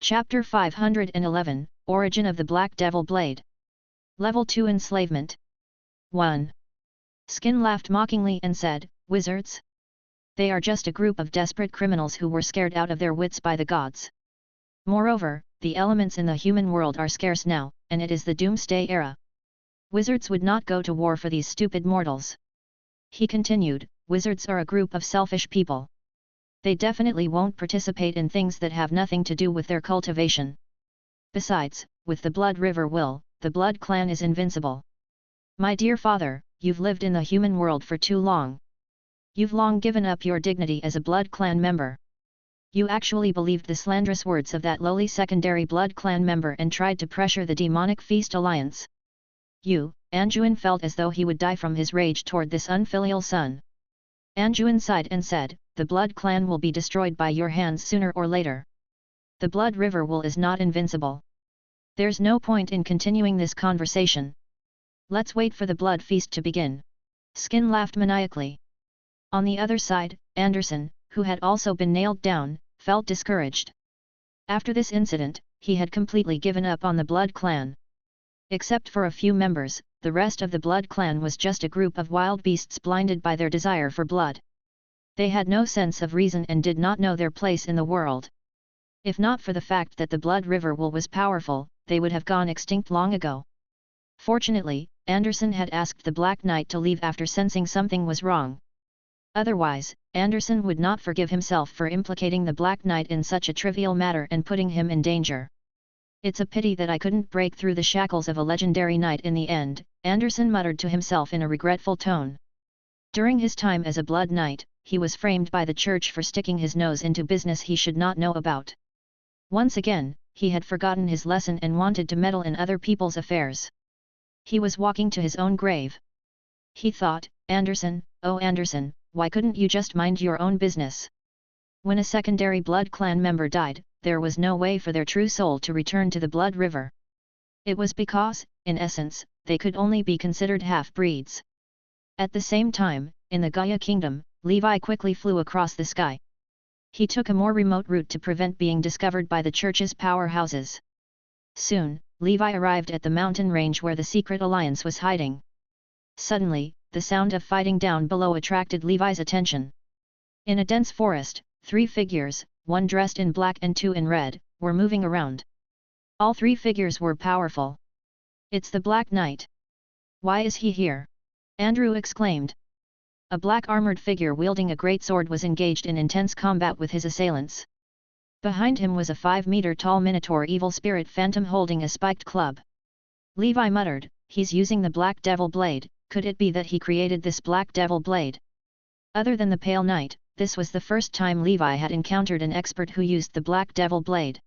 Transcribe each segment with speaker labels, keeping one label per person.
Speaker 1: Chapter 511, Origin of the Black Devil Blade. Level 2 Enslavement. 1. Skin laughed mockingly and said, "Wizards? They are just a group of desperate criminals who were scared out of their wits by the gods. Moreover, the elements in the human world are scarce now, and it is the doomsday era. Wizards would not go to war for these stupid mortals." He continued, "Wizards are a group of selfish people. They definitely won't participate in things that have nothing to do with their cultivation. Besides, with the Blood River will, the Blood Clan is invincible. My dear father, you've lived in the human world for too long. You've long given up your dignity as a Blood Clan member. You actually believed the slanderous words of that lowly secondary Blood Clan member and tried to pressure the demonic Feast Alliance. You." Anjuin felt as though he would die from his rage toward this unfilial son. Anjuin sighed and said, "The Blood Clan will be destroyed by your hands sooner or later. The Blood River will is not invincible. There's no point in continuing this conversation. Let's wait for the blood feast to begin." Skin laughed maniacally. On the other side, Anderson, who had also been nailed down, felt discouraged. After this incident, he had completely given up on the Blood Clan. Except for a few members, the rest of the Blood Clan was just a group of wild beasts blinded by their desire for blood. They had no sense of reason and did not know their place in the world. If not for the fact that the Blood River will was powerful, they would have gone extinct long ago. Fortunately, Anderson had asked the Black Knight to leave after sensing something was wrong. Otherwise, Anderson would not forgive himself for implicating the Black Knight in such a trivial matter and putting him in danger. "It's a pity that I couldn't break through the shackles of a legendary knight in the end," Anderson muttered to himself in a regretful tone. During his time as a Blood Knight, he was framed by the church for sticking his nose into business he should not know about. Once again, he had forgotten his lesson and wanted to meddle in other people's affairs. He was walking to his own grave. He thought, "Anderson, oh Anderson, why couldn't you just mind your own business?" When a secondary Blood Clan member died, there was no way for their true soul to return to the Blood River. It was because, in essence, they could only be considered half-breeds. At the same time, in the Gaia Kingdom, Levi quickly flew across the sky. He took a more remote route to prevent being discovered by the church's powerhouses. Soon, Levi arrived at the mountain range where the secret alliance was hiding. Suddenly, the sound of fighting down below attracted Levi's attention. In a dense forest, 3 figures, one dressed in black and 2 in red, were moving around. All 3 figures were powerful. "It's the Black Knight. Why is he here?" Andrew exclaimed. A black armored figure wielding a great sword was engaged in intense combat with his assailants. Behind him was a 5-meter-tall minotaur evil spirit phantom holding a spiked club. Levi muttered, "He's using the Black Devil Blade. Could it be that he created this Black Devil Blade?" Other than the Pale Knight, this was the first time Levi had encountered an expert who used the Black Devil Blade.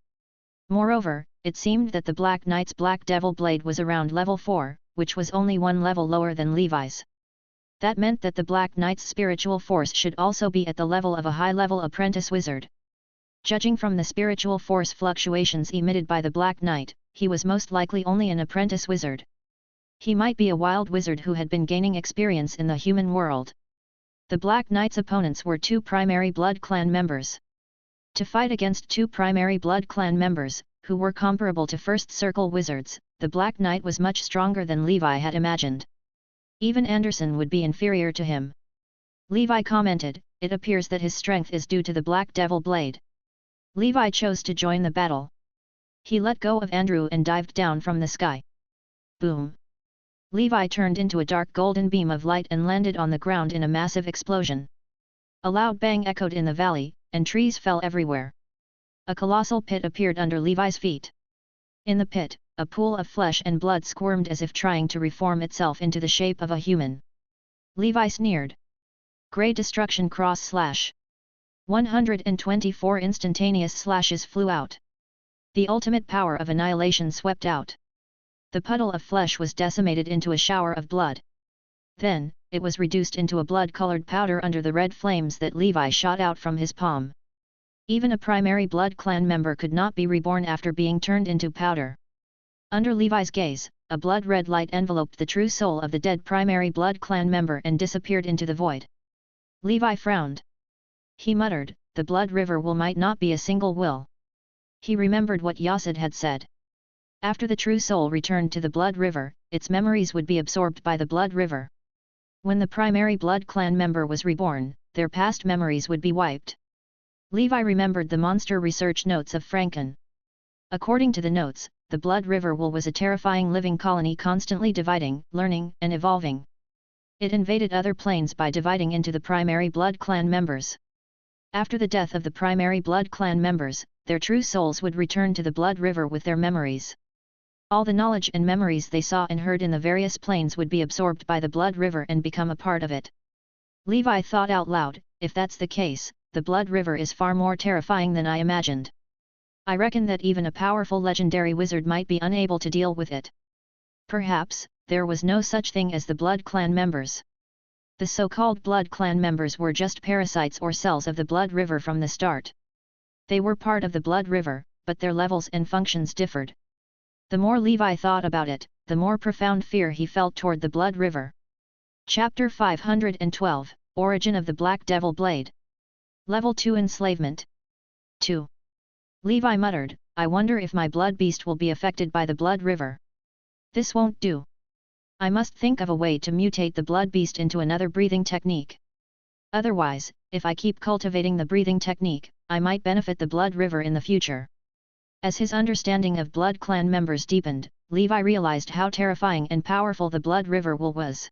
Speaker 1: Moreover, it seemed that the Black Knight's Black Devil Blade was around level 4, which was only 1 level lower than Levi's. That meant that the Black Knight's spiritual force should also be at the level of a high-level apprentice wizard. Judging from the spiritual force fluctuations emitted by the Black Knight, he was most likely only an apprentice wizard. He might be a wild wizard who had been gaining experience in the human world. The Black Knight's opponents were 2 primary Blood Clan members. To fight against 2 primary Blood Clan members, who were comparable to First Circle wizards, the Black Knight was much stronger than Levi had imagined. Even Anderson would be inferior to him. Levi commented, "It appears that his strength is due to the Black Devil Blade." Levi chose to join the battle. He let go of Andrew and dived down from the sky. Boom! Levi turned into a dark golden beam of light and landed on the ground in a massive explosion. A loud bang echoed in the valley, and trees fell everywhere. A colossal pit appeared under Levi's feet. In the pit, a pool of flesh and blood squirmed as if trying to reform itself into the shape of a human. Levi sneered. Grey destruction // 124 instantaneous slashes flew out. The ultimate power of annihilation swept out. The puddle of flesh was decimated into a shower of blood. Then, it was reduced into a blood-colored powder under the red flames that Levi shot out from his palm. Even a primary Blood Clan member could not be reborn after being turned into powder. Under Levi's gaze, a blood-red light enveloped the true soul of the dead primary Blood Clan member and disappeared into the void. Levi frowned. He muttered, "The Blood River will might not be a single will. He remembered what Yasid had said. After the true soul returned to the blood river, its memories would be absorbed by the blood river. When the primary blood clan member was reborn, their past memories would be wiped. Levi remembered the monster research notes of Franken. According to the notes, the blood river was a terrifying living colony constantly dividing, learning, and evolving. It invaded other planes by dividing into the primary blood clan members. After the death of the primary blood clan members, their true souls would return to the blood river with their memories. All the knowledge and memories they saw and heard in the various planes would be absorbed by the blood river and become a part of it. Levi thought out loud, if that's the case, the blood river is far more terrifying than I imagined. I reckon that even a powerful legendary wizard might be unable to deal with it. Perhaps, there was no such thing as the blood clan members. The so-called blood clan members were just parasites or cells of the blood river from the start. They were part of the blood river, but their levels and functions differed. The more Levi thought about it, the more profound fear he felt toward the blood river. Chapter 512, Origin of the Black Devil Blade. Level 2 Enslavement. 2. Levi muttered, I wonder if my blood beast will be affected by the blood river. This won't do. I must think of a way to mutate the blood beast into another breathing technique. Otherwise, if I keep cultivating the breathing technique, I might benefit the blood river in the future. As his understanding of blood clan members deepened, Levi realized how terrifying and powerful the blood river was.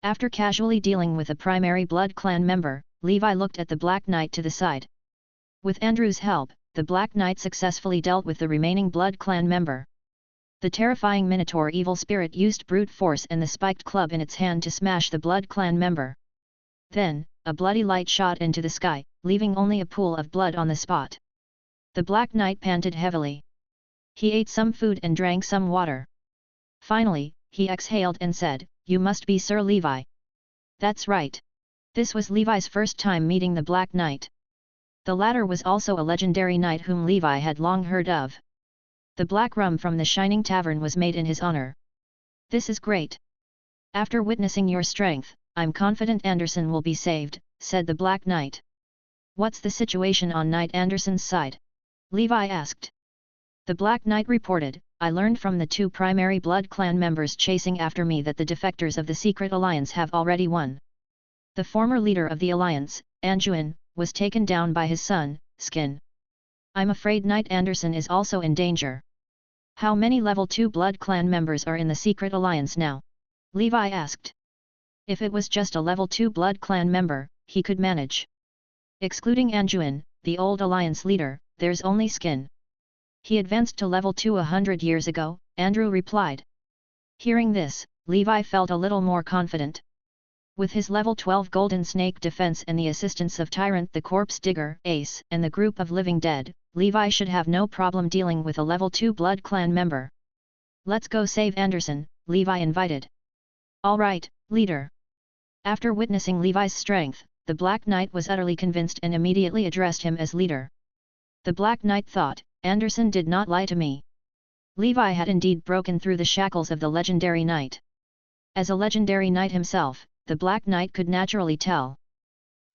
Speaker 1: After casually dealing with a primary blood clan member, Levi looked at the Black Knight to the side. With Andrew's help, the Black Knight successfully dealt with the remaining blood clan member. The terrifying Minotaur evil spirit used brute force and the spiked club in its hand to smash the blood clan member. Then, a bloody light shot into the sky, leaving only a pool of blood on the spot. The Black Knight panted heavily. He ate some food and drank some water. Finally, he exhaled and said, You must be Sir Levi. That's right. This was Levi's first time meeting the Black Knight. The latter was also a legendary knight whom Levi had long heard of. The black rum from the Shining Tavern was made in his honor. This is great. After witnessing your strength, I'm confident Anderson will be saved, said the Black Knight. What's the situation on Knight Anderson's side? Levi asked. The Black Knight reported, I learned from the two primary blood clan members chasing after me that the defectors of the Secret Alliance have already won. The former leader of the Alliance, Anjuin, was taken down by his son, Skin. I'm afraid Knight Anderson is also in danger. How many level 2 blood clan members are in the Secret Alliance now? Levi asked. If it was just a level 2 blood clan member, he could manage. Excluding Anjuin, the old Alliance leader, there's only Skin. He advanced to level 2 100 years ago, Andrew replied. Hearing this, Levi felt a little more confident. With his level 12 Golden Snake defense and the assistance of Tyrant the Corpse Digger, Ace, and the group of living dead, Levi should have no problem dealing with a level 2 blood clan member. Let's go save Anderson, Levi invited. All right, leader. After witnessing Levi's strength, the Black Knight was utterly convinced and immediately addressed him as leader. The Black Knight thought, Anderson did not lie to me. Levi had indeed broken through the shackles of the legendary knight. As a legendary knight himself, the Black Knight could naturally tell.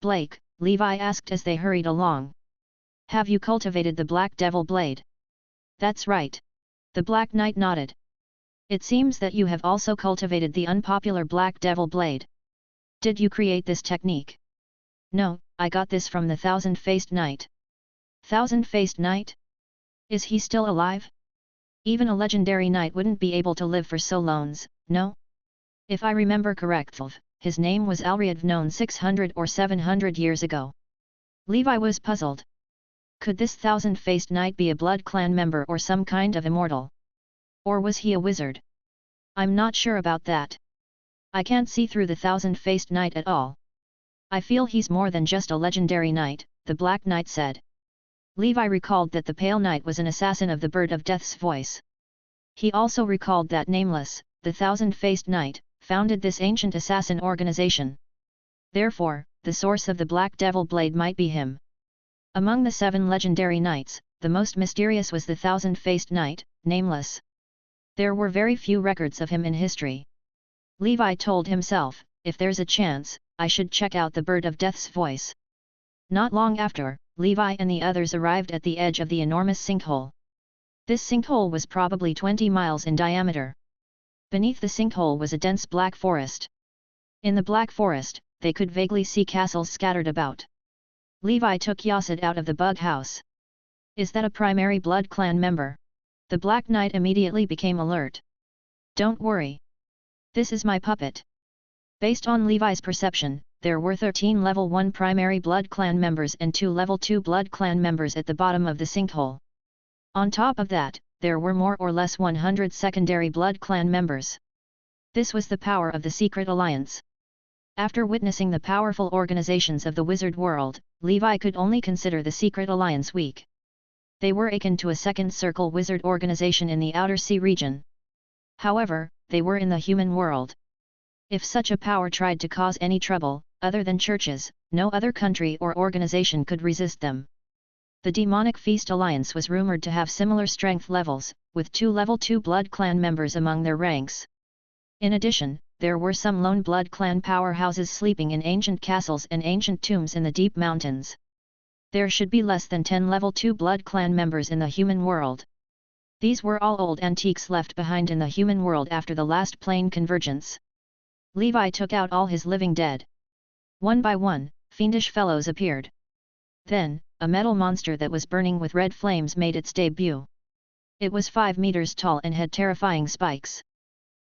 Speaker 1: Blake, Levi asked as they hurried along. Have you cultivated the Black Devil Blade? That's right. The Black Knight nodded. It seems that you have also cultivated the unpopular Black Devil Blade. Did you create this technique? No, I got this from the Thousand-Faced Knight. Thousand-Faced Knight? Is he still alive? Even a legendary knight wouldn't be able to live for so long, no? If I remember correctly, his name was Alriad known 600 or 700 years ago. Levi was puzzled. Could this Thousand-Faced Knight be a blood clan member or some kind of immortal? Or was he a wizard? I'm not sure about that. I can't see through the Thousand-Faced Knight at all. I feel he's more than just a legendary knight, the Black Knight said. Levi recalled that the Pale Knight was an assassin of the Bird of Death's voice. He also recalled that Nameless, the Thousand-Faced Knight, founded this ancient assassin organization. Therefore, the source of the Black Devil Blade might be him. Among the 7 legendary knights, the most mysterious was the Thousand-Faced Knight, Nameless. There were very few records of him in history. Levi told himself, if there's a chance, I should check out the Bird of Death's voice. Not long after, Levi and the others arrived at the edge of the enormous sinkhole. This sinkhole was probably 20 miles in diameter. Beneath the sinkhole was a dense black forest. In the black forest, they could vaguely see castles scattered about. Levi took Yasad out of the bug house. "Is that a primary blood clan member?" The Black Knight immediately became alert. "Don't worry. This is my puppet." Based on Levi's perception, there were 13 level 1 primary blood clan members and 2 level 2 blood clan members at the bottom of the sinkhole. On top of that, there were more or less 100 secondary blood clan members. This was the power of the Secret Alliance. After witnessing the powerful organizations of the wizard world, Levi could only consider the Secret Alliance weak. They were akin to a second circle wizard organization in the Outer Sea region. However, they were in the human world. If such a power tried to cause any trouble, other than churches, no other country or organization could resist them. The Demonic Feast Alliance was rumored to have similar strength levels, with 2 level 2 blood clan members among their ranks. In addition, there were some lone blood clan powerhouses sleeping in ancient castles and ancient tombs in the deep mountains. There should be less than 10 level 2 blood clan members in the human world. These were all old antiques left behind in the human world after the last plane convergence. Levi took out all his living dead. One by one, fiendish fellows appeared. Then, a metal monster that was burning with red flames made its debut. It was 5 meters tall and had terrifying spikes.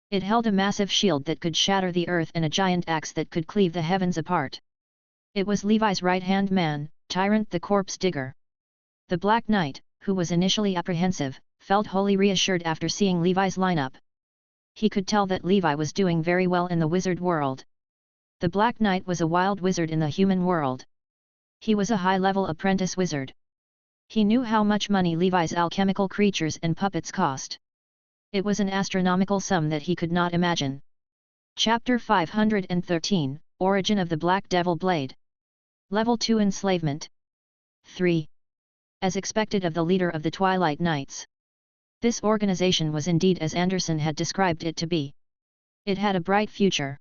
Speaker 1: It held a massive shield that could shatter the earth and a giant axe that could cleave the heavens apart. It was Levi's right-hand man, Tyrant the Corpse Digger. The Black Knight, who was initially apprehensive, felt wholly reassured after seeing Levi's lineup. He could tell that Levi was doing very well in the wizard world. The Black Knight was a wild wizard in the human world. He was a high-level apprentice wizard. He knew how much money Levi's alchemical creatures and puppets cost. It was an astronomical sum that he could not imagine. Chapter 513, Origin of the Black Devil Blade. Level 2 Enslavement. 3. As expected of the leader of the Twilight Knights. This organization was indeed as Anderson had described it to be. It had a bright future.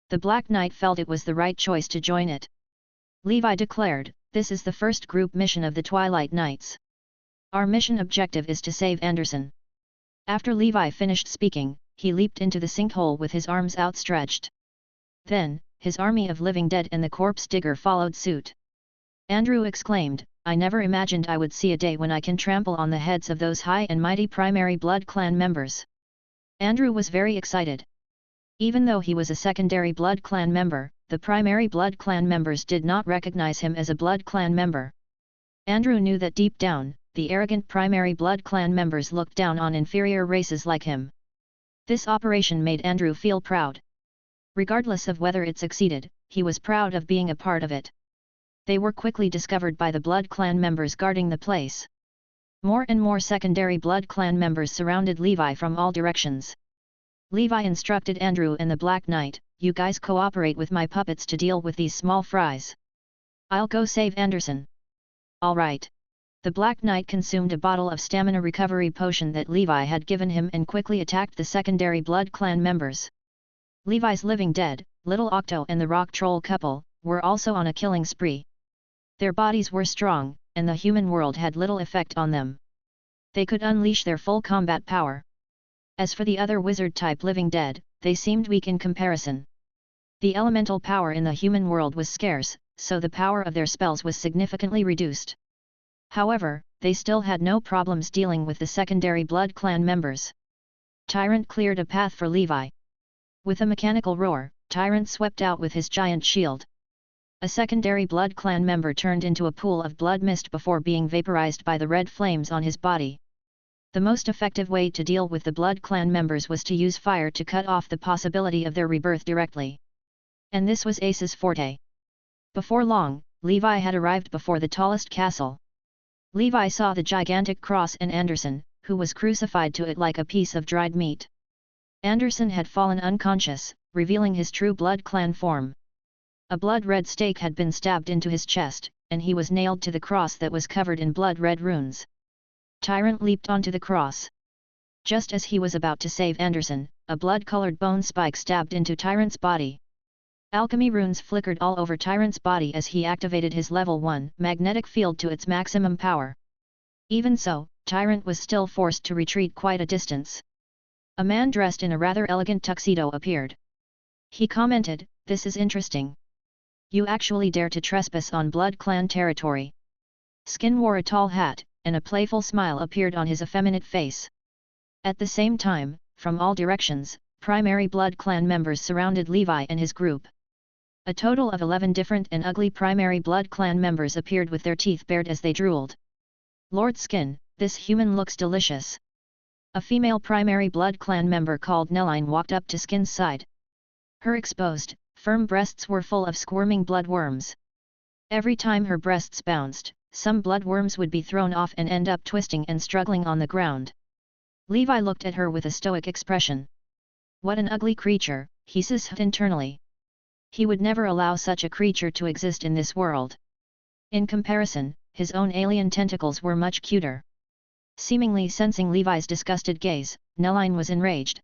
Speaker 1: The Black Knight felt it was the right choice to join it. Levi declared, "This is the first group mission of the Twilight Knights. Our mission objective is to save Anderson." After Levi finished speaking, he leaped into the sinkhole with his arms outstretched. Then, his army of living dead and the corpse digger followed suit. Andrew exclaimed, "I never imagined I would see a day when I can trample on the heads of those high and mighty primary blood clan members." Andrew was very excited. Even though he was a secondary blood clan member, the primary blood clan members did not recognize him as a blood clan member. Andrew knew that deep down, the arrogant primary blood clan members looked down on inferior races like him. This operation made Andrew feel proud. Regardless of whether it succeeded, he was proud of being a part of it. They were quickly discovered by the blood clan members guarding the place. More and more secondary blood clan members surrounded Levi from all directions. Levi instructed Andrew and the Black Knight, "You guys cooperate with my puppets to deal with these small fries. I'll go save Anderson." "All right." The Black Knight consumed a bottle of stamina recovery potion that Levi had given him and quickly attacked the secondary blood clan members. Levi's living dead, Little Octo and the Rock Troll couple, were also on a killing spree. Their bodies were strong, and the human world had little effect on them. They could unleash their full combat power. As for the other wizard-type living dead, they seemed weak in comparison. The elemental power in the human world was scarce, so the power of their spells was significantly reduced. However, they still had no problems dealing with the secondary blood clan members. Tyrant cleared a path for Levi. With a mechanical roar, Tyrant swept out with his giant shield. A secondary blood clan member turned into a pool of blood mist before being vaporized by the red flames on his body. The most effective way to deal with the blood clan members was to use fire to cut off the possibility of their rebirth directly. And this was Ace's forte. Before long, Levi had arrived before the tallest castle. Levi saw the gigantic cross and Anderson, who was crucified to it like a piece of dried meat. Anderson had fallen unconscious, revealing his true blood clan form. A blood-red stake had been stabbed into his chest, and he was nailed to the cross that was covered in blood-red runes. Tyrant leaped onto the cross. Just as he was about to save Anderson, a blood-colored bone spike stabbed into Tyrant's body. Alchemy runes flickered all over Tyrant's body as he activated his level 1 magnetic field to its maximum power. Even so, Tyrant was still forced to retreat quite a distance. A man dressed in a rather elegant tuxedo appeared. He commented, "This is interesting. You actually dare to trespass on Blood Clan territory." Skin wore a tall hat, and a playful smile appeared on his effeminate face. At the same time, from all directions, primary Blood Clan members surrounded Levi and his group. A total of 11 different and ugly primary Blood Clan members appeared with their teeth bared as they drooled. "Lord Skin, this human looks delicious." A female primary Blood Clan member called Nelline walked up to Skin's side. Her exposed, firm breasts were full of squirming bloodworms. Every time her breasts bounced, some bloodworms would be thrown off and end up twisting and struggling on the ground. Levi looked at her with a stoic expression. "What an ugly creature," he hissed internally. He would never allow such a creature to exist in this world. In comparison, his own alien tentacles were much cuter. Seemingly sensing Levi's disgusted gaze, Nelline was enraged.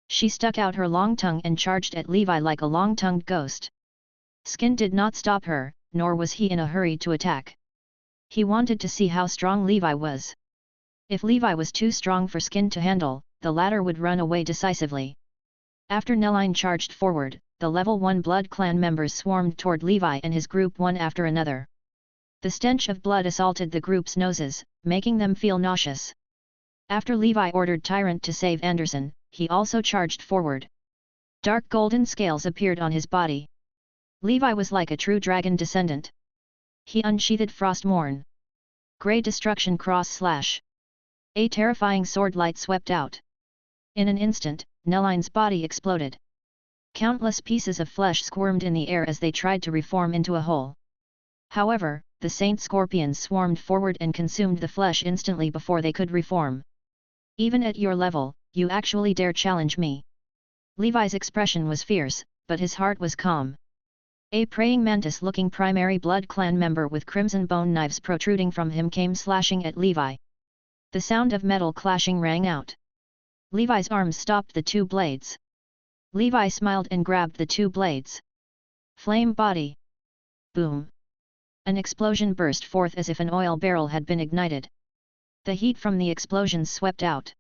Speaker 1: She stuck out her long tongue and charged at Levi like a long-tongued ghost. Skin did not stop her, nor was he in a hurry to attack. He wanted to see how strong Levi was. If Levi was too strong for Skin to handle, the latter would run away decisively. After Nelline charged forward, the level 1 Blood Clan members swarmed toward Levi and his group one after another. The stench of blood assaulted the group's noses, making them feel nauseous. After Levi ordered Tyrant to save Anderson, he also charged forward. Dark golden scales appeared on his body. Levi was like a true dragon descendant. He unsheathed Frostmourne. Grey destruction cross/. A terrifying sword light swept out. In an instant, Nelline's body exploded. Countless pieces of flesh squirmed in the air as they tried to reform into a whole. However, the Saint Scorpions swarmed forward and consumed the flesh instantly before they could reform. "Even at your level, you actually dare challenge me?" Levi's expression was fierce, but his heart was calm. A praying mantis-looking primary Blood Clan member with crimson bone knives protruding from him came slashing at Levi. The sound of metal clashing rang out. Levi's arms stopped the two blades. Levi smiled and grabbed the two blades. Flame body. Boom. An explosion burst forth as if an oil barrel had been ignited. The heat from the explosion swept out.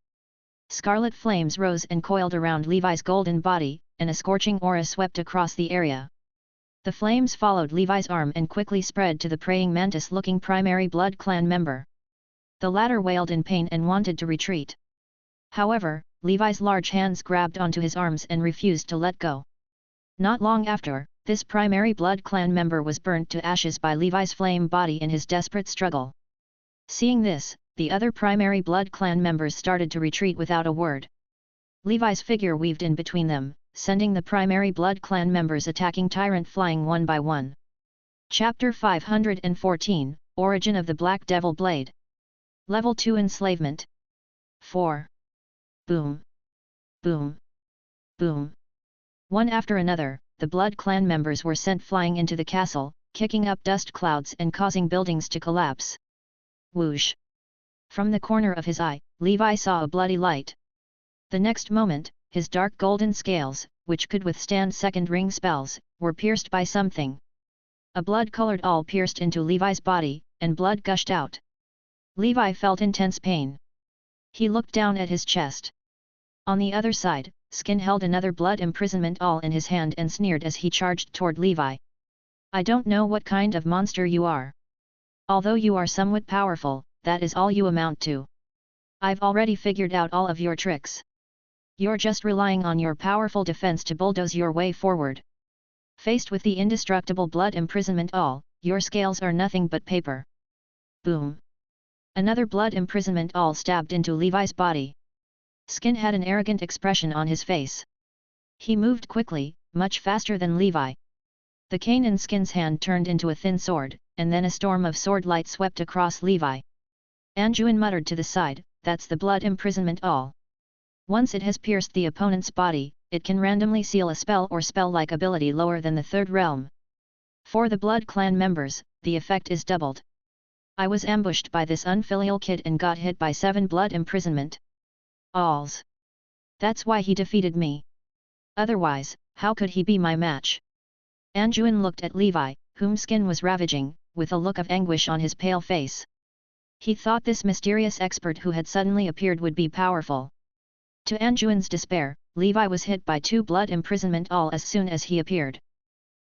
Speaker 1: Scarlet flames rose and coiled around Levi's golden body, and a scorching aura swept across the area. The flames followed Levi's arm and quickly spread to the praying mantis-looking primary Blood Clan member. The latter wailed in pain and wanted to retreat. However, Levi's large hands grabbed onto his arms and refused to let go. Not long after, this primary Blood Clan member was burnt to ashes by Levi's flame body in his desperate struggle. Seeing this, the other primary Blood Clan members started to retreat without a word. Levi's figure weaved in between them, sending the primary Blood Clan members attacking Tyrant flying one by one. Chapter 514, Origin of the Black Devil Blade. Level 2 Enslavement. 4. Boom. Boom. Boom. One after another, the Blood Clan members were sent flying into the castle, kicking up dust clouds and causing buildings to collapse. Whoosh! From the corner of his eye, Levi saw a bloody light. The next moment, his dark golden scales, which could withstand second ring spells, were pierced by something. A blood-colored awl pierced into Levi's body, and blood gushed out. Levi felt intense pain. He looked down at his chest. On the other side, Skin held another blood imprisonment awl in his hand and sneered as he charged toward Levi. "I don't know what kind of monster you are. Although you are somewhat powerful, that is all you amount to. I've already figured out all of your tricks. You're just relying on your powerful defense to bulldoze your way forward. Faced with the indestructible blood imprisonment awl, your scales are nothing but paper." Boom! Another blood imprisonment awl stabbed into Levi's body. Skin had an arrogant expression on his face. He moved quickly, much faster than Levi. The cane in Skin's hand turned into a thin sword, and then a storm of sword light swept across Levi. Anjuin muttered to the side, "That's the blood imprisonment awl. Once it has pierced the opponent's body, it can randomly seal a spell or spell-like ability lower than the third realm. For the Blood Clan members, the effect is doubled. I was ambushed by this unfilial kid and got hit by 7 blood imprisonment alls. That's why he defeated me. Otherwise, how could he be my match?" Anjuin looked at Levi, whom Skin was ravaging, with a look of anguish on his pale face. He thought this mysterious expert who had suddenly appeared would be powerful. To Anjuin's despair, Levi was hit by 2 blood imprisonment all as soon as he appeared.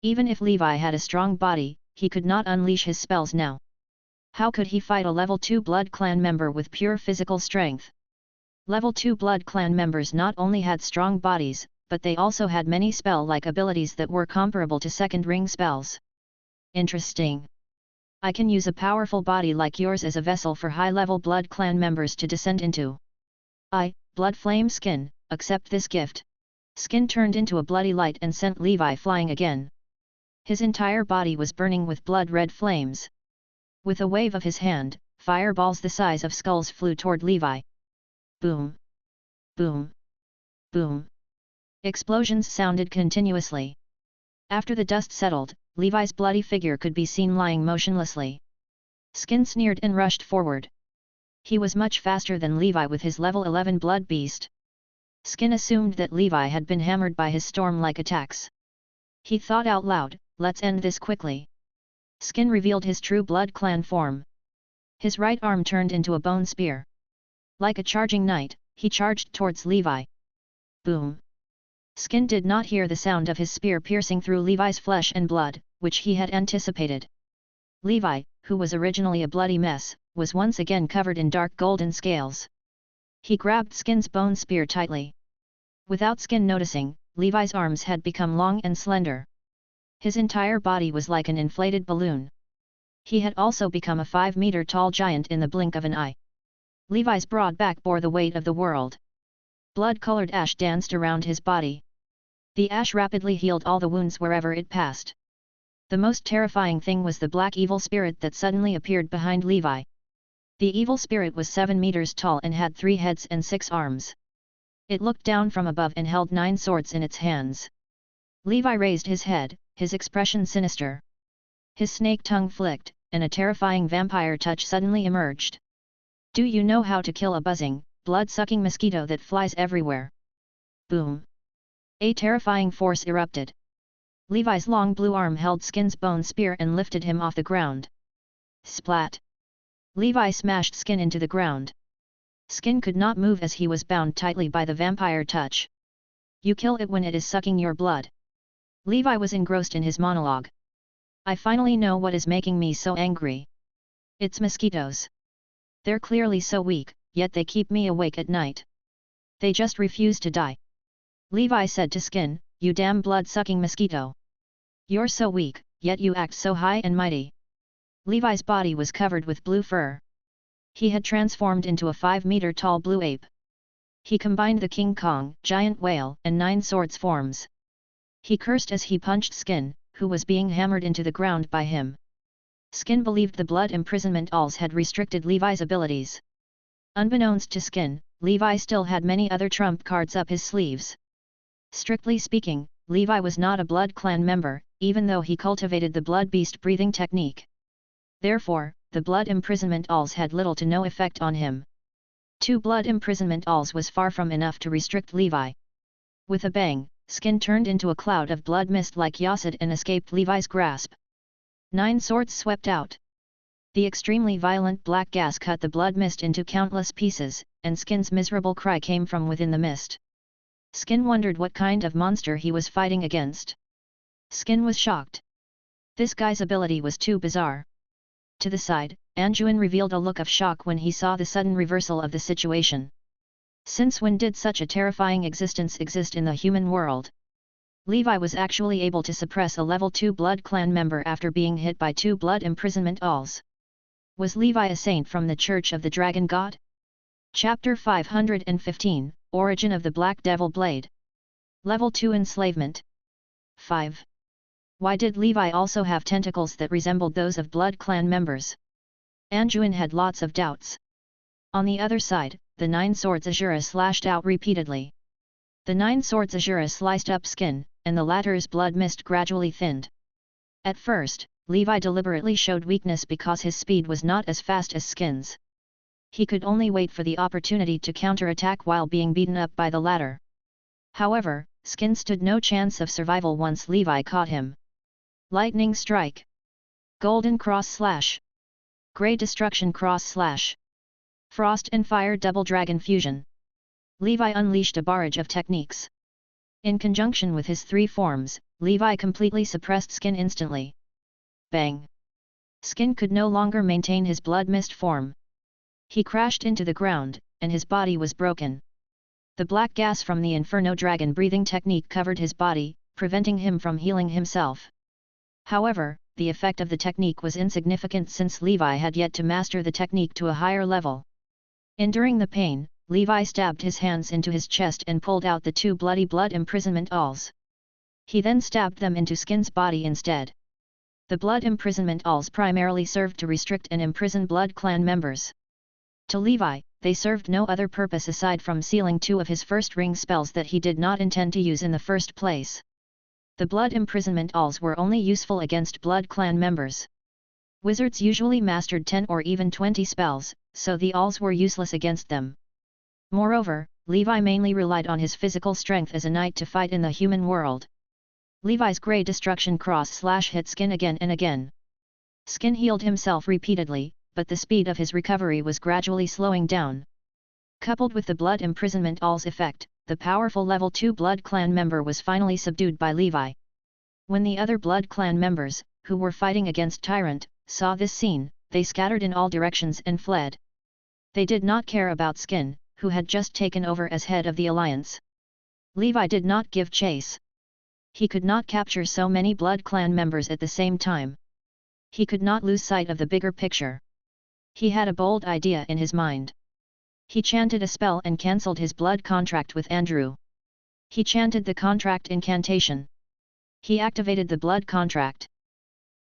Speaker 1: Even if Levi had a strong body, he could not unleash his spells now. How could he fight a level 2 blood clan member with pure physical strength? Level 2 blood clan members not only had strong bodies, but they also had many spell-like abilities that were comparable to second ring spells. Interesting. I can use a powerful body like yours as a vessel for high-level blood clan members to descend into. Blood Flame Skin, accept this gift. Skin turned into a bloody light and sent Levi flying again. His entire body was burning with blood-red flames. With a wave of his hand, fireballs the size of skulls flew toward Levi. Boom! Boom! Boom! Explosions sounded continuously. After the dust settled, Levi's bloody figure could be seen lying motionlessly. Skin sneered and rushed forward. He was much faster than Levi with his level 11 blood beast. Skin assumed that Levi had been hammered by his storm-like attacks. He thought out loud, let's end this quickly. Skin revealed his true blood clan form. His right arm turned into a bone spear. Like a charging knight, he charged towards Levi. Boom! Skin did not hear the sound of his spear piercing through Levi's flesh and blood, which he had anticipated. Levi, who was originally a bloody mess, was once again covered in dark golden scales. He grabbed Skin's bone spear tightly. Without Skin noticing, Levi's arms had become long and slender. His entire body was like an inflated balloon. He had also become a 5-meter-tall giant in the blink of an eye. Levi's broad back bore the weight of the world. Blood-colored ash danced around his body. The ash rapidly healed all the wounds wherever it passed. The most terrifying thing was the black evil spirit that suddenly appeared behind Levi. The evil spirit was 7 meters tall and had 3 heads and 6 arms. It looked down from above and held 9 swords in its hands. Levi raised his head, his expression sinister. His snake tongue flicked, and a terrifying vampire touch suddenly emerged. Do you know how to kill a buzzing, blood-sucking mosquito that flies everywhere? Boom! A terrifying force erupted. Levi's long blue arm held Skin's bone spear and lifted him off the ground. Splat! Levi smashed Skin into the ground. Skin could not move as he was bound tightly by the vampire touch. You kill it when it is sucking your blood. Levi was engrossed in his monologue. I finally know what is making me so angry. It's mosquitoes. They're clearly so weak, yet they keep me awake at night. They just refuse to die. Levi said to Skin, you damn blood-sucking mosquito. You're so weak, yet you act so high and mighty. Levi's body was covered with blue fur. He had transformed into a 5-meter-tall blue ape. He combined the King Kong, giant whale, and 9 swords forms. He cursed as he punched Skin, who was being hammered into the ground by him. Skin believed the blood imprisonment alls had restricted Levi's abilities. Unbeknownst to Skin, Levi still had many other trump cards up his sleeves. Strictly speaking, Levi was not a blood clan member, even though he cultivated the blood beast breathing technique. Therefore, the blood imprisonment alls had little to no effect on him. 2 blood imprisonment alls was far from enough to restrict Levi. With a bang, Skin turned into a cloud of blood mist like Yassid and escaped Levi's grasp. 9 swords swept out. The extremely violent black gas cut the blood mist into countless pieces, and Skin's miserable cry came from within the mist. Skin wondered what kind of monster he was fighting against. Skin was shocked. This guy's ability was too bizarre. To the side, Anjuin revealed a look of shock when he saw the sudden reversal of the situation. Since when did such a terrifying existence exist in the human world? Levi was actually able to suppress a level 2 blood clan member after being hit by 2 blood imprisonment alls. Was Levi a saint from the Church of the Dragon God? Chapter 515, Origin of the Black Devil Blade. Level 2 Enslavement. 5. Why did Levi also have tentacles that resembled those of blood clan members? Anjuin had lots of doubts. On the other side, the 9 swords Azura slashed out repeatedly. The 9 swords Azura sliced up Skin, and the latter's blood mist gradually thinned. At first, Levi deliberately showed weakness because his speed was not as fast as Skin's. He could only wait for the opportunity to counterattack while being beaten up by the latter. However, Skin stood no chance of survival once Levi caught him. Lightning strike. Golden cross slash. Grey destruction cross slash. Frost and fire double dragon fusion. Levi unleashed a barrage of techniques. In conjunction with his three forms, Levi completely suppressed Skin instantly. Bang! Skin could no longer maintain his blood mist form. He crashed into the ground, and his body was broken. The black gas from the Inferno Dragon breathing technique covered his body, preventing him from healing himself. However, the effect of the technique was insignificant since Levi had yet to master the technique to a higher level. Enduring the pain, Levi stabbed his hands into his chest and pulled out the two bloody blood imprisonment awls. He then stabbed them into Skin's body instead. The blood imprisonment awls primarily served to restrict and imprison Blood Clan members. To Levi, they served no other purpose aside from sealing two of his first ring spells that he did not intend to use in the first place. The blood imprisonment awls were only useful against Blood Clan members. Wizards usually mastered 10 or even 20 spells, so the awls were useless against them. Moreover, Levi mainly relied on his physical strength as a knight to fight in the human world. Levi's Grey Destruction cross slash hit Skin again and again. Skin healed himself repeatedly, but the speed of his recovery was gradually slowing down. Coupled with the blood imprisonment awl's effect, the powerful level 2 Blood Clan member was finally subdued by Levi. When the other Blood Clan members, who were fighting against Tyrant, saw this scene, they scattered in all directions and fled. They did not care about Skin, who had just taken over as head of the alliance. Levi did not give chase. He could not capture so many Blood Clan members at the same time. He could not lose sight of the bigger picture. He had a bold idea in his mind. He chanted a spell and cancelled his blood contract with Andrew. He chanted the contract incantation. He activated the blood contract.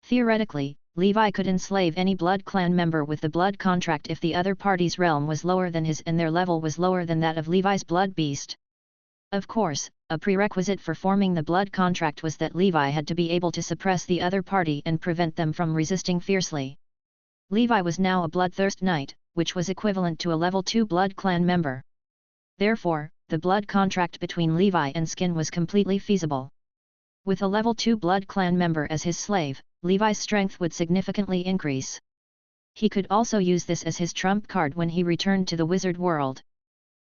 Speaker 1: Theoretically, Levi could enslave any Blood Clan member with the blood contract if the other party's realm was lower than his and their level was lower than that of Levi's blood beast. Of course, a prerequisite for forming the blood contract was that Levi had to be able to suppress the other party and prevent them from resisting fiercely. Levi was now a bloodthirst knight, which was equivalent to a level 2 Blood Clan member. Therefore, the blood contract between Levi and Skin was completely feasible. With a level 2 Blood Clan member as his slave, Levi's strength would significantly increase. He could also use this as his trump card when he returned to the wizard world.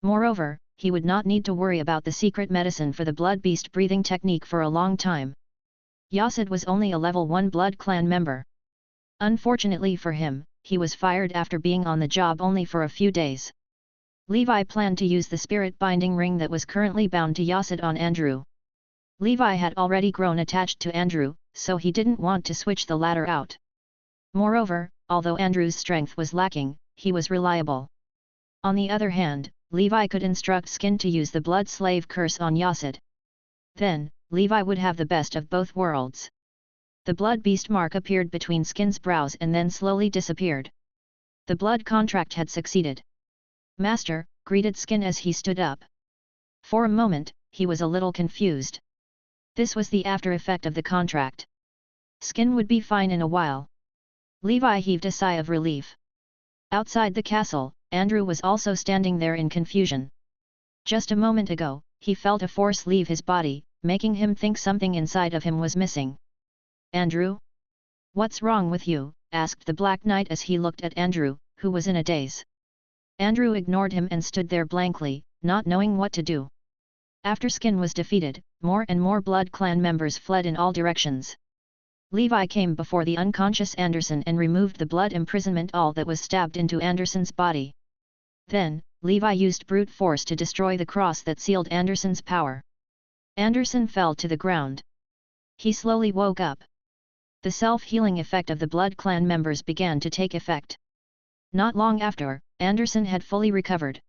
Speaker 1: Moreover, he would not need to worry about the secret medicine for the blood beast breathing technique for a long time. Yasid was only a level 1 Blood Clan member. Unfortunately for him, he was fired after being on the job only for a few days. Levi planned to use the spirit binding ring that was currently bound to Yasid on Andrew. Levi had already grown attached to Andrew, so he didn't want to switch the latter out. Moreover, although Andrew's strength was lacking, he was reliable. On the other hand, Levi could instruct Skin to use the blood slave curse on Yasid. Then, Levi would have the best of both worlds. The blood beast mark appeared between Skin's brows and then slowly disappeared. The blood contract had succeeded. Master, greeted Skin as he stood up. For a moment, he was a little confused. This was the after effect of the contract. Skin would be fine in a while. Levi heaved a sigh of relief. Outside the castle, Andrew was also standing there in confusion. Just a moment ago, he felt a force leave his body, making him think something inside of him was missing. Andrew? What's wrong with you? Asked the Black Knight as he looked at Andrew, who was in a daze. Andrew ignored him and stood there blankly, not knowing what to do. After Skin was defeated, more and more Blood Clan members fled in all directions. Levi came before the unconscious Anderson and removed the blood imprisonment awl that was stabbed into Anderson's body. Then, Levi used brute force to destroy the cross that sealed Anderson's power. Anderson fell to the ground. He slowly woke up. The self-healing effect of the Blood Clan members began to take effect. Not long after, Anderson had fully recovered.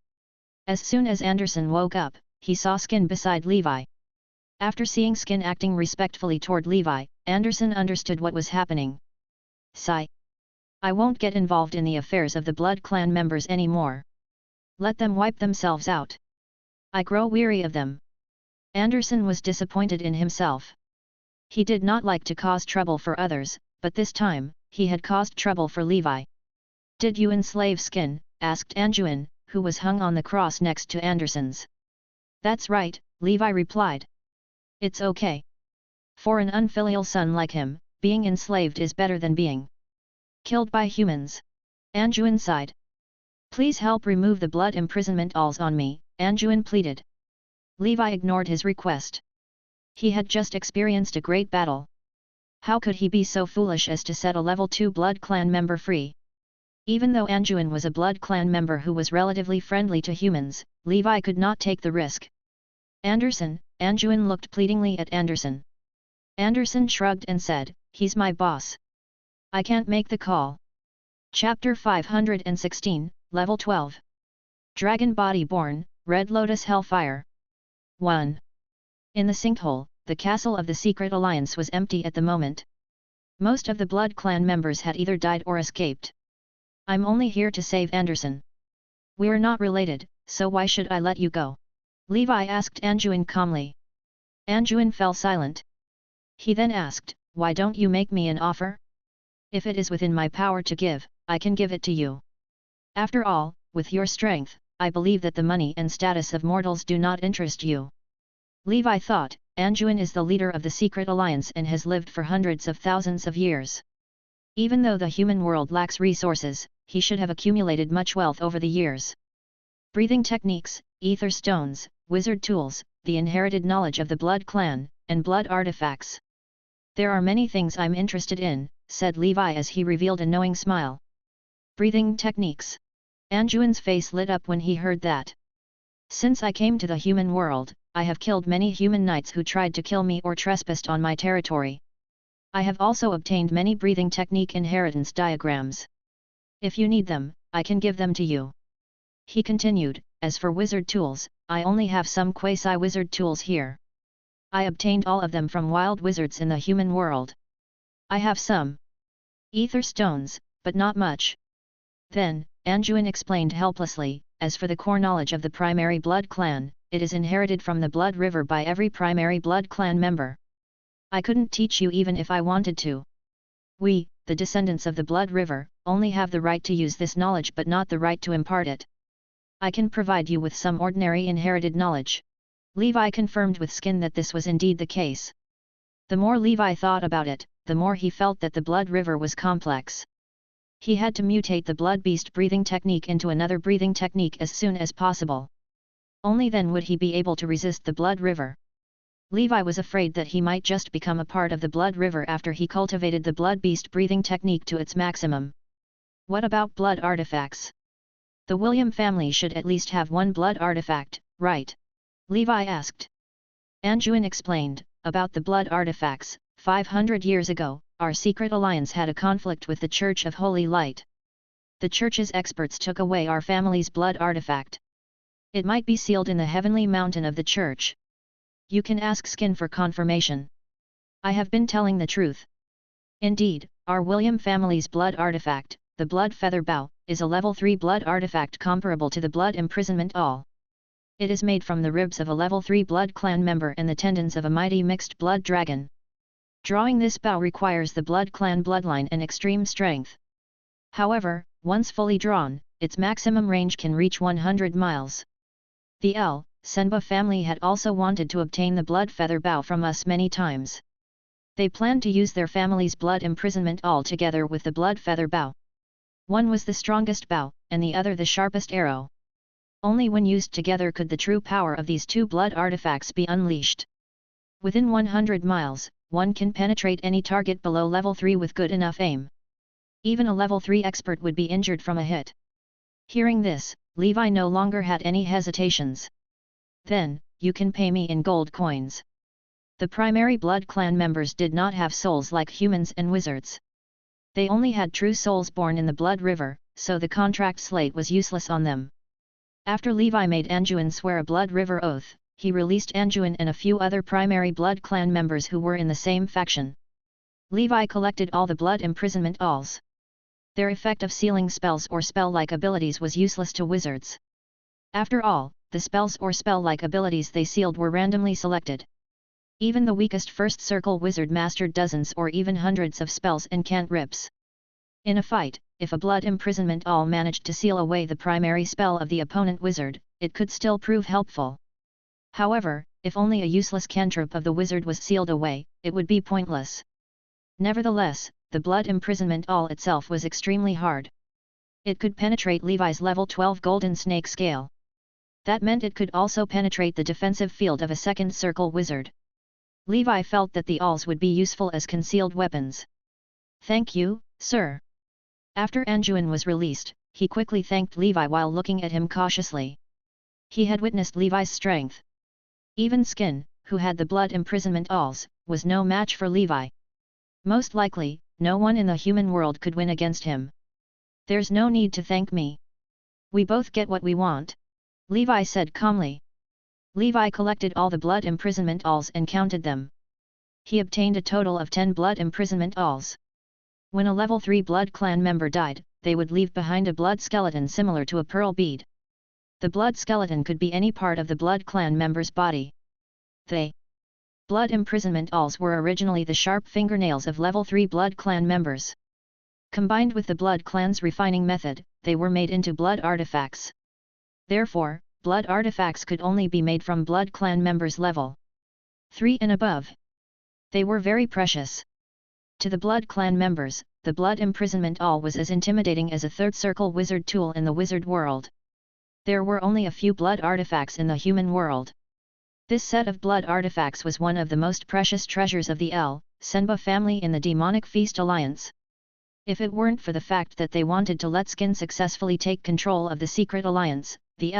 Speaker 1: As soon as Anderson woke up, he saw Skin beside Levi. After seeing Skin acting respectfully toward Levi, Anderson understood what was happening. Sigh. I won't get involved in the affairs of the Blood Clan members anymore. Let them wipe themselves out. I grow weary of them. Anderson was disappointed in himself. He did not like to cause trouble for others, but this time, he had caused trouble for Levi. Did you enslave Skin? Asked Anjuin, who was hung on the cross next to Anderson's. That's right, Levi replied. It's okay. For an unfilial son like him, being enslaved is better than being killed by humans. Anjuan sighed. Please help remove the blood imprisonment alls on me, Anjuan pleaded. Levi ignored his request. He had just experienced a great battle. How could he be so foolish as to set a level 2 Blood Clan member free? Even though Anjuan was a Blood Clan member who was relatively friendly to humans, Levi could not take the risk. Anderson, Anjuan looked pleadingly at Anderson. Anderson shrugged and said, he's my boss. I can't make the call. Chapter 516, Level 12. Dragon Body Born, Red Lotus Hellfire. 1. In the sinkhole, the castle of the Secret Alliance was empty at the moment. Most of the Blood Clan members had either died or escaped. I'm only here to save Anderson. We're not related, so why should I let you go? Levi asked Anjuan calmly. Anjuan fell silent. He then asked, why don't you make me an offer? If it is within my power to give, I can give it to you. After all, with your strength, I believe that the money and status of mortals do not interest you. Levi thought, Anjuan is the leader of the Secret Alliance and has lived for hundreds of thousands of years. Even though the human world lacks resources, he should have accumulated much wealth over the years. Breathing techniques, ether stones, wizard tools, the inherited knowledge of the Blood Clan, and blood artifacts. There are many things I'm interested in, said Levi as he revealed a knowing smile. Breathing techniques. Anjuan's face lit up when he heard that. Since I came to the human world, I have killed many human knights who tried to kill me or trespassed on my territory. I have also obtained many breathing technique inheritance diagrams. If you need them, I can give them to you. He continued, as for wizard tools, I only have some quasi-wizard tools here. I obtained all of them from wild wizards in the human world. I have some ether stones, but not much. Then, Anjuan explained helplessly, as for the core knowledge of the primary blood clan, it is inherited from the blood river by every primary blood clan member. I couldn't teach you even if I wanted to. We, the descendants of the blood river, only have the right to use this knowledge but not the right to impart it. I can provide you with some ordinary inherited knowledge. Levi confirmed with skin that this was indeed the case. The more Levi thought about it, the more he felt that the blood river was complex. He had to mutate the blood beast breathing technique into another breathing technique as soon as possible. Only then would he be able to resist the blood river. Levi was afraid that he might just become a part of the blood river after he cultivated the blood beast breathing technique to its maximum. What about blood artifacts? The William family should at least have one blood artifact, right? Levi asked. Anjuan explained, about the blood artifacts, 500 years ago, our secret alliance had a conflict with the Church of Holy Light. The Church's experts took away our family's blood artifact. It might be sealed in the heavenly mountain of the Church. You can ask Skin for confirmation. I have been telling the truth. Indeed, our William family's blood artifact, the Blood Feather Bow, is a level 3 blood artifact comparable to the Blood Imprisonment All. It is made from the ribs of a level 3 blood clan member and the tendons of a mighty mixed blood dragon. Drawing this bow requires the blood clan bloodline and extreme strength. However, once fully drawn, its maximum range can reach 100 miles. The Senba family had also wanted to obtain the blood feather bow from us many times. They planned to use their family's blood imprisonment all together with the blood feather bow. One was the strongest bow, and the other the sharpest arrow. Only when used together could the true power of these two blood artifacts be unleashed. Within 100 miles, one can penetrate any target below level 3 with good enough aim. Even a level 3 expert would be injured from a hit. Hearing this, Levi no longer had any hesitations. Then, you can pay me in gold coins. The primary blood clan members did not have souls like humans and wizards. They only had true souls born in the blood river, so the contract slate was useless on them. After Levi made Anjuan swear a blood river oath, he released Anjuan and a few other primary blood clan members who were in the same faction. Levi collected all the blood imprisonment alls. Their effect of sealing spells or spell-like abilities was useless to wizards. After all, the spells or spell-like abilities they sealed were randomly selected. Even the weakest first circle wizard mastered dozens or even hundreds of spells and cantrips. In a fight, if a blood imprisonment all managed to seal away the primary spell of the opponent wizard, it could still prove helpful. However, if only a useless cantrip of the wizard was sealed away, it would be pointless. Nevertheless, the blood imprisonment all itself was extremely hard. It could penetrate Levi's level 12 golden snake scale. That meant it could also penetrate the defensive field of a second circle wizard. Levi felt that the alls would be useful as concealed weapons. "Thank you, sir." After Anjuin was released, he quickly thanked Levi while looking at him cautiously. He had witnessed Levi's strength. Even Skin, who had the blood imprisonment alls, was no match for Levi. Most likely, no one in the human world could win against him. "There's no need to thank me. We both get what we want," Levi said calmly. Levi collected all the blood imprisonment alls and counted them. He obtained a total of 10 blood imprisonment alls. When a level 3 blood clan member died, they would leave behind a blood skeleton similar to a pearl bead. The blood skeleton could be any part of the blood clan member's body. The blood imprisonment alls were originally the sharp fingernails of level 3 blood clan members. Combined with the blood clan's refining method, they were made into blood artifacts. Therefore, blood artifacts could only be made from blood clan members level 3 and above. They were very precious. To the blood clan members, the blood imprisonment all was as intimidating as a third circle wizard tool in the wizard world. There were only a few blood artifacts in the human world. This set of blood artifacts was one of the most precious treasures of the Senba family in the Demonic Feast Alliance. If it weren't for the fact that they wanted to let Skin successfully take control of the secret alliance, the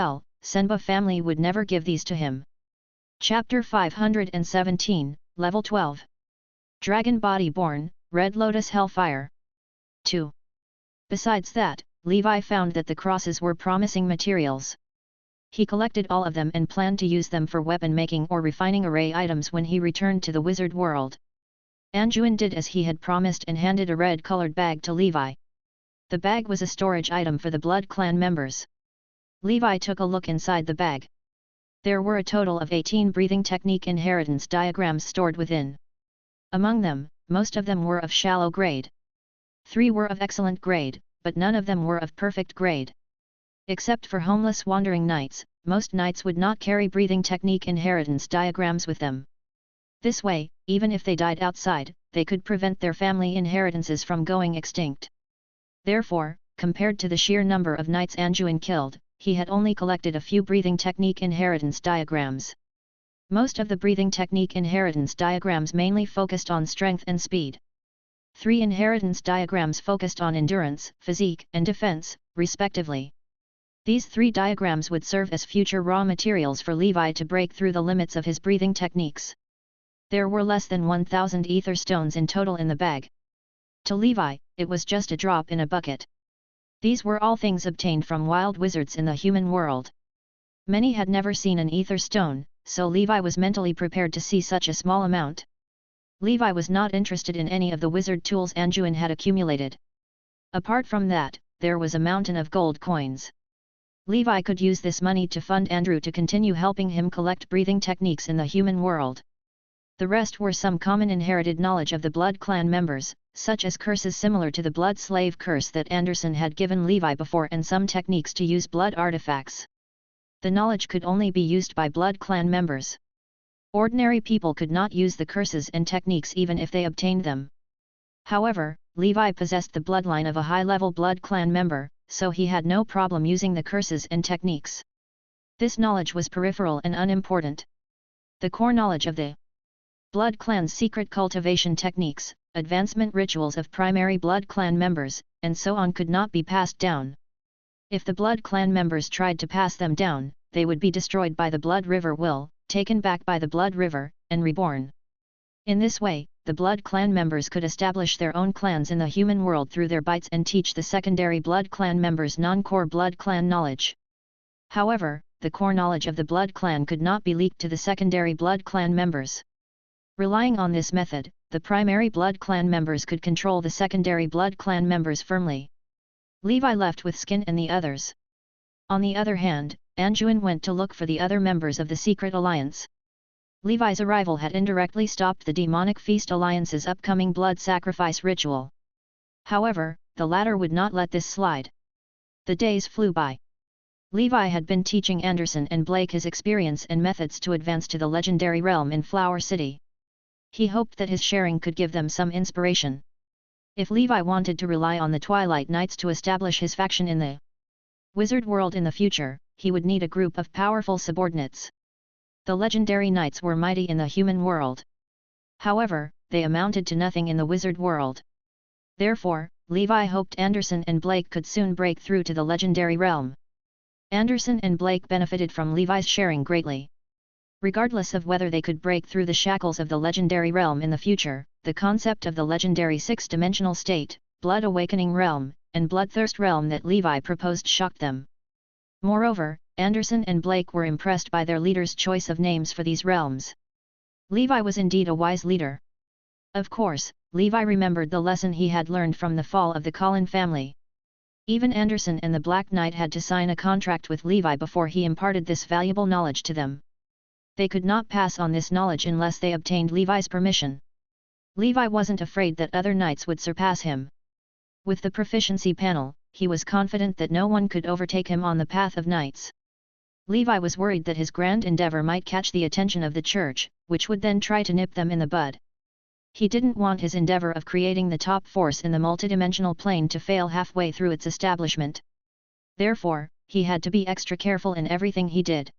Speaker 1: Senba family would never give these to him. Chapter 517, Level 12. Dragon Body Born, Red Lotus Hellfire. 2. Besides that, Levi found that the crosses were promising materials. He collected all of them and planned to use them for weapon making or refining array items when he returned to the wizard world. Anjuin did as he had promised and handed a red-colored bag to Levi. The bag was a storage item for the blood clan members. Levi took a look inside the bag. There were a total of 18 breathing technique inheritance diagrams stored within. Among them, most of them were of shallow grade. 3 were of excellent grade, but none of them were of perfect grade. Except for homeless wandering knights, most knights would not carry breathing technique inheritance diagrams with them. This way, even if they died outside, they could prevent their family inheritances from going extinct. Therefore, compared to the sheer number of knights Anjuin killed, he had only collected a few breathing technique inheritance diagrams. Most of the breathing technique inheritance diagrams mainly focused on strength and speed. 3 inheritance diagrams focused on endurance, physique, and defense, respectively. These 3 diagrams would serve as future raw materials for Levi to break through the limits of his breathing techniques. There were less than 1,000 ether stones in total in the bag. To Levi, it was just a drop in a bucket. These were all things obtained from wild wizards in the human world. Many had never seen an ether stone, so Levi was mentally prepared to see such a small amount. Levi was not interested in any of the wizard tools Anjuin had accumulated. Apart from that, there was a mountain of gold coins. Levi could use this money to fund Andrew to continue helping him collect breathing techniques in the human world. The rest were some common inherited knowledge of the blood clan members, such as curses similar to the blood slave curse that Anderson had given Levi before and some techniques to use blood artifacts. The knowledge could only be used by blood clan members. Ordinary people could not use the curses and techniques even if they obtained them. However, Levi possessed the bloodline of a high-level blood clan member, so he had no problem using the curses and techniques. This knowledge was peripheral and unimportant. The core knowledge of the blood clan's secret cultivation techniques, advancement rituals of primary blood clan members, and so on could not be passed down. If the blood clan members tried to pass them down, they would be destroyed by the blood river will, taken back by the blood river, and reborn. In this way, the blood clan members could establish their own clans in the human world through their bites and teach the secondary blood clan members non-core blood clan knowledge. However, the core knowledge of the blood clan could not be leaked to the secondary blood clan members. Relying on this method, the primary blood clan members could control the secondary blood clan members firmly. Levi left with Skin and the others. On the other hand, Anjuin went to look for the other members of the Secret Alliance. Levi's arrival had indirectly stopped the Demonic Feast Alliance's upcoming blood sacrifice ritual. However, the latter would not let this slide. The days flew by. Levi had been teaching Anderson and Blake his experience and methods to advance to the legendary realm in Flower City. He hoped that his sharing could give them some inspiration. If Levi wanted to rely on the Twilight Knights to establish his faction in the wizard world in the future, he would need a group of powerful subordinates. The legendary knights were mighty in the human world. However, they amounted to nothing in the wizard world. Therefore, Levi hoped Anderson and Blake could soon break through to the legendary realm. Anderson and Blake benefited from Levi's sharing greatly. Regardless of whether they could break through the shackles of the legendary realm in the future, the concept of the legendary six-dimensional state, Blood Awakening Realm, and Bloodthirst Realm that Levi proposed shocked them. Moreover, Anderson and Blake were impressed by their leader's choice of names for these realms. Levi was indeed a wise leader. Of course, Levi remembered the lesson he had learned from the fall of the Collin family. Even Anderson and the Black Knight had to sign a contract with Levi before he imparted this valuable knowledge to them. They could not pass on this knowledge unless they obtained Levi's permission. Levi wasn't afraid that other knights would surpass him. With the proficiency panel, he was confident that no one could overtake him on the path of knights. Levi was worried that his grand endeavor might catch the attention of the church, which would then try to nip them in the bud. He didn't want his endeavor of creating the top force in the multidimensional plane to fail halfway through its establishment. Therefore, he had to be extra careful in everything he did.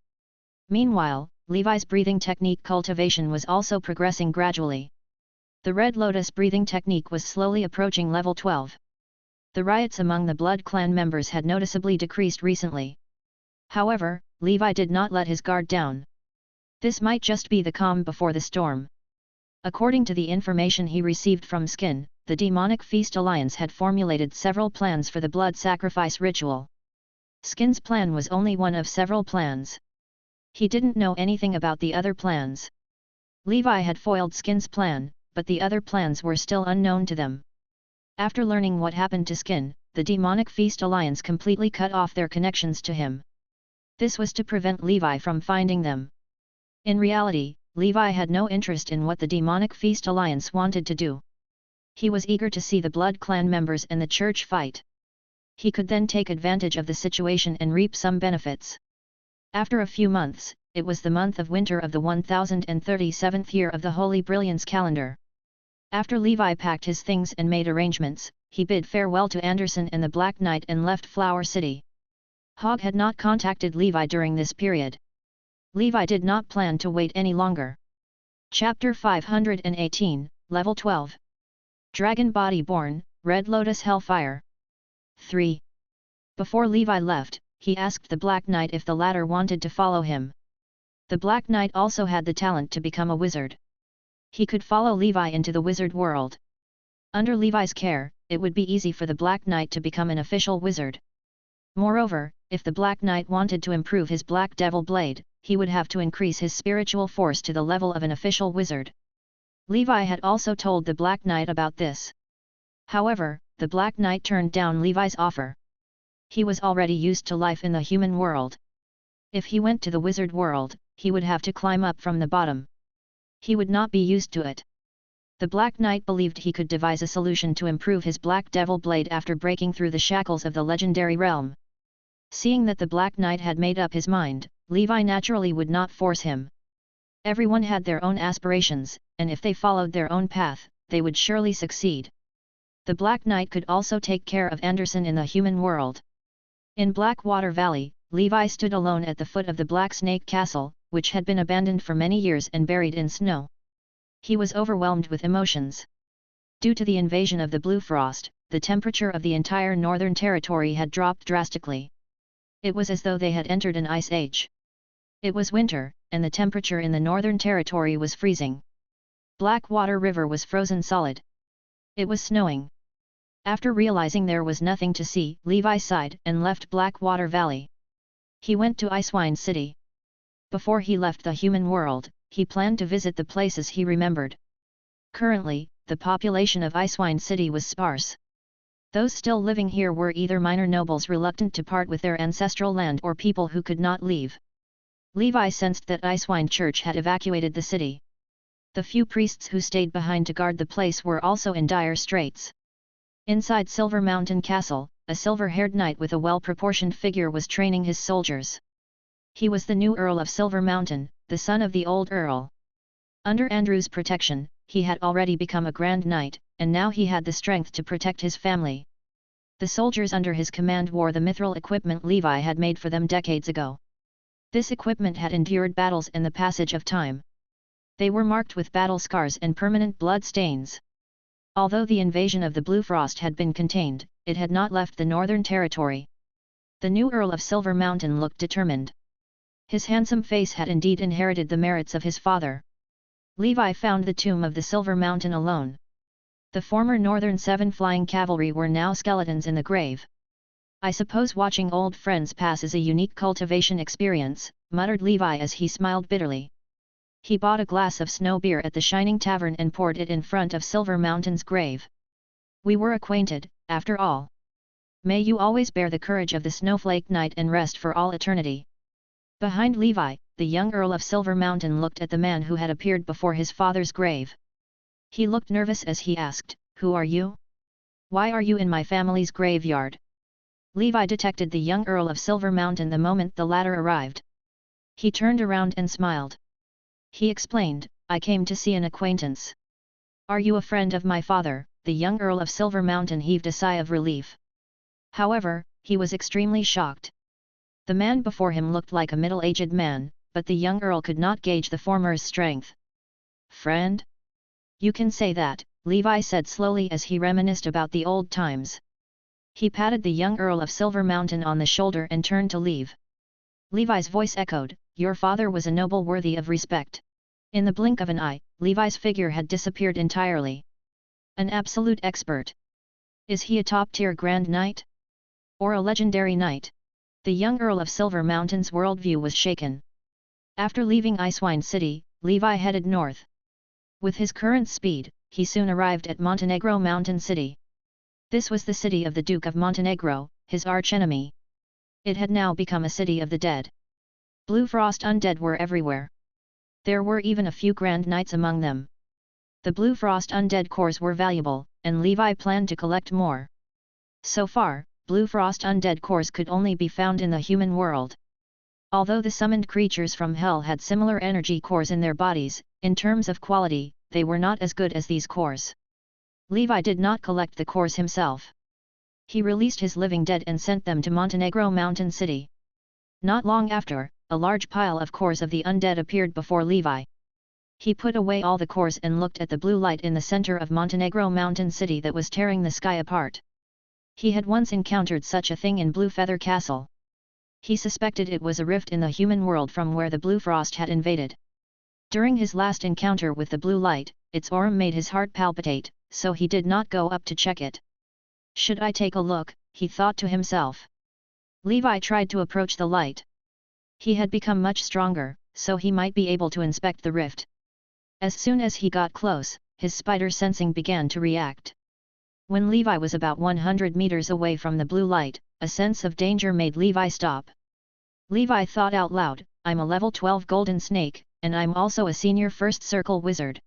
Speaker 1: Meanwhile, Levi's breathing technique cultivation was also progressing gradually. The Red Lotus breathing technique was slowly approaching level 12. The riots among the Blood Clan members had noticeably decreased recently. However, Levi did not let his guard down. This might just be the calm before the storm. According to the information he received from Skin, the Demonic Feast Alliance had formulated several plans for the blood sacrifice ritual. Skin's plan was only one of several plans. He didn't know anything about the other plans. Levi had foiled Skin's plan, but the other plans were still unknown to them. After learning what happened to Skin, the Demonic Feast Alliance completely cut off their connections to him. This was to prevent Levi from finding them. In reality, Levi had no interest in what the Demonic Feast Alliance wanted to do. He was eager to see the Blood Clan members and the church fight. He could then take advantage of the situation and reap some benefits. After a few months, it was the month of winter of the 1037th year of the Holy Brilliance calendar. After Levi packed his things and made arrangements, he bid farewell to Anderson and the Black Knight and left Flower City. Hogg had not contacted Levi during this period. Levi did not plan to wait any longer. Chapter 518, Level 12. Dragon Body Born, Red Lotus Hellfire. 3. Before Levi left, he asked the Black Knight if the latter wanted to follow him. The Black Knight also had the talent to become a wizard. He could follow Levi into the wizard world. Under Levi's care, it would be easy for the Black Knight to become an official wizard. Moreover, if the Black Knight wanted to improve his Black Devil Blade, he would have to increase his spiritual force to the level of an official wizard. Levi had also told the Black Knight about this. However, the Black Knight turned down Levi's offer. He was already used to life in the human world. If he went to the wizard world, he would have to climb up from the bottom. He would not be used to it. The Black Knight believed he could devise a solution to improve his Black Devil Blade after breaking through the shackles of the legendary realm. Seeing that the Black Knight had made up his mind, Levi naturally would not force him. Everyone had their own aspirations, and if they followed their own path, they would surely succeed. The Black Knight could also take care of Anderson in the human world. In Blackwater Valley, Levi stood alone at the foot of the Black Snake Castle, which had been abandoned for many years and buried in snow. He was overwhelmed with emotions. Due to the invasion of the Blue Frost, the temperature of the entire Northern Territory had dropped drastically. It was as though they had entered an ice age. It was winter, and the temperature in the Northern Territory was freezing. Blackwater River was frozen solid. It was snowing. After realizing there was nothing to see, Levi sighed and left Blackwater Valley. He went to Icewind City. Before he left the human world, he planned to visit the places he remembered. Currently, the population of Icewind City was sparse. Those still living here were either minor nobles reluctant to part with their ancestral land or people who could not leave. Levi sensed that Icewind Church had evacuated the city. The few priests who stayed behind to guard the place were also in dire straits. Inside Silver Mountain Castle, a silver-haired knight with a well-proportioned figure was training his soldiers. He was the new Earl of Silver Mountain, the son of the old Earl. Under Andrew's protection, he had already become a Grand Knight, and now he had the strength to protect his family. The soldiers under his command wore the mithril equipment Levi had made for them decades ago. This equipment had endured battles and the passage of time. They were marked with battle scars and permanent blood stains. Although the invasion of the Blue Frost had been contained, it had not left the Northern Territory. The new Earl of Silver Mountain looked determined. His handsome face had indeed inherited the merits of his father. Levi found the tomb of the Silver Mountain alone. The former Northern Seven Flying Cavalry were now skeletons in the grave. "I suppose watching old friends pass is a unique cultivation experience," muttered Levi as he smiled bitterly. He bought a glass of snow beer at the Shining Tavern and poured it in front of Silver Mountain's grave. "We were acquainted, after all. May you always bear the courage of the Snowflake Knight and rest for all eternity." Behind Levi, the young Earl of Silver Mountain looked at the man who had appeared before his father's grave. He looked nervous as he asked, "Who are you? Why are you in my family's graveyard?" Levi detected the young Earl of Silver Mountain the moment the latter arrived. He turned around and smiled. He explained, "I came to see an acquaintance." "Are you a friend of my father?" The young Earl of Silver Mountain heaved a sigh of relief. However, he was extremely shocked. The man before him looked like a middle-aged man, but the young Earl could not gauge the former's strength. "Friend? You can say that," Levi said slowly as he reminisced about the old times. He patted the young Earl of Silver Mountain on the shoulder and turned to leave. Levi's voice echoed, "Your father was a noble worthy of respect." In the blink of an eye, Levi's figure had disappeared entirely. An absolute expert. Is he a top-tier Grand Knight? Or a legendary knight? The young Earl of Silver Mountain's worldview was shaken. After leaving Icewind City, Levi headed north. With his current speed, he soon arrived at Montenegro Mountain City. This was the city of the Duke of Montenegro, his archenemy. It had now become a city of the dead. Blue Frost undead were everywhere. There were even a few Grand Knights among them. The Blue Frost undead cores were valuable, and Levi planned to collect more. So far, Blue Frost undead cores could only be found in the human world. Although the summoned creatures from Hell had similar energy cores in their bodies, in terms of quality, they were not as good as these cores. Levi did not collect the cores himself. He released his living dead and sent them to Montenegro Mountain City. Not long after, a large pile of cores of the undead appeared before Levi. He put away all the cores and looked at the blue light in the center of Montenegro Mountain City that was tearing the sky apart. He had once encountered such a thing in Blue Feather Castle. He suspected it was a rift in the human world from where the Blue Frost had invaded. During his last encounter with the blue light, its aura made his heart palpitate, so he did not go up to check it. "Should I take a look?" he thought to himself. Levi tried to approach the light. He had become much stronger, so he might be able to inspect the rift. As soon as he got close, his spider sensing began to react. When Levi was about 100 meters away from the blue light, a sense of danger made Levi stop. Levi thought out loud, "I'm a level 12 golden snake, and I'm also a senior first circle wizard.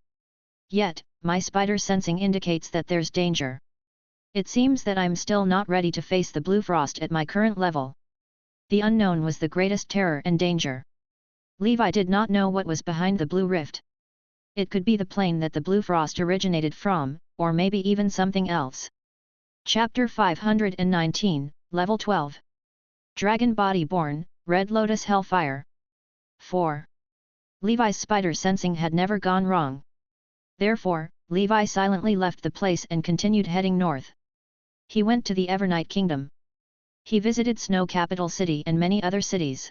Speaker 1: Yet, my spider sensing indicates that there's danger. It seems that I'm still not ready to face the Blue Frost at my current level." The unknown was the greatest terror and danger. Levi did not know what was behind the blue rift. It could be the plane that the Blue Frost originated from, or maybe even something else. Chapter 519, Level 12. Dragon Body Born, Red Lotus Hellfire. 4. Levi's spider sensing had never gone wrong. Therefore, Levi silently left the place and continued heading north. He went to the Evernight Kingdom. He visited Snow Capital City and many other cities.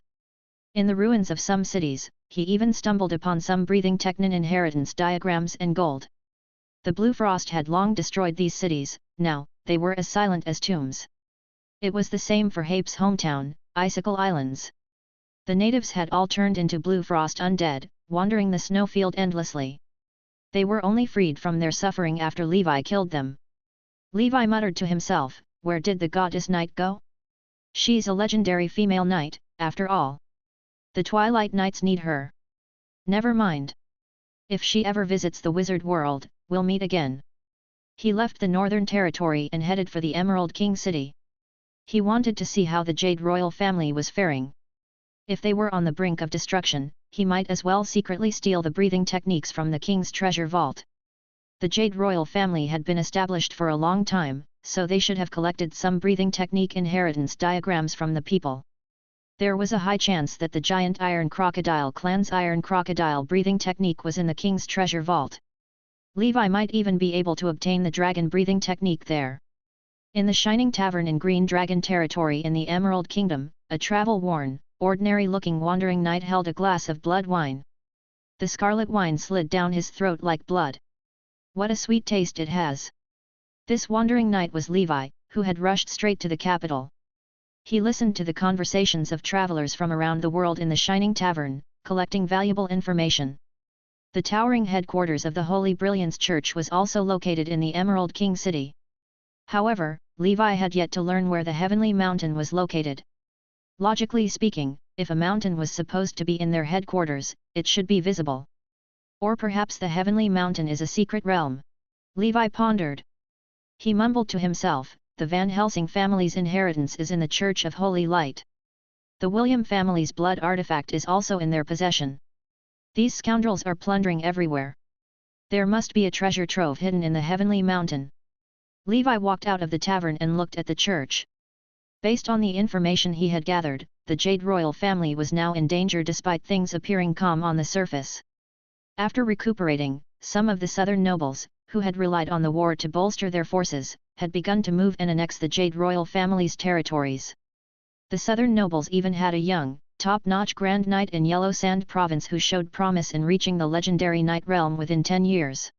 Speaker 1: In the ruins of some cities, he even stumbled upon some breathing Technon inheritance diagrams and gold. The Blue Frost had long destroyed these cities, now, they were as silent as tombs. It was the same for Hape's hometown, Icicle Islands. The natives had all turned into Blue Frost undead, wandering the snowfield endlessly. They were only freed from their suffering after Levi killed them. Levi muttered to himself, "Where did the goddess Night go? She's a legendary female knight, after all. The Twilight Knights need her. Never mind. If she ever visits the wizard world, we'll meet again." He left the Northern Territory and headed for the Emerald King City. He wanted to see how the Jade Royal family was faring. If they were on the brink of destruction, he might as well secretly steal the breathing techniques from the king's treasure vault. The Jade royal family had been established for a long time, so they should have collected some breathing technique inheritance diagrams from the people. There was a high chance that the giant Iron Crocodile clan's Iron Crocodile breathing technique was in the king's treasure vault. Levi might even be able to obtain the dragon breathing technique there. In the Shining Tavern in Green Dragon territory in the Emerald Kingdom, a travel-worn, ordinary-looking wandering knight held a glass of blood wine. The scarlet wine slid down his throat like blood. What a sweet taste it has! This wandering knight was Levi, who had rushed straight to the capital. He listened to the conversations of travelers from around the world in the Shining Tavern, collecting valuable information. The towering headquarters of the Holy Brilliance Church was also located in the Emerald King City. However, Levi had yet to learn where the Heavenly Mountain was located. Logically speaking, if a mountain was supposed to be in their headquarters, it should be visible. Or perhaps the Heavenly Mountain is a secret realm. Levi pondered. He mumbled to himself, the Van Helsing family's inheritance is in the Church of Holy Light. The William family's blood artifact is also in their possession. These scoundrels are plundering everywhere. There must be a treasure trove hidden in the Heavenly Mountain. Levi walked out of the tavern and looked at the church. Based on the information he had gathered, the Jade royal family was now in danger despite things appearing calm on the surface. After recuperating, some of the southern nobles, who had relied on the war to bolster their forces, had begun to move and annex the Jade royal family's territories. The southern nobles even had a young, top-notch Grand Knight in Yellow Sand Province who showed promise in reaching the legendary Knight realm within 10 years.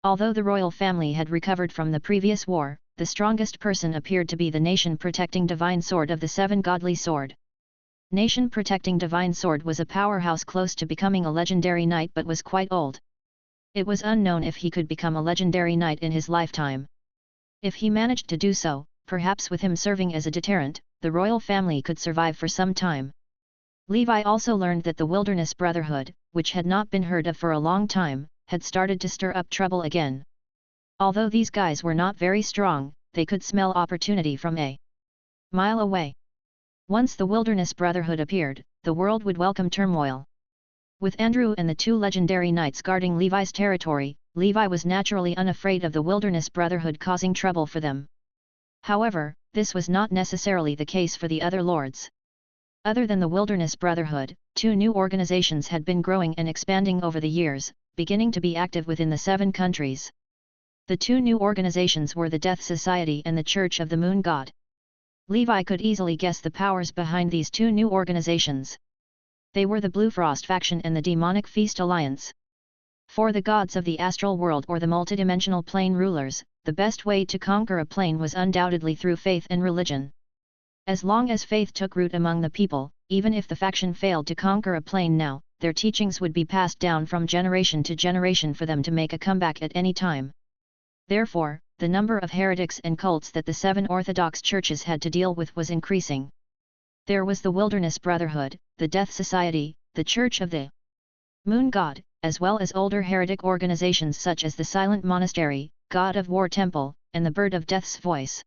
Speaker 1: Although the royal family had recovered from the previous war, the strongest person appeared to be the nation-protecting divine sword of the Seven Godly Sword. Nation-protecting divine sword was a powerhouse close to becoming a legendary knight but was quite old. It was unknown if he could become a legendary knight in his lifetime. If he managed to do so, perhaps with him serving as a deterrent, the royal family could survive for some time. Levi also learned that the Wilderness Brotherhood, which had not been heard of for a long time, had started to stir up trouble again. Although these guys were not very strong, they could smell opportunity from a mile away. Once the Wilderness Brotherhood appeared, the world would welcome turmoil. With Andrew and the two legendary knights guarding Levi's territory, Levi was naturally unafraid of the Wilderness Brotherhood causing trouble for them. However, this was not necessarily the case for the other lords. Other than the Wilderness Brotherhood, two new organizations had been growing and expanding over the years, beginning to be active within the 7 countries. The two new organizations were the Death Society and the Church of the Moon God. Levi could easily guess the powers behind these two new organizations. They were the Blue Frost faction and the Demonic Feast Alliance. For the gods of the astral world or the multidimensional plane rulers, the best way to conquer a plane was undoubtedly through faith and religion. As long as faith took root among the people, even if the faction failed to conquer a plane now, their teachings would be passed down from generation to generation for them to make a comeback at any time. Therefore, the number of heretics and cults that the 7 Orthodox churches had to deal with was increasing. There was the Wilderness Brotherhood, the Death Society, the Church of the Moon God, as well as older heretic organizations such as the Silent Monastery, God of War Temple, and the Bird of Death's Voice.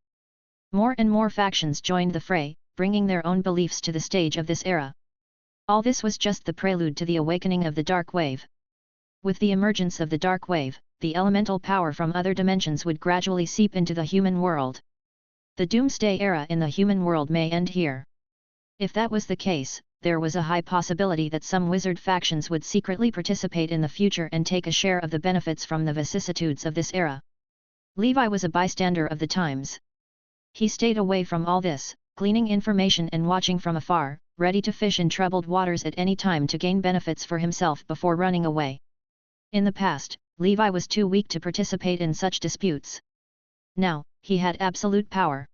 Speaker 1: More and more factions joined the fray, bringing their own beliefs to the stage of this era. All this was just the prelude to the awakening of the Dark Wave. With the emergence of the Dark Wave, the elemental power from other dimensions would gradually seep into the human world. The Doomsday era in the human world may end here. If that was the case, there was a high possibility that some wizard factions would secretly participate in the future and take a share of the benefits from the vicissitudes of this era. Levi was a bystander of the times. He stayed away from all this, gleaning information and watching from afar, ready to fish in troubled waters at any time to gain benefits for himself before running away. In the past, Levi was too weak to participate in such disputes. Now, he had absolute power.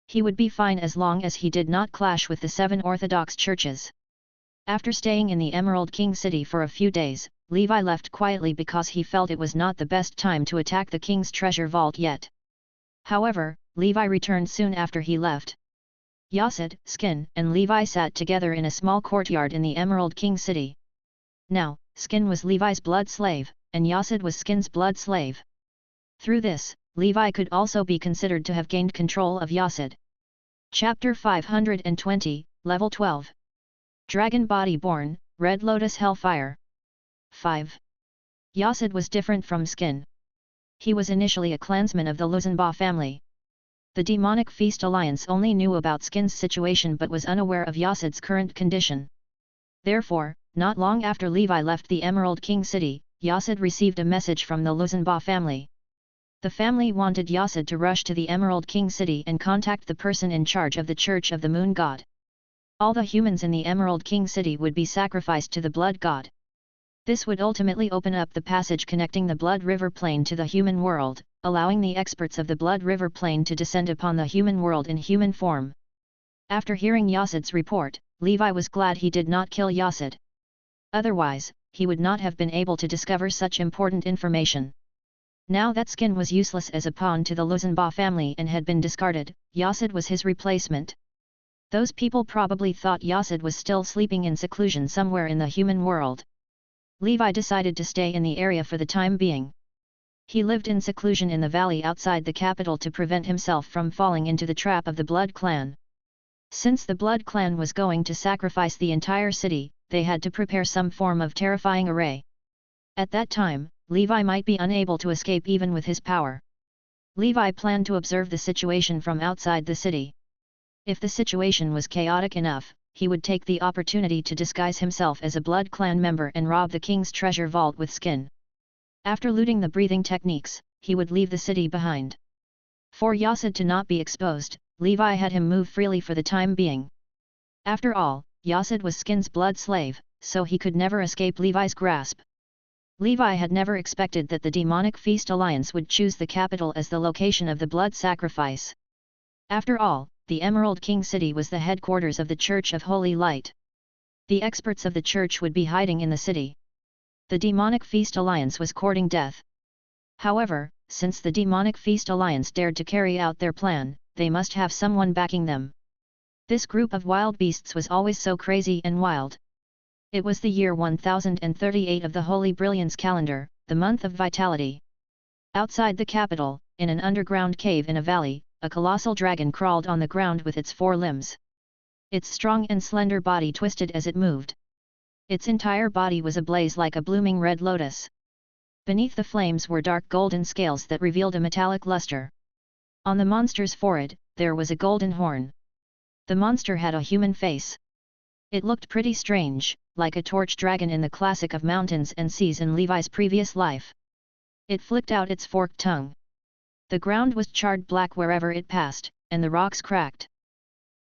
Speaker 1: He would be fine as long as he did not clash with the 7 Orthodox churches. After staying in the Emerald King City for a few days, Levi left quietly because he felt it was not the best time to attack the king's treasure vault yet. However, Levi returned soon after he left. Yasid, Skin, and Levi sat together in a small courtyard in the Emerald King City. Now, Skin was Levi's blood slave, and Yasid was Skin's blood slave. Through this, Levi could also be considered to have gained control of Yasid. Chapter 520, Level 12. Dragon Body Born, Red Lotus Hellfire. 5. Yasid was different from Skin. He was initially a clansman of the Luzenba family. The demonic Feast Alliance only knew about Skin's situation but was unaware of Yasid's current condition. Therefore, not long after Levi left the Emerald King City, Yasid received a message from the Luzenba family. The family wanted Yasid to rush to the Emerald King City and contact the person in charge of the Church of the Moon God. All the humans in the Emerald King City would be sacrificed to the Blood God. This would ultimately open up the passage connecting the Blood River Plain to the human world, allowing the experts of the Blood River Plain to descend upon the human world in human form. After hearing Yasid's report, Levi was glad he did not kill Yasid. Otherwise, he would not have been able to discover such important information. Now that Skin was useless as a pawn to the Luzenba family and had been discarded, Yasid was his replacement. Those people probably thought Yasid was still sleeping in seclusion somewhere in the human world. Levi decided to stay in the area for the time being. He lived in seclusion in the valley outside the capital to prevent himself from falling into the trap of the Blood Clan. Since the Blood Clan was going to sacrifice the entire city, they had to prepare some form of terrifying array. At that time, Levi might be unable to escape even with his power. Levi planned to observe the situation from outside the city. If the situation was chaotic enough, he would take the opportunity to disguise himself as a Blood Clan member and rob the king's treasure vault with Skin. After looting the breathing techniques, he would leave the city behind. For Yasid to not be exposed, Levi had him move freely for the time being. After all, Yasid was Skin's blood slave, so he could never escape Levi's grasp. Levi had never expected that the Demonic Feast Alliance would choose the capital as the location of the blood sacrifice. After all, the Emerald King City was the headquarters of the Church of Holy Light. The experts of the church would be hiding in the city. The Demonic Feast Alliance was courting death. However, since the Demonic Feast Alliance dared to carry out their plan, they must have someone backing them. This group of wild beasts was always so crazy and wild. It was the year 1038 of the Holy Brilliance calendar, the month of vitality. Outside the capital, in an underground cave in a valley, a colossal dragon crawled on the ground with its 4 limbs. Its strong and slender body twisted as it moved. Its entire body was ablaze like a blooming red lotus. Beneath the flames were dark golden scales that revealed a metallic luster. On the monster's forehead, there was a golden horn. The monster had a human face. It looked pretty strange, like a torch dragon in the classic of mountains and seas in Levi's previous life. It flicked out its forked tongue. The ground was charred black wherever it passed, and the rocks cracked.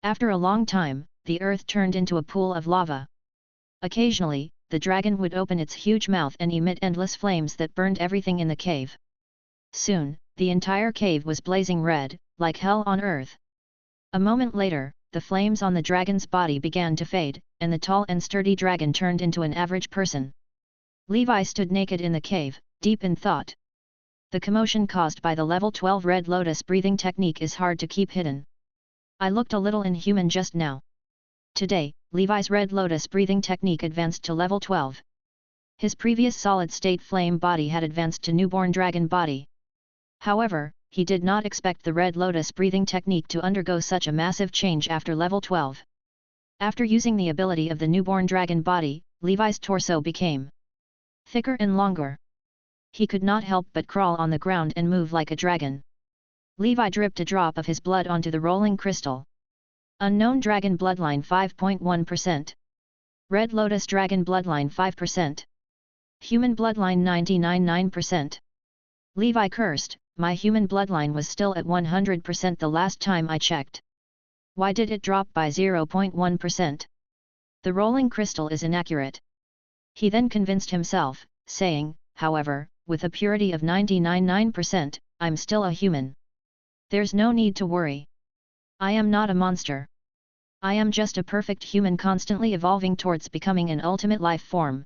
Speaker 1: After a long time, the earth turned into a pool of lava. Occasionally, the dragon would open its huge mouth and emit endless flames that burned everything in the cave. Soon, the entire cave was blazing red, like hell on earth. A moment later, the flames on the dragon's body began to fade, and the tall and sturdy dragon turned into an average person. Levi stood naked in the cave, deep in thought. The commotion caused by the level 12 Red Lotus breathing technique is hard to keep hidden. I looked a little inhuman just now. Today, Levi's Red Lotus breathing technique advanced to level 12. His previous solid-state flame body had advanced to newborn dragon body. However, he did not expect the Red Lotus breathing technique to undergo such a massive change after level 12. After using the ability of the newborn dragon body, Levi's torso became thicker and longer. He could not help but crawl on the ground and move like a dragon. Levi dripped a drop of his blood onto the rolling crystal. Unknown Dragon Bloodline 5.1%. Red Lotus Dragon Bloodline 5%. Human Bloodline 99.9%. Levi cursed, my human bloodline was still at 100% the last time I checked. Why did it drop by 0.1%? The rolling crystal is inaccurate. He then convinced himself, saying, however, with a purity of 99.9%, I'm still a human. There's no need to worry. I am not a monster. I am just a perfect human constantly evolving towards becoming an ultimate life form.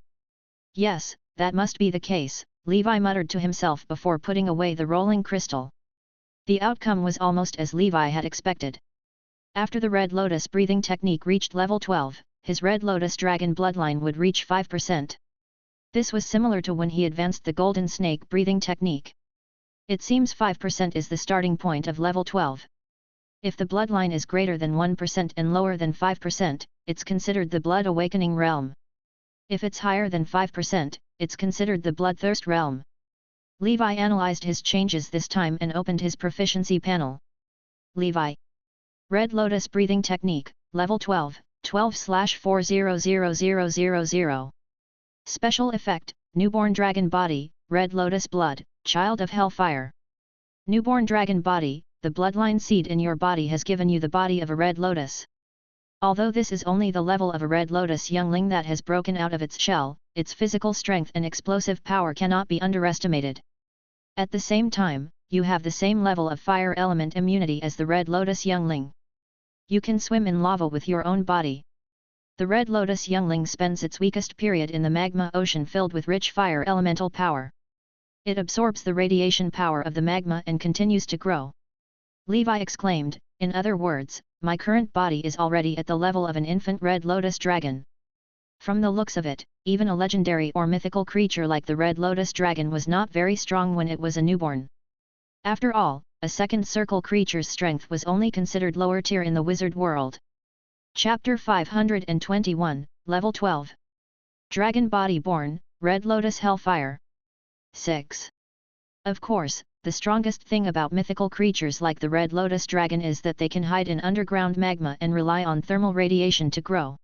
Speaker 1: Yes, that must be the case, Levi muttered to himself before putting away the rolling crystal. The outcome was almost as Levi had expected. After the Red Lotus breathing technique reached level 12, his Red Lotus Dragon bloodline would reach 5%. This was similar to when he advanced the Golden Snake breathing technique. It seems 5% is the starting point of level 12. If the bloodline is greater than 1% and lower than 5%, it's considered the Blood Awakening realm. If it's higher than 5%, it's considered the Bloodthirst realm. Levi analyzed his changes this time and opened his proficiency panel. Levi. Red Lotus Breathing Technique, Level 12, 12/400000. Special Effect, Newborn Dragon Body, Red Lotus Blood, Child of Hellfire. Newborn Dragon Body, the bloodline seed in your body has given you the body of a red lotus. Although this is only the level of a red lotus youngling that has broken out of its shell, its physical strength and explosive power cannot be underestimated. At the same time, you have the same level of fire element immunity as the red lotus youngling. You can swim in lava with your own body. The red lotus youngling spends its weakest period in the magma ocean filled with rich fire elemental power. It absorbs the radiation power of the magma and continues to grow. Levi exclaimed, in other words, my current body is already at the level of an infant red lotus dragon. From the looks of it, even a legendary or mythical creature like the red lotus dragon was not very strong when it was a newborn. After all, a second circle creature's strength was only considered lower tier in the wizard world. Chapter 521, Level 12. Dragon Body Born, Red Lotus Hellfire. 6. Of course, the strongest thing about mythical creatures like the Red Lotus Dragon is that they can hide in underground magma and rely on thermal radiation to grow.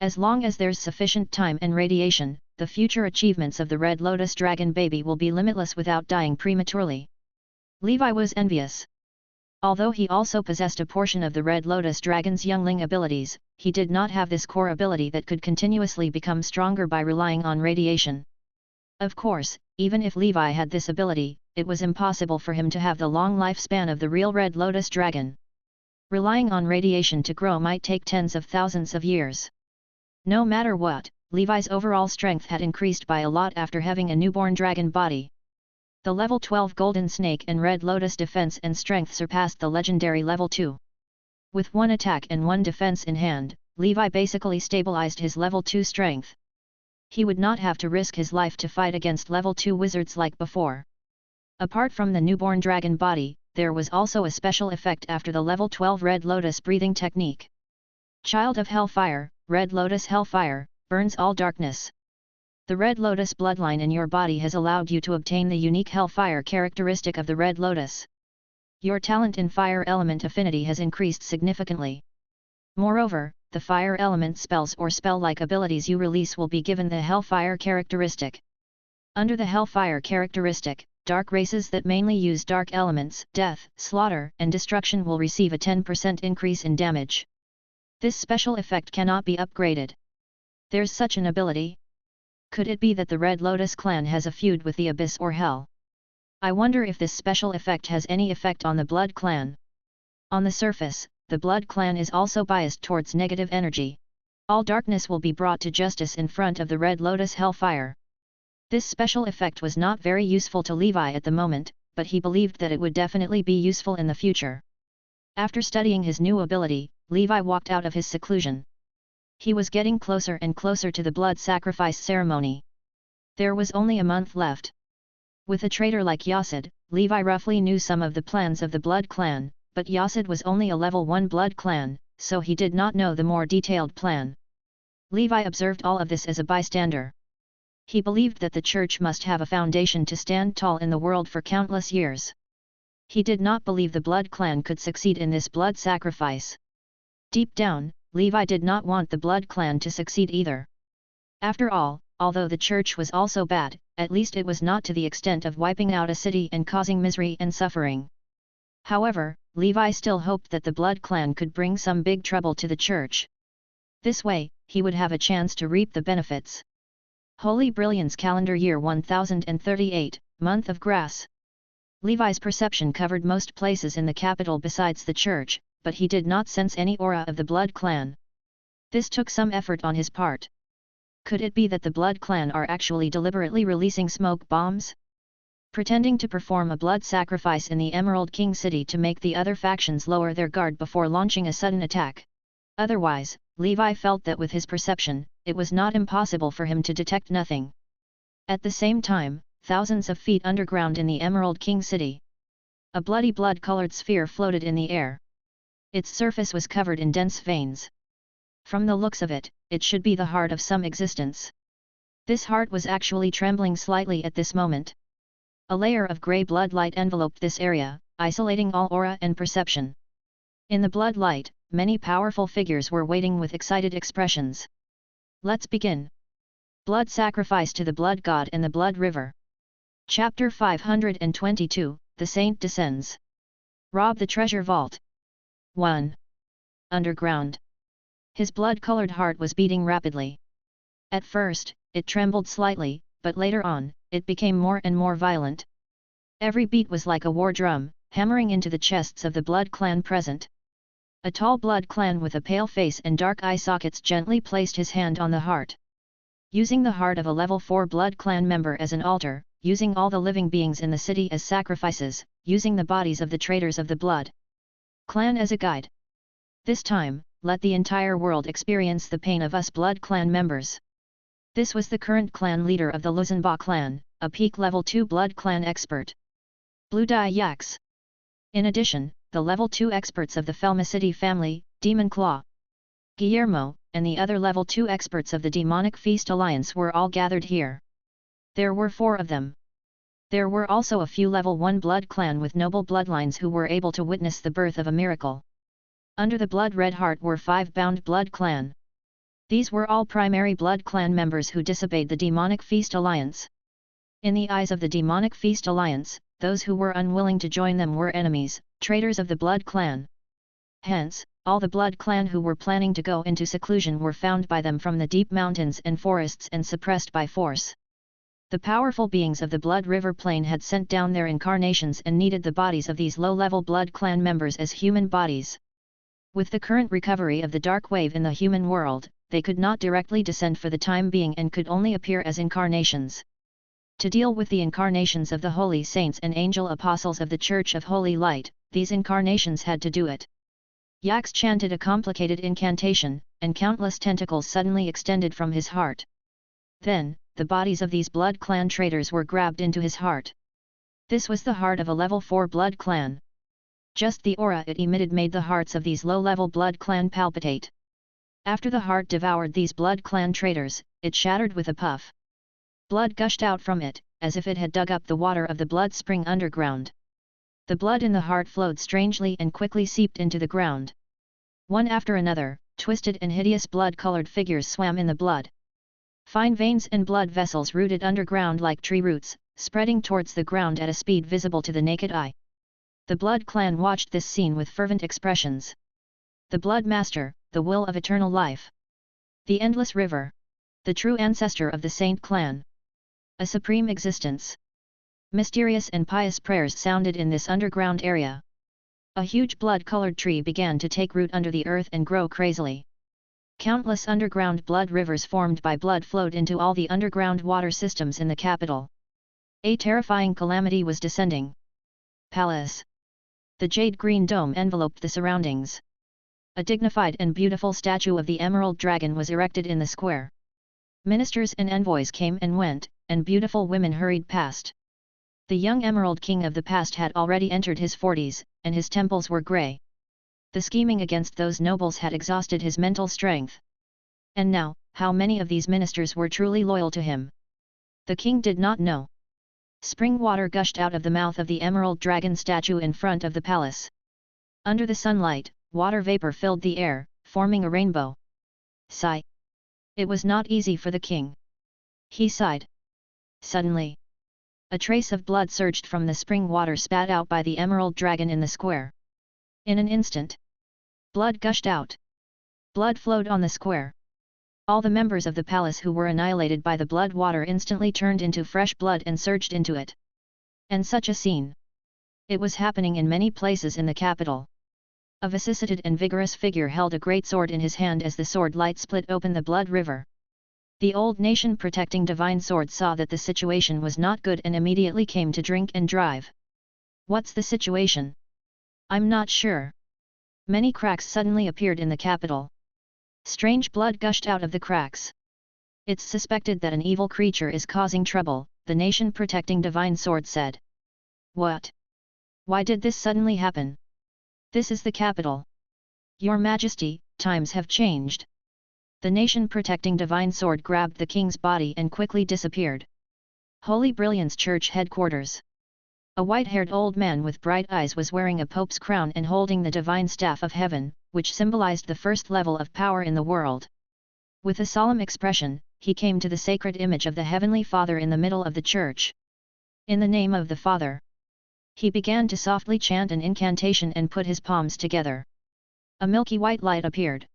Speaker 1: As long as there's sufficient time and radiation, the future achievements of the Red Lotus Dragon baby will be limitless without dying prematurely. Levi was envious. Although he also possessed a portion of the Red Lotus Dragon's youngling abilities, he did not have this core ability that could continuously become stronger by relying on radiation. Of course, even if Levi had this ability, it was impossible for him to have the long lifespan of the real Red Lotus Dragon. Relying on radiation to grow might take tens of thousands of years. No matter what, Levi's overall strength had increased by a lot after having a newborn dragon body. The level 12 Golden Snake and Red Lotus defense and strength surpassed the legendary level 2. With one attack and one defense in hand, Levi basically stabilized his level 2 strength. He would not have to risk his life to fight against level 2 wizards like before. Apart from the newborn dragon body, there was also a special effect after the level 12 Red Lotus breathing technique. Child of Hellfire, Red Lotus Hellfire, burns all darkness. The Red Lotus bloodline in your body has allowed you to obtain the unique Hellfire characteristic of the Red Lotus. Your talent in fire element affinity has increased significantly. Moreover, the fire element spells or spell-like abilities you release will be given the Hellfire characteristic. Under the Hellfire characteristic, dark races that mainly use dark elements, death, slaughter, and destruction will receive a 10% increase in damage. This special effect cannot be upgraded. There's such an ability? Could it be that the Red Lotus clan has a feud with the Abyss or Hell? I wonder if this special effect has any effect on the Blood clan. On the surface, the Blood clan is also biased towards negative energy. All darkness will be brought to justice in front of the Red Lotus Hellfire. This special effect was not very useful to Levi at the moment, but he believed that it would definitely be useful in the future. After studying his new ability, Levi walked out of his seclusion. He was getting closer and closer to the blood sacrifice ceremony. There was only a month left. With a traitor like Yasid, Levi roughly knew some of the plans of the Blood clan, but Yasid was only a level 1 Blood clan, so he did not know the more detailed plan. Levi observed all of this as a bystander. He believed that the church must have a foundation to stand tall in the world for countless years. He did not believe the Blood clan could succeed in this blood sacrifice. Deep down, Levi did not want the Blood clan to succeed either. After all, although the church was also bad, at least it was not to the extent of wiping out a city and causing misery and suffering. However, Levi still hoped that the Blood clan could bring some big trouble to the church. This way, he would have a chance to reap the benefits. Holy Brilliance Calendar Year 1038, Month of Grass. Levi's perception covered most places in the capital besides the church, but he did not sense any aura of the Blood clan. This took some effort on his part. Could it be that the Blood clan are actually deliberately releasing smoke bombs? Pretending to perform a blood sacrifice in the Emerald King City to make the other factions lower their guard before launching a sudden attack. Otherwise, Levi felt that with his perception, it was not impossible for him to detect nothing. At the same time, thousands of feet underground in the Emerald King City, a bloody blood-colored sphere floated in the air. Its surface was covered in dense veins. From the looks of it, it should be the heart of some existence. This heart was actually trembling slightly at this moment. A layer of grey blood light enveloped this area, isolating all aura and perception. In the blood light, many powerful figures were waiting with excited expressions. Let's begin. Blood sacrifice to the blood god in the blood river. Chapter 522, The Saint Descends. Rob the treasure vault. 1. Underground. His blood-colored heart was beating rapidly. At first, it trembled slightly, but later on, it became more and more violent. Every beat was like a war drum, hammering into the chests of the blood clan present. A tall blood clan with a pale face and dark eye sockets gently placed his hand on the heart. Using the heart of a level 4 blood clan member as an altar, using all the living beings in the city as sacrifices, using the bodies of the traitors of the blood clan as a guide. This time, let the entire world experience the pain of us blood clan members. This was the current clan leader of the Luzenba clan, a peak level 2 blood clan expert. Blue Dye Yaks. In addition, the level 2 experts of the Felmicity family, Demon Claw, Guillermo, and the other level 2 experts of the Demonic Feast Alliance were all gathered here. There were 4 of them. There were also a few level 1 blood clan with noble bloodlines who were able to witness the birth of a miracle. Under the blood red heart were 5 bound blood clan. These were all primary blood clan members who disobeyed the Demonic Feast Alliance. In the eyes of the Demonic Feast Alliance, those who were unwilling to join them were enemies, traitors of the blood clan. Hence, all the blood clan who were planning to go into seclusion were found by them from the deep mountains and forests and suppressed by force. The powerful beings of the Blood River Plain had sent down their incarnations and needed the bodies of these low-level blood clan members as human bodies. With the current recovery of the dark wave in the human world, they could not directly descend for the time being and could only appear as incarnations. To deal with the incarnations of the holy saints and angel apostles of the Church of Holy Light, these incarnations had to do it. Yax chanted a complicated incantation, and countless tentacles suddenly extended from his heart. Then, the bodies of these blood clan traitors were grabbed into his heart. This was the heart of a level 4 blood clan. Just the aura it emitted made the hearts of these low-level blood clan palpitate. After the heart devoured these blood clan traitors, it shattered with a puff. Blood gushed out from it, as if it had dug up the water of the blood spring underground. The blood in the heart flowed strangely and quickly seeped into the ground. One after another, twisted and hideous blood-colored figures swam in the blood. Fine veins and blood vessels rooted underground like tree roots, spreading towards the ground at a speed visible to the naked eye. The blood clan watched this scene with fervent expressions. The blood master, the will of eternal life. The endless river. The true ancestor of the saint clan. A supreme existence. Mysterious and pious prayers sounded in this underground area. A huge blood-colored tree began to take root under the earth and grow crazily. Countless underground blood rivers formed by blood flowed into all the underground water systems in the capital. A terrifying calamity was descending. Palace. The jade-green dome enveloped the surroundings. A dignified and beautiful statue of the Emerald Dragon was erected in the square. Ministers and envoys came and went, and beautiful women hurried past. The young Emerald King of the past had already entered his 40s, and his temples were grey. The scheming against those nobles had exhausted his mental strength. And now, how many of these ministers were truly loyal to him? The king did not know. Spring water gushed out of the mouth of the Emerald Dragon statue in front of the palace. Under the sunlight, water vapor filled the air, forming a rainbow. Sigh. It was not easy for the king. He sighed. Suddenly, a trace of blood surged from the spring water spat out by the Emerald Dragon in the square. In an instant, blood gushed out. Blood flowed on the square. All the members of the palace who were annihilated by the blood water instantly turned into fresh blood and surged into it. And such a scene. It was happening in many places in the capital. A vicissitude and vigorous figure held a great sword in his hand as the sword light split open the blood river. The old nation protecting divine sword saw that the situation was not good and immediately came to drink and drive. What's the situation? I'm not sure. Many cracks suddenly appeared in the capital. Strange blood gushed out of the cracks. It's suspected that an evil creature is causing trouble, the nation protecting divine sword said. What? Why did this suddenly happen? This is the capital. Your Majesty, times have changed. The nation protecting divine sword grabbed the king's body and quickly disappeared. Holy Brilliance Church headquarters. A white-haired old man with bright eyes was wearing a pope's crown and holding the divine staff of heaven, which symbolized the first level of power in the world. With a solemn expression, he came to the sacred image of the Heavenly Father in the middle of the church. In the name of the Father. He began to softly chant an incantation and put his palms together. A milky white light appeared.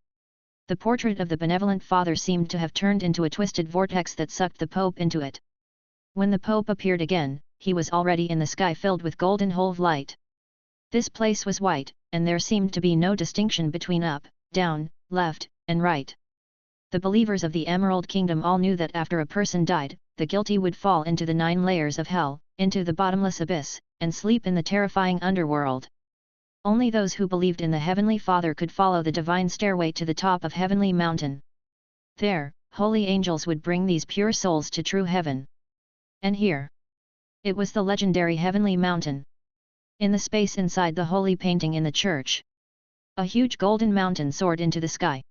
Speaker 1: The portrait of the benevolent Father seemed to have turned into a twisted vortex that sucked the Pope into it. When the Pope appeared again, he was already in the sky filled with golden whole light. This place was white, and there seemed to be no distinction between up, down, left, and right. The believers of the Emerald Kingdom all knew that after a person died, the guilty would fall into the 9 layers of hell, into the bottomless abyss, and sleep in the terrifying underworld. Only those who believed in the Heavenly Father could follow the divine stairway to the top of Heavenly Mountain. There, holy angels would bring these pure souls to true heaven. And here, it was the legendary Heavenly Mountain. In the space inside the holy painting in the church, a huge golden mountain soared into the sky.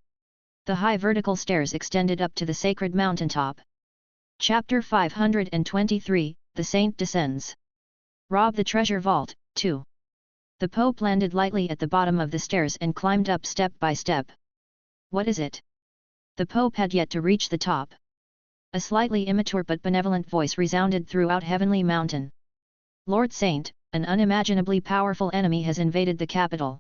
Speaker 1: The high vertical stairs extended up to the sacred mountaintop. Chapter 523, The Saint Descends. Rob the Treasure Vault, 2. The Pope landed lightly at the bottom of the stairs and climbed up step by step. What is it? The Pope had yet to reach the top. A slightly immature but benevolent voice resounded throughout Heavenly Mountain. Lord Saint, an unimaginably powerful enemy has invaded the capital.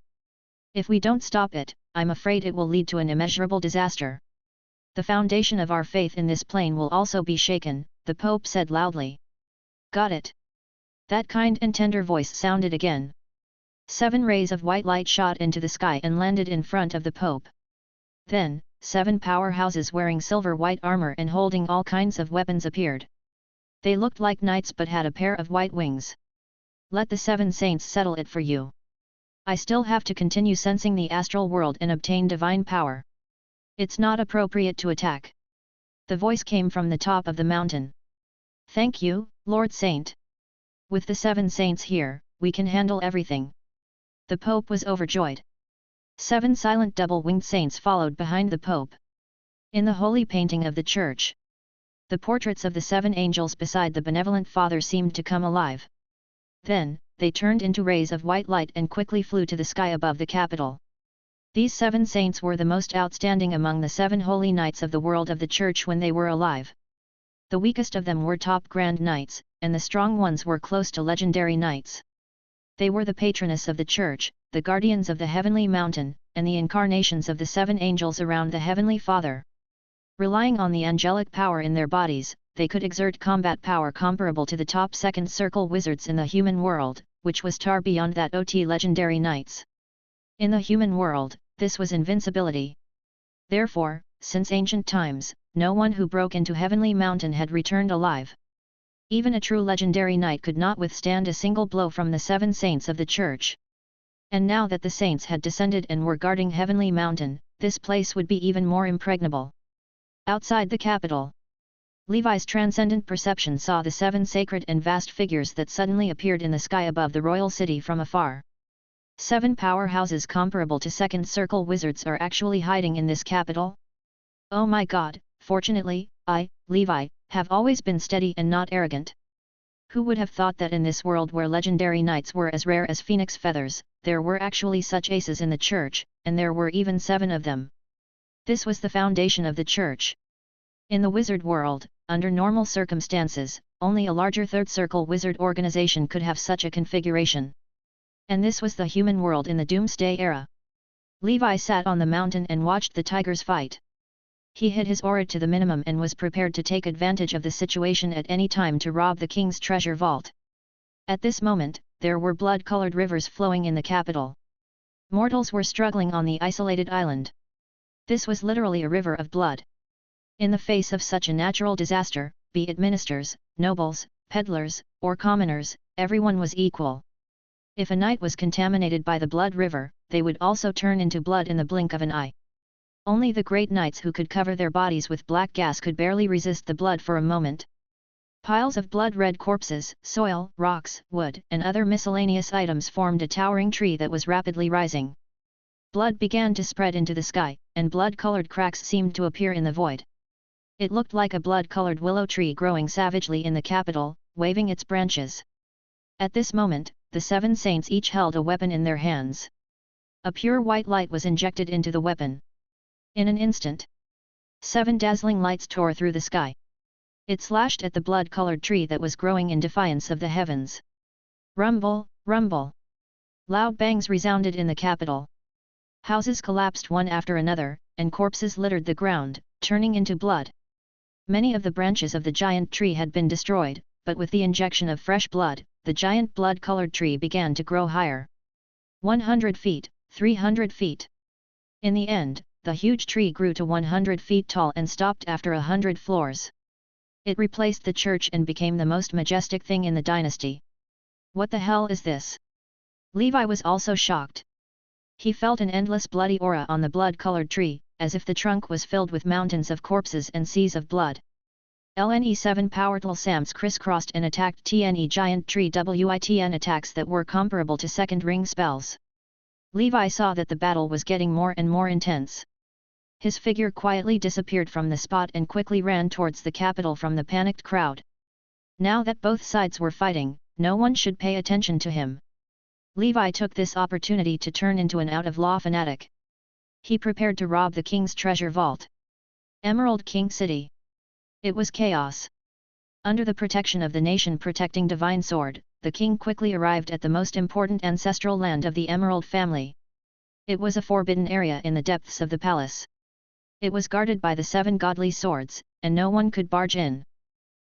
Speaker 1: If we don't stop it, I'm afraid it will lead to an immeasurable disaster. The foundation of our faith in this plane will also be shaken, the Pope said loudly. Got it. That kind and tender voice sounded again. 7 rays of white light shot into the sky and landed in front of the Pope. Then, 7 powerhouses wearing silver white armor and holding all kinds of weapons appeared. They looked like knights but had a pair of white wings. Let the 7 saints settle it for you. I still have to continue sensing the astral world and obtain divine power. It's not appropriate to attack. The voice came from the top of the mountain. Thank you, Lord Saint. With the 7 saints here, we can handle everything. The Pope was overjoyed. 7 silent double-winged saints followed behind the Pope. In the holy painting of the church, the portraits of the 7 angels beside the benevolent Father seemed to come alive. Then, they turned into rays of white light and quickly flew to the sky above the capital. These 7 saints were the most outstanding among the 7 holy knights of the world of the church when they were alive. The weakest of them were top grand knights, and the strong ones were close to legendary knights. They were the patroness of the church, the guardians of the heavenly mountain, and the incarnations of the 7 angels around the Heavenly Father. Relying on the angelic power in their bodies, they could exert combat power comparable to the top second circle wizards in the human world, which was far beyond that of legendary knights. In the human world, this was invincibility. Therefore, since ancient times, no one who broke into Heavenly Mountain had returned alive. Even a true legendary knight could not withstand a single blow from the 7 saints of the church. And now that the saints had descended and were guarding Heavenly Mountain, this place would be even more impregnable. Outside the capital, Levi's transcendent perception saw the 7 sacred and vast figures that suddenly appeared in the sky above the royal city from afar. 7 powerhouses comparable to second circle wizards are actually hiding in this capital? Oh my God, fortunately, I, Levi, have always been steady and not arrogant. Who would have thought that in this world where legendary knights were as rare as phoenix feathers, there were actually such aces in the church, and there were even 7 of them. This was the foundation of the church. In the wizard world, under normal circumstances, only a larger third circle wizard organization could have such a configuration. And this was the human world in the Doomsday era. Levi sat on the mountain and watched the tigers fight. He hid his aura to the minimum and was prepared to take advantage of the situation at any time to rob the king's treasure vault. At this moment, there were blood-colored rivers flowing in the capital. Mortals were struggling on the isolated island. This was literally a river of blood. In the face of such a natural disaster, be it ministers, nobles, peddlers, or commoners, everyone was equal. If a knight was contaminated by the blood river, they would also turn into blood in the blink of an eye. Only the great knights who could cover their bodies with black gas could barely resist the blood for a moment. Piles of blood-red corpses, soil, rocks, wood, and other miscellaneous items formed a towering tree that was rapidly rising. Blood began to spread into the sky, and blood-colored cracks seemed to appear in the void. It looked like a blood-colored willow tree growing savagely in the capital, waving its branches. At this moment, the 7 saints each held a weapon in their hands. A pure white light was injected into the weapon. In an instant, 7 dazzling lights tore through the sky. It slashed at the blood-colored tree that was growing in defiance of the heavens. Rumble, rumble! Loud bangs resounded in the capital. Houses collapsed one after another, and corpses littered the ground, turning into blood. Many of the branches of the giant tree had been destroyed, but with the injection of fresh blood, the giant blood-colored tree began to grow higher. 100 feet, 300 feet. In the end, the huge tree grew to 100 feet tall and stopped after 100 floors. It replaced the church and became the most majestic thing in the dynasty. What the hell is this? Levi was also shocked. He felt an endless bloody aura on the blood-colored tree, as if the trunk was filled with mountains of corpses and seas of blood. LNE7 powerful SAMs crisscrossed and attacked TNE giant tree WITN attacks that were comparable to second ring spells. Levi saw that the battle was getting more and more intense. His figure quietly disappeared from the spot and quickly ran towards the capital from the panicked crowd. Now that both sides were fighting, no one should pay attention to him. Levi took this opportunity to turn into an out-of-law fanatic. He prepared to rob the king's treasure vault. Emerald King City. It was chaos. Under the protection of the nation-protecting divine sword, the king quickly arrived at the most important ancestral land of the Emerald family. It was a forbidden area in the depths of the palace. It was guarded by the 7 godly swords, and no one could barge in.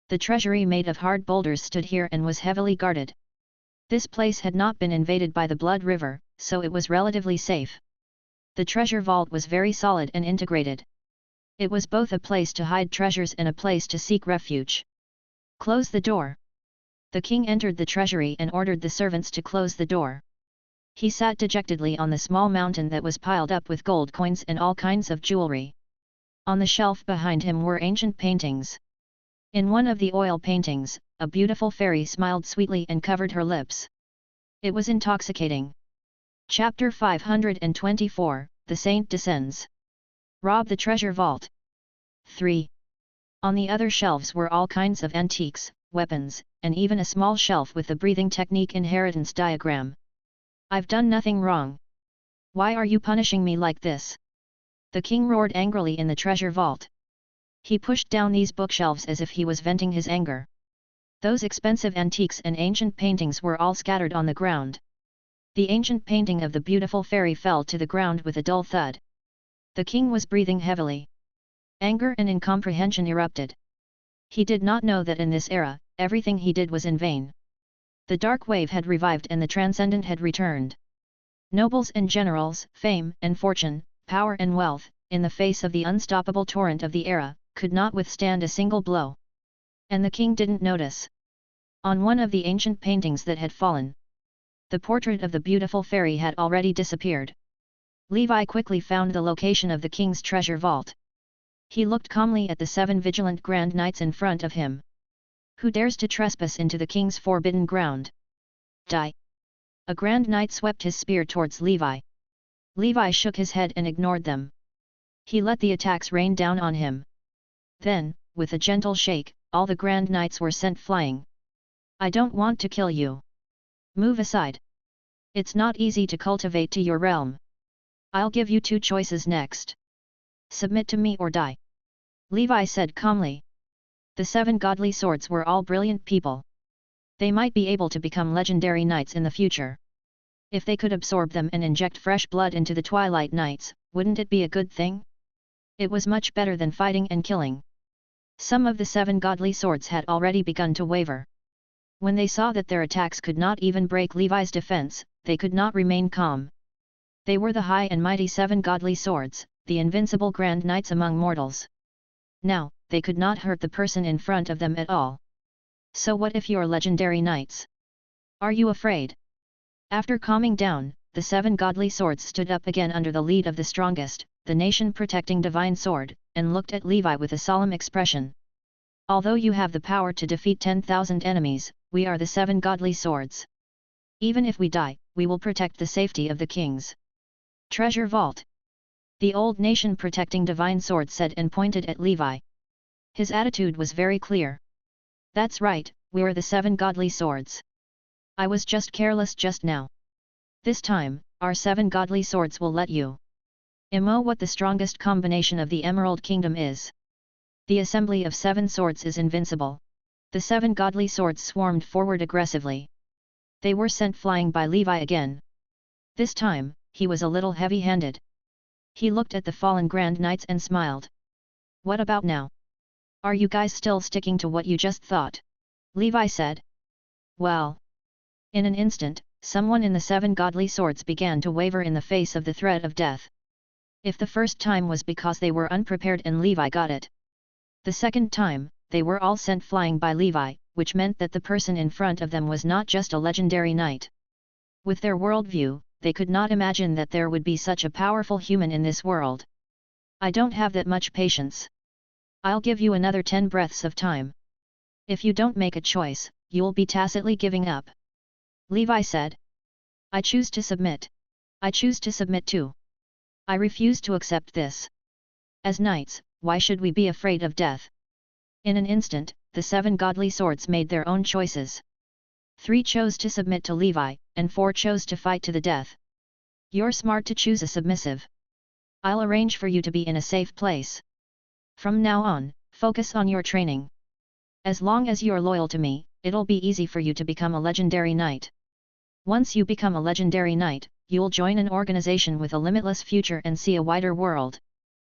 Speaker 1: The treasury made of hard boulders stood here and was heavily guarded. This place had not been invaded by the Blood River, so it was relatively safe. The treasure vault was very solid and integrated. It was both a place to hide treasures and a place to seek refuge. Close the door. The king entered the treasury and ordered the servants to close the door. He sat dejectedly on the small mountain that was piled up with gold coins and all kinds of jewelry. On the shelf behind him were ancient paintings. In one of the oil paintings, a beautiful fairy smiled sweetly and covered her lips. It was intoxicating. Chapter 524, The Saint Descends. Rob the treasure vault. 3. On the other shelves were all kinds of antiques, weapons, and even a small shelf with the breathing technique inheritance diagram. I've done nothing wrong. Why are you punishing me like this? The king roared angrily in the treasure vault. He pushed down these bookshelves as if he was venting his anger. Those expensive antiques and ancient paintings were all scattered on the ground. The ancient painting of the beautiful fairy fell to the ground with a dull thud. The king was breathing heavily. Anger and incomprehension erupted. He did not know that in this era, everything he did was in vain. The dark wave had revived and the transcendent had returned. Nobles and generals, fame and fortune, power and wealth, in the face of the unstoppable torrent of the era, could not withstand a single blow. And the king didn't notice. On one of the ancient paintings that had fallen, the portrait of the beautiful fairy had already disappeared. Levi quickly found the location of the king's treasure vault. He looked calmly at the 7 vigilant grand knights in front of him. Who dares to trespass into the king's forbidden ground? Die! A grand knight swept his spear towards Levi. Levi shook his head and ignored them. He let the attacks rain down on him. Then, with a gentle shake, all the grand knights were sent flying. I don't want to kill you. Move aside. It's not easy to cultivate to your realm. I'll give you 2 choices next. Submit to me or die. Levi said calmly. The 7 godly swords were all brilliant people. They might be able to become legendary knights in the future. If they could absorb them and inject fresh blood into the Twilight Knights, wouldn't it be a good thing? It was much better than fighting and killing. Some of the 7 godly swords had already begun to waver. When they saw that their attacks could not even break Levi's defense, they could not remain calm. They were the high and mighty 7 godly swords, the invincible grand knights among mortals. Now, they could not hurt the person in front of them at all. So what if you're legendary knights? Are you afraid? After calming down, the 7 godly swords stood up again under the lead of the strongest, the nation-protecting divine sword, and looked at Levi with a solemn expression. Although you have the power to defeat 10,000 enemies, we are the 7 godly swords. Even if we die, we will protect the safety of the king's treasure vault. The old nation-protecting divine sword said and pointed at Levi. His attitude was very clear. That's right, we're the 7 godly swords. I was just careless just now. This time, our 7 godly swords will let you know what the strongest combination of the Emerald Kingdom is. The assembly of 7 swords is invincible. The 7 godly swords swarmed forward aggressively. They were sent flying by Levi again. This time, he was a little heavy-handed. He looked at the fallen Grand Knights and smiled. What about now? Are you guys still sticking to what you just thought? Levi said. Well. In an instant, someone in the 7 godly swords began to waver in the face of the threat of death. If the first time was because they were unprepared and Levi got it. The second time, they were all sent flying by Levi, which meant that the person in front of them was not just a legendary knight. With their worldview, they could not imagine that there would be such a powerful human in this world. I don't have that much patience. I'll give you another 10 breaths of time. If you don't make a choice, you'll be tacitly giving up. Levi said. I choose to submit. I choose to submit too. I refuse to accept this. As knights, why should we be afraid of death? In an instant, the 7 godly swords made their own choices. 3 chose to submit to Levi, and 4 chose to fight to the death. You're smart to choose a submissive. I'll arrange for you to be in a safe place. From now on, focus on your training. As long as you're loyal to me, it'll be easy for you to become a legendary knight. Once you become a legendary knight, you'll join an organization with a limitless future and see a wider world.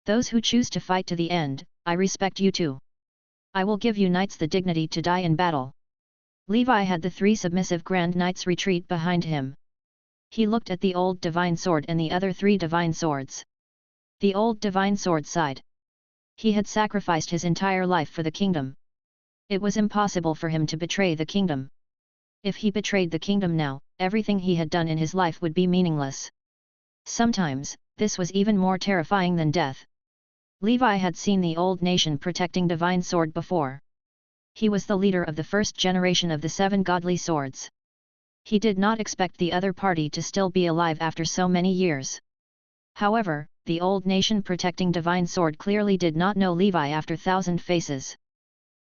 Speaker 1: Those who choose to fight to the end, I respect you too. I will give you knights the dignity to die in battle. Levi had the 3 submissive Grand Knights retreat behind him. He looked at the old Divine Sword and the other 3 Divine Swords. The old Divine Sword sighed. He had sacrificed his entire life for the kingdom. It was impossible for him to betray the kingdom. If he betrayed the kingdom now, everything he had done in his life would be meaningless. Sometimes, this was even more terrifying than death. Levi had seen the old nation protecting Divine Sword before. He was the leader of the first generation of the 7 godly swords. He did not expect the other party to still be alive after so many years. However, the old nation protecting Divine Sword clearly did not know Levi after 1,000 faces.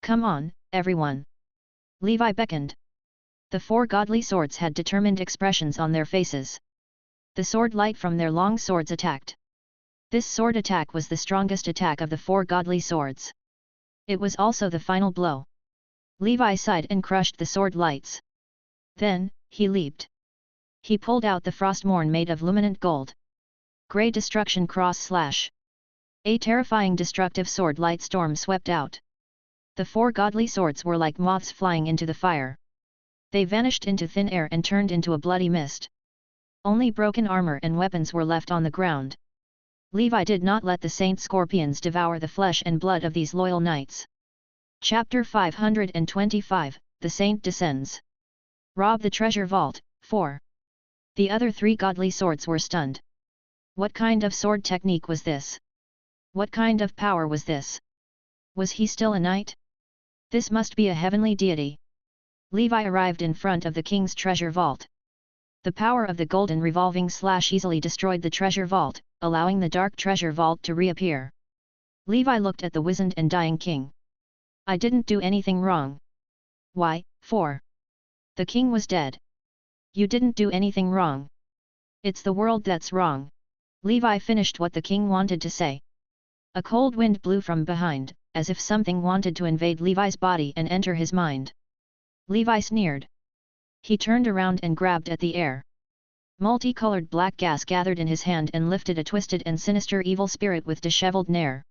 Speaker 1: Come on, everyone! Levi beckoned. The 4 godly swords had determined expressions on their faces. The sword light from their long swords attacked. This sword attack was the strongest attack of the 4 godly swords. It was also the final blow. Levi sighed and crushed the sword lights. Then, he leaped. He pulled out the Frostmourne made of luminant gold. Grey Destruction Cross/. A terrifying destructive sword light storm swept out. The 4 godly swords were like moths flying into the fire. They vanished into thin air and turned into a bloody mist. Only broken armor and weapons were left on the ground. Levi did not let the Saint Scorpions devour the flesh and blood of these loyal knights. Chapter 525, The Saint Descends. Rob the Treasure Vault, 4. The other 3 godly swords were stunned. What kind of sword technique was this? What kind of power was this? Was he still a knight? This must be a heavenly deity. Levi arrived in front of the king's treasure vault. The power of the golden revolving slash easily destroyed the treasure vault, allowing the dark treasure vault to reappear. Levi looked at the wizened and dying king. I didn't do anything wrong. Why, 4. The king was dead. You didn't do anything wrong. It's the world that's wrong. Levi finished what the king wanted to say. A cold wind blew from behind, as if something wanted to invade Levi's body and enter his mind. Levi sneered. He turned around and grabbed at the air. Multicolored black gas gathered in his hand and lifted a twisted and sinister evil spirit with disheveled nair.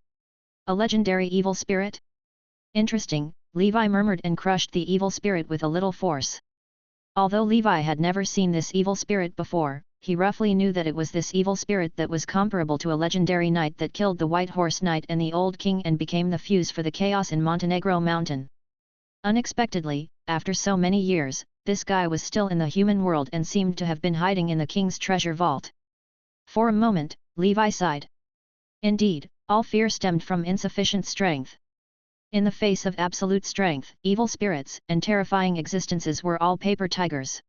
Speaker 1: A legendary evil spirit? Interesting, Levi murmured and crushed the evil spirit with a little force. Although Levi had never seen this evil spirit before, he roughly knew that it was this evil spirit that was comparable to a legendary knight that killed the White Horse Knight and the Old King and became the fuse for the chaos in Montenegro Mountain. Unexpectedly, after so many years, this guy was still in the human world and seemed to have been hiding in the king's treasure vault. For a moment, Levi sighed. Indeed, all fear stemmed from insufficient strength. In the face of absolute strength, evil spirits and terrifying existences were all paper tigers.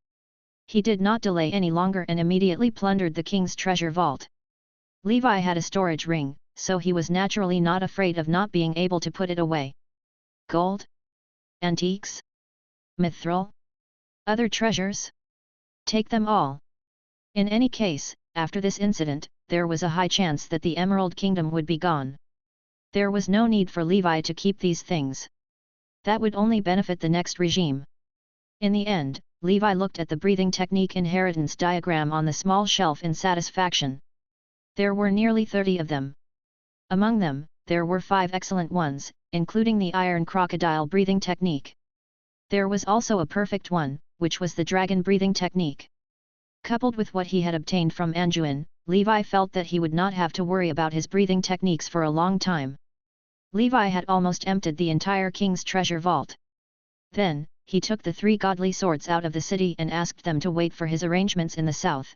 Speaker 1: He did not delay any longer and immediately plundered the king's treasure vault. Levi had a storage ring, so he was naturally not afraid of not being able to put it away. Gold? Antiques? Mithril? Other treasures? Take them all. In any case, after this incident, there was a high chance that the Emerald Kingdom would be gone. There was no need for Levi to keep these things. That would only benefit the next regime. In the end, Levi looked at the breathing technique inheritance diagram on the small shelf in satisfaction. There were nearly 30 of them. Among them, there were 5 excellent ones, including the iron crocodile breathing technique. There was also a perfect one, which was the dragon breathing technique. Coupled with what he had obtained from Anjuin, Levi felt that he would not have to worry about his breathing techniques for a long time. Levi had almost emptied the entire king's treasure vault. Then, he took the 3 godly swords out of the city and asked them to wait for his arrangements in the south.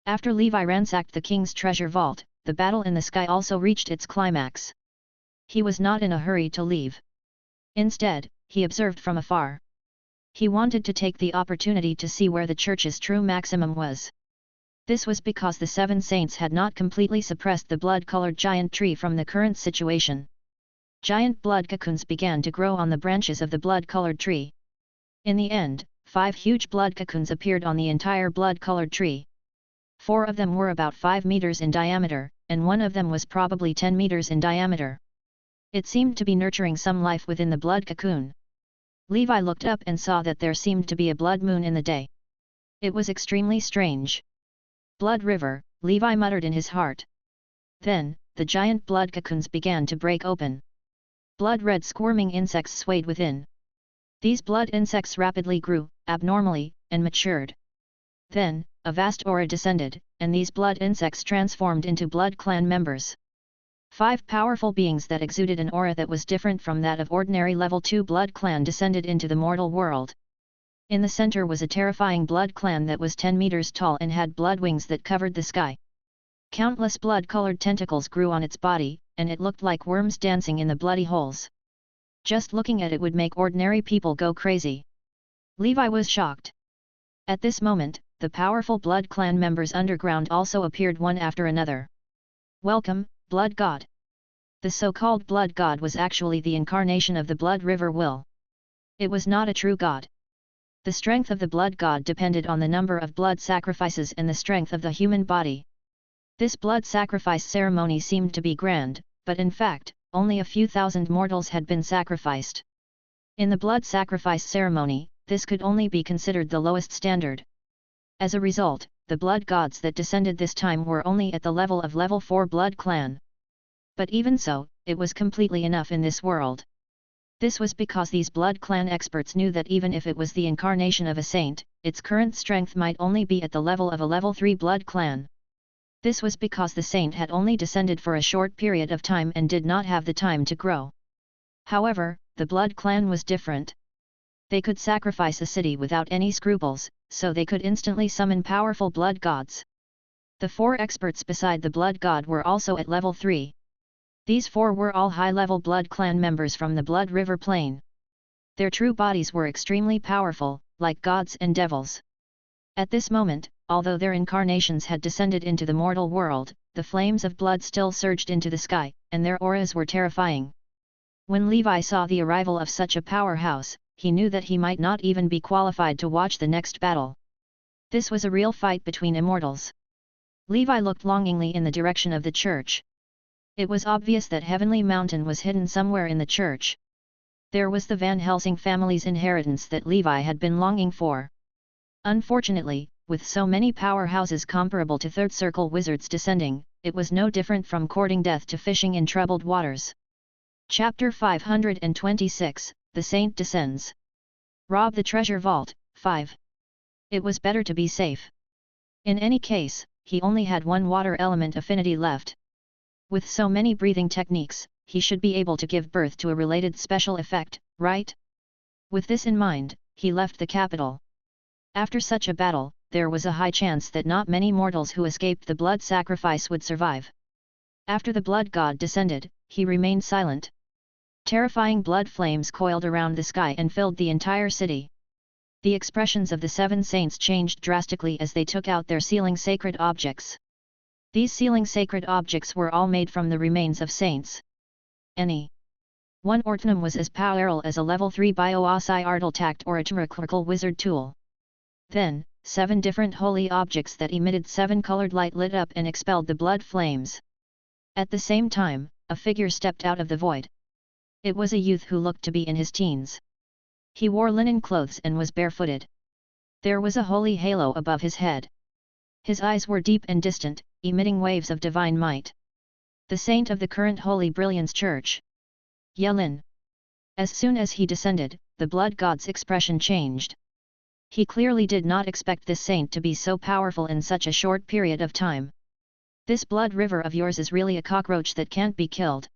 Speaker 1: After Levi ransacked the king's treasure vault, the battle in the sky also reached its climax. He was not in a hurry to leave. Instead, he observed from afar. He wanted to take the opportunity to see where the church's true maximum was. This was because the 7 saints had not completely suppressed the blood-colored giant tree from the current situation. Giant blood cocoons began to grow on the branches of the blood-colored tree. In the end, 5 huge blood cocoons appeared on the entire blood-colored tree. 4 of them were about 5 meters in diameter, and 1 of them was probably 10 meters in diameter. It seemed to be nurturing some life within the blood cocoon. Levi looked up and saw that there seemed to be a blood moon in the day. It was extremely strange. Blood river, Levi muttered in his heart. Then, the giant blood cocoons began to break open. Blood-red squirming insects swayed within. These blood insects rapidly grew, abnormally, and matured. Then, a vast aura descended, and these blood insects transformed into blood clan members. 5 powerful beings that exuded an aura that was different from that of ordinary level 2 blood clan descended into the mortal world. In the center was a terrifying blood clan that was 10 meters tall and had blood wings that covered the sky. Countless blood-colored tentacles grew on its body, and it looked like worms dancing in the bloody holes. Just looking at it would make ordinary people go crazy. Levi was shocked. At this moment, the powerful blood clan members underground also appeared one after another. Welcome, Blood God. The so-called Blood God was actually the incarnation of the Blood River Will. It was not a true god. The strength of the Blood God depended on the number of blood sacrifices and the strength of the human body. This blood sacrifice ceremony seemed to be grand, but in fact, only a few thousand mortals had been sacrificed. In the blood sacrifice ceremony, this could only be considered the lowest standard. As a result, the blood gods that descended this time were only at the level of level 4 blood clan. But even so, it was completely enough in this world. This was because these blood clan experts knew that even if it was the incarnation of a saint, its current strength might only be at the level of a level 3 blood clan. This was because the saint had only descended for a short period of time and did not have the time to grow. However, the blood clan was different. They could sacrifice a city without any scruples, so they could instantly summon powerful blood gods. The 4 experts beside the blood god were also at level 3. These 4 were all high-level blood clan members from the Blood River Plain. Their true bodies were extremely powerful, like gods and devils. At this moment, although their incarnations had descended into the mortal world, the flames of blood still surged into the sky, and their auras were terrifying. When Levi saw the arrival of such a powerhouse, he knew that he might not even be qualified to watch the next battle. This was a real fight between immortals. Levi looked longingly in the direction of the church. It was obvious that Heavenly Mountain was hidden somewhere in the church. There was the Van Helsing family's inheritance that Levi had been longing for. Unfortunately, with so many powerhouses comparable to Third Circle wizards descending, it was no different from courting death to fishing in troubled waters. Chapter 526, The Saint Descends. Rob the Treasure Vault, 5. It was better to be safe. In any case, he only had 1 water element affinity left. With so many breathing techniques, he should be able to give birth to a related special effect, right? With this in mind, he left the capital. After such a battle, there was a high chance that not many mortals who escaped the blood sacrifice would survive. After the blood god descended, he remained silent. Terrifying blood flames coiled around the sky and filled the entire city. The expressions of the 7 saints changed drastically as they took out their sealing sacred objects. These sealing sacred objects were all made from the remains of saints. Any one Ortnum was as powerful as a level 3 Bioasai Arteltact or a Turakrikal wizard tool. Then, 7 different holy objects that emitted 7 colored light lit up and expelled the blood flames. At the same time, a figure stepped out of the void. It was a youth who looked to be in his teens. He wore linen clothes and was barefooted. There was a holy halo above his head. His eyes were deep and distant, emitting waves of divine might. The saint of the current Holy Brilliance Church. Yelin. As soon as he descended, the blood god's expression changed. He clearly did not expect this saint to be so powerful in such a short period of time. This blood river of yours is really a cockroach that can't be killed.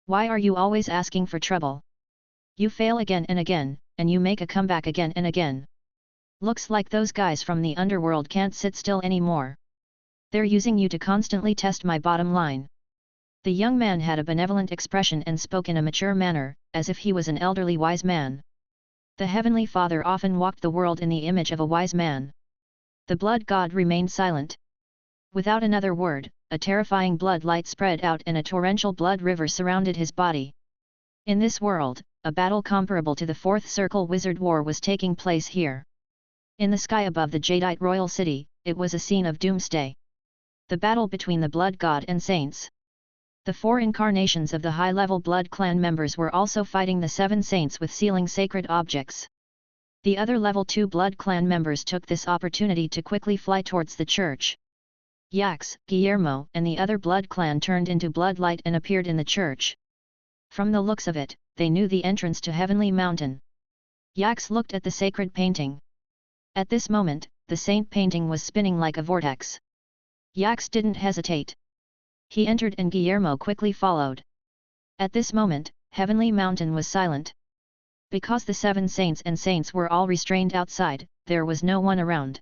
Speaker 1: Why are you always asking for trouble? You fail again and again, and you make a comeback again and again. Looks like those guys from the underworld can't sit still anymore. They're using you to constantly test my bottom line. The young man had a benevolent expression and spoke in a mature manner, as if he was an elderly wise man. The Heavenly Father often walked the world in the image of a wise man. The blood god remained silent. Without another word, a terrifying blood light spread out and a torrential blood river surrounded his body. In this world, a battle comparable to the Fourth Circle Wizard War was taking place here. In the sky above the Jadeite royal city, it was a scene of doomsday. The battle between the blood god and saints. The 4 incarnations of the high-level blood clan members were also fighting the 7 saints with sealing sacred objects. The other level 2 blood clan members took this opportunity to quickly fly towards the church. Yax, Guillermo, and the other blood clan turned into blood light and appeared in the church. From the looks of it, they knew the entrance to Heavenly Mountain. Yax looked at the sacred painting. At this moment, the saint painting was spinning like a vortex. Yax didn't hesitate. He entered and Guillermo quickly followed. At this moment, Heavenly Mountain was silent. Because the 7 saints and saints were all restrained outside, there was no one around.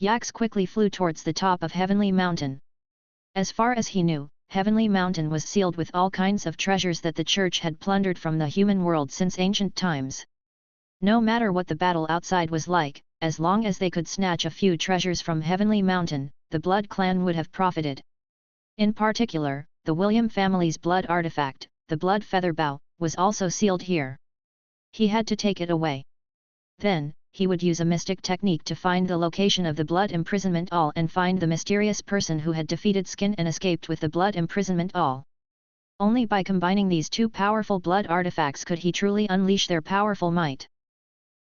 Speaker 1: Yax quickly flew towards the top of Heavenly Mountain. As far as he knew, Heavenly Mountain was sealed with all kinds of treasures that the church had plundered from the human world since ancient times. No matter what the battle outside was like, as long as they could snatch a few treasures from Heavenly Mountain, the blood clan would have profited. In particular, the William family's blood artifact, the blood feather bow, was also sealed here. He had to take it away. Then, he would use a mystic technique to find the location of the blood imprisonment awl and find the mysterious person who had defeated Skin and escaped with the blood imprisonment awl. Only by combining these 2 powerful blood artifacts could he truly unleash their powerful might.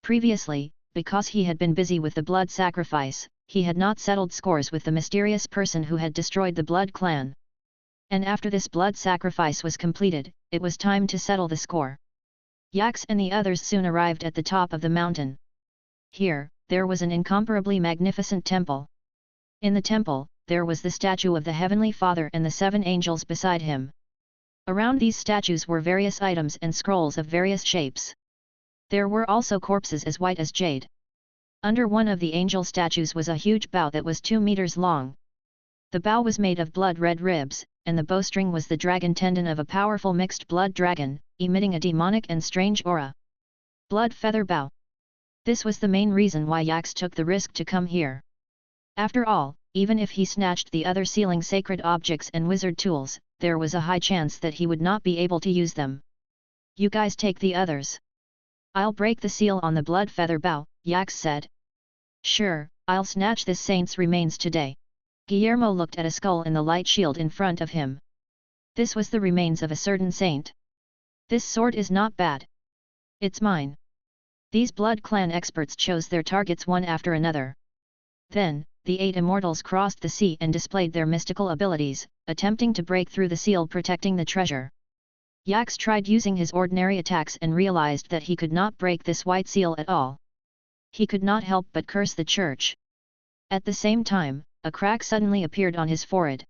Speaker 1: Previously, because he had been busy with the blood sacrifice, he had not settled scores with the mysterious person who had destroyed the blood clan. And after this blood sacrifice was completed, it was time to settle the score. Yax and the others soon arrived at the top of the mountain. Here, there was an incomparably magnificent temple. In the temple, there was the statue of the Heavenly Father and the 7 angels beside him. Around these statues were various items and scrolls of various shapes. There were also corpses as white as jade. Under one of the angel statues was a huge bow that was 2 meters long. The bow was made of blood-red ribs, and the bowstring was the dragon tendon of a powerful mixed blood dragon, emitting a demonic and strange aura. Blood feather bow. This was the main reason why Yax took the risk to come here. After all, even if he snatched the other sealing sacred objects and wizard tools, there was a high chance that he would not be able to use them. You guys take the others. I'll break the seal on the blood feather bow, Yax said. Sure, I'll snatch this saint's remains today. Guillermo looked at a skull in the light shield in front of him. This was the remains of a certain saint. This sword is not bad. It's mine. These blood clan experts chose their targets one after another. Then, the 8 immortals crossed the sea and displayed their mystical abilities, attempting to break through the seal protecting the treasure. Yax tried using his ordinary attacks and realized that he could not break this white seal at all. He could not help but curse the church. At the same time, a crack suddenly appeared on his forehead.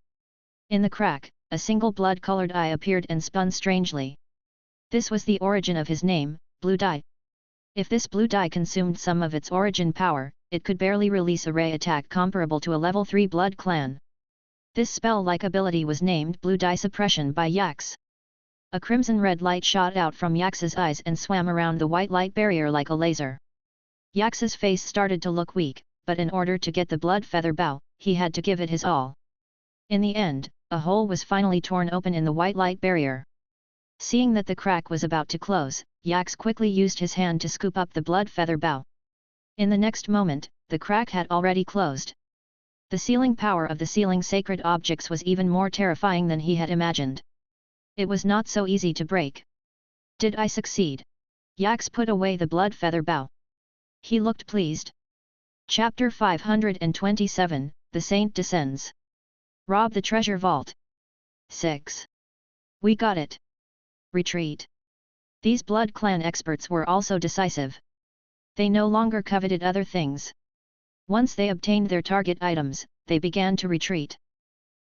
Speaker 1: In the crack, a single blood-colored eye appeared and spun strangely. This was the origin of his name, Blue Dye. If this blue dye consumed some of its origin power, it could barely release a ray attack comparable to a level 3 blood clan. This spell-like ability was named Blue Dye Suppression by Yax. A crimson-red light shot out from Yax's eyes and swam around the white light barrier like a laser. Yax's face started to look weak, but in order to get the blood feather bow, he had to give it his all. In the end, a hole was finally torn open in the white light barrier. Seeing that the crack was about to close, Yax quickly used his hand to scoop up the blood feather bow. In the next moment, the crack had already closed. The sealing power of the sealing sacred objects was even more terrifying than he had imagined. It was not so easy to break. Did I succeed? Yax put away the blood feather bow. He looked pleased. Chapter 527, The Saint Descends. Rob the treasure vault. 6. We got it. Retreat. These Blood Clan experts were also decisive. They no longer coveted other things. Once they obtained their target items, they began to retreat.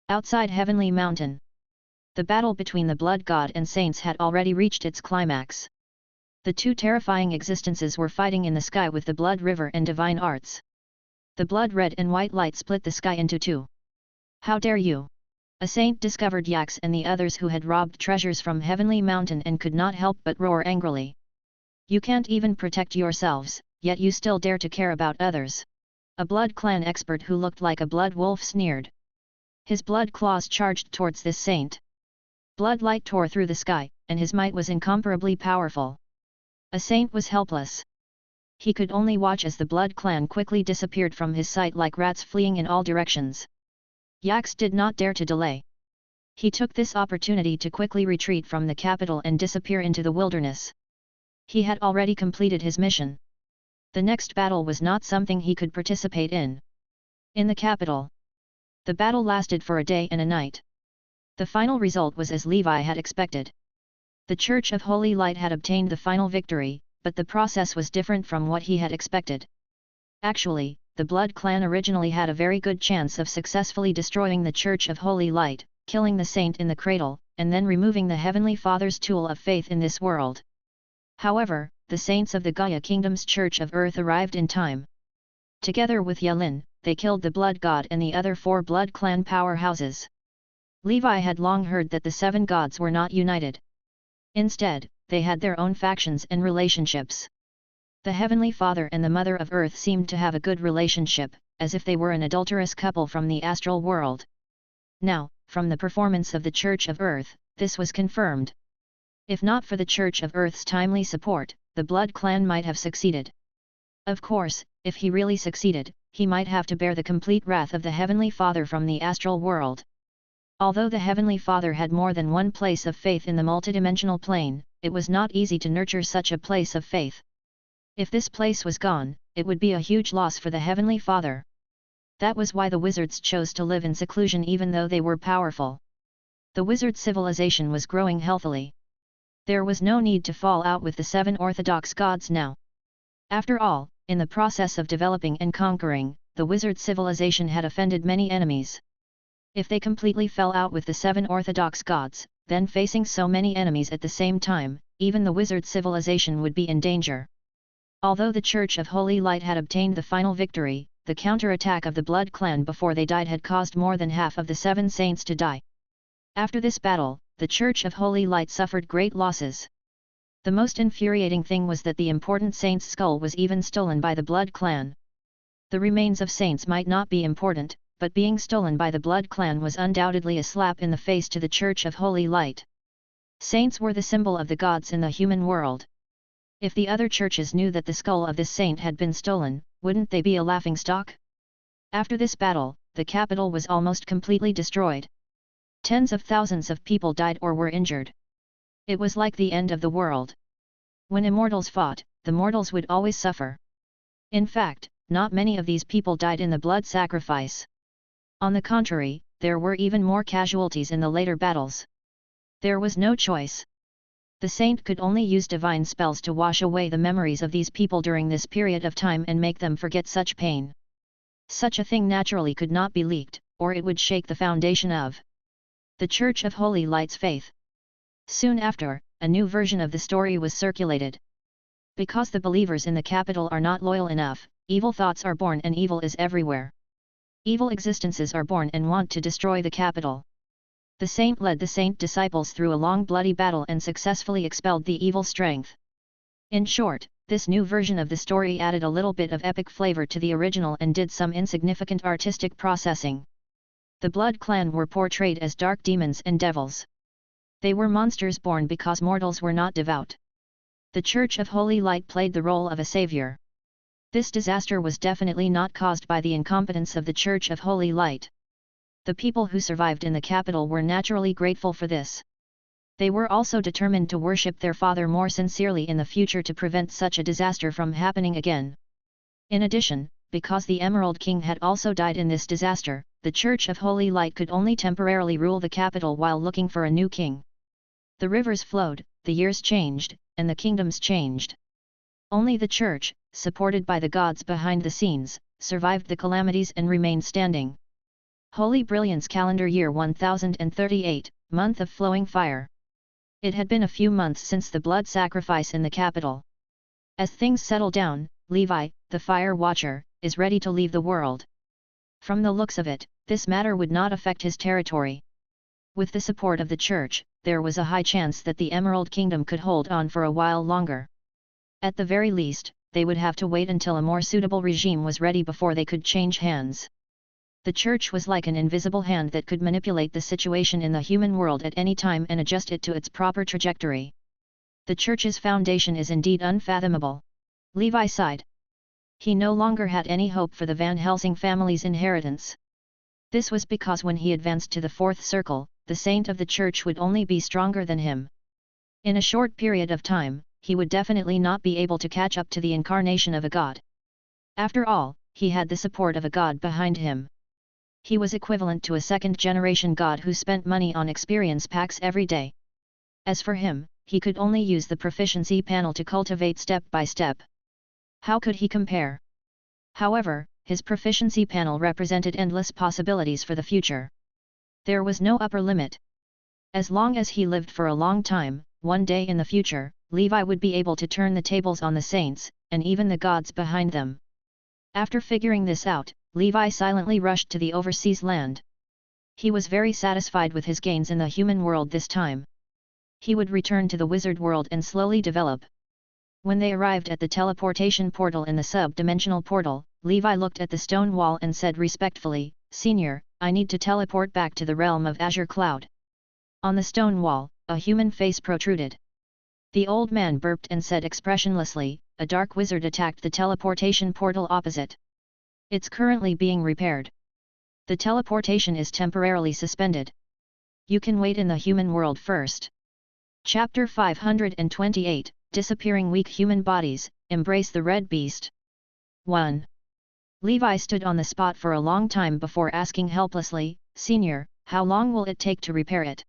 Speaker 1: Outside Heavenly Mountain, the battle between the Blood God and Saints had already reached its climax. The two terrifying existences were fighting in the sky with the Blood River and Divine Arts. The blood red and white light split the sky into two. How dare you! A saint discovered Yax and the others who had robbed treasures from Heavenly Mountain and could not help but roar angrily. You can't even protect yourselves, yet you still dare to care about others. A Blood Clan expert who looked like a blood wolf sneered. His blood claws charged towards this saint. Blood light tore through the sky, and his might was incomparably powerful. A saint was helpless. He could only watch as the Blood Clan quickly disappeared from his sight like rats fleeing in all directions. Yax did not dare to delay. He took this opportunity to quickly retreat from the capital and disappear into the wilderness. He had already completed his mission. The next battle was not something he could participate in. In the capital, the battle lasted for a day and a night. The final result was as Levi had expected. The Church of Holy Light had obtained the final victory, but the process was different from what he had expected. Actually, the Blood Clan originally had a very good chance of successfully destroying the Church of Holy Light, killing the saint in the cradle, and then removing the Heavenly Father's tool of faith in this world. However, the saints of the Gaia Kingdom's Church of Earth arrived in time. Together with Yalin, they killed the Blood God and the other 4 Blood Clan powerhouses. Levi had long heard that the 7 gods were not united. Instead, they had their own factions and relationships. The Heavenly Father and the Mother of Earth seemed to have a good relationship, as if they were an adulterous couple from the astral world. Now, from the performance of the Church of Earth, this was confirmed. If not for the Church of Earth's timely support, the Blood Clan might have succeeded. Of course, if he really succeeded, he might have to bear the complete wrath of the Heavenly Father from the astral world. Although the Heavenly Father had more than one place of faith in the multidimensional plane, it was not easy to nurture such a place of faith. If this place was gone, it would be a huge loss for the Heavenly Father. That was why the wizards chose to live in seclusion even though they were powerful. The wizard civilization was growing healthily. There was no need to fall out with the 7 orthodox gods now. After all, in the process of developing and conquering, the wizard civilization had offended many enemies. If they completely fell out with the 7 orthodox gods, then facing so many enemies at the same time, even the wizard civilization would be in danger. Although the Church of Holy Light had obtained the final victory, the counterattack of the Blood Clan before they died had caused more than half of the 7 saints to die. After this battle, the Church of Holy Light suffered great losses. The most infuriating thing was that the important saint's skull was even stolen by the Blood Clan. The remains of saints might not be important, but being stolen by the Blood Clan was undoubtedly a slap in the face to the Church of Holy Light. Saints were the symbol of the gods in the human world. If the other churches knew that the skull of this saint had been stolen, wouldn't they be a laughingstock? After this battle, the capital was almost completely destroyed. Tens of thousands of people died or were injured. It was like the end of the world. When immortals fought, the mortals would always suffer. In fact, not many of these people died in the blood sacrifice. On the contrary, there were even more casualties in the later battles. There was no choice. The saint could only use divine spells to wash away the memories of these people during this period of time and make them forget such pain. Such a thing naturally could not be leaked, or it would shake the foundation of the Church of Holy Light's faith. Soon after, a new version of the story was circulated. Because the believers in the capital are not loyal enough, evil thoughts are born and evil is everywhere. Evil existences are born and want to destroy the capital. The saint led the saint disciples through a long bloody battle and successfully expelled the evil strength. In short, this new version of the story added a little bit of epic flavor to the original and did some insignificant artistic processing. The Blood Clan were portrayed as dark demons and devils. They were monsters born because mortals were not devout. The Church of Holy Light played the role of a savior. This disaster was definitely not caused by the incompetence of the Church of Holy Light. The people who survived in the capital were naturally grateful for this. They were also determined to worship their father more sincerely in the future to prevent such a disaster from happening again. In addition, because the Emerald King had also died in this disaster, the Church of Holy Light could only temporarily rule the capital while looking for a new king. The rivers flowed, the years changed, and the kingdoms changed. Only the Church, supported by the gods behind the scenes, survived the calamities and remained standing. Holy Brilliance Calendar Year 1038, Month of Flowing Fire. It had been a few months since the blood sacrifice in the capital. As things settle down, Levi, the Fire Watcher, is ready to leave the world. From the looks of it, this matter would not affect his territory. With the support of the Church, there was a high chance that the Emerald Kingdom could hold on for a while longer. At the very least, they would have to wait until a more suitable regime was ready before they could change hands. The Church was like an invisible hand that could manipulate the situation in the human world at any time and adjust it to its proper trajectory. The Church's foundation is indeed unfathomable. Levi sighed. He no longer had any hope for the Van Helsing family's inheritance. This was because when he advanced to the fourth circle, the saint of the Church would only be stronger than him. In a short period of time, he would definitely not be able to catch up to the incarnation of a god. After all, he had the support of a god behind him. He was equivalent to a second-generation god who spent money on experience packs every day. As for him, he could only use the proficiency panel to cultivate step by step. How could he compare? However, his proficiency panel represented endless possibilities for the future. There was no upper limit. As long as he lived for a long time, one day in the future, Levi would be able to turn the tables on the saints, and even the gods behind them. After figuring this out, Levi silently rushed to the overseas land. He was very satisfied with his gains in the human world this time. He would return to the wizard world and slowly develop. When they arrived at the teleportation portal in the sub-dimensional portal, Levi looked at the stone wall and said respectfully, "Senior, I need to teleport back to the realm of Azure Cloud." On the stone wall, a human face protruded. The old man burped and said expressionlessly, "A dark wizard attacked the teleportation portal opposite. It's currently being repaired. The teleportation is temporarily suspended. You can wait in the human world first." Chapter 528, Disappearing Weak Human Bodies, Embrace the Red Beast. 1. Levi stood on the spot for a long time before asking helplessly, "Senior, how long will it take to repair it?"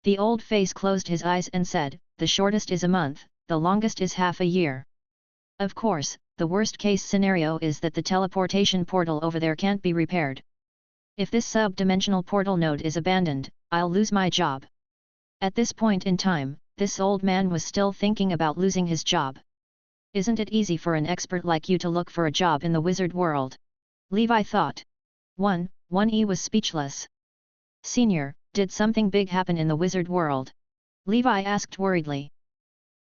Speaker 1: The old face closed his eyes and said, "The shortest is a month, the longest is half a year. Of course, the worst-case scenario is that the teleportation portal over there can't be repaired. If this sub-dimensional portal node is abandoned, I'll lose my job." At this point in time, this old man was still thinking about losing his job. "Isn't it easy for an expert like you to look for a job in the wizard world?" Levi thought. 1E was speechless. "Senior, did something big happen in the wizard world?" Levi asked worriedly.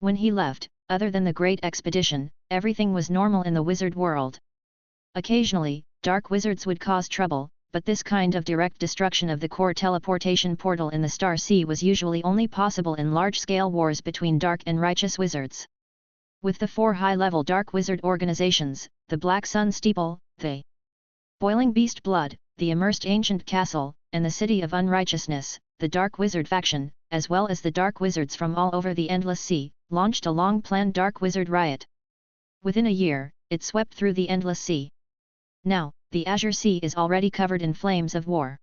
Speaker 1: When he left, other than the Great Expedition, everything was normal in the wizard world. Occasionally, dark wizards would cause trouble, but this kind of direct destruction of the core teleportation portal in the Star Sea was usually only possible in large-scale wars between dark and righteous wizards. With the 4 high-level dark wizard organizations, the Black Sun Steeple, the Boiling Beast Blood, the Immersed Ancient Castle, and the City of Unrighteousness, the Dark Wizard faction, as well as the dark wizards from all over the Endless Sea, launched a long-planned Dark Wizard riot. Within a year, it swept through the Endless Sea. Now, the Azure Sea is already covered in flames of war.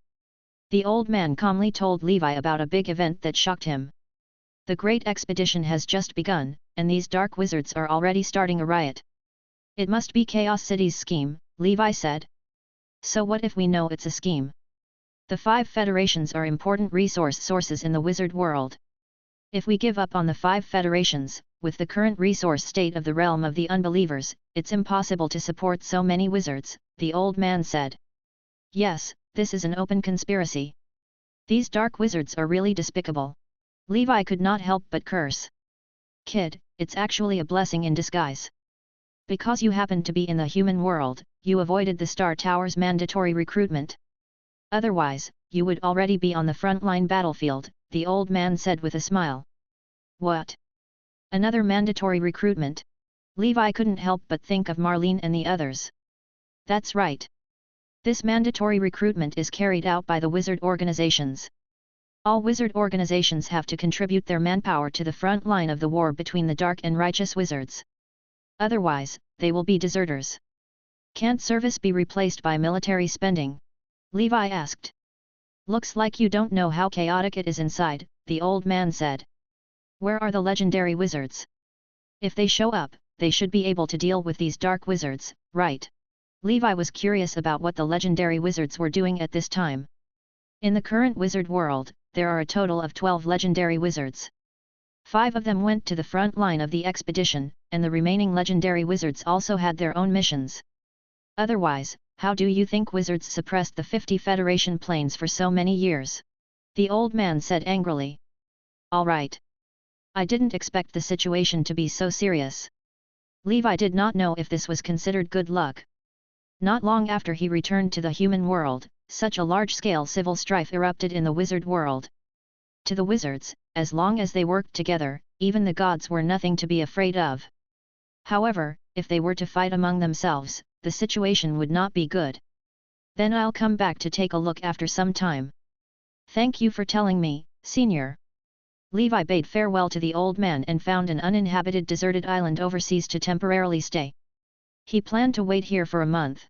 Speaker 1: The old man calmly told Levi about a big event that shocked him. The Great Expedition has just begun, and these dark wizards are already starting a riot. "It must be Chaos City's scheme," Levi said. "So what if we know it's a scheme? The 5 federations are important resource sources in the wizard world. If we give up on the 5 federations, with the current resource state of the realm of the unbelievers, it's impossible to support so many wizards," the old man said. "Yes, this is an open conspiracy. These dark wizards are really despicable." Levi could not help but curse. "Kid, it's actually a blessing in disguise. Because you happened to be in the human world, you avoided the Star Tower's mandatory recruitment. Otherwise, you would already be on the frontline battlefield," the old man said with a smile. "What? Another mandatory recruitment?" Levi couldn't help but think of Marlene and the others. That's right. This mandatory recruitment is carried out by the wizard organizations. All wizard organizations have to contribute their manpower to the front line of the war between the dark and righteous wizards. Otherwise, they will be deserters. Can't service be replaced by military spending? Levi asked. Looks like you don't know how chaotic it is inside, the old man said. Where are the legendary wizards? If they show up, they should be able to deal with these dark wizards, right? Levi was curious about what the legendary wizards were doing at this time. In the current wizard world, there are a total of 12 legendary wizards. 5 of them went to the front line of the expedition, and the remaining legendary wizards also had their own missions. Otherwise, how do you think wizards suppressed the 50 Federation planes for so many years? The old man said angrily. All right. I didn't expect the situation to be so serious. Levi did not know if this was considered good luck. Not long after he returned to the human world, such a large-scale civil strife erupted in the wizard world. To the wizards, as long as they worked together, even the gods were nothing to be afraid of. However, if they were to fight among themselves, the situation would not be good. Then I'll come back to take a look after some time. Thank you for telling me, Senior. Levi bade farewell to the old man and found an uninhabited deserted island overseas to temporarily stay. He planned to wait here for a month.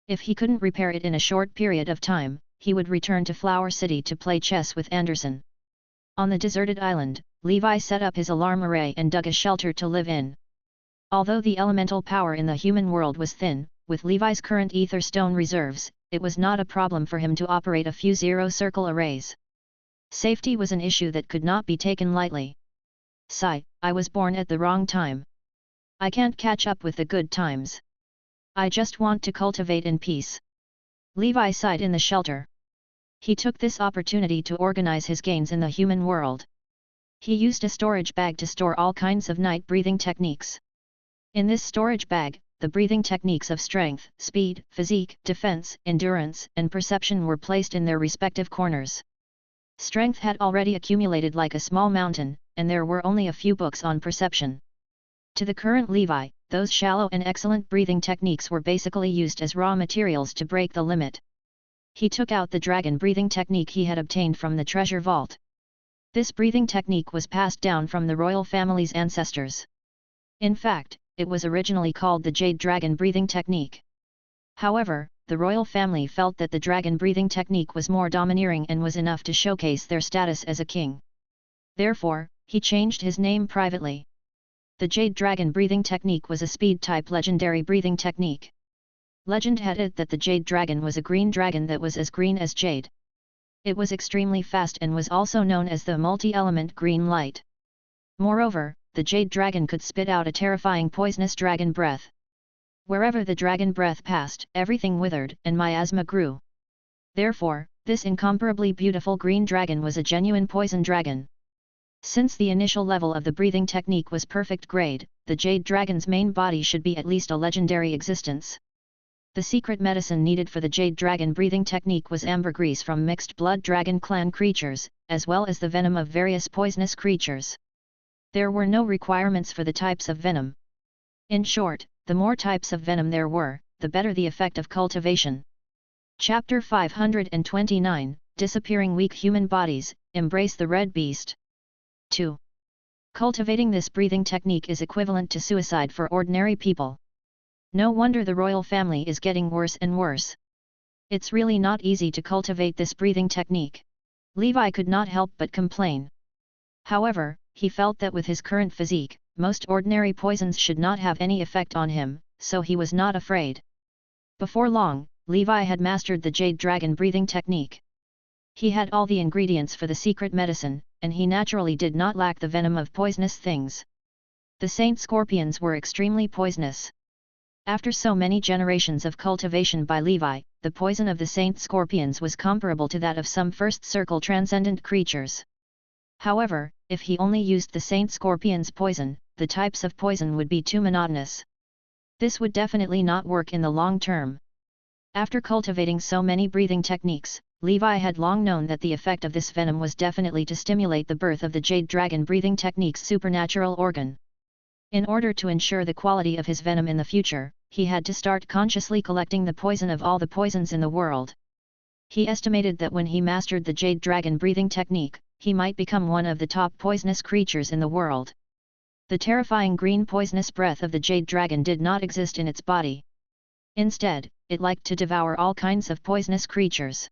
Speaker 1: If he couldn't repair it in a short period of time, he would return to Flower City to play chess with Anderson. On the deserted island, Levi set up his alarm array and dug a shelter to live in. Although the elemental power in the human world was thin, with Levi's current ether stone reserves, it was not a problem for him to operate a few zero-circle arrays. Safety was an issue that could not be taken lightly. Sigh, I was born at the wrong time. I can't catch up with the good times. I just want to cultivate in peace. Levi sighed in the shelter. He took this opportunity to organize his gains in the human world. He used a storage bag to store all kinds of night breathing techniques. In this storage bag, the breathing techniques of strength, speed, physique, defense, endurance, and perception were placed in their respective corners. Strength had already accumulated like a small mountain, and there were only a few books on perception. To the current Levi, those shallow and excellent breathing techniques were basically used as raw materials to break the limit. He took out the dragon breathing technique he had obtained from the treasure vault. This breathing technique was passed down from the royal family's ancestors. In fact, it was originally called the Jade Dragon breathing technique. However, the royal family felt that the dragon breathing technique was more domineering and was enough to showcase their status as a king. Therefore, he changed his name privately. The Jade Dragon breathing technique was a speed-type legendary breathing technique. Legend had it that the Jade Dragon was a green dragon that was as green as jade. It was extremely fast and was also known as the multi-element green light. Moreover, the Jade Dragon could spit out a terrifying poisonous dragon breath. Wherever the dragon breath passed, everything withered and miasma grew. Therefore, this incomparably beautiful green dragon was a genuine poison dragon. Since the initial level of the breathing technique was perfect grade, the Jade Dragon's main body should be at least a legendary existence. The secret medicine needed for the Jade Dragon breathing technique was ambergris from mixed blood dragon clan creatures, as well as the venom of various poisonous creatures. There were no requirements for the types of venom. In short, the more types of venom there were, the better the effect of cultivation. Chapter 529, Disappearing Weak Human Bodies, Embrace the Red Beast. 2. Cultivating this breathing technique is equivalent to suicide for ordinary people. No wonder the royal family is getting worse and worse. It's really not easy to cultivate this breathing technique. Levi could not help but complain. However, he felt that with his current physique, most ordinary poisons should not have any effect on him, so he was not afraid. Before long, Levi had mastered the Jade Dragon breathing technique. He had all the ingredients for the secret medicine, and he naturally did not lack the venom of poisonous things. The saint scorpions were extremely poisonous. After so many generations of cultivation by Levi, the poison of the saint scorpions was comparable to that of some first-circle transcendent creatures. However, if he only used the saint scorpion's poison, the types of poison would be too monotonous. This would definitely not work in the long term. After cultivating so many breathing techniques, Levi had long known that the effect of this venom was definitely to stimulate the birth of the Jade Dragon breathing technique's supernatural organ. In order to ensure the quality of his venom in the future, he had to start consciously collecting the poison of all the poisons in the world. He estimated that when he mastered the jade dragon breathing technique, he might become one of the top poisonous creatures in the world. The terrifying green poisonous breath of the jade dragon did not exist in its body. Instead, it liked to devour all kinds of poisonous creatures.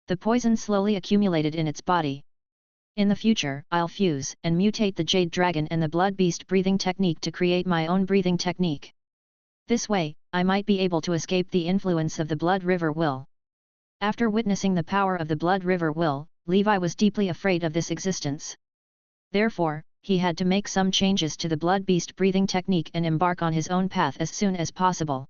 Speaker 1: The poison slowly accumulated in its body. In the future, I'll fuse and mutate the jade dragon and the blood beast breathing technique to create my own breathing technique. This way, I might be able to escape the influence of the blood river will. After witnessing the power of the blood river will, Levi was deeply afraid of this existence. Therefore, he had to make some changes to the blood beast breathing technique and embark on his own path as soon as possible.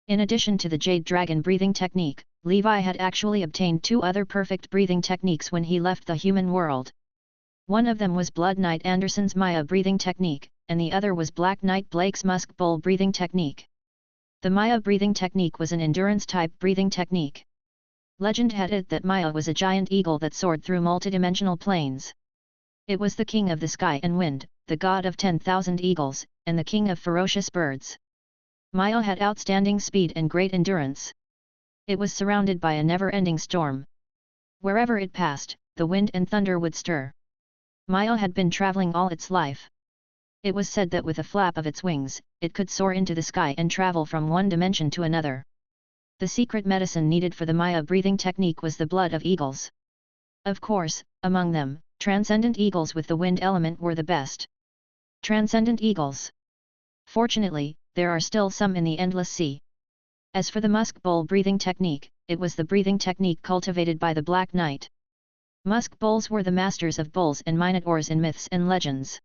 Speaker 1: In addition to the jade dragon breathing technique, Levi had actually obtained 2 other perfect breathing techniques when he left the human world. One of them was Blood Knight Anderson's Maya breathing technique, and the other was Black Knight Blake's Musk Bowl breathing technique. The Maya breathing technique was an endurance-type breathing technique. Legend had it that Maya was a giant eagle that soared through multidimensional planes. It was the king of the sky and wind, the god of 10,000 eagles, and the king of ferocious birds. Maya had outstanding speed and great endurance. It was surrounded by a never-ending storm. Wherever it passed, the wind and thunder would stir. Maya had been traveling all its life. It was said that with a flap of its wings, it could soar into the sky and travel from one dimension to another. The secret medicine needed for the Maya breathing technique was the blood of eagles. Of course, among them, transcendent eagles with the wind element were the best. Transcendent eagles. Fortunately, there are still some in the endless sea. As for the musk bowl breathing technique, it was the breathing technique cultivated by the Black Knight. Musk bowls were the masters of bowls and minotaurs in myths and legends.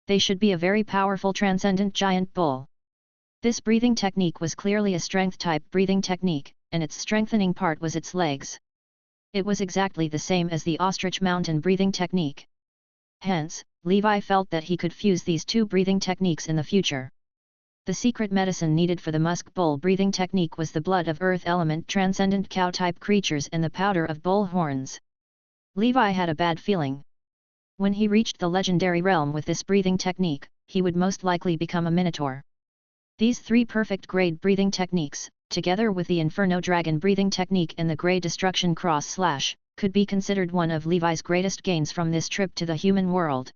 Speaker 1: They should be a very powerful transcendent giant bull. This breathing technique was clearly a strength-type breathing technique, and its strengthening part was its legs. It was exactly the same as the ostrich mountain breathing technique. Hence, Levi felt that he could fuse these 2 breathing techniques in the future. The secret medicine needed for the musk bowl breathing technique was the blood of earth element transcendent cow-type creatures and the powder of bull horns. Levi had a bad feeling. When he reached the legendary realm with this breathing technique, he would most likely become a minotaur. These 3 perfect grade breathing techniques, together with the Inferno Dragon breathing technique and the Grey Destruction Cross Slash, could be considered one of Levi's greatest gains from this trip to the human world.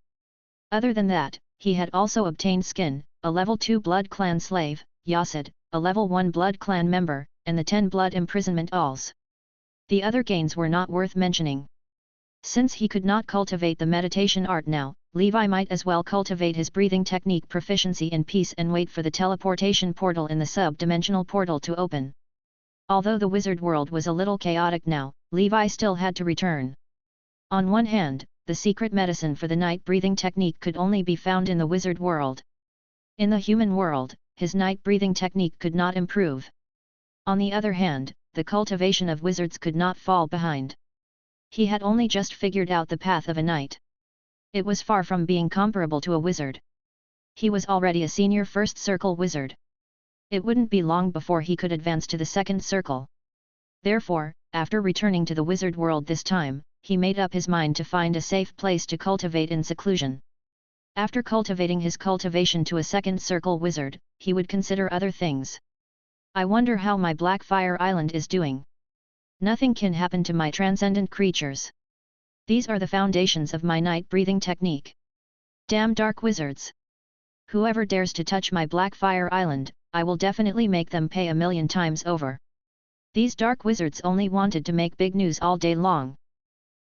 Speaker 1: Other than that, he had also obtained Skin, a level 2 Blood Clan slave, Yasid, a level 1 Blood Clan member, and the 10 Blood Imprisonment Alls. The other gains were not worth mentioning. Since he could not cultivate the meditation art now, Levi might as well cultivate his breathing technique proficiency in peace and wait for the teleportation portal in the sub-dimensional portal to open. Although the wizard world was a little chaotic now, Levi still had to return. On one hand, the secret medicine for the night breathing technique could only be found in the wizard world. In the human world, his night breathing technique could not improve. On the other hand, the cultivation of wizards could not fall behind. He had only just figured out the path of a knight. It was far from being comparable to a wizard. He was already a senior first circle wizard. It wouldn't be long before he could advance to the second circle. Therefore, after returning to the wizard world this time, he made up his mind to find a safe place to cultivate in seclusion. After cultivating his cultivation to a second circle wizard, he would consider other things. I wonder how my Blackfire Island is doing. Nothing can happen to my transcendent creatures. These are the foundations of my night breathing technique. Damn dark wizards! Whoever dares to touch my Blackfire Island, I will definitely make them pay 1,000,000 times over. These dark wizards only wanted to make big news all day long.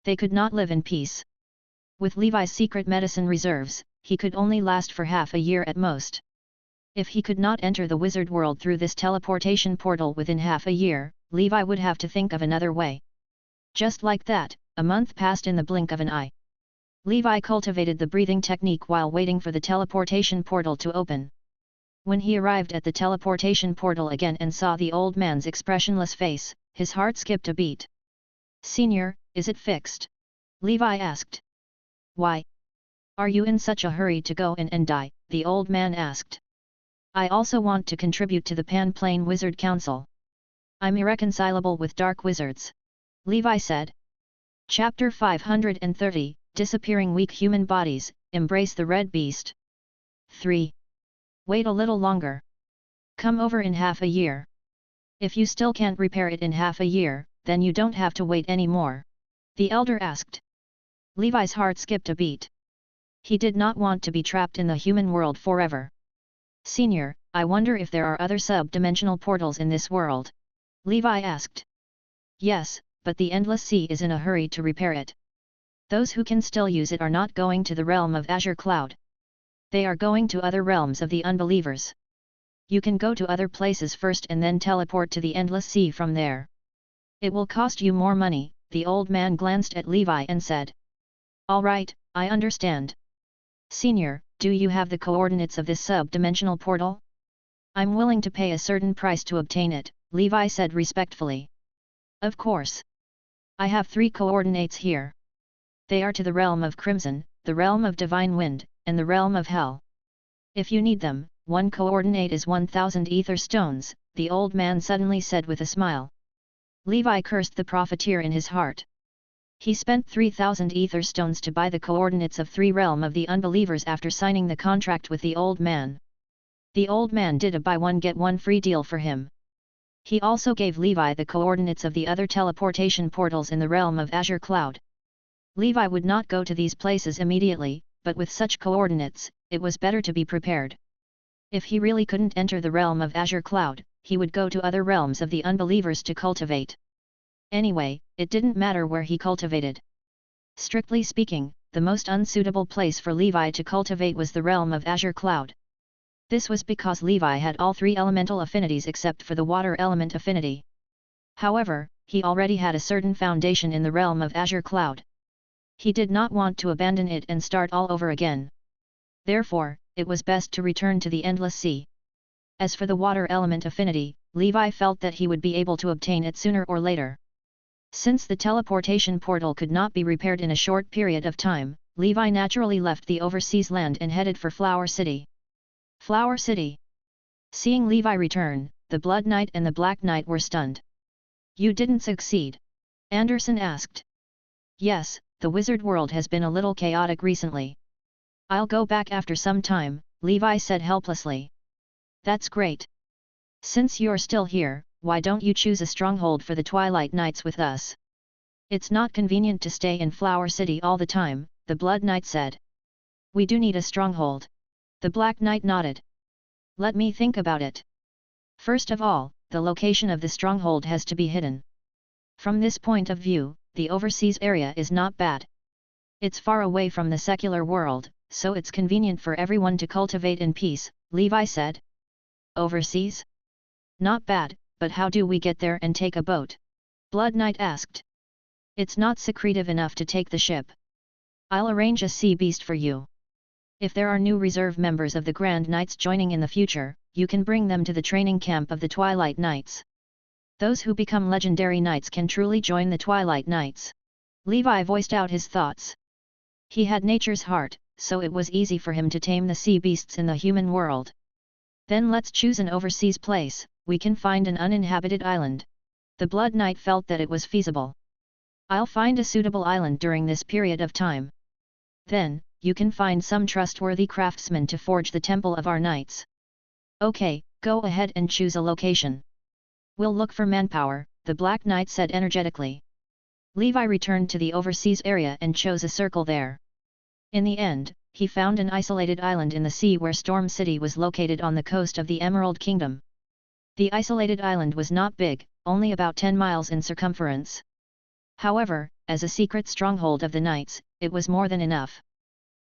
Speaker 1: They could not live in peace. With Levi's secret medicine reserves, he could only last for half a year at most. If he could not enter the wizard world through this teleportation portal within half a year, Levi would have to think of another way. Just like that, a month passed in the blink of an eye. Levi cultivated the breathing technique while waiting for the teleportation portal to open. When he arrived at the teleportation portal again and saw the old man's expressionless face, his heart skipped a beat. "Senior, is it fixed?" Levi asked. "Why? Are you in such a hurry to go in and die?" the old man asked. "I also want to contribute to the Pan-Plane Wizard Council. I'm irreconcilable with dark wizards," Levi said. Chapter 530, Disappearing Weak Human Bodies, Embrace the Red Beast. 3. Wait a little longer. Come over in half a year. If you still can't repair it in half a year, then you don't have to wait any more. The elder asked. Levi's heart skipped a beat. He did not want to be trapped in the human world forever. Senior, I wonder if there are other sub-dimensional portals in this world? Levi asked. Yes, but the Endless Sea is in a hurry to repair it. Those who can still use it are not going to the realm of Azure Cloud. They are going to other realms of the unbelievers. You can go to other places first and then teleport to the Endless Sea from there. It will cost you more money, the old man glanced at Levi and said. All right, I understand. Senior, do you have the coordinates of this sub-dimensional portal? I'm willing to pay a certain price to obtain it, Levi said respectfully. Of course. I have 3 coordinates here. They are to the realm of Crimson, the realm of Divine Wind, and the realm of Hell. If you need them, one coordinate is 1,000 ether stones, the old man suddenly said with a smile. Levi cursed the profiteer in his heart. He spent 3,000 ether stones to buy the coordinates of 3 realm of the unbelievers after signing the contract with the old man. The old man did a buy one get one free deal for him. He also gave Levi the coordinates of the other teleportation portals in the realm of Azure Cloud. Levi would not go to these places immediately, but with such coordinates, it was better to be prepared. If he really couldn't enter the realm of Azure Cloud, he would go to other realms of the unbelievers to cultivate. Anyway, it didn't matter where he cultivated. Strictly speaking, the most unsuitable place for Levi to cultivate was the realm of Azure Cloud. This was because Levi had all 3 elemental affinities except for the water element affinity. However, he already had a certain foundation in the realm of Azure Cloud. He did not want to abandon it and start all over again. Therefore, it was best to return to the Endless Sea. As for the water element affinity, Levi felt that he would be able to obtain it sooner or later. Since the teleportation portal could not be repaired in a short period of time, Levi naturally left the overseas land and headed for Flower City. Flower City. Seeing Levi return, the Blood Knight and the Black Knight were stunned. You didn't succeed? Anderson asked. Yes, the wizard world has been a little chaotic recently. I'll go back after some time, Levi said helplessly. That's great. Since you're still here, why don't you choose a stronghold for the Twilight Nights with us? It's not convenient to stay in Flower City all the time, the Blood Knight said. We do need a stronghold. The Black Knight nodded. Let me think about it. First of all, the location of the stronghold has to be hidden. From this point of view, the overseas area is not bad. It's far away from the secular world, so it's convenient for everyone to cultivate in peace, Levi said. Overseas? Not bad, but how do we get there and take a boat? Blood Knight asked. It's not secretive enough to take the ship. I'll arrange a sea beast for you. If there are new reserve members of the Grand Knights joining in the future, you can bring them to the training camp of the Twilight Knights. Those who become legendary knights can truly join the Twilight Knights. Levi voiced out his thoughts. He had nature's heart, so it was easy for him to tame the sea beasts in the human world. Then let's choose an overseas place. We can find an uninhabited island. The Blood Knight felt that it was feasible. I'll find a suitable island during this period of time. Then, you can find some trustworthy craftsmen to forge the temple of our knights. Okay, go ahead and choose a location. We'll look for manpower, the Black Knight said energetically. Levi returned to the overseas area and chose a circle there. In the end, he found an isolated island in the sea where Storm City was located on the coast of the Emerald Kingdom. The isolated island was not big, only about 10 miles in circumference. However, as a secret stronghold of the knights, it was more than enough.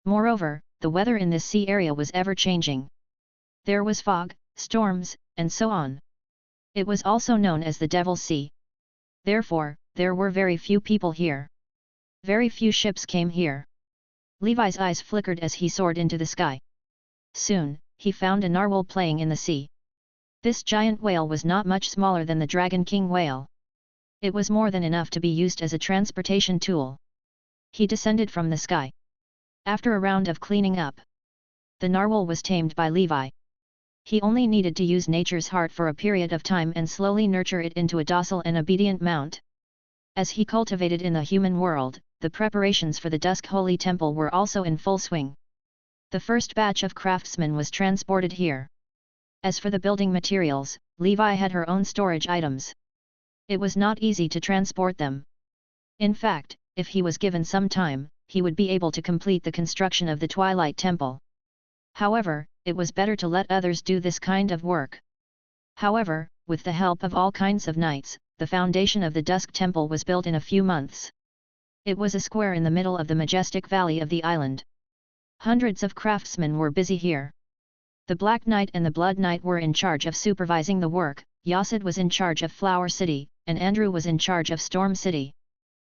Speaker 1: Moreover, the weather in this sea area was ever-changing. There was fog, storms, and so on. It was also known as the Devil's Sea. Therefore, there were very few people here. Very few ships came here. Levi's eyes flickered as he soared into the sky. Soon, he found a narwhal playing in the sea. This giant whale was not much smaller than the Dragon King whale. It was more than enough to be used as a transportation tool. He descended from the sky. After a round of cleaning up, the narwhal was tamed by Levi. He only needed to use nature's heart for a period of time and slowly nurture it into a docile and obedient mount. As he cultivated in the human world, the preparations for the Dusk Holy Temple were also in full swing. The first batch of craftsmen was transported here. As for the building materials, Levi had her own storage items. It was not easy to transport them. In fact, if he was given some time, he would be able to complete the construction of the Twilight Temple. However, it was better to let others do this kind of work. However, with the help of all kinds of knights, the foundation of the Dusk Temple was built in a few months. It was a square in the middle of the majestic valley of the island. Hundreds of craftsmen were busy here. The Black Knight and the Blood Knight were in charge of supervising the work, Yasid was in charge of Flower City, and Andrew was in charge of Storm City.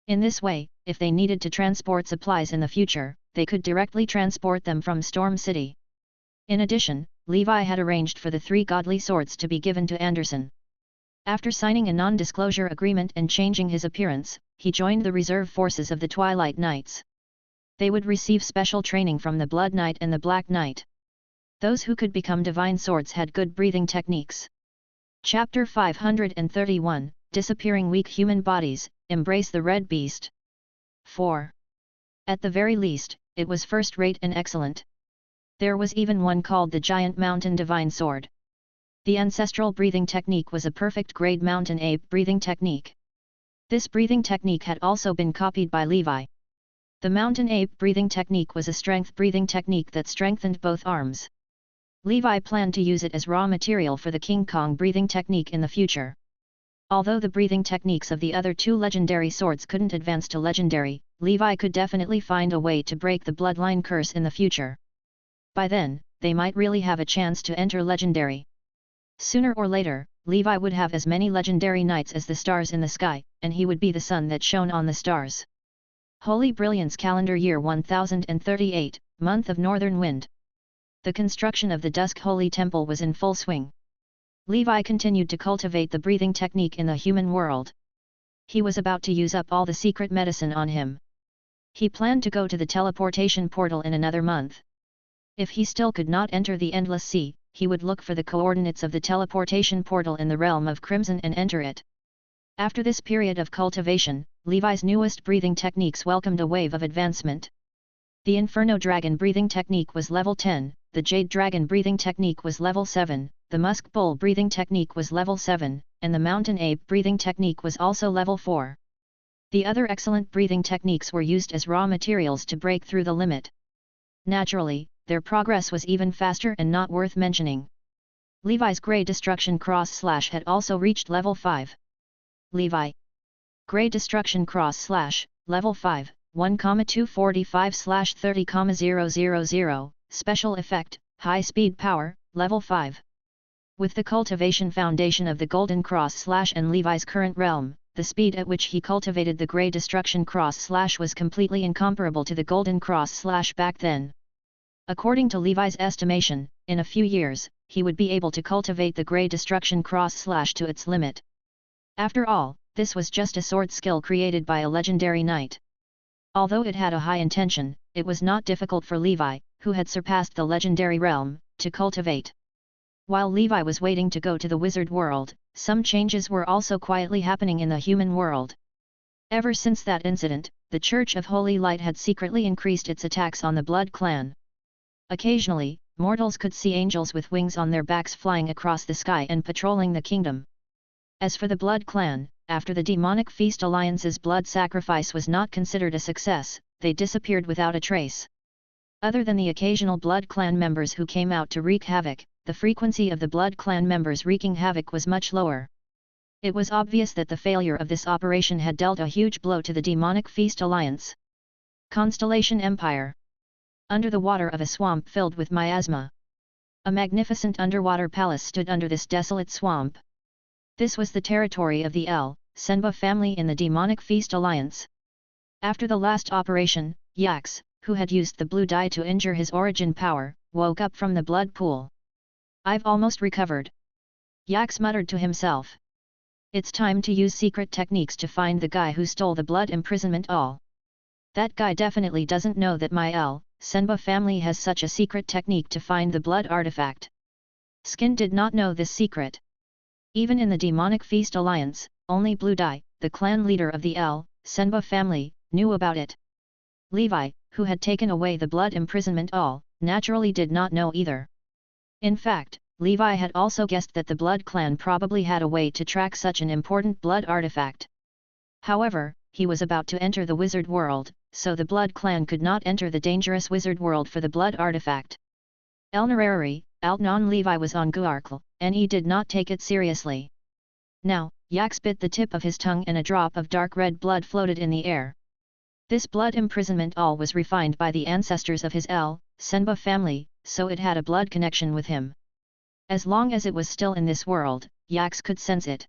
Speaker 1: In this way, if they needed to transport supplies in the future, they could directly transport them from Storm City. In addition, Levi had arranged for the 3 godly swords to be given to Anderson. After signing a non-disclosure agreement and changing his appearance, he joined the reserve forces of the Twilight Knights. They would receive special training from the Blood Knight and the Black Knight. Those who could become divine swords had good breathing techniques. Chapter 531, Disappearing Weak Human Bodies, Embrace the Red Beast. 4. At the very least, it was first-rate and excellent. There was even one called the Giant Mountain Divine Sword. The ancestral breathing technique was a perfect grade mountain ape breathing technique. This breathing technique had also been copied by Levi. The mountain ape breathing technique was a strength breathing technique that strengthened both arms. Levi planned to use it as raw material for the King Kong breathing technique in the future. Although the breathing techniques of the other 2 legendary swords couldn't advance to legendary, Levi could definitely find a way to break the bloodline curse in the future. By then, they might really have a chance to enter legendary. Sooner or later, Levi would have as many legendary knights as the stars in the sky, and he would be the sun that shone on the stars. Holy Brilliance Calendar Year 1038, Month of Northern Wind. The construction of the Dusk Holy Temple was in full swing. Levi continued to cultivate the breathing technique in the human world. He was about to use up all the secret medicine on him. He planned to go to the teleportation portal in another month. If he still could not enter the Endless Sea, he would look for the coordinates of the teleportation portal in the realm of Crimson and enter it. After this period of cultivation, Levi's newest breathing techniques welcomed a wave of advancement. The Inferno Dragon breathing technique was level 10, the Jade Dragon breathing technique was level 7, the Musk Bull breathing technique was level 7, and the Mountain Ape breathing technique was also level 4. The other excellent breathing techniques were used as raw materials to break through the limit. Naturally, their progress was even faster and not worth mentioning. Levi's Grey Destruction Cross/ had also reached level 5. Levi Grey Destruction Cross/ level 5, 1,245/30,000, special effect, high speed power, level 5. With the cultivation foundation of the Golden Cross/ and Levi's current realm, the speed at which he cultivated the Grey Destruction Cross/ was completely incomparable to the Golden Cross/ back then. According to Levi's estimation, in a few years, he would be able to cultivate the Grey Destruction Cross/ to its limit. After all, this was just a sword skill created by a legendary knight. Although it had a high intention, it was not difficult for Levi, who had surpassed the legendary realm, to cultivate. While Levi was waiting to go to the wizard world, some changes were also quietly happening in the human world. Ever since that incident, the Church of Holy Light had secretly increased its attacks on the Blood Clan. Occasionally, mortals could see angels with wings on their backs flying across the sky and patrolling the kingdom. As for the Blood Clan, after the Demonic Feast Alliance's blood sacrifice was not considered a success, they disappeared without a trace. Other than the occasional Blood Clan members who came out to wreak havoc, the frequency of the Blood Clan members wreaking havoc was much lower. It was obvious that the failure of this operation had dealt a huge blow to the Demonic Feast Alliance. Constellation Empire. Under the water of a swamp filled with miasma. A magnificent underwater palace stood under this desolate swamp. This was the territory of the Senba family in the Demonic Feast Alliance. After the last operation, Yax, who had used the blue dye to injure his origin power, woke up from the blood pool. "I've almost recovered," Yax muttered to himself. "It's time to use secret techniques to find the guy who stole the blood imprisonment all. That guy definitely doesn't know that my Senba family has such a secret technique to find the blood artifact." Skin did not know this secret. Even in the Demonic Feast Alliance, only Blue Dye, the clan leader of the Senba family, knew about it. Levi, who had taken away the blood imprisonment all, naturally did not know either. In fact, Levi had also guessed that the Blood Clan probably had a way to track such an important blood artifact. However, he was about to enter the wizard world, so the Blood Clan could not enter the dangerous wizard world for the blood artifact. Elnerary, Altnon Levi was on Guarkle, and he did not take it seriously. Now, Yax bit the tip of his tongue and a drop of dark red blood floated in the air. This blood imprisonment all was refined by the ancestors of his Senba family, so it had a blood connection with him. As long as it was still in this world, Yax could sense it.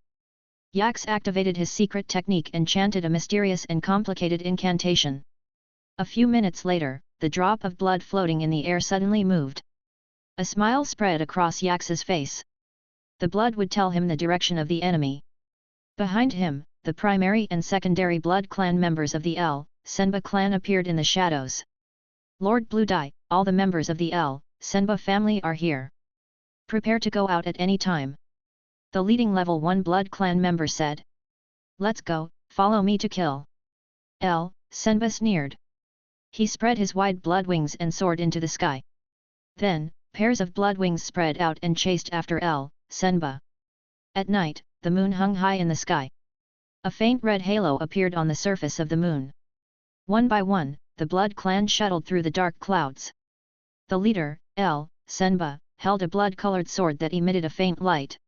Speaker 1: Yax activated his secret technique and chanted a mysterious and complicated incantation. A few minutes later, the drop of blood floating in the air suddenly moved. A smile spread across Yax's face. The blood would tell him the direction of the enemy. Behind him, the primary and secondary blood clan members of the Senba clan appeared in the shadows. Lord Blue Dye, all the members of the Senba family are here. Prepare to go out at any time. The leading level 1 blood clan member said. Let's go, follow me to kill. Senba sneered. He spread his wide blood wings and soared into the sky. Then, pairs of blood wings spread out and chased after Senba. At night, the moon hung high in the sky. A faint red halo appeared on the surface of the moon. One by one, the blood clan shuttled through the dark clouds. The leader, Senba, held a blood-colored sword that emitted a faint light.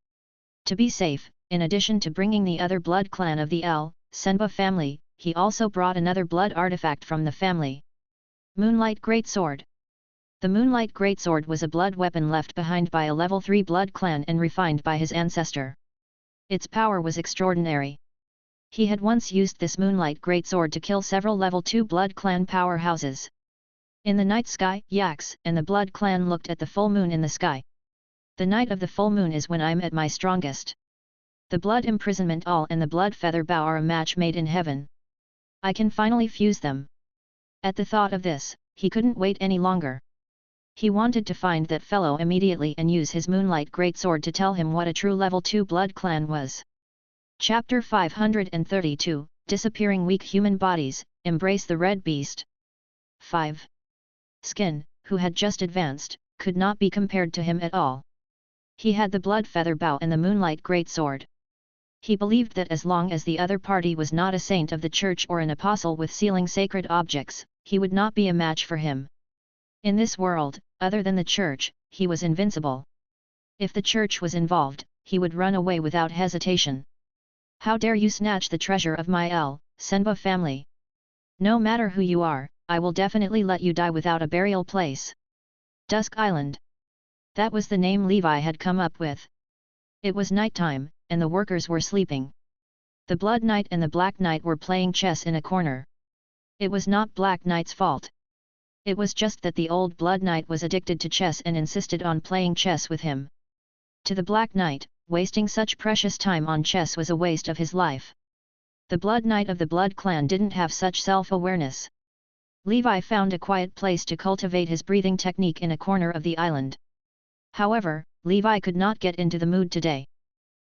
Speaker 1: To be safe, in addition to bringing the other blood clan of the Senba family, he also brought another blood artifact from the family. Moonlight Greatsword. The Moonlight Greatsword was a blood weapon left behind by a level 3 blood clan and refined by his ancestor. Its power was extraordinary. He had once used this Moonlight Greatsword to kill several level 2 blood clan powerhouses. In the night sky, Yax and the blood clan looked at the full moon in the sky. The night of the full moon is when I'm at my strongest. The blood imprisonment all and the blood feather bow are a match made in heaven. I can finally fuse them. At the thought of this, he couldn't wait any longer. He wanted to find that fellow immediately and use his Moonlight Greatsword to tell him what a true level 2 blood clan was. Chapter 532, Disappearing Weak Human Bodies, Embrace the Red Beast. 5. Skin, who had just advanced, could not be compared to him at all. He had the blood feather bow and the Moonlight Greatsword. He believed that as long as the other party was not a saint of the church or an apostle with sealing sacred objects, he would not be a match for him. In this world, other than the church, he was invincible. If the church was involved, he would run away without hesitation. How dare you snatch the treasure of my Senba family? No matter who you are, I will definitely let you die without a burial place. Dusk Island. That was the name Levi had come up with. It was nighttime, and the workers were sleeping. The Blood Knight and the Black Knight were playing chess in a corner. It was not Black Knight's fault. It was just that the old Blood Knight was addicted to chess and insisted on playing chess with him. To the Black Knight, wasting such precious time on chess was a waste of his life. The Blood Knight of the Blood Clan didn't have such self-awareness. Levi found a quiet place to cultivate his breathing technique in a corner of the island. However, Levi could not get into the mood today.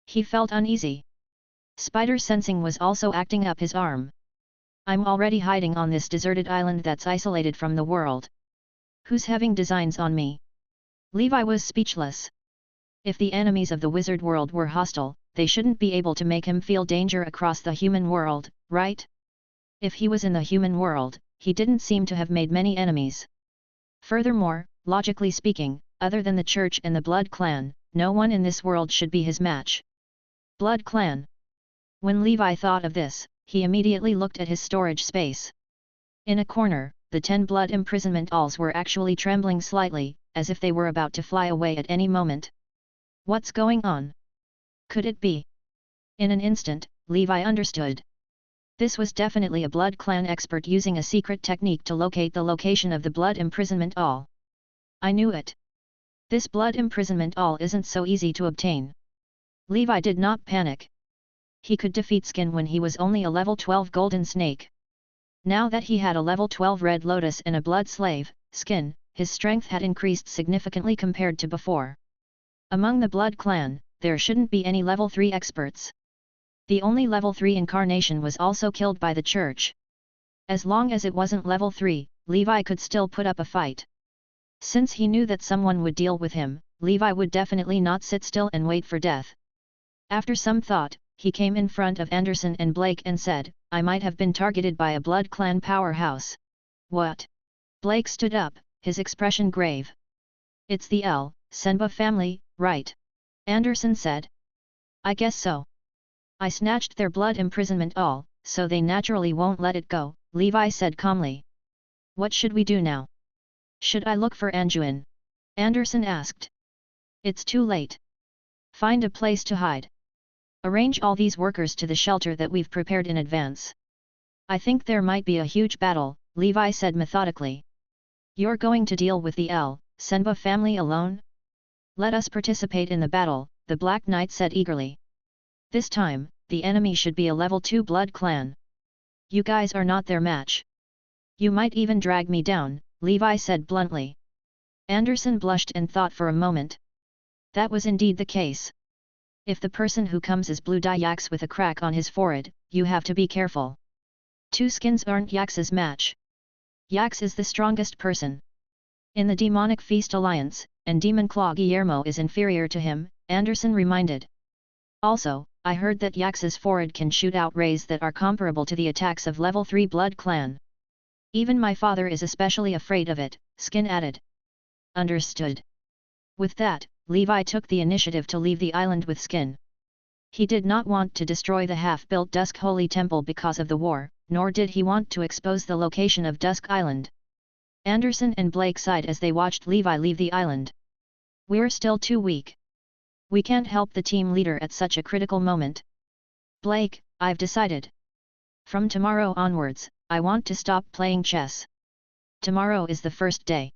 Speaker 1: He felt uneasy. Spider sensing was also acting up his arm. I'm already hiding on this deserted island that's isolated from the world. Who's having designs on me? Levi was speechless. If the enemies of the wizard world were hostile, they shouldn't be able to make him feel danger across the human world, right? If he was in the human world, he didn't seem to have made many enemies. Furthermore, logically speaking, other than the church and the Blood Clan, no one in this world should be his match. Blood Clan. When Levi thought of this, he immediately looked at his storage space. In a corner, the 10 blood imprisonment alls were actually trembling slightly, as if they were about to fly away at any moment. What's going on? Could it be? In an instant, Levi understood. This was definitely a Blood Clan expert using a secret technique to locate the location of the blood imprisonment all. I knew it. This blood imprisonment all isn't so easy to obtain. Levi did not panic. He could defeat Skin when he was only a level 12 golden snake. Now that he had a level 12 red lotus and a blood slave, Skin, his strength had increased significantly compared to before. Among the Blood Clan, there shouldn't be any level 3 experts. The only level 3 incarnation was also killed by the church. As long as it wasn't level 3, Levi could still put up a fight. Since he knew that someone would deal with him, Levi would definitely not sit still and wait for death. After some thought, he came in front of Anderson and Blake and said, "I might have been targeted by a blood clan powerhouse." "What?" Blake stood up, his expression grave. "It's the Senba family, right?" Anderson said. "I guess so. I snatched their blood imprisonment all, so they naturally won't let it go," Levi said calmly. "What should we do now? Should I look for Anjuin?" Anderson asked. "It's too late. Find a place to hide. Arrange all these workers to the shelter that we've prepared in advance." "I think there might be a huge battle," Levi said methodically. "You're going to deal with the Senba family alone?" "Let us participate in the battle," the Black Knight said eagerly. "This time, the enemy should be a level 2 blood clan. You guys are not their match. You might even drag me down," Levi said bluntly. Anderson blushed and thought for a moment. That was indeed the case. If the person who comes is blue dye Yax with a crack on his forehead, you have to be careful. 2 skins aren't Yax's match. Yax is the strongest person in the Demonic Feast Alliance, and Demon Claw Guillermo is inferior to him, Anderson reminded. "Also, I heard that Yax's forehead can shoot out rays that are comparable to the attacks of level 3 blood clan. Even my father is especially afraid of it," Skin added. "Understood." With that, Levi took the initiative to leave the island with Skin. He did not want to destroy the half-built Dusk Holy Temple because of the war, nor did he want to expose the location of Dusk Island. Anderson and Blake sighed as they watched Levi leave the island. "We're still too weak. We can't help the team leader at such a critical moment." "Blake, I've decided. From tomorrow onwards, I want to stop playing chess. Tomorrow is the first day."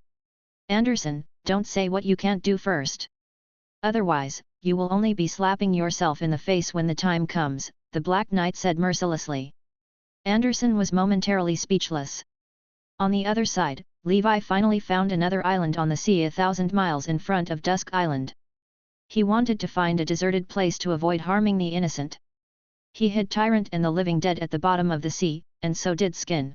Speaker 1: "Anderson, don't say what you can't do first. Otherwise, you will only be slapping yourself in the face when the time comes," the Black Knight said mercilessly. Anderson was momentarily speechless. On the other side, Levi finally found another island on the sea 1,000 miles in front of Dusk Island. He wanted to find a deserted place to avoid harming the innocent. He hid Tyrant and the living dead at the bottom of the sea, and so did Skin.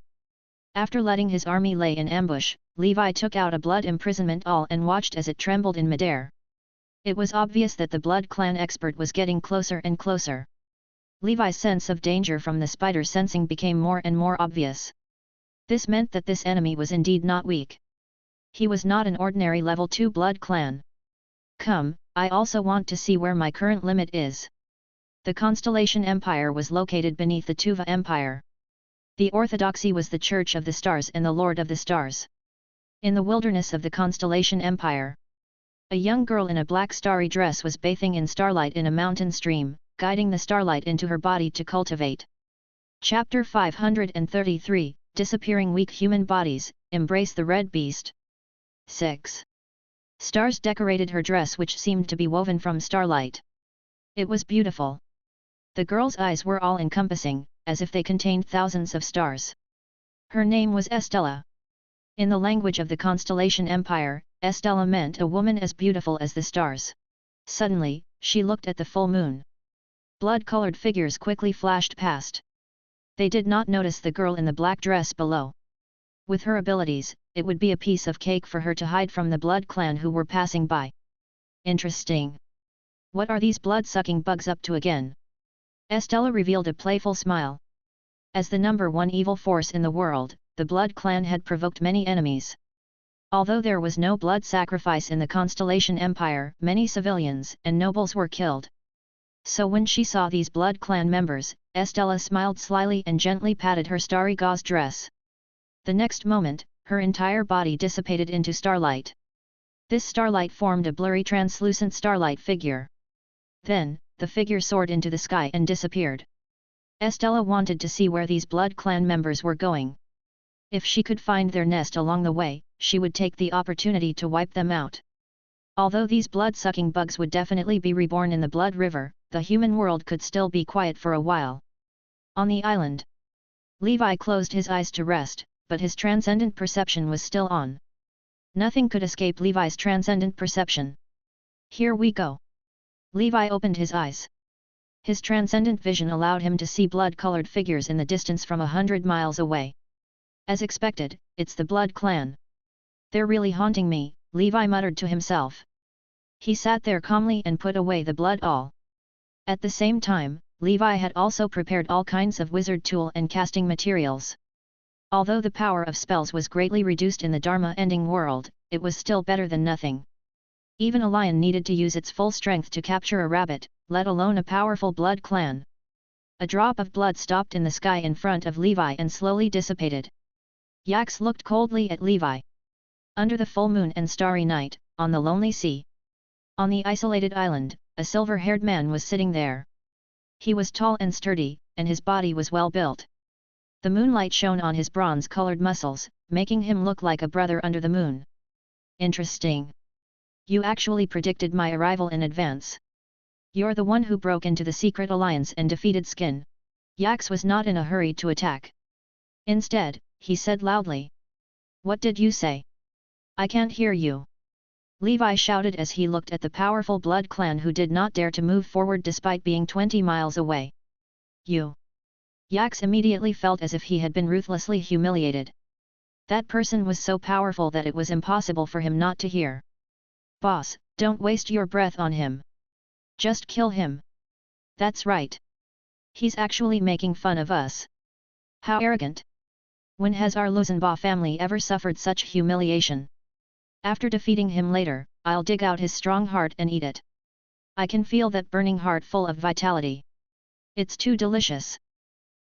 Speaker 1: After letting his army lay in ambush, Levi took out a blood imprisonment awl and watched as it trembled in midair. It was obvious that the Blood Clan expert was getting closer and closer. Levi's sense of danger from the spider sensing became more and more obvious. This meant that this enemy was indeed not weak. He was not an ordinary level 2 blood clan. "Come, I also want to see where my current limit is." The Constellation Empire was located beneath the Tuva Empire. The Orthodoxy was the Church of the Stars and the Lord of the Stars. In the wilderness of the Constellation Empire, a young girl in a black starry dress was bathing in starlight in a mountain stream, guiding the starlight into her body to cultivate. Chapter 533, Disappearing Weak Human Bodies, Embrace the Red Beast. 6. Stars decorated her dress, which seemed to be woven from starlight. It was beautiful. The girl's eyes were all-encompassing, as if they contained thousands of stars. Her name was Estella. In the language of the Constellation Empire, Estella meant a woman as beautiful as the stars. Suddenly, she looked at the full moon. Blood-colored figures quickly flashed past. They did not notice the girl in the black dress below. With her abilities, it would be a piece of cake for her to hide from the blood clan who were passing by. Interesting. What are these blood-sucking bugs up to again? Estella revealed a playful smile. As the number 1 evil force in the world, the Blood Clan had provoked many enemies. Although there was no blood sacrifice in the Constellation Empire, many civilians and nobles were killed. So when she saw these Blood Clan members, Estella smiled slyly and gently patted her starry gauze dress. The next moment, her entire body dissipated into starlight. This starlight formed a blurry translucent starlight figure. Then, the figure soared into the sky and disappeared. Estella wanted to see where these Blood Clan members were going. If she could find their nest along the way, she would take the opportunity to wipe them out. Although these blood-sucking bugs would definitely be reborn in the Blood River, the human world could still be quiet for a while. On the island, Levi closed his eyes to rest, but his transcendent perception was still on. Nothing could escape Levi's transcendent perception. Here we go. Levi opened his eyes. His transcendent vision allowed him to see blood-colored figures in the distance from 100 miles away. As expected, it's the Blood Clan. They're really haunting me, Levi muttered to himself. He sat there calmly and put away the blood all. At the same time, Levi had also prepared all kinds of wizard tool and casting materials. Although the power of spells was greatly reduced in the Dharma-ending world, it was still better than nothing. Even a lion needed to use its full strength to capture a rabbit, let alone a powerful blood clan. A drop of blood stopped in the sky in front of Levi and slowly dissipated. Yax looked coldly at Levi. Under the full moon and starry night, on the lonely sea. On the isolated island, a silver-haired man was sitting there. He was tall and sturdy, and his body was well built. The moonlight shone on his bronze-colored muscles, making him look like a brother under the moon. Interesting. You actually predicted my arrival in advance. You're the one who broke into the secret alliance and defeated Skin. Yax was not in a hurry to attack. Instead, he said loudly. What did you say? I can't hear you. Levi shouted as he looked at the powerful blood clan who did not dare to move forward despite being 20 miles away. You. Yax immediately felt as if he had been ruthlessly humiliated. That person was so powerful that it was impossible for him not to hear. Boss, don't waste your breath on him. Just kill him. That's right. He's actually making fun of us. How arrogant. When has our Luzenba family ever suffered such humiliation? After defeating him later, I'll dig out his strong heart and eat it. I can feel that burning heart full of vitality. It's too delicious.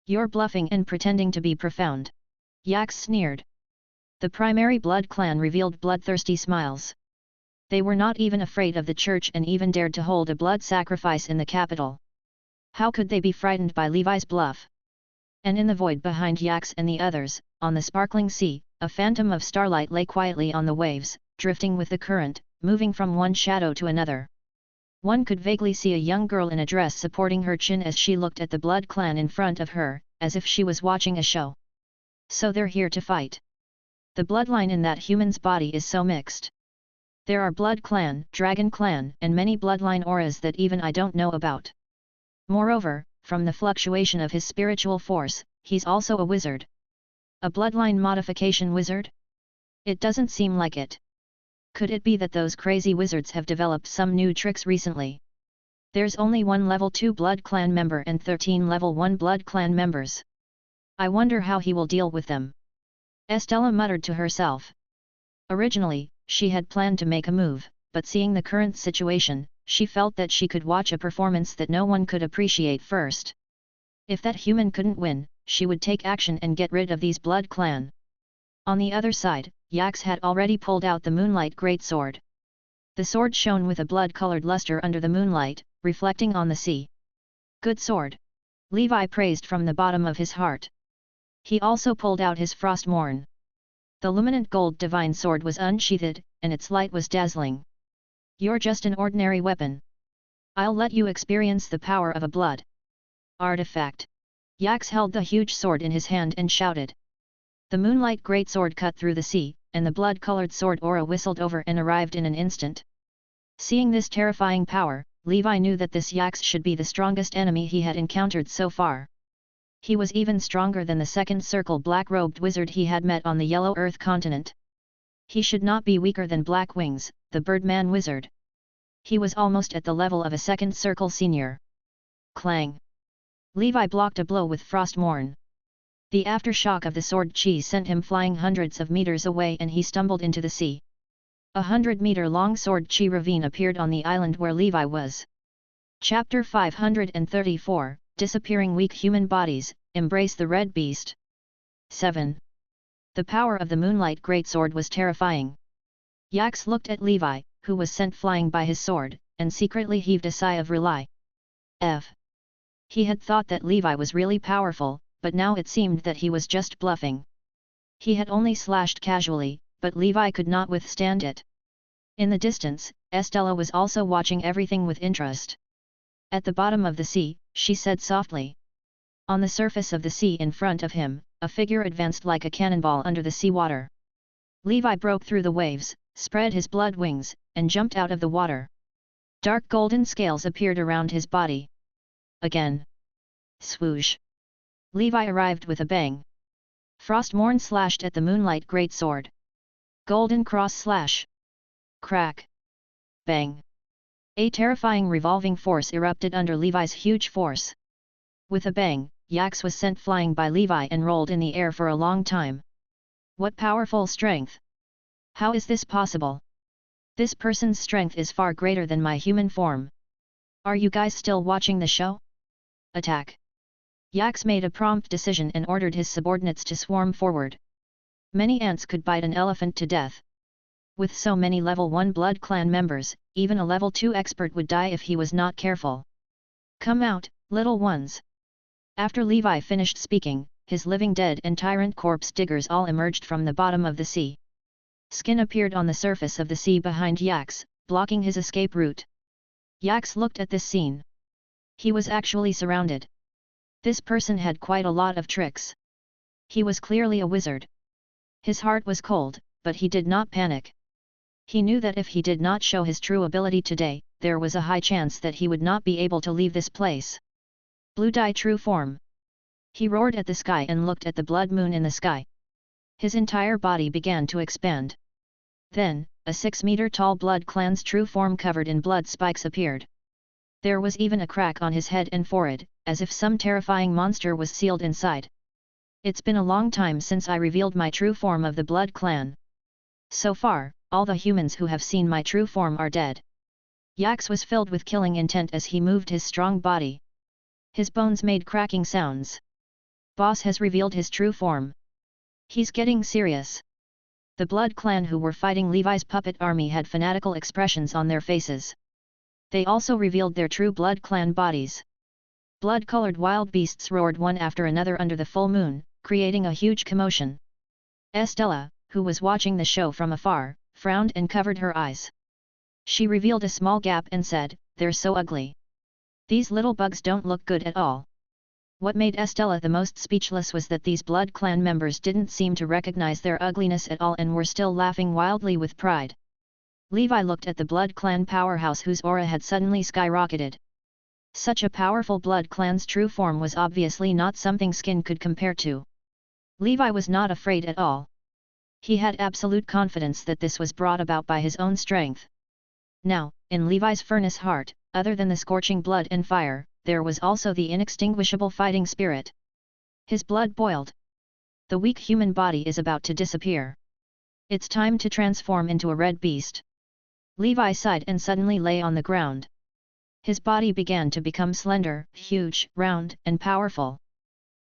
Speaker 1: You're bluffing and pretending to be profound. Yax sneered. The primary blood clan revealed bloodthirsty smiles. They were not even afraid of the church and even dared to hold a blood sacrifice in the capital. How could they be frightened by Levi's bluff? And in the void behind Yax and the others, on the sparkling sea, a phantom of starlight lay quietly on the waves, drifting with the current, moving from one shadow to another. One could vaguely see a young girl in a dress supporting her chin as she looked at the blood clan in front of her, as if she was watching a show. So they're here to fight. The bloodline in that human's body is so mixed. There are blood clan, dragon clan, and many bloodline auras that even I don't know about. Moreover, from the fluctuation of his spiritual force, he's also a wizard. A bloodline modification wizard? It doesn't seem like it. Could it be that those crazy wizards have developed some new tricks recently? There's only one level 2 blood clan member and 13 level 1 blood clan members. I wonder how he will deal with them. Estella muttered to herself. Originally, she had planned to make a move, but seeing the current situation, she felt that she could watch a performance that no one could appreciate first. If that human couldn't win, she would take action and get rid of these blood clan. On the other side, Yax had already pulled out the moonlight greatsword. The sword shone with a blood-colored luster under the moonlight, reflecting on the sea. Good sword. Levi praised from the bottom of his heart. He also pulled out his Frostmourne. The luminant gold divine sword was unsheathed, and its light was dazzling. You're just an ordinary weapon. I'll let you experience the power of a blood artifact. Yax held the huge sword in his hand and shouted. The moonlight greatsword cut through the sea, and the blood-colored sword aura whistled over and arrived in an instant. Seeing this terrifying power, Levi knew that this Yax should be the strongest enemy he had encountered so far. He was even stronger than the second circle black-robed wizard he had met on the Yellow Earth continent. He should not be weaker than Black Wings, the Birdman wizard. He was almost at the level of a second circle senior. Clang! Levi blocked a blow with Frostmourne. The aftershock of the sword chi sent him flying hundreds of meters away and he stumbled into the sea. 100-meter-long sword chi ravine appeared on the island where Levi was. Chapter 534, Disappearing Weak Human Bodies, Embrace the Red Beast. 7. The power of the moonlight greatsword was terrifying. Yax looked at Levi, who was sent flying by his sword, and secretly heaved a sigh of relief. He had thought that Levi was really powerful, but now it seemed that he was just bluffing. He had only slashed casually, but Levi could not withstand it. In the distance, Estella was also watching everything with interest. At the bottom of the sea, she said softly. On the surface of the sea in front of him, a figure advanced like a cannonball under the seawater. Levi broke through the waves, spread his blood wings, and jumped out of the water. Dark golden scales appeared around his body. Again. Swoosh! Levi arrived with a bang. Frostmourne slashed at the moonlight greatsword. Golden cross slash. Crack! Bang! A terrifying revolving force erupted under Levi's huge force. With a bang, Yax was sent flying by Levi and rolled in the air for a long time. What powerful strength! How is this possible? This person's strength is far greater than my human form. Are you guys still watching the show? Attack! Yax made a prompt decision and ordered his subordinates to swarm forward. Many ants could bite an elephant to death. With so many level 1 blood clan members, even a level 2 expert would die if he was not careful. Come out, little ones! After Levi finished speaking, his living dead and tyrant corpse diggers all emerged from the bottom of the sea. Skin appeared on the surface of the sea behind Yax, blocking his escape route. Yax looked at this scene. He was actually surrounded. This person had quite a lot of tricks. He was clearly a wizard. His heart was cold, but he did not panic. He knew that if he did not show his true ability today, there was a high chance that he would not be able to leave this place. Blue dye true form. He roared at the sky and looked at the blood moon in the sky. His entire body began to expand. Then, a 6-meter-tall blood clan's true form covered in blood spikes appeared. There was even a crack on his head and forehead, as if some terrifying monster was sealed inside. It's been a long time since I revealed my true form of the blood clan. So far, all the humans who have seen my true form are dead. Yax was filled with killing intent as he moved his strong body. His bones made cracking sounds. Boss has revealed his true form. He's getting serious. The blood clan who were fighting Levi's puppet army had fanatical expressions on their faces. They also revealed their true blood clan bodies. Blood-colored wild beasts roared one after another under the full moon, creating a huge commotion. Estella, who was watching the show from afar, frowned and covered her eyes. She revealed a small gap and said, "They're so ugly. These little bugs don't look good at all." What made Estella the most speechless was that these blood clan members didn't seem to recognize their ugliness at all and were still laughing wildly with pride. Levi looked at the blood clan powerhouse whose aura had suddenly skyrocketed. Such a powerful blood clan's true form was obviously not something Skin could compare to. Levi was not afraid at all. He had absolute confidence that this was brought about by his own strength. Now, in Levi's furnace heart, other than the scorching blood and fire, there was also the inextinguishable fighting spirit. His blood boiled. The weak human body is about to disappear. It's time to transform into a red beast. Levi sighed and suddenly lay on the ground. His body began to become slender, huge, round, and powerful.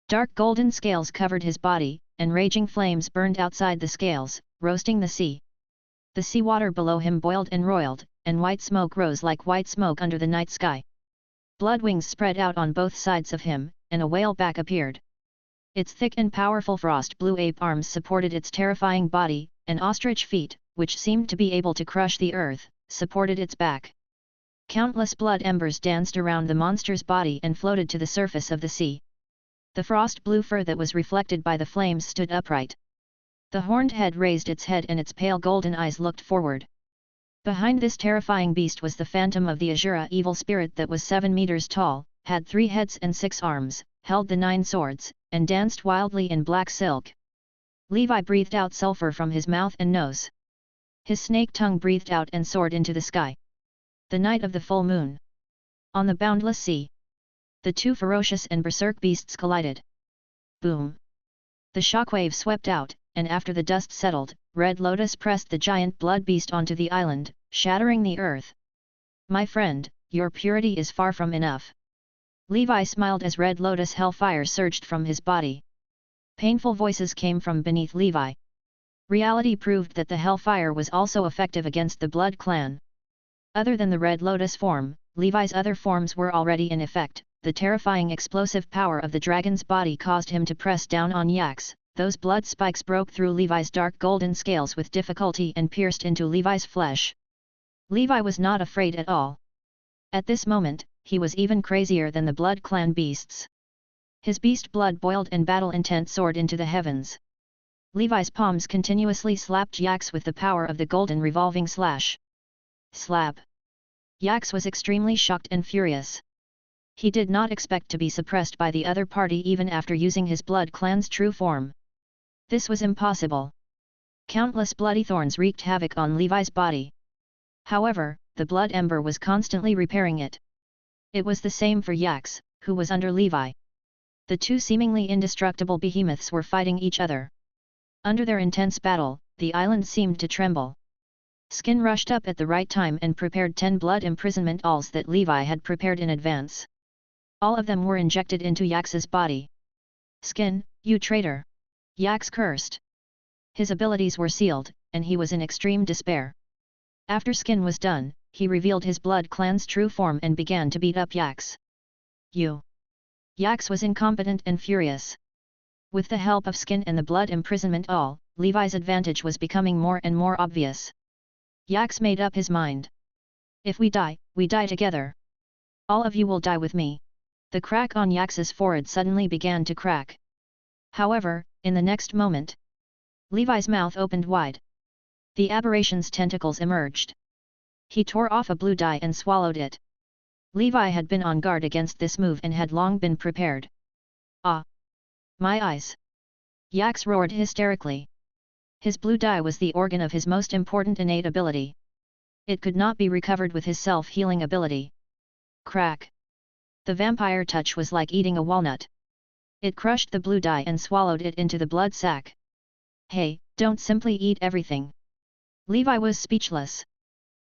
Speaker 1: Dark golden scales covered his body, and raging flames burned outside the scales, roasting the sea. The seawater below him boiled and roiled, and white smoke rose like white smoke under the night sky. Blood wings spread out on both sides of him, and a whale back appeared. Its thick and powerful frost blue ape arms supported its terrifying body, and ostrich feet, which seemed to be able to crush the earth, supported its back. Countless blood embers danced around the monster's body and floated to the surface of the sea. The frost blue fur that was reflected by the flames stood upright. The horned head raised its head and its pale golden eyes looked forward. Behind this terrifying beast was the phantom of the Azura evil spirit that was 7 meters tall, had 3 heads and 6 arms, held the 9 swords, and danced wildly in black silk. Levi breathed out sulfur from his mouth and nose. His snake tongue breathed out and soared into the sky. The night of the full moon. On the boundless sea. The two ferocious and berserk beasts collided. Boom! The shockwave swept out, and after the dust settled, Red Lotus pressed the giant blood beast onto the island, shattering the earth. "My friend, your purity is far from enough." Levi smiled as Red Lotus hellfire surged from his body. Painful voices came from beneath Levi. Reality proved that the hellfire was also effective against the blood clan. Other than the Red Lotus form, Levi's other forms were already in effect. The terrifying explosive power of the dragon's body caused him to press down on Yax. Those blood spikes broke through Levi's dark golden scales with difficulty and pierced into Levi's flesh. Levi was not afraid at all. At this moment, he was even crazier than the blood clan beasts. His beast blood boiled and battle intent soared into the heavens. Levi's palms continuously slapped Yax with the power of the golden revolving slash. Slap! Yax was extremely shocked and furious. He did not expect to be suppressed by the other party even after using his blood clan's true form. This was impossible. Countless bloody thorns wreaked havoc on Levi's body. However, the blood ember was constantly repairing it. It was the same for Yax, who was under Levi. The two seemingly indestructible behemoths were fighting each other. Under their intense battle, the island seemed to tremble. Skin rushed up at the right time and prepared 10 blood imprisonment alls that Levi had prepared in advance. All of them were injected into Yax's body. Skin, you traitor! Yax cursed. His abilities were sealed, and he was in extreme despair. After Skin was done, he revealed his blood clan's true form and began to beat up Yax. You! Yax was incompetent and furious. With the help of Skin and the blood imprisonment all, Levi's advantage was becoming more and more obvious. Yax made up his mind. If we die together. All of you will die with me. The crack on Yax's forehead suddenly began to crack. However, in the next moment, Levi's mouth opened wide. The aberration's tentacles emerged. He tore off a blue dye and swallowed it. Levi had been on guard against this move and had long been prepared. Ah! My eyes! Yax roared hysterically. His blue dye was the organ of his most important innate ability. It could not be recovered with his self-healing ability. Crack! The vampire touch was like eating a walnut. It crushed the blue dye and swallowed it into the blood sac. Hey, don't simply eat everything. Levi was speechless.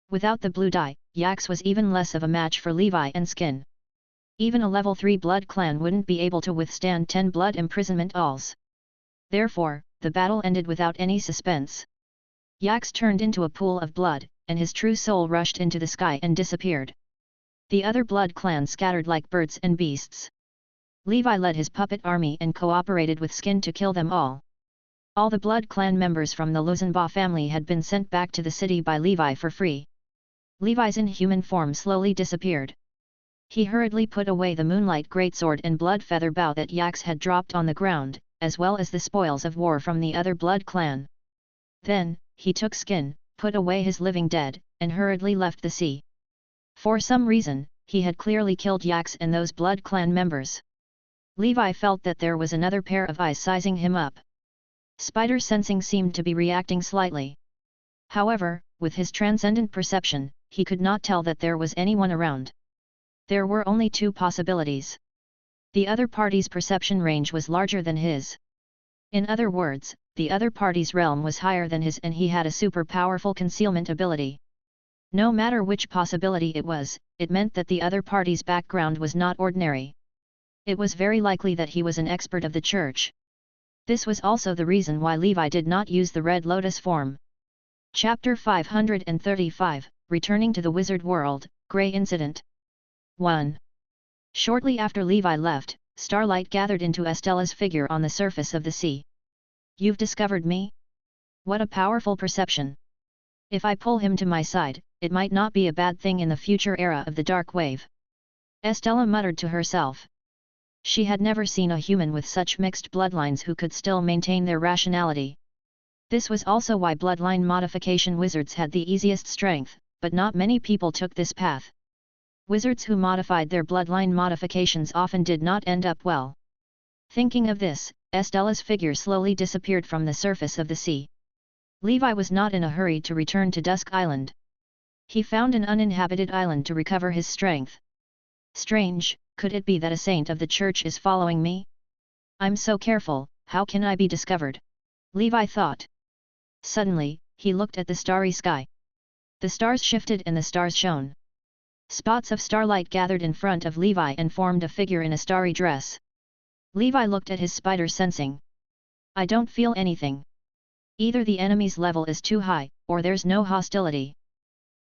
Speaker 1: Without the blue dye, Yax was even less of a match for Levi and Skin. Even a level 3 blood clan wouldn't be able to withstand 10 blood imprisonment alls. Therefore, the battle ended without any suspense. Yax turned into a pool of blood, and his true soul rushed into the sky and disappeared. The other blood clans scattered like birds and beasts. Levi led his puppet army and cooperated with Skin to kill them all. All the blood clan members from the Luzenbaugh family had been sent back to the city by Levi for free. Levi's inhuman form slowly disappeared. He hurriedly put away the moonlight greatsword and blood feather bow that Yax had dropped on the ground, as well as the spoils of war from the other blood clan. Then, he took Skin, put away his living dead, and hurriedly left the sea. For some reason, he had clearly killed Yax and those blood clan members. Levi felt that there was another pair of eyes sizing him up. Spider sensing seemed to be reacting slightly. However, with his transcendent perception, he could not tell that there was anyone around. There were only two possibilities. The other party's perception range was larger than his. In other words, the other party's realm was higher than his and he had a super powerful concealment ability. No matter which possibility it was, it meant that the other party's background was not ordinary. It was very likely that he was an expert of the church. This was also the reason why Levi did not use the Red Lotus form. Chapter 535, Returning to the Wizard World, Grey Incident. 1. Shortly after Levi left, starlight gathered into Estella's figure on the surface of the sea. You've discovered me? What a powerful perception! If I pull him to my side, it might not be a bad thing in the future era of the Dark Wave. Estella muttered to herself. She had never seen a human with such mixed bloodlines who could still maintain their rationality. This was also why bloodline modification wizards had the easiest strength, but not many people took this path. Wizards who modified their bloodline modifications often did not end up well. Thinking of this, Estella's figure slowly disappeared from the surface of the sea. Levi was not in a hurry to return to Dusk Island. He found an uninhabited island to recover his strength. Strange, could it be that a saint of the church is following me? I'm so careful, how can I be discovered? Levi thought. Suddenly, he looked at the starry sky. The stars shifted and the stars shone. Spots of starlight gathered in front of Levi and formed a figure in a starry dress. Levi looked at his spider sensing. I don't feel anything. Either the enemy's level is too high, or there's no hostility.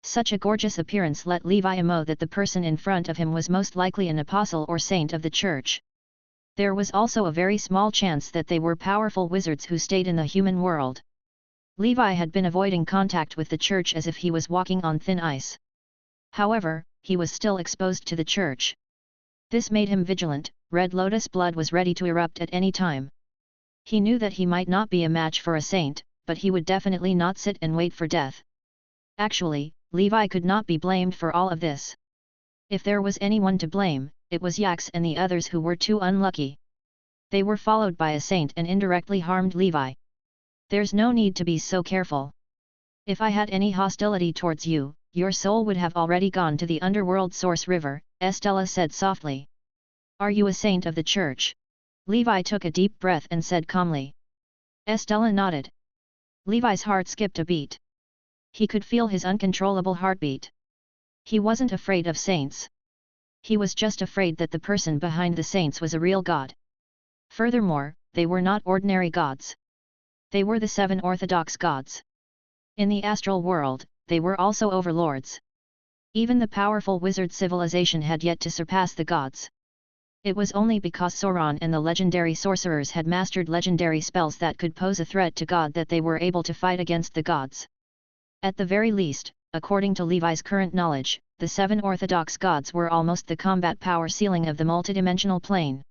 Speaker 1: Such a gorgeous appearance let Levi know that the person in front of him was most likely an apostle or saint of the church. There was also a very small chance that they were powerful wizards who stayed in the human world. Levi had been avoiding contact with the church as if he was walking on thin ice. However, he was still exposed to the church. This made him vigilant. Red Lotus blood was ready to erupt at any time. He knew that he might not be a match for a saint, but he would definitely not sit and wait for death. Actually, Levi could not be blamed for all of this. If there was anyone to blame, it was Yax and the others who were too unlucky. They were followed by a saint and indirectly harmed Levi. There's no need to be so careful. If I had any hostility towards you, your soul would have already gone to the underworld source river, Estella said softly. Are you a saint of the church? Levi took a deep breath and said calmly. Estella nodded. Levi's heart skipped a beat. He could feel his uncontrollable heartbeat. He wasn't afraid of saints. He was just afraid that the person behind the saints was a real god. Furthermore, they were not ordinary gods. They were the 7 orthodox gods. In the astral world, they were also overlords. Even the powerful wizard civilization had yet to surpass the gods. It was only because Sauron and the legendary sorcerers had mastered legendary spells that could pose a threat to God that they were able to fight against the gods. At the very least, according to Levi's current knowledge, the 7 orthodox gods were almost the combat power ceiling of the multidimensional plane.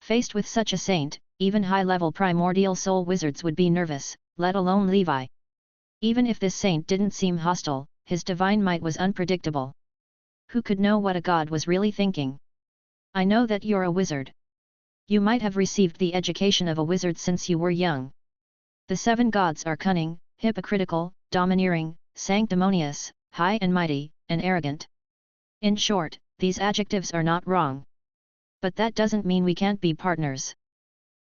Speaker 1: Faced with such a saint, even high-level primordial soul wizards would be nervous, let alone Levi. Even if this saint didn't seem hostile, his divine might was unpredictable. Who could know what a god was really thinking? I know that you're a wizard. You might have received the education of a wizard since you were young. The 7 gods are cunning, hypocritical, domineering, sanctimonious, high and mighty, and arrogant. In short, these adjectives are not wrong. But that doesn't mean we can't be partners.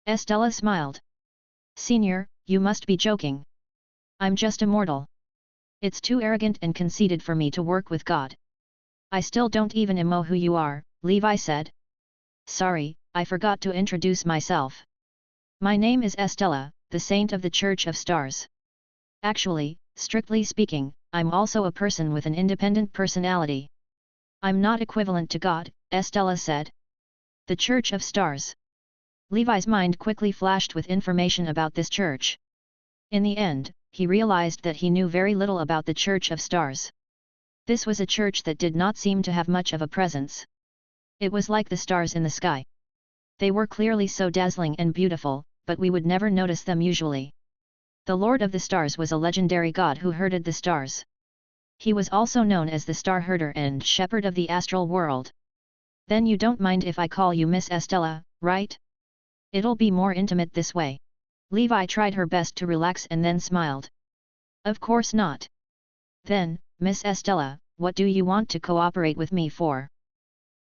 Speaker 1: Estella smiled. Senior, you must be joking. I'm just a mortal. It's too arrogant and conceited for me to work with God. I still don't even know who you are, Levi said. Sorry, I forgot to introduce myself. My name is Estella, the saint of the Church of Stars. Actually, strictly speaking, I'm also a person with an independent personality. I'm not equivalent to God, Estella said. The Church of Stars. Levi's mind quickly flashed with information about this church. In the end, he realized that he knew very little about the Church of Stars. This was a church that did not seem to have much of a presence. It was like the stars in the sky. They were clearly so dazzling and beautiful, but we would never notice them usually. The Lord of the Stars was a legendary god who herded the stars. He was also known as the Star Herder and Shepherd of the astral world. Then you don't mind if I call you Miss Estella, right? It'll be more intimate this way. Levi tried her best to relax and then smiled. Of course not. Then, Miss Estella, what do you want to cooperate with me for?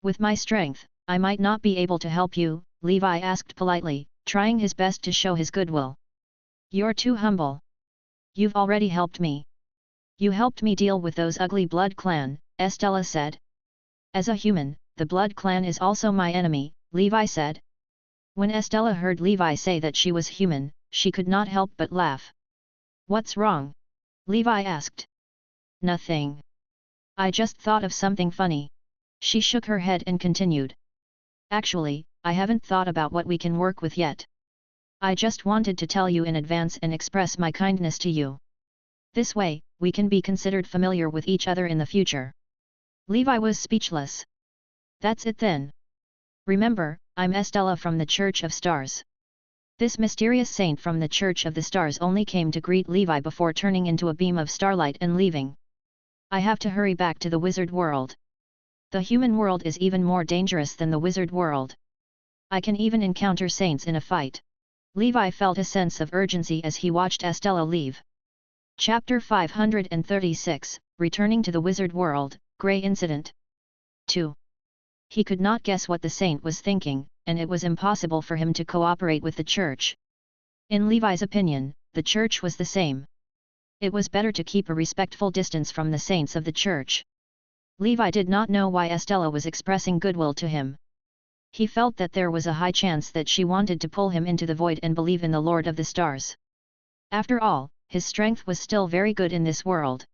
Speaker 1: With my strength, I might not be able to help you, Levi asked politely, trying his best to show his goodwill. You're too humble. You've already helped me. You helped me deal with those ugly Blood Clan, Estella said. As a human, the Blood Clan is also my enemy, Levi said. When Estella heard Levi say that she was human, she could not help but laugh. What's wrong? Levi asked. Nothing. I just thought of something funny. She shook her head and continued. Actually, I haven't thought about what we can work with yet. I just wanted to tell you in advance and express my kindness to you. This way, we can be considered familiar with each other in the future. Levi was speechless. That's it then. Remember, I'm Estella from the Church of Stars. This mysterious saint from the Church of the Stars only came to greet Levi before turning into a beam of starlight and leaving. I have to hurry back to the wizard world. The human world is even more dangerous than the wizard world. I can even encounter saints in a fight. Levi felt a sense of urgency as he watched Estella leave. Chapter 536, Returning to the Wizard World, Grey Incident. 2. He could not guess what the saint was thinking, and it was impossible for him to cooperate with the church. In Levi's opinion, the church was the same. It was better to keep a respectful distance from the saints of the church. Levi did not know why Estella was expressing goodwill to him. He felt that there was a high chance that she wanted to pull him into the void and believe in the Lord of the Stars. After all, his strength was still very good in this world.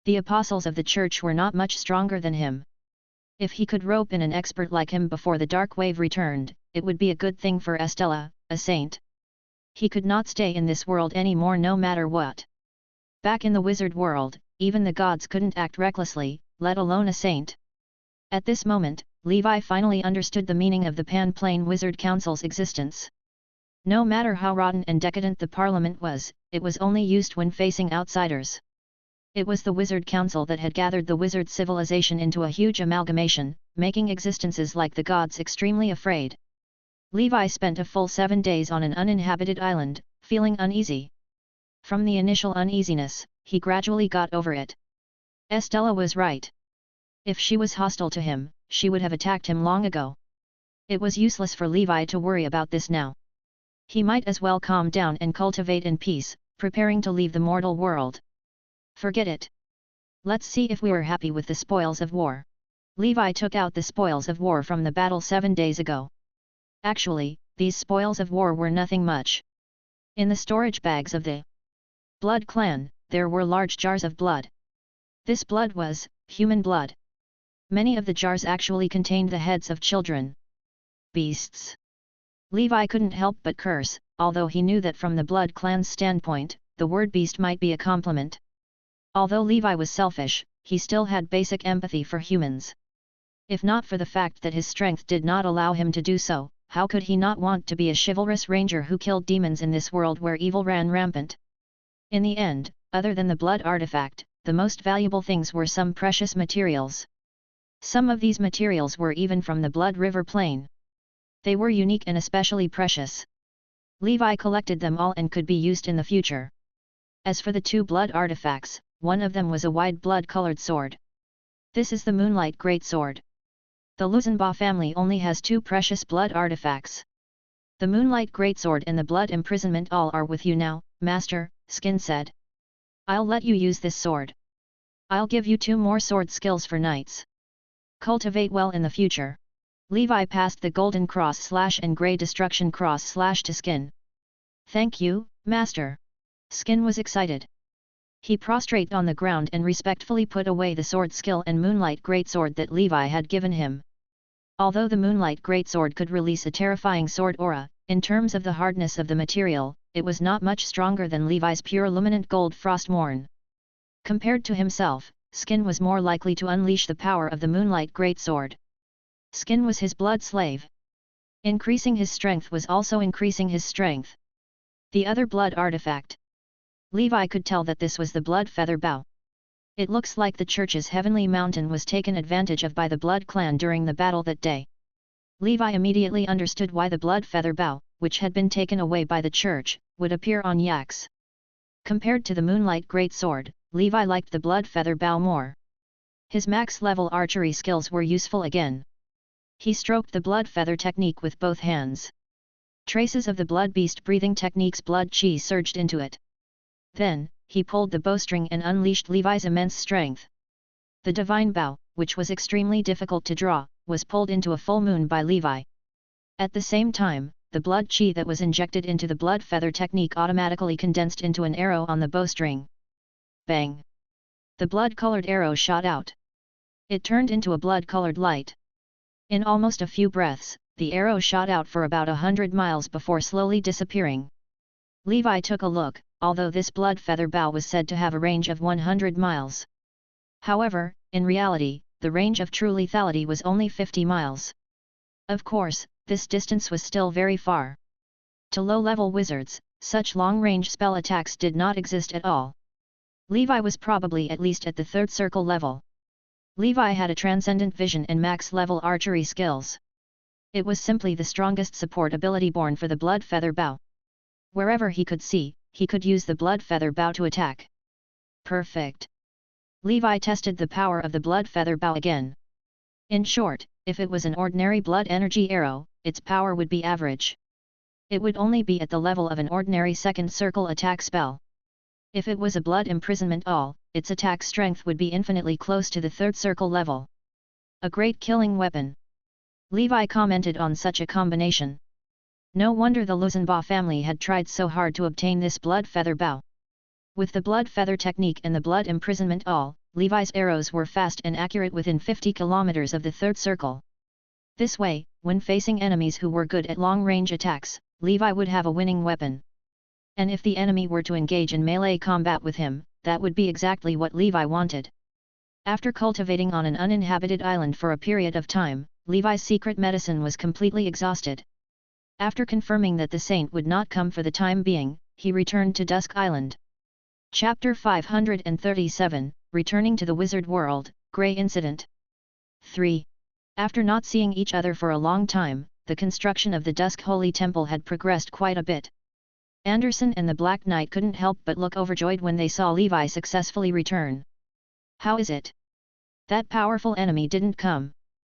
Speaker 1: The apostles of the church were not much stronger than him. If he could rope in an expert like him before the dark wave returned, it would be a good thing for Estella, a saint. He could not stay in this world anymore no matter what. Back in the wizard world, even the gods couldn't act recklessly, let alone a saint. At this moment, Levi finally understood the meaning of the Pan-Plane Wizard Council's existence. No matter how rotten and decadent the parliament was, it was only used when facing outsiders. It was the Wizard Council that had gathered the wizard civilization into a huge amalgamation, making existences like the gods extremely afraid. Levi spent a full 7 days on an uninhabited island, feeling uneasy. From the initial uneasiness, he gradually got over it. Estella was right. If she was hostile to him, she would have attacked him long ago. It was useless for Levi to worry about this now. He might as well calm down and cultivate in peace, preparing to leave the mortal world. Forget it. Let's see if we were happy with the spoils of war. Levi took out the spoils of war from the battle 7 days ago. Actually, these spoils of war were nothing much. In the storage bags of the Blood clan, there were large jars of blood. This blood was human blood. Many of the jars actually contained the heads of children. Beasts. Levi couldn't help but curse, although he knew that from the Blood clan's standpoint, the word beast might be a compliment. Although Levi was selfish, he still had basic empathy for humans. If not for the fact that his strength did not allow him to do so, how could he not want to be a chivalrous ranger who killed demons in this world where evil ran rampant? In the end, other than the blood artifact, the most valuable things were some precious materials. Some of these materials were even from the Blood River Plain. They were unique and especially precious. Levi collected them all and could be used in the future. As for the 2 blood artifacts, one of them was a wide blood-colored sword. This is the Moonlight Greatsword. The Luzenbaugh family only has 2 precious blood artifacts. The Moonlight Greatsword and the Blood Imprisonment all are with you now, Master, Skin said. I'll let you use this sword. I'll give you 2 more sword skills for knights. Cultivate well in the future. Levi passed the Golden Cross / and Grey Destruction Cross / to Skin. Thank you, Master. Skin was excited. He prostrated on the ground and respectfully put away the sword skill and Moonlight Greatsword that Levi had given him. Although the Moonlight Greatsword could release a terrifying sword aura, in terms of the hardness of the material, it was not much stronger than Levi's pure luminant gold Frostmourne. Compared to himself, Skin was more likely to unleash the power of the Moonlight Greatsword. Skin was his blood slave. Increasing his strength was also increasing his strength. The other blood artifact. Levi could tell that this was the Blood Feather Bow. It looks like the church's heavenly mountain was taken advantage of by the Blood clan during the battle that day. Levi immediately understood why the Blood Feather Bow, which had been taken away by the church, would appear on yaks. Compared to the Moonlight Greatsword, Levi liked the Blood Feather Bow more. His max-level archery skills were useful again. He stroked the Blood Feather technique with both hands. Traces of the Blood Beast breathing technique's blood chi surged into it. Then, he pulled the bowstring and unleashed Levi's immense strength. The Divine Bow, which was extremely difficult to draw, was pulled into a full moon by Levi. At the same time, the blood chi that was injected into the Blood Feather technique automatically condensed into an arrow on the bowstring. Bang! The blood-colored arrow shot out. It turned into a blood-colored light. In almost a few breaths, the arrow shot out for about 100 miles before slowly disappearing. Levi took a look, although this Blood Feather Bow was said to have a range of 100 miles. However, in reality, the range of true lethality was only 50 miles. Of course, this distance was still very far. To low-level wizards, such long-range spell attacks did not exist at all. Levi was probably at least at the 3rd circle level. Levi had a transcendent vision and max-level archery skills. It was simply the strongest support ability born for the Blood Feather Bow. Wherever he could see, he could use the Blood Feather Bow to attack. Perfect. Levi tested the power of the Blood Feather Bow again. In short, if it was an ordinary blood energy arrow, its power would be average. It would only be at the level of an ordinary 2nd circle attack spell. If it was a blood imprisonment all, its attack strength would be infinitely close to the 3rd circle level. A great killing weapon. Levi commented on such a combination. No wonder the Luzenbaugh family had tried so hard to obtain this Blood Feather Bow. With the Blood Feather technique and the blood imprisonment all, Levi's arrows were fast and accurate within 50 kilometers of the 3rd circle. This way, when facing enemies who were good at long-range attacks, Levi would have a winning weapon. And if the enemy were to engage in melee combat with him, that would be exactly what Levi wanted. After cultivating on an uninhabited island for a period of time, Levi's secret medicine was completely exhausted. After confirming that the saint would not come for the time being, he returned to Dusk Island. Chapter 537, Returning to the Wizard World, Grey Incident. 3. After not seeing each other for a long time, the construction of the Dusk Holy Temple had progressed quite a bit. Anderson and the Black Knight couldn't help but look overjoyed when they saw Levi successfully return. How is it that powerful enemy didn't come?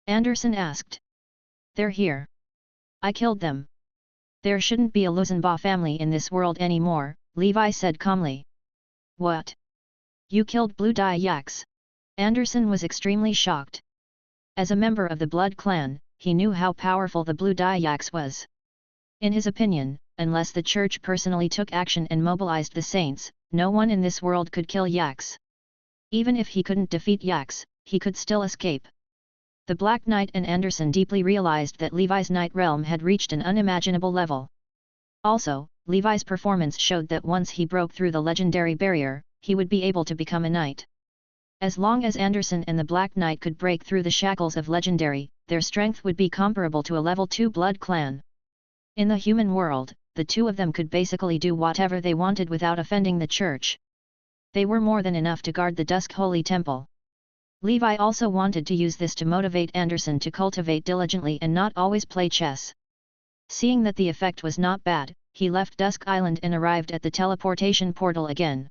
Speaker 1: Anderson asked. They're here. I killed them. There shouldn't be a Luzenbaugh family in this world anymore, Levi said calmly. What? You killed Blue Dye Yaks? Anderson was extremely shocked. As a member of the Blood Clan, he knew how powerful the Blue Dye Yaks was. In his opinion, unless the church personally took action and mobilized the saints, no one in this world could kill Yaks. Even if he couldn't defeat Yaks, he could still escape. The Black Knight and Anderson deeply realized that Levi's Knight realm had reached an unimaginable level. Also, Levi's performance showed that once he broke through the legendary barrier, he would be able to become a knight. As long as Anderson and the Black Knight could break through the shackles of legendary, their strength would be comparable to a level 2 blood clan. In the human world, the two of them could basically do whatever they wanted without offending the church. They were more than enough to guard the Dusk Holy Temple. Levi also wanted to use this to motivate Anderson to cultivate diligently and not always play chess. Seeing that the effect was not bad, he left Dusk Island and arrived at the teleportation portal again.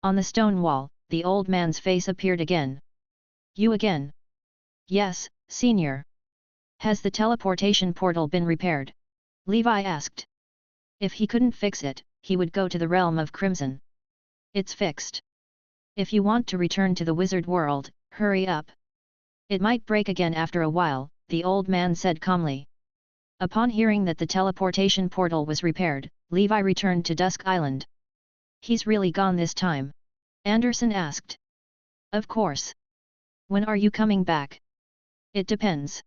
Speaker 1: On the stone wall, the old man's face appeared again. You again? Yes, Senior. Has the teleportation portal been repaired? Levi asked. If he couldn't fix it, he would go to the realm of Crimson. It's fixed. If you want to return to the wizard world, hurry up. It might break again after a while, the old man said calmly. Upon hearing that the teleportation portal was repaired, Levi returned to Dusk Island. He's really gone this time? Anderson asked. Of course. When are you coming back? It depends.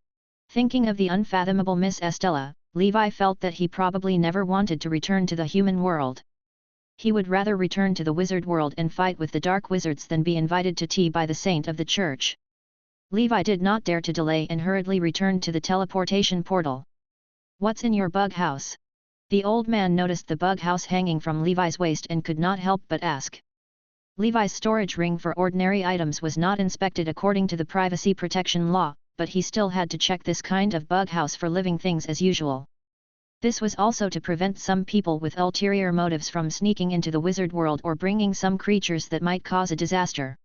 Speaker 1: Thinking of the unfathomable Miss Estella, Levi felt that he probably never wanted to return to the human world. He would rather return to the wizard world and fight with the dark wizards than be invited to tea by the saint of the church. Levi did not dare to delay and hurriedly returned to the teleportation portal. What's in your bug house? The old man noticed the bug house hanging from Levi's waist and could not help but ask. Levi's storage ring for ordinary items was not inspected according to the privacy protection law, but he still had to check this kind of bug house for living things as usual. This was also to prevent some people with ulterior motives from sneaking into the wizard world or bringing some creatures that might cause a disaster.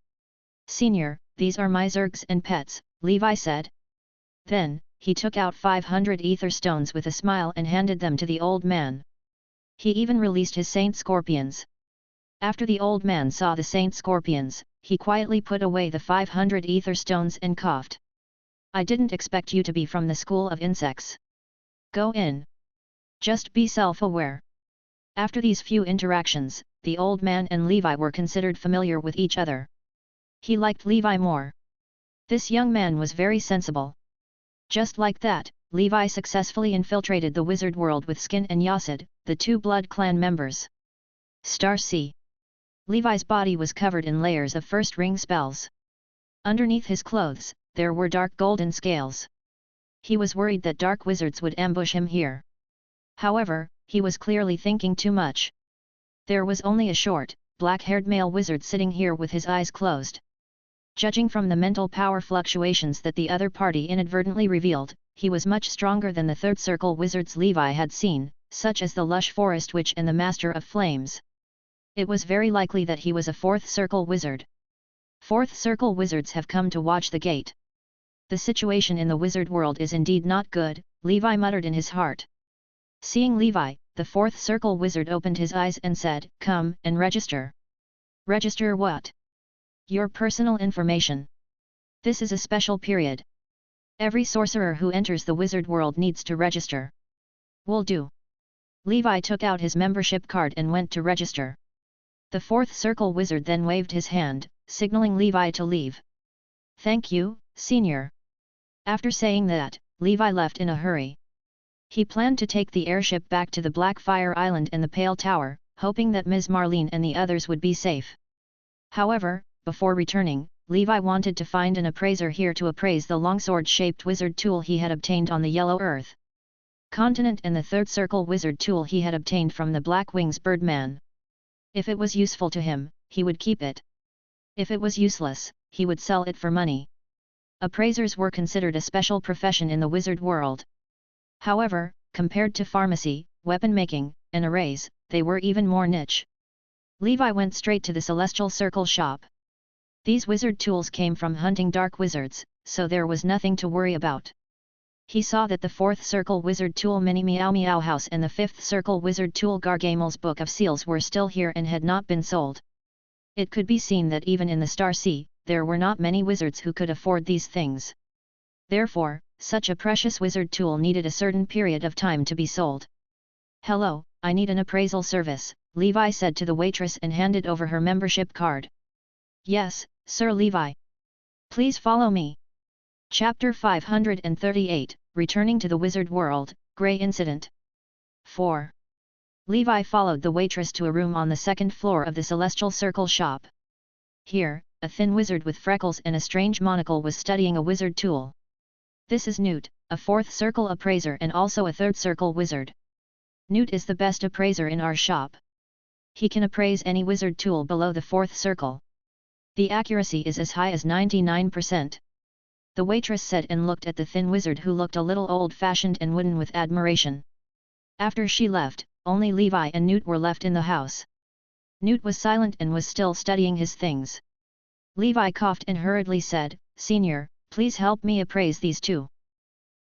Speaker 1: Senior, these are my zergs and pets, Levi said. Then, he took out 500 ether stones with a smile and handed them to the old man. He even released his saint scorpions. After the old man saw the saint scorpions, he quietly put away the 500 ether stones and coughed. I didn't expect you to be from the school of insects. Go in. Just be self-aware. After these few interactions, the old man and Levi were considered familiar with each other. He liked Levi more. This young man was very sensible. Just like that, Levi successfully infiltrated the wizard world with Skin and Yasid, the two blood clan members. Star C. Levi's body was covered in layers of first ring spells. Underneath his clothes, there were dark golden scales. He was worried that dark wizards would ambush him here. However, he was clearly thinking too much. There was only a short, black-haired male wizard sitting here with his eyes closed. Judging from the mental power fluctuations that the other party inadvertently revealed, he was much stronger than the third circle wizards Levi had seen, such as the Lush Forest Witch and the Master of Flames. It was very likely that he was a fourth circle wizard. Fourth circle wizards have come to watch the gate. The situation in the wizard world is indeed not good, Levi muttered in his heart. Seeing Levi, the fourth circle wizard opened his eyes and said, Come and register. Register what? Your personal information. This is a special period. Every sorcerer who enters the wizard world needs to register. Will do. Levi took out his membership card and went to register. The fourth circle wizard then waved his hand, signaling Levi to leave. Thank you, Senior. After saying that, Levi left in a hurry. He planned to take the airship back to the Blackfire Island and the Pale Tower, hoping that Ms. Marlene and the others would be safe. However, before returning, Levi wanted to find an appraiser here to appraise the longsword-shaped wizard tool he had obtained on the Yellow Earth continent and the third circle wizard tool he had obtained from the Black Wings Birdman. If it was useful to him, he would keep it. If it was useless, he would sell it for money. Appraisers were considered a special profession in the wizard world. However, compared to pharmacy, weapon making, and arrays, they were even more niche. Levi went straight to the Celestial Circle shop. These wizard tools came from hunting dark wizards, so there was nothing to worry about. He saw that the 4th Circle Wizard Tool Mini Meow Meow House and the 5th Circle Wizard Tool Gargamel's Book of Seals were still here and had not been sold. It could be seen that even in the Star Sea, there were not many wizards who could afford these things. Therefore, such a precious wizard tool needed a certain period of time to be sold. "Hello, I need an appraisal service," Levi said to the waitress and handed over her membership card. "Yes, Sir Levi. Please follow me." Chapter 538, Returning to the Wizard World, Grey Incident. 4. Levi followed the waitress to a room on the 2nd floor of the Celestial Circle shop. Here, a thin wizard with freckles and a strange monocle was studying a wizard tool. "This is Newt, a 4th Circle appraiser and also a 3rd Circle wizard. Newt is the best appraiser in our shop. He can appraise any wizard tool below the 4th Circle. The accuracy is as high as 99%. The waitress said and looked at the thin wizard who looked a little old-fashioned and wooden with admiration. After she left, only Levi and Newt were left in the house. Newt was silent and was still studying his things. Levi coughed and hurriedly said, "Senior, please help me appraise these 2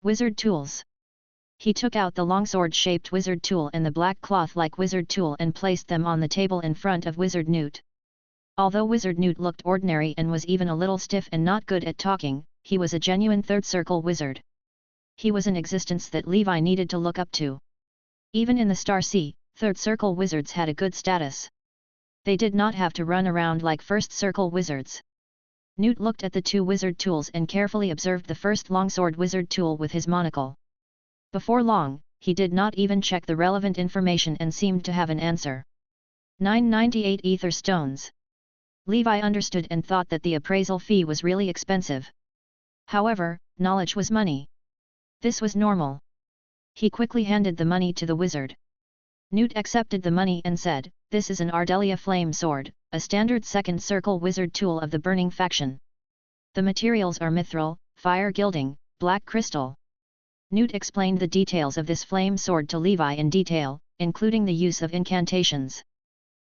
Speaker 1: wizard tools." He took out the longsword-shaped wizard tool and the black cloth-like wizard tool and placed them on the table in front of Wizard Newt. Although Wizard Newt looked ordinary and was even a little stiff and not good at talking, he was a genuine 3rd Circle wizard. He was an existence that Levi needed to look up to. Even in the Star Sea, 3rd Circle wizards had a good status. They did not have to run around like 1st Circle wizards. Newt looked at the 2 wizard tools and carefully observed the first longsword wizard tool with his monocle. Before long, he did not even check the relevant information and seemed to have an answer. 998 ether stones. Levi understood and thought that the appraisal fee was really expensive. However, knowledge was money. This was normal. He quickly handed the money to the wizard. Newt accepted the money and said, "This is an Ardelia flame sword, a standard 2nd Circle wizard tool of the Burning faction. The materials are mithril, fire gilding, black crystal." Newt explained the details of this flame sword to Levi in detail, including the use of incantations.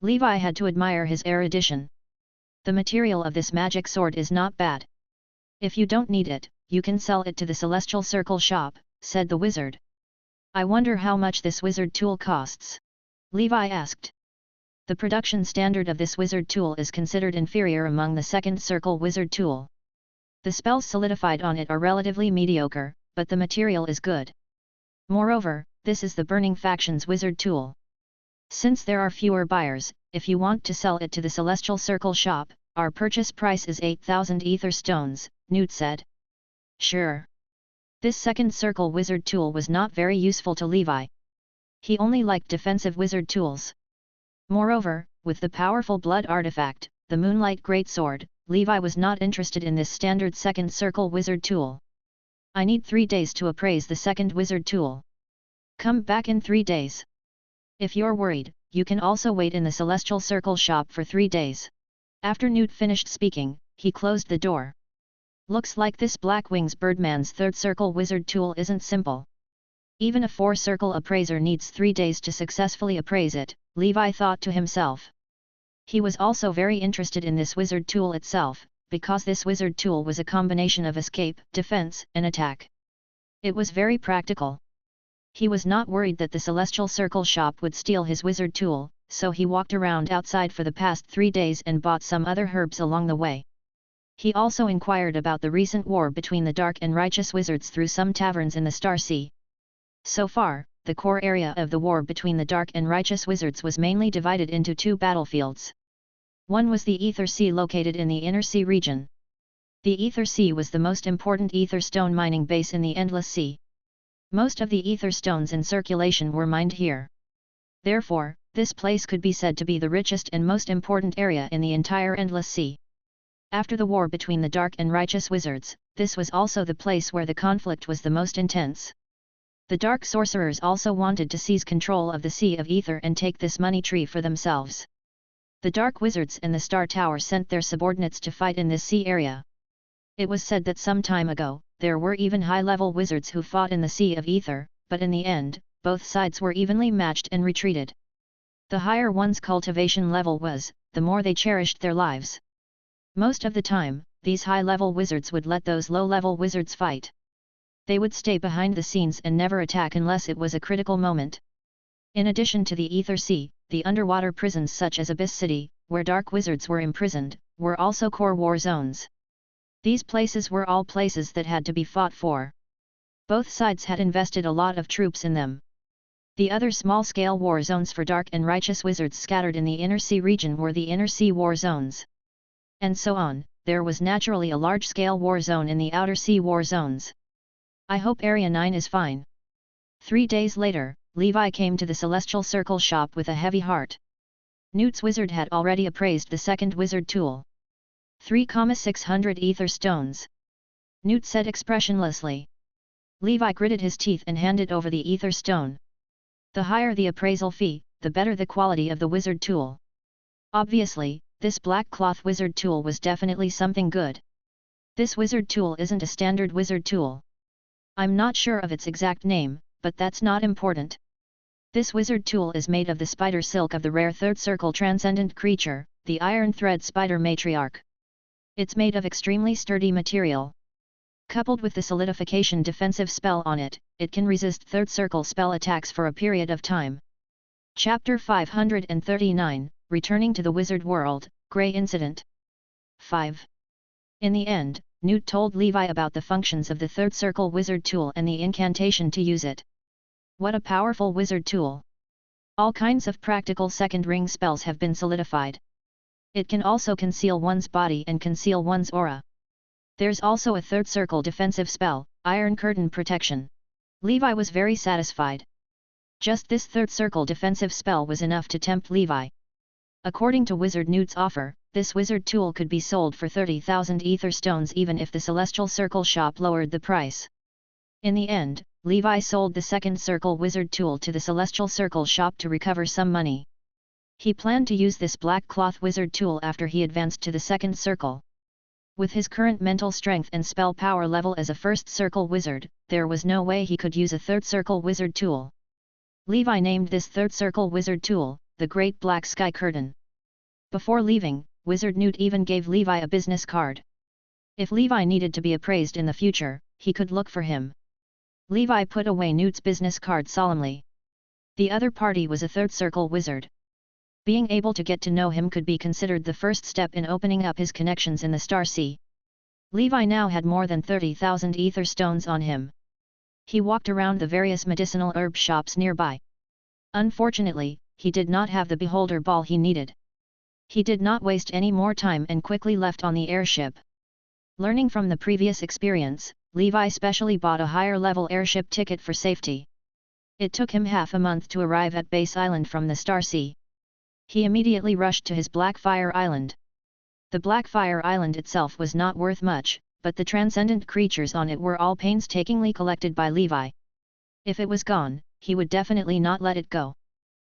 Speaker 1: Levi had to admire his erudition. "The material of this magic sword is not bad. If you don't need it, you can sell it to the Celestial Circle shop," said the wizard. "I wonder how much this wizard tool costs?" Levi asked. The production standard of this wizard tool is considered inferior among the 2nd Circle wizard tool. The spells solidified on it are relatively mediocre, but the material is good. Moreover, this is the Burning faction's wizard tool. Since there are fewer buyers, if you want to sell it to the Celestial Circle shop, our purchase price is 8,000 ether stones, Newt said. Sure. This 2nd Circle wizard tool was not very useful to Levi. He only liked defensive wizard tools. Moreover, with the powerful blood artifact, the Moonlight Greatsword, Levi was not interested in this standard 2nd Circle wizard tool. "I need 3 days to appraise the 2nd wizard tool. Come back in 3 days. If you're worried, you can also wait in the Celestial Circle shop for 3 days. After Newt finished speaking, he closed the door. Looks like this Black Wings Birdman's 3rd Circle wizard tool isn't simple. Even a 4-circle appraiser needs 3 days to successfully appraise it, Levi thought to himself. He was also very interested in this wizard tool itself, because this wizard tool was a combination of escape, defense, and attack. It was very practical. He was not worried that the Celestial Circle shop would steal his wizard tool, so he walked around outside for the past 3 days and bought some other herbs along the way. He also inquired about the recent war between the Dark and Righteous Wizards through some taverns in the Star Sea. So far, the core area of the war between the Dark and Righteous Wizards was mainly divided into 2 battlefields. One was the Ether Sea located in the Inner Sea region. The Ether Sea was the most important ether stone mining base in the Endless Sea. Most of the ether stones in circulation were mined here. Therefore, this place could be said to be the richest and most important area in the entire Endless Sea. After the war between the Dark and Righteous Wizards, this was also the place where the conflict was the most intense. The Dark Sorcerers also wanted to seize control of the Sea of Ether and take this money tree for themselves. The Dark Wizards and the Star Tower sent their subordinates to fight in this sea area. It was said that some time ago, there were even high-level wizards who fought in the Sea of Ether, but in the end, both sides were evenly matched and retreated. The higher one's cultivation level was, the more they cherished their lives. Most of the time, these high-level wizards would let those low-level wizards fight. They would stay behind the scenes and never attack unless it was a critical moment. In addition to the Ether Sea, the underwater prisons such as Abyss City, where dark wizards were imprisoned, were also core war zones. These places were all places that had to be fought for. Both sides had invested a lot of troops in them. The other small-scale war zones for dark and righteous wizards scattered in the Inner Sea region were the Inner Sea war zones. And so on, there was naturally a large-scale war zone in the Outer Sea war zones. I hope Area 9 is fine. 3 days later, Levi came to the Celestial Circle shop with a heavy heart. Newt's wizard had already appraised the second wizard tool. 3,600 ether stones. Newt said expressionlessly. Levi gritted his teeth and handed over the ether stone. The higher the appraisal fee, the better the quality of the wizard tool. Obviously, this black cloth wizard tool was definitely something good. This wizard tool isn't a standard wizard tool. I'm not sure of its exact name, but that's not important. This wizard tool is made of the spider silk of the rare third circle transcendent creature, the iron thread spider matriarch. It's made of extremely sturdy material. Coupled with the solidification defensive spell on it, it can resist third circle spell attacks for a period of time. Chapter 539, Returning to the Wizard World, Grey Incident. 5. In the end, Newt told Levi about the functions of the third circle wizard tool and the incantation to use it. What a powerful wizard tool! All kinds of practical second ring spells have been solidified. It can also conceal one's body and conceal one's aura. There's also a third circle defensive spell, Iron Curtain Protection. Levi was very satisfied. Just this third circle defensive spell was enough to tempt Levi. According to Wizard Newt's offer, this wizard tool could be sold for 30,000 ether stones even if the Celestial Circle shop lowered the price. In the end, Levi sold the second circle wizard tool to the Celestial Circle shop to recover some money. He planned to use this black cloth wizard tool after he advanced to the second circle. With his current mental strength and spell power level as a first circle wizard, there was no way he could use a third circle wizard tool. Levi named this third circle wizard tool, the Great Black Sky Curtain. Before leaving, Wizard Newt even gave Levi a business card. If Levi needed to be appraised in the future, he could look for him. Levi put away Newt's business card solemnly. The other party was a third circle wizard. Being able to get to know him could be considered the first step in opening up his connections in the Star Sea. Levi now had more than 30,000 ether stones on him. He walked around the various medicinal herb shops nearby. Unfortunately, he did not have the beholder ball he needed. He did not waste any more time and quickly left on the airship. Learning from the previous experience, Levi specially bought a higher-level airship ticket for safety. It took him half a month to arrive at Base Island from the Star Sea. He immediately rushed to his Blackfire Island. The Blackfire Island itself was not worth much, but the transcendent creatures on it were all painstakingly collected by Levi. If it was gone, he would definitely not let it go.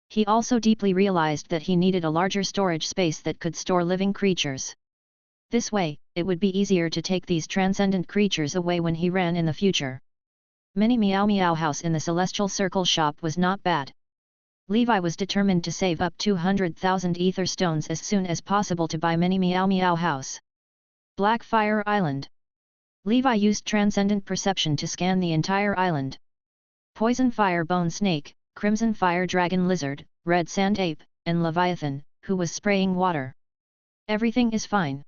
Speaker 1: He also deeply realized that he needed a larger storage space that could store living creatures. This way, it would be easier to take these transcendent creatures away when he ran in the future. Mini Meow Meow House in the Celestial Circle shop was not bad. Levi was determined to save up 200,000 ether stones as soon as possible to buy Mini Meow Meow House. Blackfire Island. Levi used Transcendent Perception to scan the entire island. Poison Fire Bone Snake, Crimson Fire Dragon Lizard, Red Sand Ape, and Leviathan, who was spraying water. Everything is fine.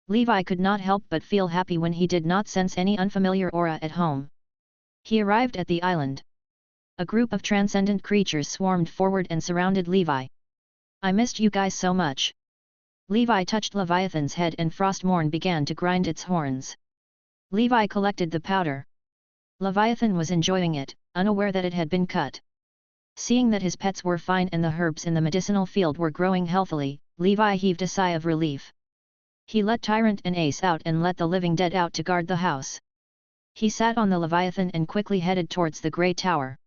Speaker 1: Levi could not help but feel happy when he did not sense any unfamiliar aura at home. He arrived at the island. A group of transcendent creatures swarmed forward and surrounded Levi. I missed you guys so much. Levi touched Leviathan's head and Frostmourne began to grind its horns. Levi collected the powder. Leviathan was enjoying it, unaware that it had been cut. Seeing that his pets were fine and the herbs in the medicinal field were growing healthily, Levi heaved a sigh of relief. He let Tyrant and Ace out and let the living dead out to guard the house. He sat on the Leviathan and quickly headed towards the Grey Tower.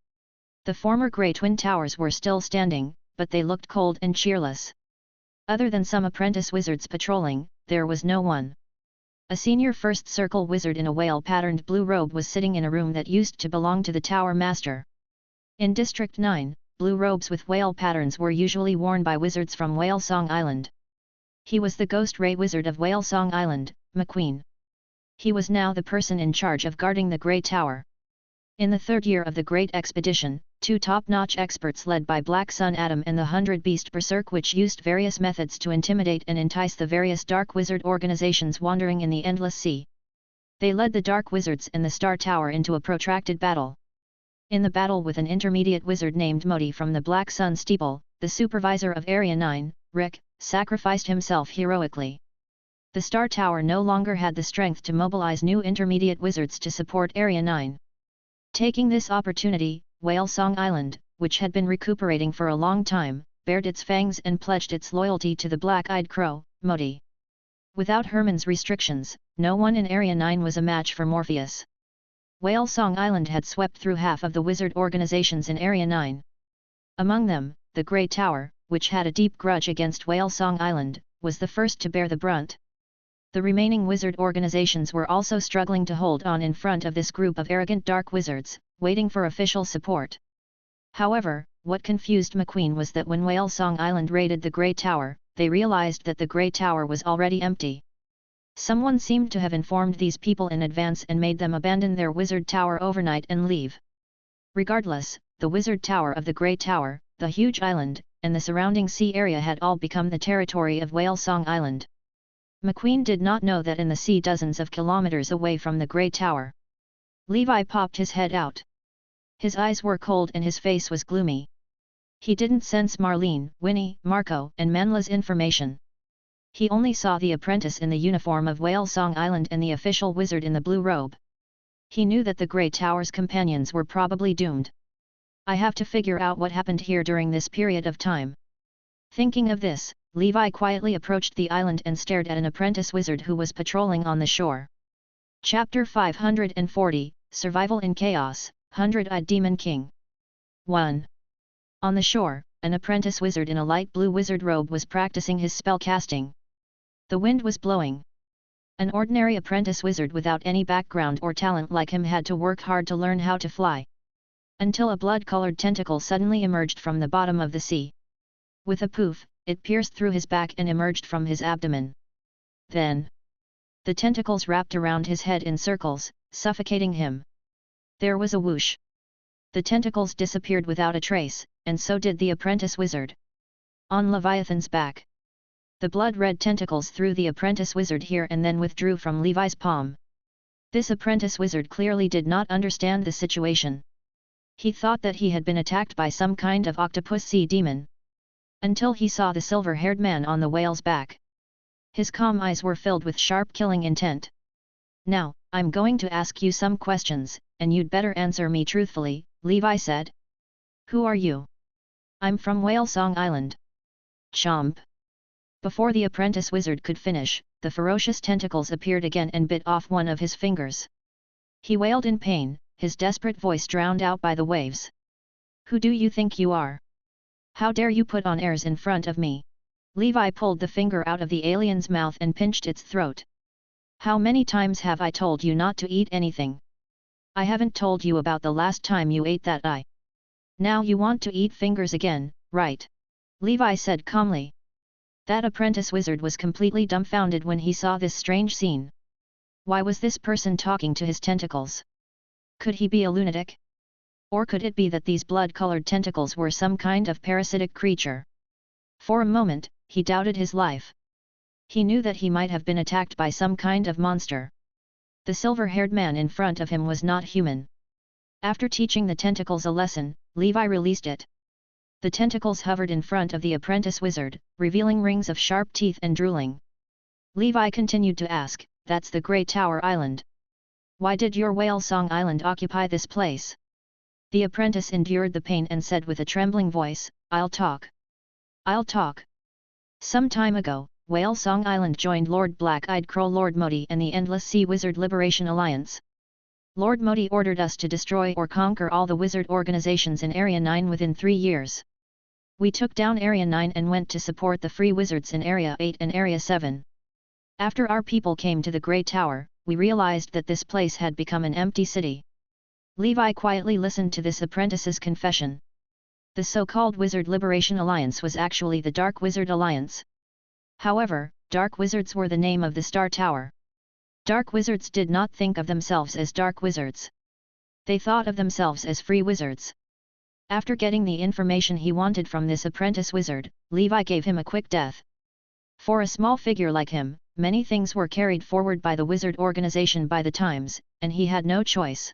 Speaker 1: The former Grey Twin Towers were still standing, but they looked cold and cheerless. Other than some apprentice wizards patrolling, there was no one. A senior first circle wizard in a whale-patterned blue robe was sitting in a room that used to belong to the Tower Master. In District 9, blue robes with whale patterns were usually worn by wizards from Whale Song Island. He was the Ghost Ray Wizard of Whale Song Island, McQueen. He was now the person in charge of guarding the Grey Tower. In the third year of the Great Expedition, two top-notch experts led by Black Sun Adam and the 100 Beast Berserk, which used various methods to intimidate and entice the various Dark Wizard organizations wandering in the Endless Sea. They led the Dark Wizards and the Star Tower into a protracted battle. In the battle with an intermediate wizard named Modi from the Black Sun Steeple, the supervisor of Area 9, Rick, sacrificed himself heroically. The Star Tower no longer had the strength to mobilize new intermediate wizards to support Area 9. Taking this opportunity, Whale Song Island, which had been recuperating for a long time, bared its fangs and pledged its loyalty to the Black-Eyed Crow, Modi. Without Herman's restrictions, no one in Area 9 was a match for Morpheus. Whale Song Island had swept through half of the wizard organizations in Area 9. Among them, the Grey Tower, which had a deep grudge against Whale Song Island, was the first to bear the brunt. The remaining wizard organizations were also struggling to hold on in front of this group of arrogant dark wizards, waiting for official support. However, what confused McQueen was that when Whale Song Island raided the Grey Tower, they realized that the Grey Tower was already empty. Someone seemed to have informed these people in advance and made them abandon their wizard tower overnight and leave. Regardless, the wizard tower of the Grey Tower, the huge island, and the surrounding sea area had all become the territory of Whale Song Island. McQueen did not know that in the sea dozens of kilometers away from the Grey Tower. Levi popped his head out. His eyes were cold and his face was gloomy. He didn't sense Marlene, Winnie, Marco, and Manla's information. He only saw the apprentice in the uniform of Whale Song Island and the official wizard in the blue robe. He knew that the Grey Tower's companions were probably doomed. I have to figure out what happened here during this period of time. Thinking of this, Levi quietly approached the island and stared at an apprentice wizard who was patrolling on the shore. Chapter 540, Survival in Chaos, 100-Eyed Demon King. 1. On the shore, an apprentice wizard in a light blue wizard robe was practicing his spell casting. The wind was blowing. An ordinary apprentice wizard without any background or talent like him had to work hard to learn how to fly. Until a blood-colored tentacle suddenly emerged from the bottom of the sea. With a poof, it pierced through his back and emerged from his abdomen. Then, the tentacles wrapped around his head in circles, suffocating him. There was a whoosh. The tentacles disappeared without a trace, and so did the apprentice wizard. On Leviathan's back, the blood-red tentacles threw the apprentice wizard here and then withdrew from Levi's palm. This apprentice wizard clearly did not understand the situation. He thought that he had been attacked by some kind of octopus sea demon. Until he saw the silver-haired man on the whale's back. His calm eyes were filled with sharp killing intent. Now, I'm going to ask you some questions, and you'd better answer me truthfully, Levi said. Who are you? I'm from Whale Song Island. Chomp. Before the apprentice wizard could finish, the ferocious tentacles appeared again and bit off one of his fingers. He wailed in pain, his desperate voice drowned out by the waves. Who do you think you are? How dare you put on airs in front of me? Levi pulled the finger out of the alien's mouth and pinched its throat. How many times have I told you not to eat anything? I haven't told you about the last time you ate that eye. Now you want to eat fingers again, right? Levi said calmly. That apprentice wizard was completely dumbfounded when he saw this strange scene. Why was this person talking to his tentacles? Could he be a lunatic? Or could it be that these blood-colored tentacles were some kind of parasitic creature? For a moment, he doubted his life. He knew that he might have been attacked by some kind of monster. The silver-haired man in front of him was not human. After teaching the tentacles a lesson, Levi released it. The tentacles hovered in front of the apprentice wizard, revealing rings of sharp teeth and drooling. Levi continued to ask, "That's the Grey Tower Island. Why did your Whale Song Island occupy this place?" The apprentice endured the pain and said with a trembling voice, "I'll talk. I'll talk. Some time ago, Whale Song Island joined Lord Black-Eyed Crow Lord Modi and the Endless Sea Wizard Liberation Alliance. Lord Modi ordered us to destroy or conquer all the wizard organizations in Area 9 within 3 years. We took down Area 9 and went to support the Free Wizards in Area 8 and Area 7. After our people came to the Grey Tower, we realized that this place had become an empty city." Levi quietly listened to this apprentice's confession. The so-called Wizard Liberation Alliance was actually the Dark Wizard Alliance. However, dark wizards were the name of the Star Tower. Dark wizards did not think of themselves as dark wizards. They thought of themselves as free wizards. After getting the information he wanted from this apprentice wizard, Levi gave him a quick death. For a small figure like him, many things were carried forward by the wizard organization by the times, and he had no choice.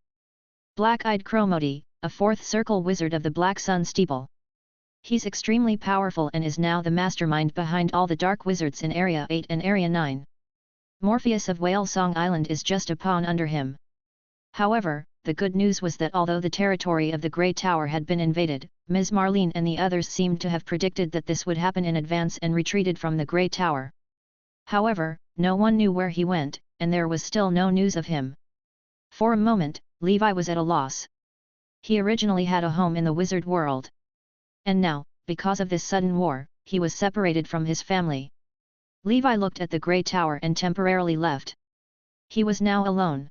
Speaker 1: Black-Eyed Chromody, a fourth circle wizard of the Black Sun Steeple. He's extremely powerful and is now the mastermind behind all the dark wizards in Area 8 and Area 9. Morpheus of Whale Song Island is just a pawn under him. However, the good news was that although the territory of the Grey Tower had been invaded, Ms. Marlene and the others seemed to have predicted that this would happen in advance and retreated from the Grey Tower. However, no one knew where he went, and there was still no news of him. For a moment, Levi was at a loss. He originally had a home in the wizard world. And now, because of this sudden war, he was separated from his family. Levi looked at the Grey Tower and temporarily left. He was now alone.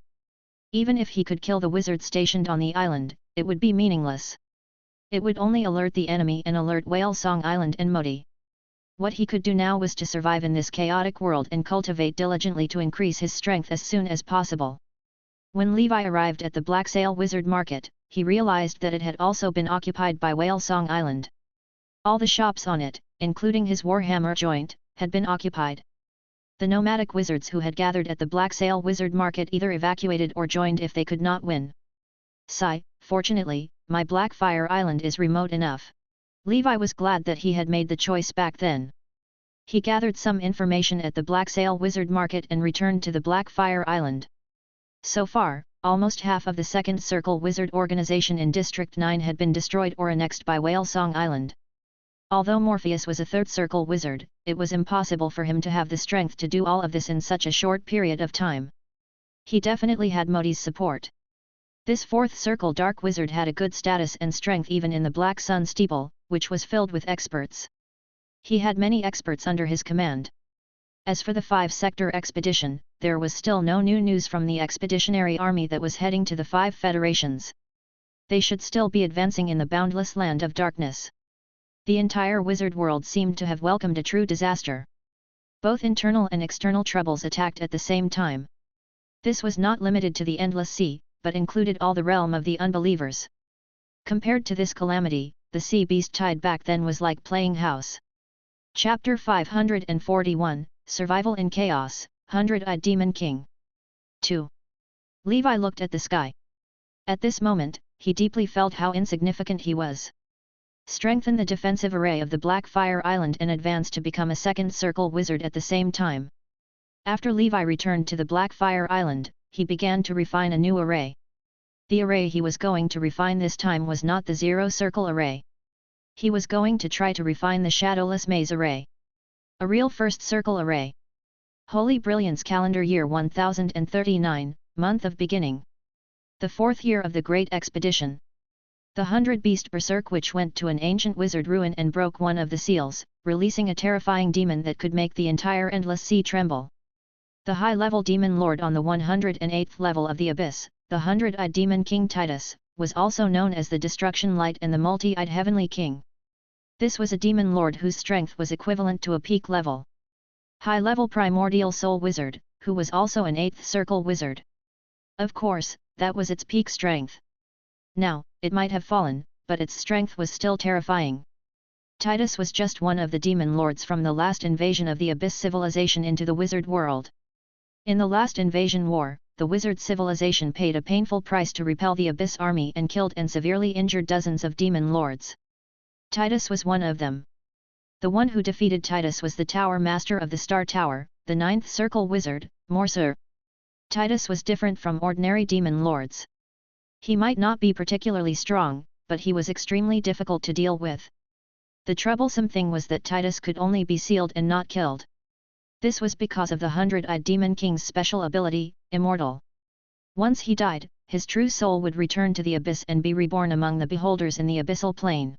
Speaker 1: Even if he could kill the wizards stationed on the island, it would be meaningless. It would only alert the enemy and alert Whale Song Island and Modi. What he could do now was to survive in this chaotic world and cultivate diligently to increase his strength as soon as possible. When Levi arrived at the Black Sail Wizard Market, he realized that it had also been occupied by Whale Song Island. All the shops on it, including his Warhammer joint, had been occupied. The nomadic wizards who had gathered at the Black Sail Wizard Market either evacuated or joined if they could not win. Sigh, fortunately, my Blackfire Island is remote enough. Levi was glad that he had made the choice back then. He gathered some information at the Black Sail Wizard Market and returned to the Blackfire Island. So far, almost half of the Second Circle Wizard organization in District 9 had been destroyed or annexed by Whale Song Island. Although Morpheus was a Third Circle wizard, it was impossible for him to have the strength to do all of this in such a short period of time. He definitely had Modi's support. This Fourth Circle Dark Wizard had a good status and strength even in the Black Sun Steeple, which was filled with experts. He had many experts under his command. As for the 5-sector expedition, there was still no new news from the expeditionary army that was heading to the 5 federations. They should still be advancing in the boundless land of darkness. The entire wizard world seemed to have welcomed a true disaster. Both internal and external troubles attacked at the same time. This was not limited to the Endless Sea, but included all the realm of the unbelievers. Compared to this calamity, the sea beast tide back then was like playing house. Chapter 541, Survival in Chaos, 100-Eyed Demon King. 2. Levi looked at the sky. At this moment, he deeply felt how insignificant he was. Strengthen the defensive array of the Blackfire Island and advance to become a Second Circle wizard at the same time. After Levi returned to the Blackfire Island, he began to refine a new array. The array he was going to refine this time was not the Zero Circle array. He was going to try to refine the Shadowless Maze array. A real First Circle array. Holy Brilliance Calendar Year 1039, Month of Beginning. The 4th year of the Great Expedition. The 100-beast berserk which went to an ancient wizard ruin and broke one of the seals, releasing a terrifying demon that could make the entire Endless Sea tremble. The high-level demon lord on the 108th level of the Abyss, the 100-eyed demon king Titus, was also known as the Destruction Light and the multi-eyed heavenly king. This was a demon lord whose strength was equivalent to a peak level. High-level primordial soul wizard, who was also an 8th circle wizard. Of course, that was its peak strength. Now, it might have fallen, but its strength was still terrifying. Titus was just one of the demon lords from the last invasion of the Abyss civilization into the wizard world. In the last invasion war, the wizard civilization paid a painful price to repel the Abyss army and killed and severely injured dozens of demon lords. Titus was one of them. The one who defeated Titus was the Tower Master of the Star Tower, the 9th Circle Wizard, Sorcerer. Titus was different from ordinary demon lords. He might not be particularly strong, but he was extremely difficult to deal with. The troublesome thing was that Titus could only be sealed and not killed. This was because of the 100-eyed Demon King's special ability, Immortal. Once he died, his true soul would return to the Abyss and be reborn among the beholders in the Abyssal Plane.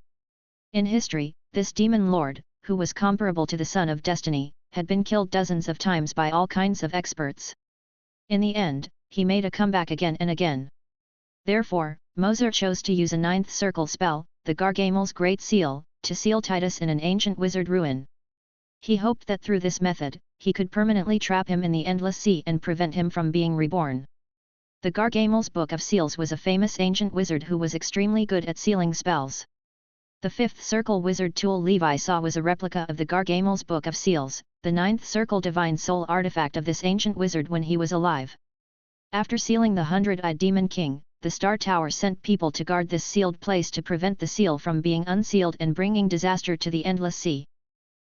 Speaker 1: In history, this Demon Lord, who was comparable to the Son of Destiny, had been killed dozens of times by all kinds of experts. In the end, he made a comeback again and again. Therefore, Moser chose to use a 9th circle spell, the Gargamel's Great Seal, to seal Titus in an ancient wizard ruin. He hoped that through this method, he could permanently trap him in the endless sea and prevent him from being reborn. The Gargamel's Book of Seals was a famous ancient wizard who was extremely good at sealing spells. The fifth circle wizard tool Levi saw was a replica of the Gargamel's Book of Seals, the ninth circle divine soul artifact of this ancient wizard when he was alive. After sealing the 100-eyed Demon King, the Star Tower sent people to guard this sealed place to prevent the seal from being unsealed and bringing disaster to the endless sea.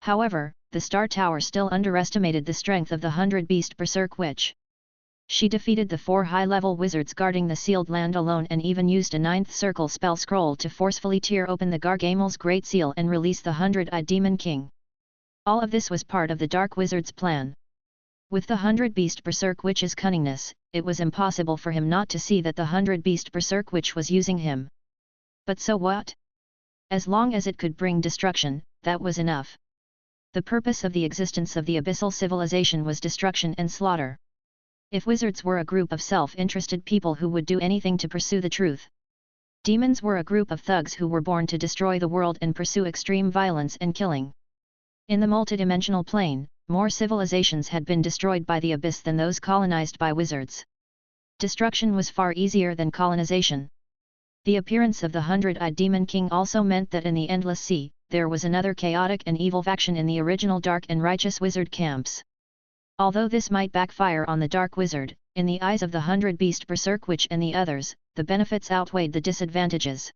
Speaker 1: However, the Star Tower still underestimated the strength of the 100-beast Berserk Witch. She defeated the 4 high-level wizards guarding the sealed land alone and even used a 9th circle spell scroll to forcefully tear open the Gargamel's Great Seal and release the 100-eyed Demon King. All of this was part of the Dark Wizard's plan. With the 100-beast Berserk Witch's cunningness, it was impossible for him not to see that the 100-beast Berserk Witch was using him. But so what? As long as it could bring destruction, that was enough. The purpose of the existence of the abyssal civilization was destruction and slaughter. If wizards were a group of self-interested people who would do anything to pursue the truth. Demons were a group of thugs who were born to destroy the world and pursue extreme violence and killing. In the multidimensional plane, more civilizations had been destroyed by the abyss than those colonized by wizards. Destruction was far easier than colonization. The appearance of the 100-eyed Demon King also meant that in the Endless Sea, there was another chaotic and evil faction in the original Dark and Righteous Wizard camps. Although this might backfire on the Dark Wizard, in the eyes of the 100-beast Berserk Witch and the others, the benefits outweighed the disadvantages.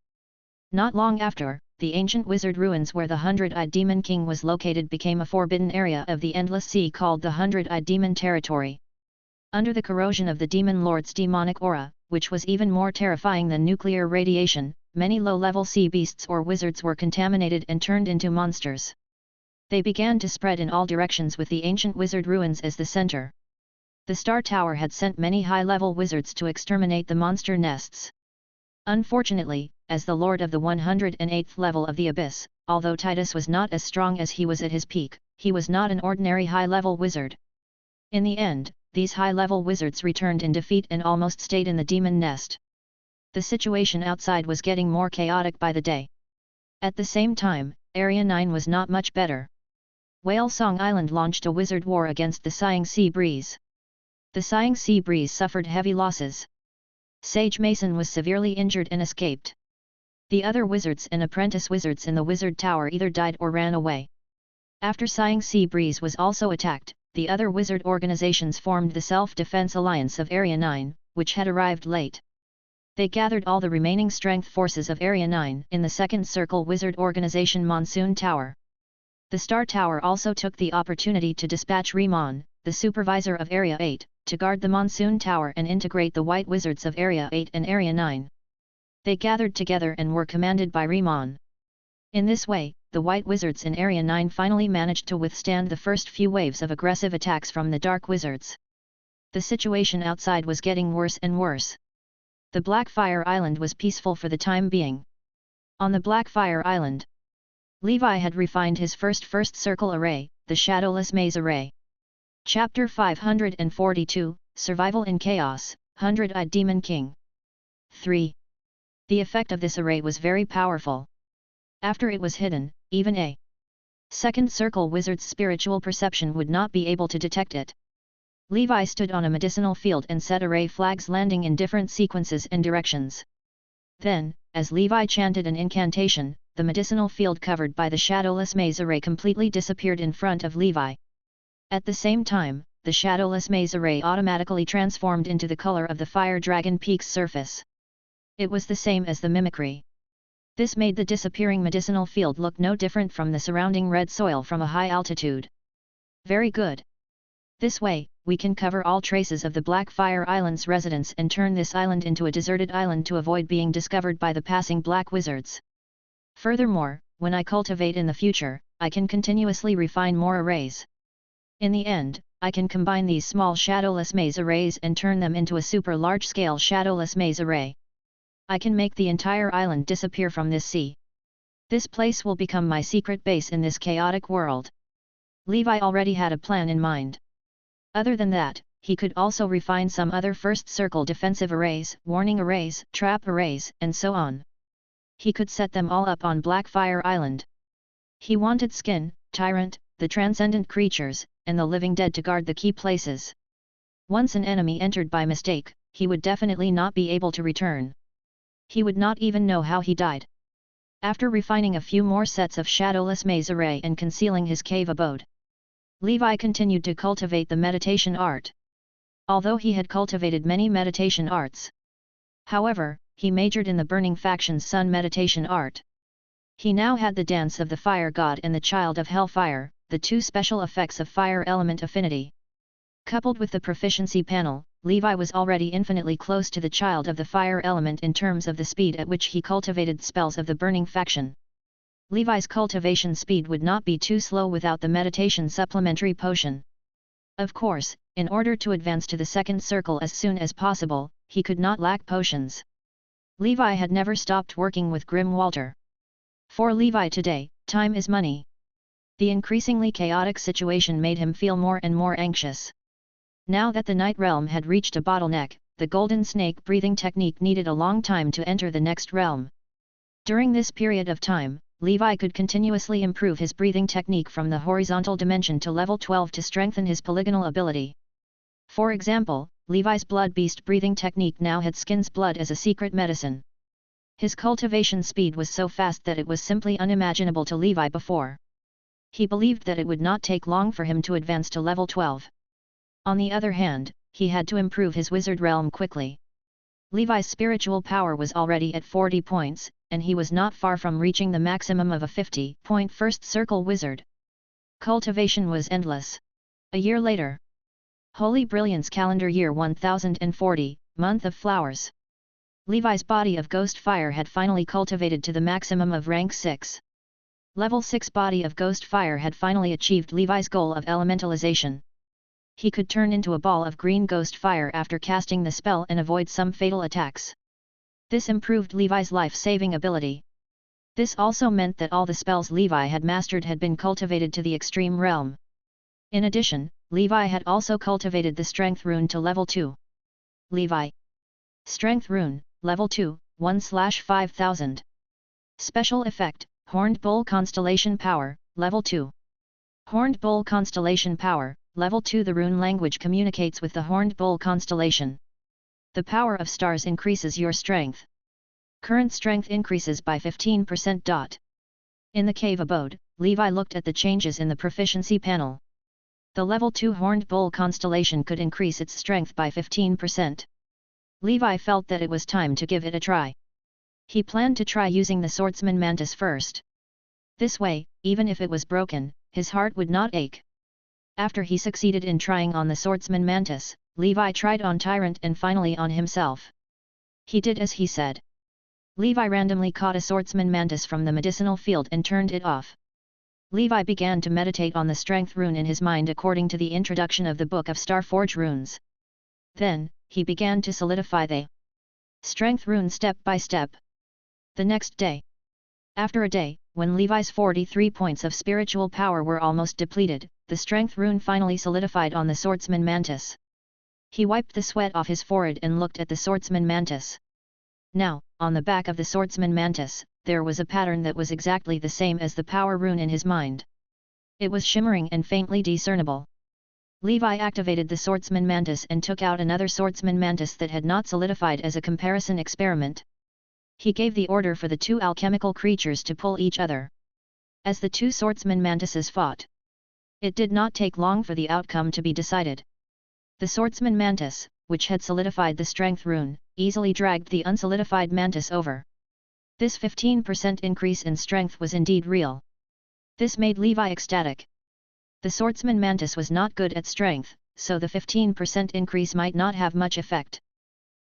Speaker 1: Not long after, the ancient wizard ruins where the 100-eyed Demon King was located became a forbidden area of the Endless Sea called the 100-eyed Demon Territory. Under the corrosion of the Demon Lord's demonic aura, which was even more terrifying than nuclear radiation, many low-level sea beasts or wizards were contaminated and turned into monsters. They began to spread in all directions with the ancient wizard ruins as the center. The Star Tower had sent many high-level wizards to exterminate the monster nests. Unfortunately, as the lord of the 108th level of the Abyss, although Titus was not as strong as he was at his peak, he was not an ordinary high-level wizard. In the end, these high-level wizards returned in defeat and almost stayed in the demon nest. The situation outside was getting more chaotic by the day. At the same time, Area 9 was not much better. Whale Song Island launched a wizard war against the Sighing Sea Breeze. The Sighing Sea Breeze suffered heavy losses. Sage Mason was severely injured and escaped. The other wizards and apprentice wizards in the Wizard Tower either died or ran away. After Sighing Sea Breeze was also attacked, the other wizard organizations formed the Self-Defense Alliance of Area 9, which had arrived late. They gathered all the remaining strength forces of Area 9 in the Second Circle Wizard Organization Monsoon Tower. The Star Tower also took the opportunity to dispatch Riemann, the supervisor of Area 8, to guard the Monsoon Tower and integrate the White Wizards of Area 8 and Area 9. They gathered together and were commanded by Riemann. In this way, the White Wizards in Area 9 finally managed to withstand the first few waves of aggressive attacks from the Dark Wizards. The situation outside was getting worse and worse. The Blackfire Island was peaceful for the time being. On the Blackfire Island, Levi had refined his first circle array, the Shadowless Maze Array. Chapter 542, Survival in Chaos, 100-eyed Demon King. 3. The effect of this array was very powerful. After it was hidden, even a second circle wizard's spiritual perception would not be able to detect it. Levi stood on a medicinal field and set array flags landing in different sequences and directions. Then, as Levi chanted an incantation, the medicinal field covered by the Shadowless Maze Array completely disappeared in front of Levi. At the same time, the Shadowless Maze Array automatically transformed into the color of the Fire Dragon Peak's surface. It was the same as the mimicry. This made the disappearing medicinal field look no different from the surrounding red soil from a high altitude. Very good. This way, we can cover all traces of the Blackfire Island's residents and turn this island into a deserted island to avoid being discovered by the passing Black Wizards. Furthermore, when I cultivate in the future, I can continuously refine more arrays. In the end, I can combine these small Shadowless Maze Arrays and turn them into a super large-scale Shadowless Maze Array. I can make the entire island disappear from this sea. This place will become my secret base in this chaotic world. Levi already had a plan in mind. Other than that, he could also refine some other first circle defensive arrays, warning arrays, trap arrays, and so on. He could set them all up on Blackfire Island. He wanted Skin, Tyrant, the the transcendent creatures, and the living dead to guard the key places. Once an enemy entered by mistake, he would definitely not be able to return. He would not even know how he died. After refining a few more sets of shadowless maze array and concealing his cave abode, Levi continued to cultivate the meditation art. Although he had cultivated many meditation arts, however, he majored in the Burning Faction's Sun meditation art. He now had the Dance of the Fire God and the Child of Hellfire, the two special effects of fire element affinity. Coupled with the proficiency panel, Levi was already infinitely close to the Child of the Fire element in terms of the speed at which he cultivated spells of the Burning Faction. Levi's cultivation speed would not be too slow without the meditation supplementary potion. Of course, in order to advance to the second circle as soon as possible, he could not lack potions. Levi had never stopped working with Grim Walter. For Levi today, time is money. The increasingly chaotic situation made him feel more and more anxious. Now that the Night Realm had reached a bottleneck, the Golden Snake breathing technique needed a long time to enter the next realm. During this period of time, Levi could continuously improve his breathing technique from the horizontal dimension to level 12 to strengthen his polygonal ability. For example, Levi's Blood Beast breathing technique now had Skin's blood as a secret medicine. His cultivation speed was so fast that it was simply unimaginable to Levi before. He believed that it would not take long for him to advance to level 12. On the other hand, he had to improve his wizard realm quickly. Levi's spiritual power was already at 40 points, and he was not far from reaching the maximum of a 50-point first circle wizard. Cultivation was endless. A year later. Holy Brilliance calendar year 1040, month of flowers. Levi's body of ghost fire had finally cultivated to the maximum of rank 6. Level 6 body of ghost fire had finally achieved Levi's goal of elementalization. He could turn into a ball of green ghost fire after casting the spell and avoid some fatal attacks. This improved Levi's life-saving ability. This also meant that all the spells Levi had mastered had been cultivated to the extreme realm. In addition, Levi had also cultivated the Strength rune to level 2. Levi. Strength rune, level 2, 1/5000. Special effect, Horned Bull Constellation Power, level 2. Horned Bull Constellation Power, level 2. The rune language communicates with the Horned Bull constellation. The power of stars increases your strength. Current strength increases by 15%. In the cave abode, Levi looked at the changes in the proficiency panel. The level 2 Horned Bull constellation could increase its strength by 15%. Levi felt that it was time to give it a try. He planned to try using the Swordsman Mantis first. This way, even if it was broken, his heart would not ache. After he succeeded in trying on the Swordsman Mantis, Levi tried on Tyrant and finally on himself. He did as he said. Levi randomly caught a Swordsman Mantis from the medicinal field and turned it off. Levi began to meditate on the Strength rune in his mind according to the introduction of the Book of Starforge runes. Then, he began to solidify the Strength rune step by step. The next day. After a day, when Levi's 43 points of spiritual power were almost depleted, the Strength rune finally solidified on the Swordsman Mantis. He wiped the sweat off his forehead and looked at the Swordsman Mantis. Now, on the back of the Swordsman Mantis, there was a pattern that was exactly the same as the power rune in his mind. It was shimmering and faintly discernible. Levi activated the Swordsman Mantis and took out another Swordsman Mantis that had not solidified as a comparison experiment. He gave the order for the two alchemical creatures to pull each other. As the two Swordsman Mantises fought, it did not take long for the outcome to be decided. The Swordsman Mantis, which had solidified the Strength rune, easily dragged the unsolidified Mantis over. This 15% increase in strength was indeed real. This made Levi ecstatic. The Swordsman Mantis was not good at strength, so the 15% increase might not have much effect.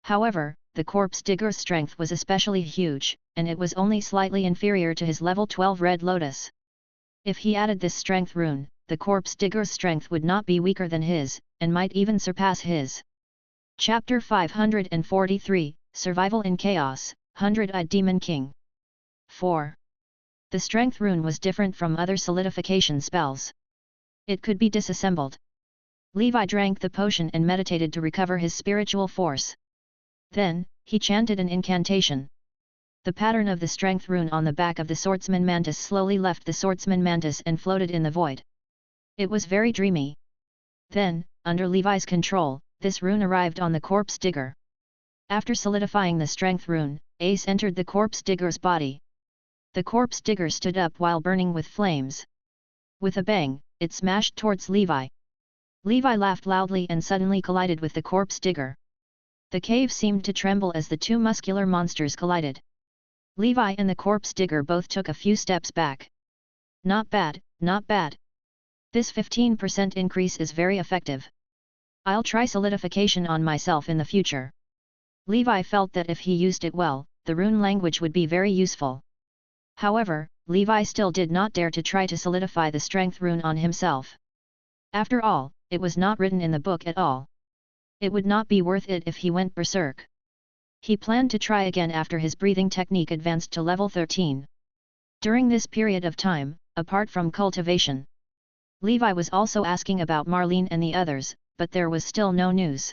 Speaker 1: However, the Corpse Digger's strength was especially huge, and it was only slightly inferior to his level 12 Red Lotus. If he added this Strength rune, the Corpse Digger's strength would not be weaker than his, and might even surpass his. Chapter 543, Survival in Chaos, 100-Eyed Demon King. 4. The Strength rune was different from other solidification spells. It could be disassembled. Levi drank the potion and meditated to recover his spiritual force. Then, he chanted an incantation. The pattern of the Strength rune on the back of the Swordsman Mantis slowly left the Swordsman Mantis and floated in the void. It was very dreamy. Then, under Levi's control, this rune arrived on the corpse digger. After solidifying the strength rune, Ace entered the corpse digger's body. The corpse digger stood up while burning with flames. With a bang, it smashed towards Levi. Levi laughed loudly and suddenly collided with the corpse digger. The cave seemed to tremble as the two muscular monsters collided. Levi and the corpse digger both took a few steps back. Not bad, not bad. This 15% increase is very effective. I'll try solidification on myself in the future. Levi felt that if he used it well, the rune language would be very useful. However, Levi still did not dare to try to solidify the strength rune on himself. After all, it was not written in the book at all. It would not be worth it if he went berserk. He planned to try again after his breathing technique advanced to level 13. During this period of time, apart from cultivation, Levi was also asking about Marlene and the others, but there was still no news.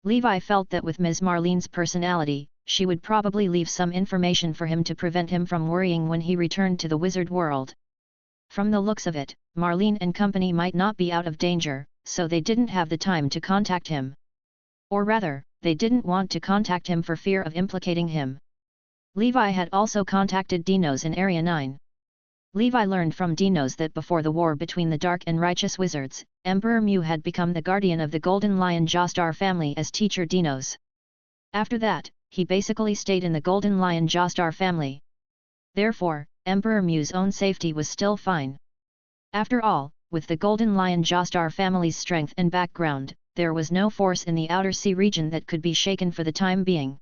Speaker 1: Levi felt that with Ms. Marlene's personality, she would probably leave some information for him to prevent him from worrying when he returned to the wizard world. From the looks of it, Marlene and company might not be out of danger, so they didn't have the time to contact him. Or rather, they didn't want to contact him for fear of implicating him. Levi had also contacted Dinos in Area 9. Levi learned from Dinos that before the war between the Dark and Righteous Wizards, Emperor Mew had become the guardian of the Golden Lion Jostar family as teacher Dinos. After that, he basically stayed in the Golden Lion Jostar family. Therefore, Emperor Mew's own safety was still fine. After all, with the Golden Lion Jostar family's strength and background, there was no force in the Outer Sea region that could be shaken for the time being.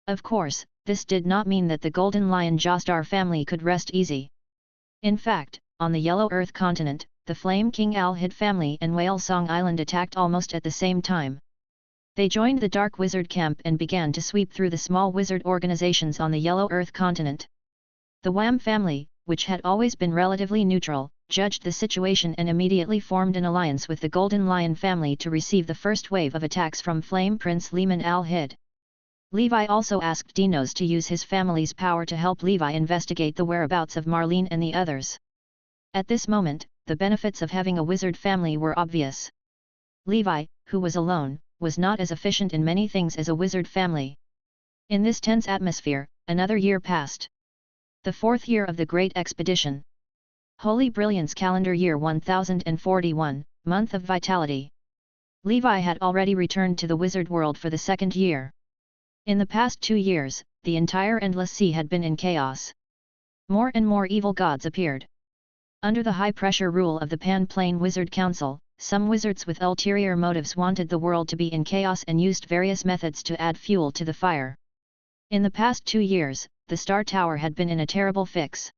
Speaker 1: Of course, this did not mean that the Golden Lion Jostar family could rest easy. In fact, on the Yellow Earth continent, the Flame King Al-Hid family and Whale Song Island attacked almost at the same time. They joined the Dark Wizard camp and began to sweep through the small wizard organizations on the Yellow Earth continent. The Wham family, which had always been relatively neutral, judged the situation and immediately formed an alliance with the Golden Lion family to receive the first wave of attacks from Flame Prince Lehman Al-Hid. Levi also asked Dinos to use his family's power to help Levi investigate the whereabouts of Marlene and the others. At this moment, the benefits of having a wizard family were obvious. Levi, who was alone, was not as efficient in many things as a wizard family. In this tense atmosphere, another year passed. The fourth year of the Great Expedition. Holy Brilliance calendar year 1041, month of vitality. Levi had already returned to the wizard world for the second year. In the past 2 years, the entire Endless Sea had been in chaos. More and more evil gods appeared. Under the high-pressure rule of the Pan-Plane Wizard Council, some wizards with ulterior motives wanted the world to be in chaos and used various methods to add fuel to the fire. In the past 2 years, the Star Tower had been in a terrible fix.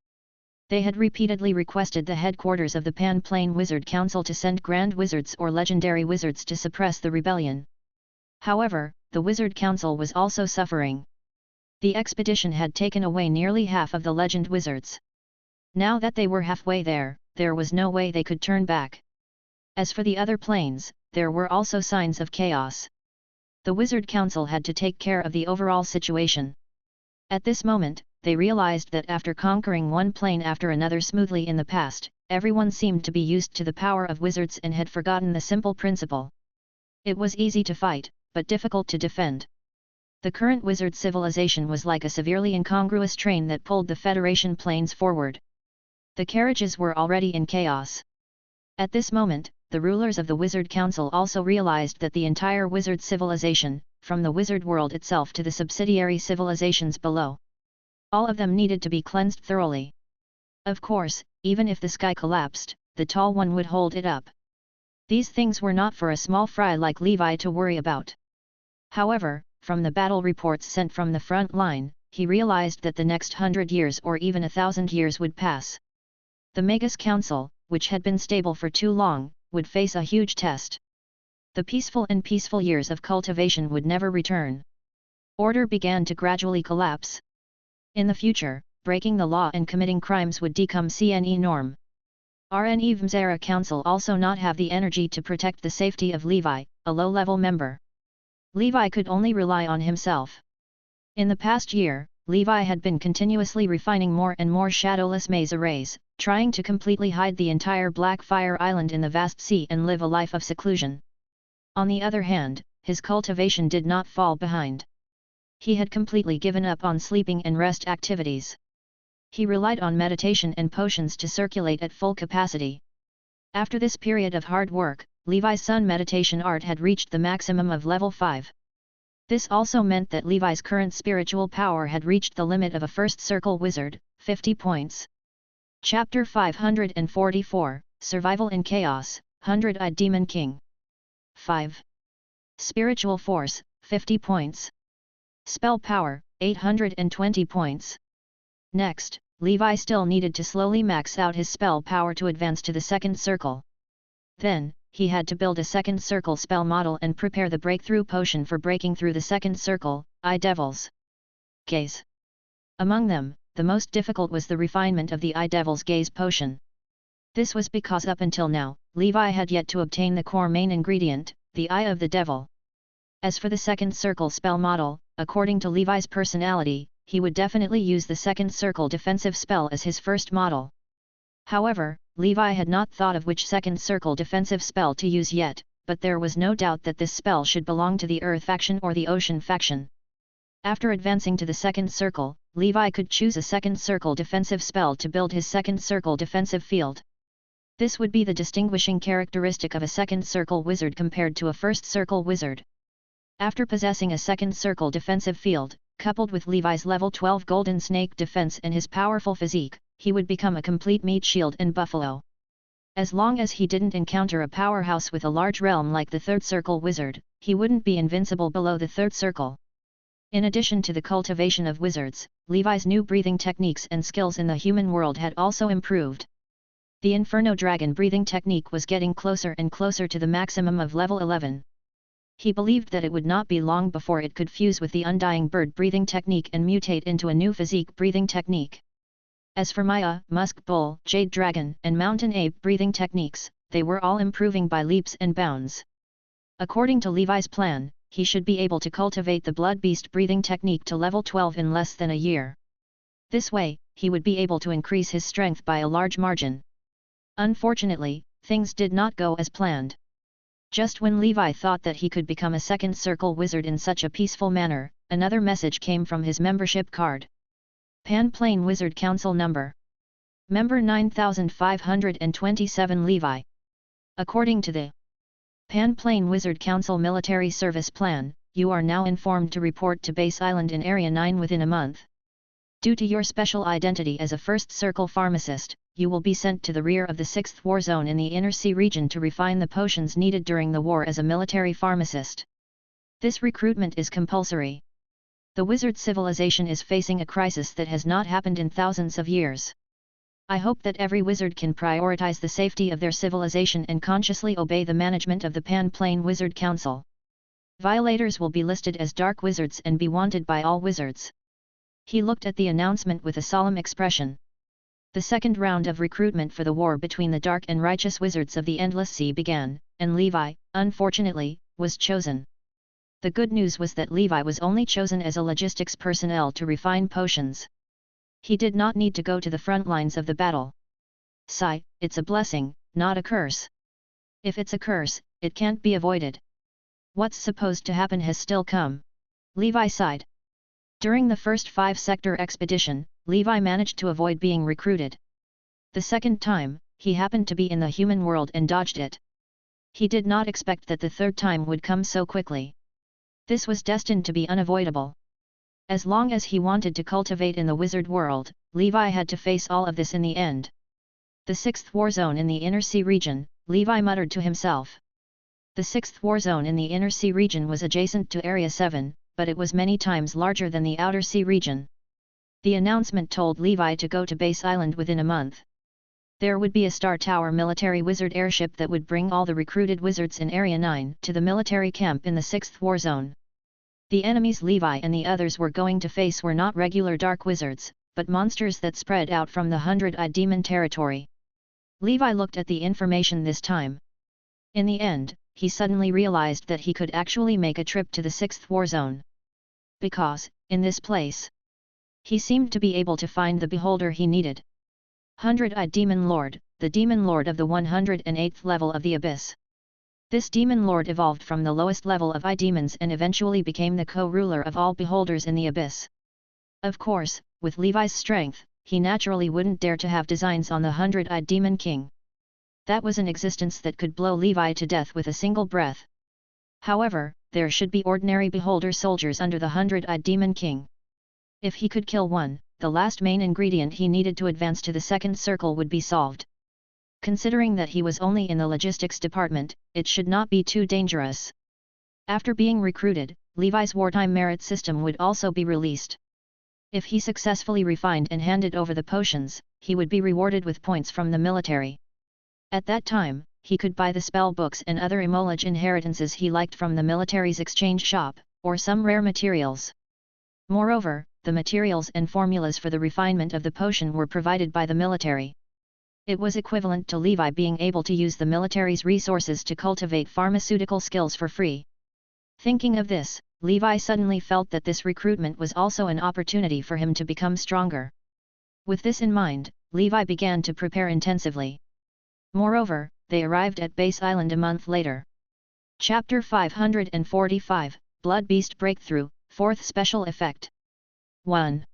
Speaker 1: They had repeatedly requested the headquarters of the Pan-Plane Wizard Council to send Grand Wizards or Legendary Wizards to suppress the rebellion. However, the Wizard Council was also suffering. The expedition had taken away nearly half of the Legend Wizards. Now that they were halfway there, there was no way they could turn back. As for the other planes, there were also signs of chaos. The Wizard Council had to take care of the overall situation. At this moment, they realized that after conquering one plane after another smoothly in the past, everyone seemed to be used to the power of wizards and had forgotten the simple principle. It was easy to fight, but difficult to defend. The current wizard civilization was like a severely incongruous train that pulled the Federation planes forward. The carriages were already in chaos. At this moment, the rulers of the Wizard Council also realized that the entire wizard civilization, from the wizard world itself to the subsidiary civilizations below, all of them needed to be cleansed thoroughly. Of course, even if the sky collapsed, the tall one would hold it up. These things were not for a small fry like Levi to worry about. However, from the battle reports sent from the front line, he realized that the next 100 years or even 1,000 years would pass. The Magus Council, which had been stable for too long, would face a huge test. The peaceful years of cultivation would never return. Order began to gradually collapse. In the future, breaking the law and committing crimes would become CNE norm. RNE Vmzera Council also not have the energy to protect the safety of Levi, a low-level member. Levi could only rely on himself. In the past year, Levi had been continuously refining more and more shadowless maze arrays, trying to completely hide the entire Blackfire Island in the vast sea and live a life of seclusion. On the other hand, his cultivation did not fall behind. He had completely given up on sleeping and rest activities. He relied on meditation and potions to circulate at full capacity. After this period of hard work, Levi's sun meditation art had reached the maximum of level 5. This also meant that Levi's current spiritual power had reached the limit of a first circle wizard, 50 points. Chapter 544, Survival in Chaos, 100-Eyed Demon King. 5. Spiritual Force, 50 points. Spell Power, 820 points. Next, Levi still needed to slowly max out his spell power to advance to the second circle. Then, he had to build a second circle spell model and prepare the breakthrough potion for breaking through the second circle, Eye Devil's Gaze. Among them, the most difficult was the refinement of the Eye Devil's Gaze potion. This was because up until now, Levi had yet to obtain the core main ingredient, the Eye of the Devil. As for the second circle spell model, according to Levi's personality, he would definitely use the second circle defensive spell as his first model. However, Levi had not thought of which second circle defensive spell to use yet, but there was no doubt that this spell should belong to the Earth faction or the Ocean faction. After advancing to the second circle, Levi could choose a second circle defensive spell to build his second circle defensive field. This would be the distinguishing characteristic of a second circle wizard compared to a first circle wizard. After possessing a second circle defensive field, coupled with Levi's level 12 Golden Snake defense and his powerful physique, he would become a complete meat shield and buffalo. As long as he didn't encounter a powerhouse with a large realm like the third circle wizard, he wouldn't be invincible below the third circle. In addition to the cultivation of wizards, Levi's new breathing techniques and skills in the human world had also improved. The Inferno Dragon breathing technique was getting closer and closer to the maximum of level 11. He believed that it would not be long before it could fuse with the Undying Bird breathing technique and mutate into a new physique breathing technique. As for Maya, Musk Bull, Jade Dragon, and Mountain Ape breathing techniques, they were all improving by leaps and bounds. According to Levi's plan, he should be able to cultivate the Blood Beast breathing technique to level 12 in less than a year. This way, he would be able to increase his strength by a large margin. Unfortunately, things did not go as planned. Just when Levi thought that he could become a second circle wizard in such a peaceful manner, another message came from his membership card. Pan Plane Wizard Council Number. Member 9527 Levi. According to the Pan Plane Wizard Council Military Service Plan, you are now informed to report to Base Island in Area 9 within a month. Due to your special identity as a first circle pharmacist, you will be sent to the rear of the 6th War Zone in the Inner Sea region to refine the potions needed during the war as a military pharmacist. This recruitment is compulsory. The wizard civilization is facing a crisis that has not happened in thousands of years. I hope that every wizard can prioritize the safety of their civilization and consciously obey the management of the Pan Plane Wizard Council. Violators will be listed as dark wizards and be wanted by all wizards. He looked at the announcement with a solemn expression. The second round of recruitment for the war between the dark and righteous wizards of the Endless Sea began, and Levi, unfortunately, was chosen. The good news was that Levi was only chosen as a logistics personnel to refine potions. He did not need to go to the front lines of the battle. Sigh, it's a blessing, not a curse. If it's a curse, it can't be avoided. What's supposed to happen has still come. Levi sighed. During the first 5-sector expedition, Levi managed to avoid being recruited. The second time, he happened to be in the human world and dodged it. He did not expect that the third time would come so quickly. This was destined to be unavoidable. As long as he wanted to cultivate in the wizard world, Levi had to face all of this in the end. The 6th War Zone in the Inner Sea region, Levi muttered to himself. The 6th War Zone in the Inner Sea region was adjacent to Area 7, but it was many times larger than the Outer Sea region. The announcement told Levi to go to Base Island within a month. There would be a Star Tower military wizard airship that would bring all the recruited wizards in Area 9 to the military camp in the 6th War Zone. The enemies Levi and the others were going to face were not regular dark wizards, but monsters that spread out from the 100-eyed demon territory. Levi looked at the information this time. In the end, he suddenly realized that he could actually make a trip to the 6th War Zone. Because, in this place, He seemed to be able to find the beholder he needed. 100-eyed Demon Lord, the Demon Lord of the 108th level of the Abyss. This Demon Lord evolved from the lowest level of eye demons and eventually became the co-ruler of all beholders in the Abyss. Of course, with Levi's strength, he naturally wouldn't dare to have designs on the 100-eyed Demon King. That was an existence that could blow Levi to death with a single breath. However, there should be ordinary beholder soldiers under the 100-eyed Demon King. If he could kill one, the last main ingredient he needed to advance to the second circle would be solved. Considering that he was only in the logistics department, it should not be too dangerous. After being recruited, Levi's wartime merit system would also be released. If he successfully refined and handed over the potions, he would be rewarded with points from the military. At that time, he could buy the spell books and other Imolage inheritances he liked from the military's exchange shop, or some rare materials. Moreover, the materials and formulas for the refinement of the potion were provided by the military. It was equivalent to Levi being able to use the military's resources to cultivate pharmaceutical skills for free. Thinking of this, Levi suddenly felt that this recruitment was also an opportunity for him to become stronger. With this in mind, Levi began to prepare intensively. Moreover, they arrived at Base Island a month later. Chapter 545, Blood Beast Breakthrough, 4th Special Effect. 1.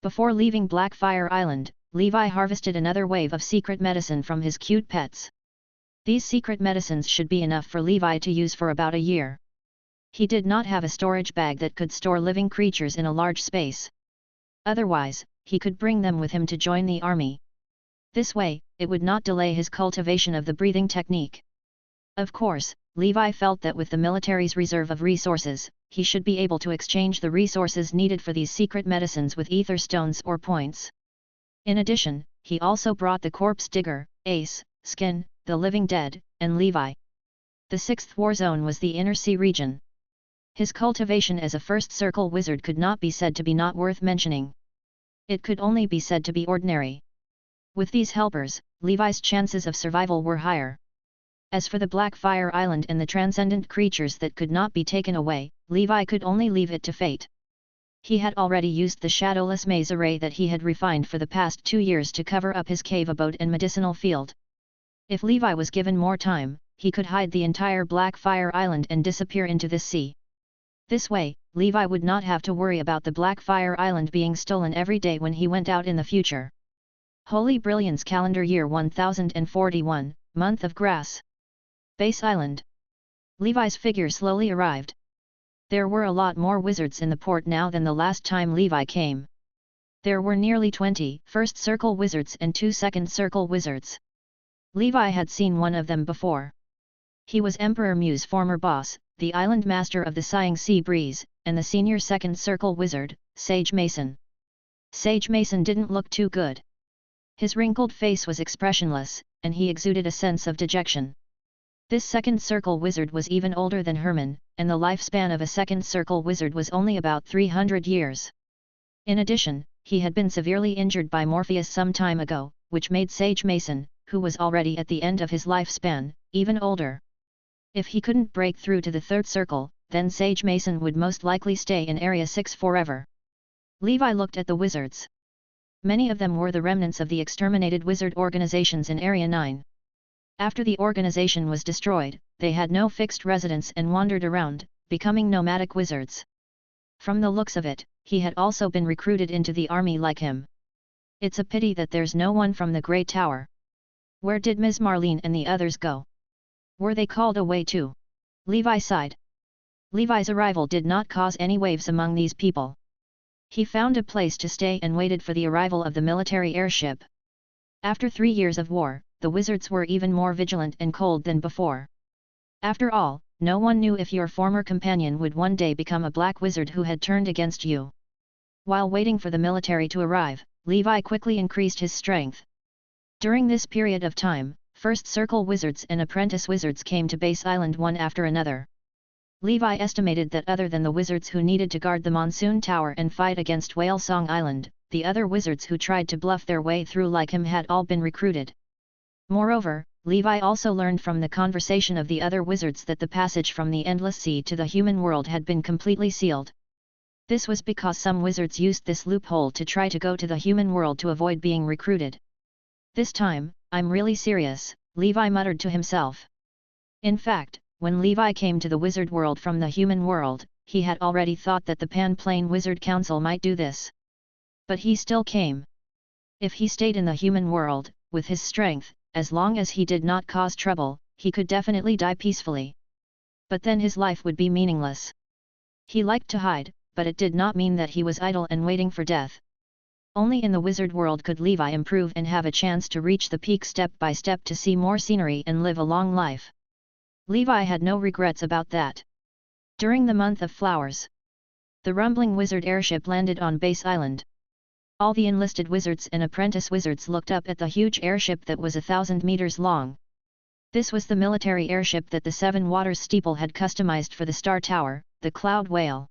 Speaker 1: Before leaving Blackfire Island, Levi harvested another wave of secret medicine from his cute pets. These secret medicines should be enough for Levi to use for about a year. He did not have a storage bag that could store living creatures in a large space. Otherwise, he could bring them with him to join the army. This way, it would not delay his cultivation of the breathing technique. Of course, Levi felt that with the military's reserve of resources, he should be able to exchange the resources needed for these secret medicines with ether stones or points. In addition, he also brought the corpse digger, Ace, Skin, the living dead, and Levi. The 6th war zone was the Inner Sea region. His cultivation as a first circle wizard could not be said to be not worth mentioning. It could only be said to be ordinary. With these helpers, Levi's chances of survival were higher. As for the Blackfire Island and the transcendent creatures that could not be taken away, Levi could only leave it to fate. He had already used the shadowless maze array that he had refined for the past 2 years to cover up his cave abode and medicinal field. If Levi was given more time, he could hide the entire Blackfire Island and disappear into this sea. This way, Levi would not have to worry about the Blackfire Island being stolen every day when he went out in the future. Holy Brilliance Calendar Year 1041, Month of Grass. Base Island. Levi's figure slowly arrived. There were a lot more wizards in the port now than the last time Levi came. There were nearly 20 first circle wizards and 2 second circle wizards. Levi had seen one of them before. He was Emperor Mu's former boss, the island master of the Sighing Sea Breeze, and the senior second circle wizard, Sage Mason. Sage Mason didn't look too good. His wrinkled face was expressionless, and he exuded a sense of dejection. This second circle wizard was even older than Herman, and the lifespan of a second circle wizard was only about 300 years. In addition, he had been severely injured by Morpheus some time ago, which made Sage Mason, who was already at the end of his lifespan, even older. If he couldn't break through to the third circle, then Sage Mason would most likely stay in Area 6 forever. Levi looked at the wizards. Many of them were the remnants of the exterminated wizard organizations in Area 9. After the organization was destroyed, they had no fixed residence and wandered around, becoming nomadic wizards. From the looks of it, he had also been recruited into the army like him. It's a pity that there's no one from the Grey Tower. Where did Ms. Marlene and the others go? Were they called away too? Levi sighed. Levi's arrival did not cause any waves among these people. He found a place to stay and waited for the arrival of the military airship. After 3 years of war, the wizards were even more vigilant and cold than before. After all, no one knew if your former companion would one day become a black wizard who had turned against you. While waiting for the military to arrive, Levi quickly increased his strength. During this period of time, first circle wizards and apprentice wizards came to Base Island one after another. Levi estimated that other than the wizards who needed to guard the Monsoon Tower and fight against Whale Song Island, the other wizards who tried to bluff their way through like him had all been recruited. Moreover, Levi also learned from the conversation of the other wizards that the passage from the Endless Sea to the human world had been completely sealed. This was because some wizards used this loophole to try to go to the human world to avoid being recruited. This time, I'm really serious, Levi muttered to himself. In fact, when Levi came to the wizard world from the human world, he had already thought that the Pan-Plane Wizard Council might do this. But he still came. If he stayed in the human world, with his strength, as long as he did not cause trouble, he could definitely die peacefully. But then his life would be meaningless. He liked to hide, but it did not mean that he was idle and waiting for death. Only in the wizard world could Levi improve and have a chance to reach the peak step by step to see more scenery and live a long life. Levi had no regrets about that. During the month of flowers, the rumbling wizard airship landed on Base Island. All the enlisted wizards and apprentice wizards looked up at the huge airship that was 1,000 meters long. This was the military airship that the Seven Waters Steeple had customized for the Star Tower, the Cloud Whale.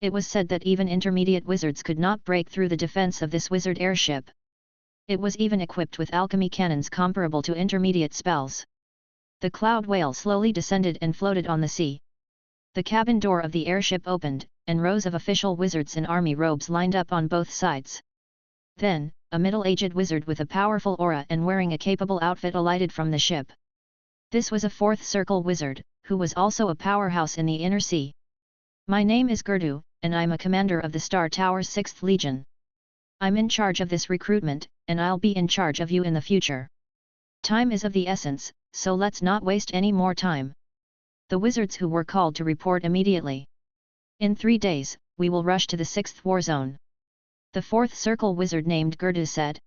Speaker 1: It was said that even intermediate wizards could not break through the defense of this wizard airship. It was even equipped with alchemy cannons comparable to intermediate spells. The Cloud Whale slowly descended and floated on the sea. The cabin door of the airship opened, and rows of official wizards in army robes lined up on both sides. Then, a middle-aged wizard with a powerful aura and wearing a capable outfit alighted from the ship. This was a fourth circle wizard, who was also a powerhouse in the inner sea. My name is Gerdu, and I'm a commander of the Star Tower's 6th Legion. I'm in charge of this recruitment, and I'll be in charge of you in the future. Time is of the essence, so let's not waste any more time. The wizards who were called to report immediately. In 3 days, we will rush to the 6th war zone. The 4th circle wizard named Gerdu said.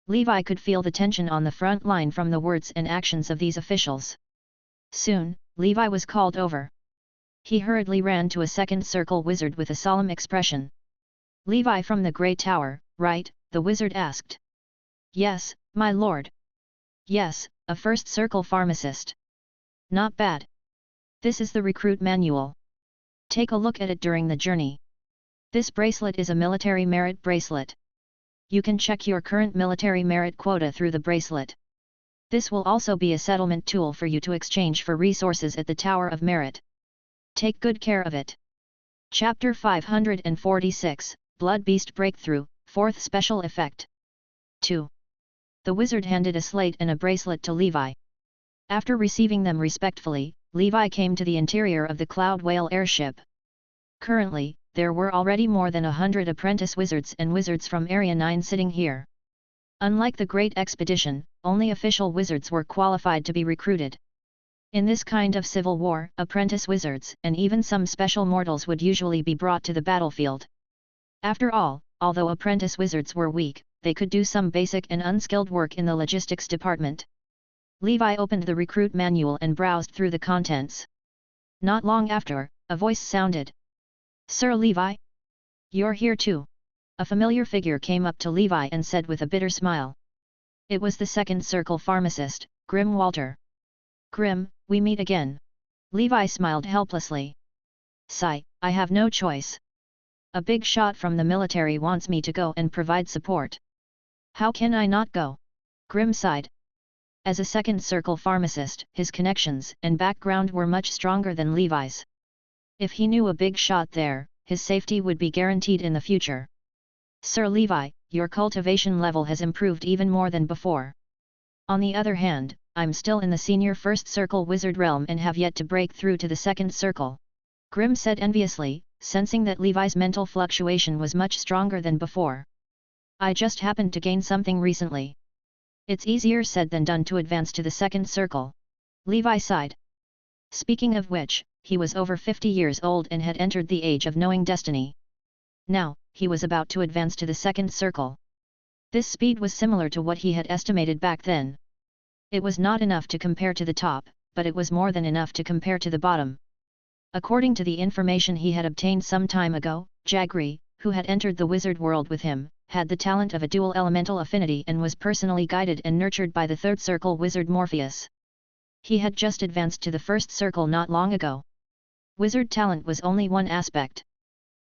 Speaker 1: Levi could feel the tension on the front line from the words and actions of these officials. Soon, Levi was called over. He hurriedly ran to a 2nd circle wizard with a solemn expression. Levi from the Grey Tower, right? The wizard asked. Yes, my lord. Yes, a 1st circle pharmacist. Not bad. This is the recruit manual. Take a look at it during the journey. This bracelet is a military merit bracelet. You can check your current military merit quota through the bracelet. This will also be a settlement tool for you to exchange for resources at the Tower of Merit. Take good care of it. Chapter 546, Blood Beast Breakthrough, 4th Special Effect. 2. The wizard handed a slate and a bracelet to Levi. After receiving them respectfully, Levi came to the interior of the Cloud Whale airship. Currently, there were already more than 100 apprentice wizards and wizards from Area 9 sitting here. Unlike the Great Expedition, only official wizards were qualified to be recruited. In this kind of civil war, apprentice wizards and even some special mortals would usually be brought to the battlefield. After all, although apprentice wizards were weak, they could do some basic and unskilled work in the logistics department. Levi opened the recruit manual and browsed through the contents. Not long after, a voice sounded. Sir Levi? You're here too. A familiar figure came up to Levi and said with a bitter smile. It was the 2nd circle pharmacist, Grim Walter. Grim, we meet again. Levi smiled helplessly. Sigh, I have no choice. A big shot from the military wants me to go and provide support. How can I not go? Grim sighed. As a 2nd circle pharmacist, his connections and background were much stronger than Levi's. If he knew a big shot there, his safety would be guaranteed in the future. Sir Levi, your cultivation level has improved even more than before. On the other hand, I'm still in the senior 1st circle wizard realm and have yet to break through to the 2nd circle. Grim said enviously, sensing that Levi's mental fluctuation was much stronger than before. I just happened to gain something recently. It's easier said than done to advance to the 2nd circle. Levi sighed. Speaking of which, he was over 50 years old and had entered the age of knowing destiny. Now, he was about to advance to the 2nd circle. This speed was similar to what he had estimated back then. It was not enough to compare to the top, but it was more than enough to compare to the bottom. According to the information he had obtained some time ago, Jagri, who had entered the wizard world with him, had the talent of a dual elemental affinity and was personally guided and nurtured by the 3rd circle wizard Morpheus. He had just advanced to the 1st circle not long ago. Wizard talent was only one aspect.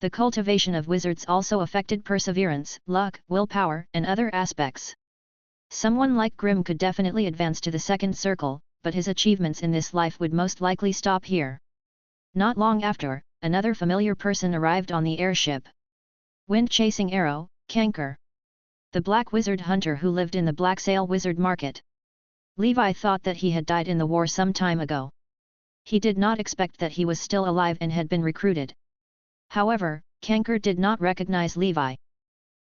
Speaker 1: The cultivation of wizards also affected perseverance, luck, willpower, and other aspects. Someone like Grim could definitely advance to the 2nd circle, but his achievements in this life would most likely stop here. Not long after, another familiar person arrived on the airship. Wind-chasing arrow, Canker. The black wizard hunter who lived in the Black Sail Wizard Market. Levi thought that he had died in the war some time ago. He did not expect that he was still alive and had been recruited. However, Canker did not recognize Levi.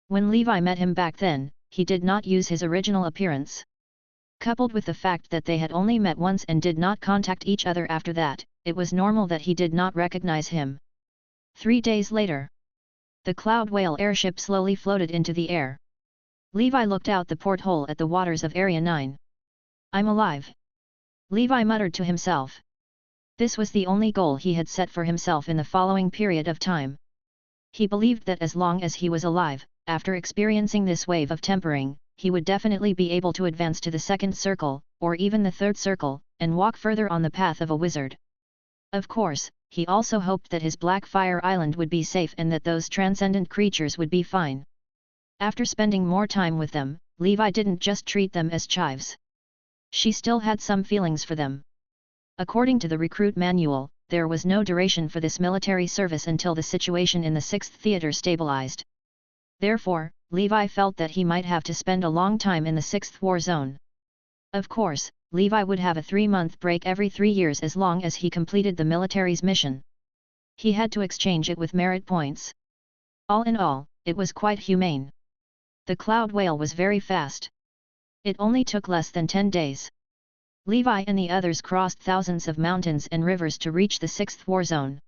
Speaker 1: When Levi met him back then, he did not use his original appearance. Coupled with the fact that they had only met once and did not contact each other after that, it was normal that he did not recognize him. 3 days later, the Cloud Whale airship slowly floated into the air. Levi looked out the porthole at the waters of Area 9. "I'm alive," Levi muttered to himself. This was the only goal he had set for himself in the following period of time. He believed that as long as he was alive, after experiencing this wave of tempering, he would definitely be able to advance to the second circle, or even the third circle, and walk further on the path of a wizard. Of course, he also hoped that his Black Fire Island would be safe and that those transcendent creatures would be fine. After spending more time with them, Levi didn't just treat them as chives. She still had some feelings for them. According to the recruit manual, there was no duration for this military service until the situation in the 6th Theater stabilized. Therefore, Levi felt that he might have to spend a long time in the 6th War Zone. Of course, Levi would have a 3-month break every 3 years as long as he completed the military's mission. He had to exchange it with merit points. All in all, it was quite humane. The Cloud Whale was very fast. It only took less than 10 days. Levi and the others crossed thousands of mountains and rivers to reach the 6th War Zone.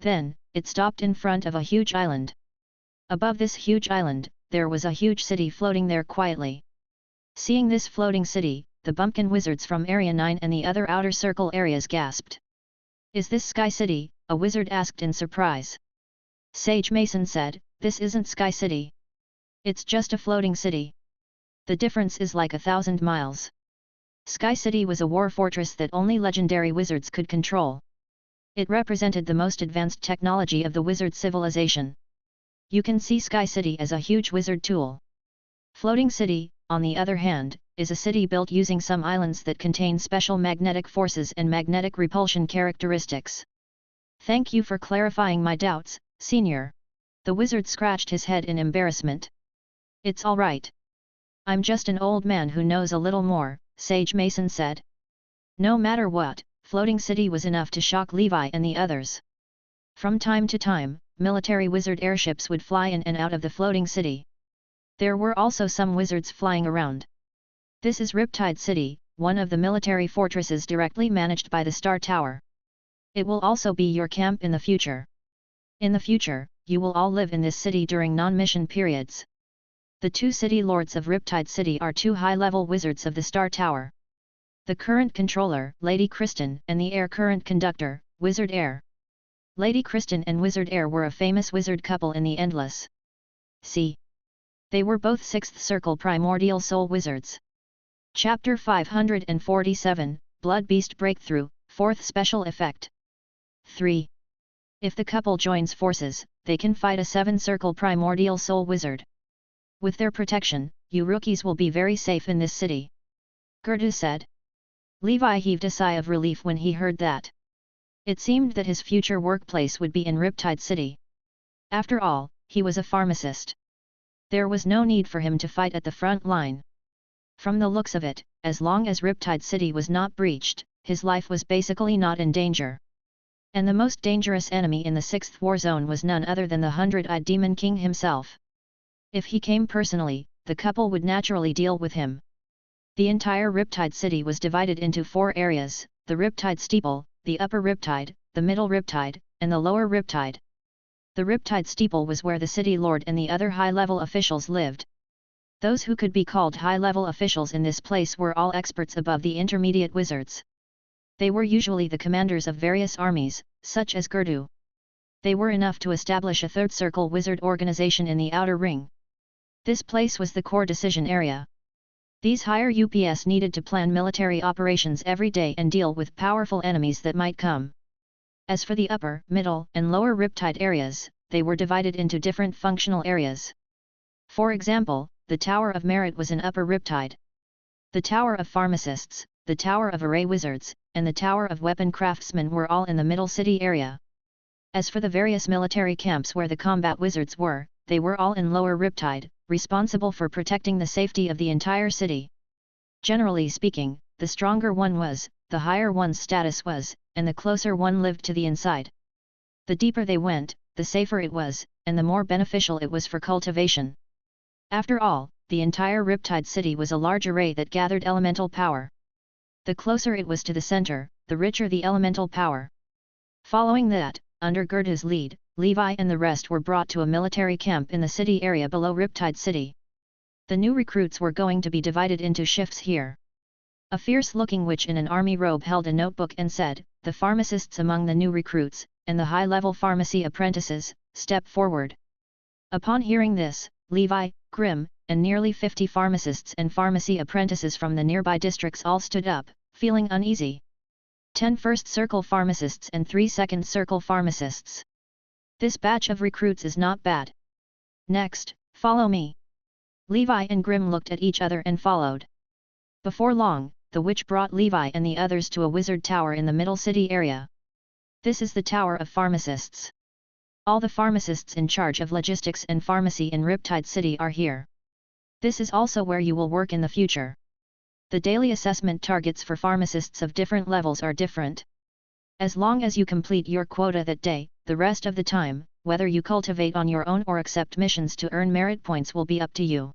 Speaker 1: Then, it stopped in front of a huge island. Above this huge island, there was a huge city floating there quietly. Seeing this floating city, the bumpkin wizards from Area 9 and the other outer circle areas gasped. "Is this Sky City?" a wizard asked in surprise. Sage Mason said, "This isn't Sky City. It's just a floating city. The difference is like 1,000 miles. Sky City was a war fortress that only legendary wizards could control. It represented the most advanced technology of the wizard civilization. You can see Sky City as a huge wizard tool. Floating City, on the other hand, is a city built using some islands that contain special magnetic forces and magnetic repulsion characteristics." "Thank you for clarifying my doubts, Senior." The wizard scratched his head in embarrassment. "It's all right. I'm just an old man who knows a little more," Sage Mason said. No matter what, Floating City was enough to shock Levi and the others. From time to time, military wizard airships would fly in and out of the Floating City. There were also some wizards flying around. "This is Riptide City, one of the military fortresses directly managed by the Star Tower. It will also be your camp in the future. In the future, you will all live in this city during non-mission periods." The 2 city lords of Riptide City are 2 high-level wizards of the Star Tower. The current controller, Lady Kristen, and the heir current conductor, Wizard Heir. Lady Kristen and Wizard Heir were a famous wizard couple in the Endless Sea. They were both 6th Circle Primordial Soul Wizards. Chapter 547, Blood Beast Breakthrough, 4th Special Effect. 3. If the couple joins forces, they can fight a 7-Circle Primordial Soul Wizard. With their protection, you rookies will be very safe in this city, Gerdu said. Levi heaved a sigh of relief when he heard that. It seemed that his future workplace would be in Riptide City. After all, he was a pharmacist. There was no need for him to fight at the front line. From the looks of it, as long as Riptide City was not breached, his life was basically not in danger. And the most dangerous enemy in the 6th War Zone was none other than the 100-eyed Demon King himself. If he came personally, the couple would naturally deal with him. The entire Riptide City was divided into 4 areas, the Riptide Steeple, the Upper Riptide, the Middle Riptide, and the Lower Riptide. The Riptide Steeple was where the city lord and the other high-level officials lived. Those who could be called high-level officials in this place were all experts above the intermediate wizards. They were usually the commanders of various armies, such as Gerdu. They were enough to establish a 3rd Circle wizard organization in the Outer Ring. This place was the core decision area. These higher UPS needed to plan military operations every day and deal with powerful enemies that might come. As for the upper, middle, and lower Riptide areas, they were divided into different functional areas. For example, the Tower of Merit was in Upper Riptide. The Tower of Pharmacists, the Tower of Array Wizards, and the Tower of Weapon Craftsmen were all in the Middle City area. As for the various military camps where the combat wizards were, they were all in Lower Riptide, responsible for protecting the safety of the entire city. Generally speaking, the stronger one was, the higher one's status was, and the closer one lived to the inside. The deeper they went, the safer it was, and the more beneficial it was for cultivation. After all, the entire Riptide city was a large array that gathered elemental power. The closer it was to the center, the richer the elemental power. Following that, under Gerda's lead, Levi and the rest were brought to a military camp in the city area below Riptide City. The new recruits were going to be divided into shifts here. A fierce-looking witch in an army robe held a notebook and said, "The pharmacists among the new recruits, and the high-level pharmacy apprentices, step forward." Upon hearing this, Levi, Grimm, and nearly 50 pharmacists and pharmacy apprentices from the nearby districts all stood up, feeling uneasy. 10 first circle pharmacists and 3 second circle pharmacists. This batch of recruits is not bad. Next, follow me. Levi and Grimm looked at each other and followed. Before long, the witch brought Levi and the others to a wizard tower in the middle city area. This is the Tower of Pharmacists. All the pharmacists in charge of logistics and pharmacy in Riptide City are here. This is also where you will work in the future. The daily assessment targets for pharmacists of different levels are different. As long as you complete your quota that day, the rest of the time, whether you cultivate on your own or accept missions to earn merit points will be up to you.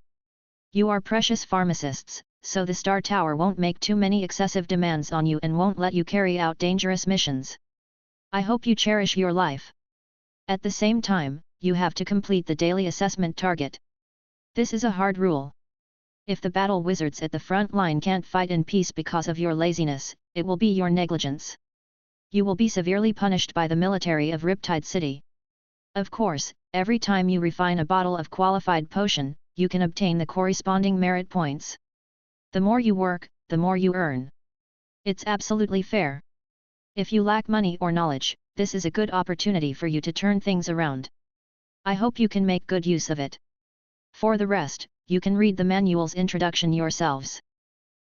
Speaker 1: You are precious pharmacists, so the Star Tower won't make too many excessive demands on you and won't let you carry out dangerous missions. I hope you cherish your life. At the same time, you have to complete the daily assessment target. This is a hard rule. If the battle wizards at the front line can't fight in peace because of your laziness, it will be your negligence. You will be severely punished by the military of Riptide City. Of course, every time you refine a bottle of qualified potion, you can obtain the corresponding merit points. The more you work, the more you earn. It's absolutely fair. If you lack money or knowledge, this is a good opportunity for you to turn things around. I hope you can make good use of it. For the rest, you can read the manual's introduction yourselves.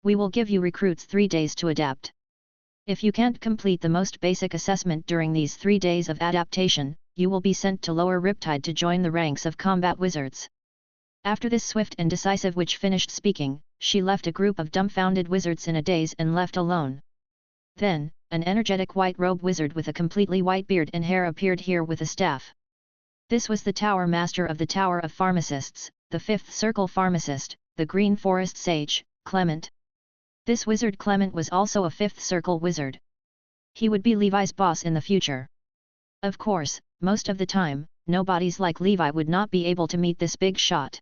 Speaker 1: We will give you recruits 3 days to adapt. If you can't complete the most basic assessment during these 3 days of adaptation, you will be sent to Lower Riptide to join the ranks of combat wizards. After this swift and decisive witch finished speaking, she left a group of dumbfounded wizards in a daze and left alone. Then, an energetic white-robed wizard with a completely white beard and hair appeared here with a staff. This was the Tower Master of the Tower of Pharmacists, the 5th Circle Pharmacist, the Green Forest Sage, Clement. This wizard Clement was also a 5th Circle wizard. He would be Levi's boss in the future. Of course, most of the time, nobodies like Levi would not be able to meet this big shot.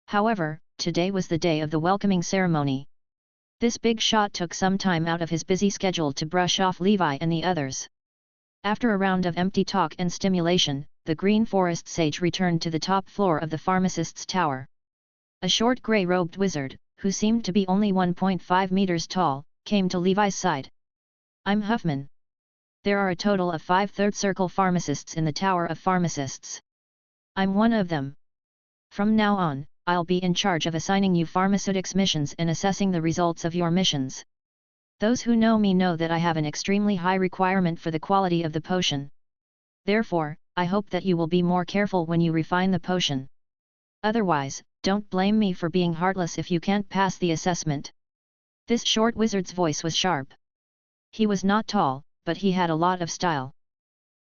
Speaker 1: However, today was the day of the welcoming ceremony. This big shot took some time out of his busy schedule to brush off Levi and the others. After a round of empty talk and stimulation, the Green Forest Sage returned to the top floor of the pharmacist's tower. A short grey-robed wizard, who seemed to be only 1.5 meters tall, came to Levi's side. "I'm Huffman. There are a total of 5 third circle pharmacists in the Tower of Pharmacists. I'm one of them. From now on, I'll be in charge of assigning you pharmaceutics missions and assessing the results of your missions. Those who know me know that I have an extremely high requirement for the quality of the potion. Therefore, I hope that you will be more careful when you refine the potion. Otherwise, don't blame me for being heartless if you can't pass the assessment." This short wizard's voice was sharp. He was not tall, but he had a lot of style.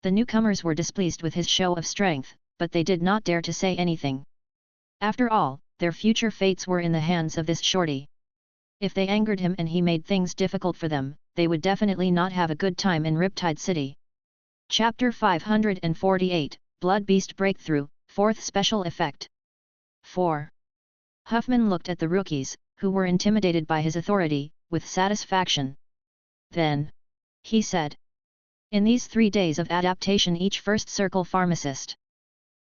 Speaker 1: The newcomers were displeased with his show of strength, but they did not dare to say anything. After all, their future fates were in the hands of this shorty. If they angered him and he made things difficult for them, they would definitely not have a good time in Riptide City. Chapter 548, Blood Beast Breakthrough, 4th Special Effect. 4. Huffman looked at the rookies, who were intimidated by his authority, with satisfaction. Then, he said, "In these 3 days of adaptation each first circle pharmacist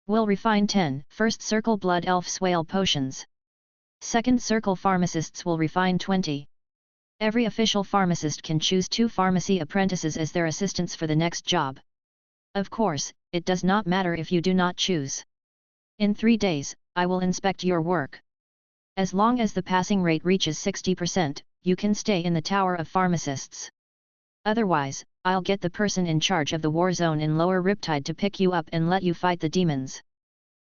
Speaker 1: will refine 10 first circle blood elf swale potions. Second circle pharmacists will refine 20. Every official pharmacist can choose 2 pharmacy apprentices as their assistants for the next job. Of course, it does not matter if you do not choose. In 3 days, I will inspect your work. As long as the passing rate reaches 60%, you can stay in the Tower of Pharmacists. Otherwise, I'll get the person in charge of the war zone in Lower Riptide to pick you up and let you fight the demons.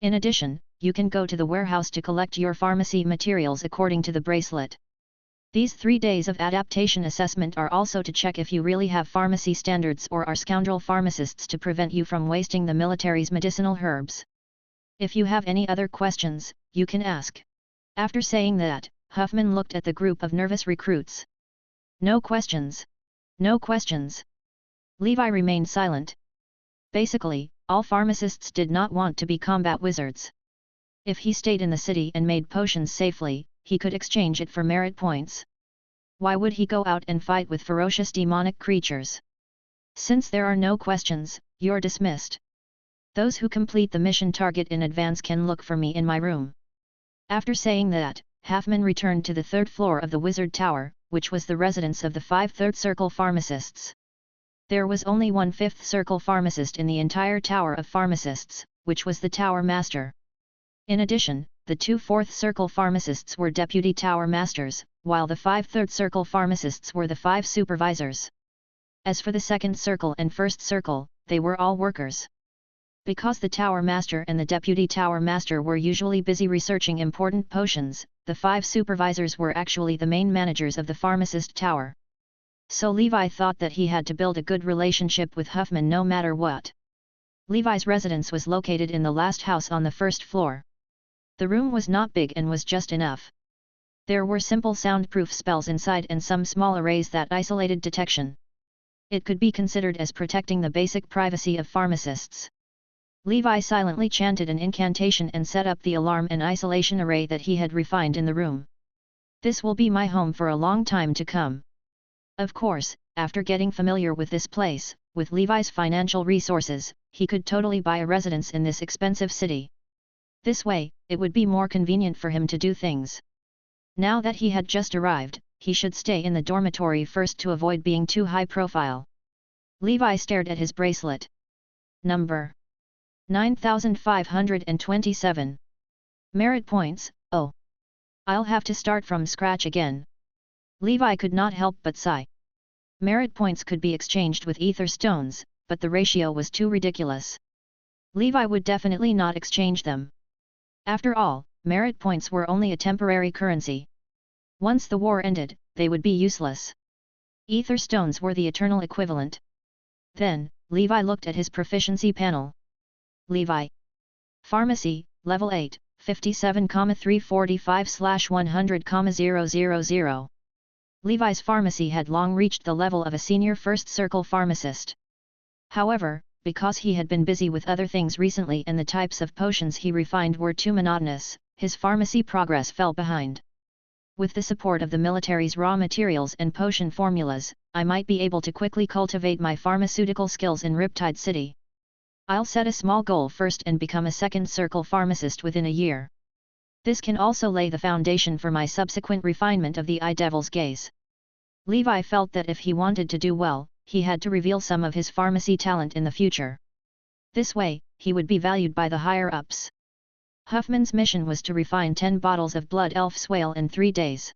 Speaker 1: In addition, you can go to the warehouse to collect your pharmacy materials according to the bracelet. These 3 days of adaptation assessment are also to check if you really have pharmacy standards or are scoundrel pharmacists to prevent you from wasting the military's medicinal herbs. If you have any other questions, you can ask. After saying that, Huffman looked at the group of nervous recruits. No questions. No questions. Levi remained silent. Basically, all pharmacists did not want to be combat wizards. If he stayed in the city and made potions safely, he could exchange it for merit points. Why would he go out and fight with ferocious demonic creatures? Since there are no questions, you're dismissed. Those who complete the mission target in advance can look for me in my room. After saying that, Huffman returned to the 3rd floor of the Wizard Tower, which was the residence of the 5 Third Circle pharmacists. There was only one 5th Circle pharmacist in the entire Tower of Pharmacists, which was the Tower Master. In addition, the 2 4th Circle pharmacists were deputy Tower Masters, while the 5 Third Circle pharmacists were the 5 supervisors. As for the 2nd Circle and 1st Circle, they were all workers. Because the Tower Master and the Deputy Tower Master were usually busy researching important potions, the 5 supervisors were actually the main managers of the Pharmacist Tower. So Levi thought that he had to build a good relationship with Huffman no matter what. Levi's residence was located in the last house on the 1st floor. The room was not big and was just enough. There were simple soundproof spells inside and some small arrays that isolated detection. It could be considered as protecting the basic privacy of pharmacists. Levi silently chanted an incantation and set up the alarm and isolation array that he had refined in the room. This will be my home for a long time to come. Of course, after getting familiar with this place, with Levi's financial resources, he could totally buy a residence in this expensive city. This way, it would be more convenient for him to do things. Now that he had just arrived, he should stay in the dormitory first to avoid being too high profile. Levi stared at his bracelet. Number 9527. Merit points, oh. I'll have to start from scratch again. Levi could not help but sigh. Merit points could be exchanged with ether stones, but the ratio was too ridiculous. Levi would definitely not exchange them. After all, merit points were only a temporary currency. Once the war ended, they would be useless. Ether stones were the eternal equivalent. Then, Levi looked at his proficiency panel. Levi. Pharmacy, Level 8, 57,345/100,000. Levi's pharmacy had long reached the level of a senior 1st Circle pharmacist. However, because he had been busy with other things recently and the types of potions he refined were too monotonous, his pharmacy progress fell behind. With the support of the military's raw materials and potion formulas, I might be able to quickly cultivate my pharmaceutical skills in Riptide City. I'll set a small goal first and become a 2nd Circle pharmacist within a year. This can also lay the foundation for my subsequent refinement of the Devil's Gaze. Levi felt that if he wanted to do well, he had to reveal some of his pharmacy talent in the future. This way, he would be valued by the higher-ups. Huffman's mission was to refine 10 bottles of Blood Elf Swale in 3 days.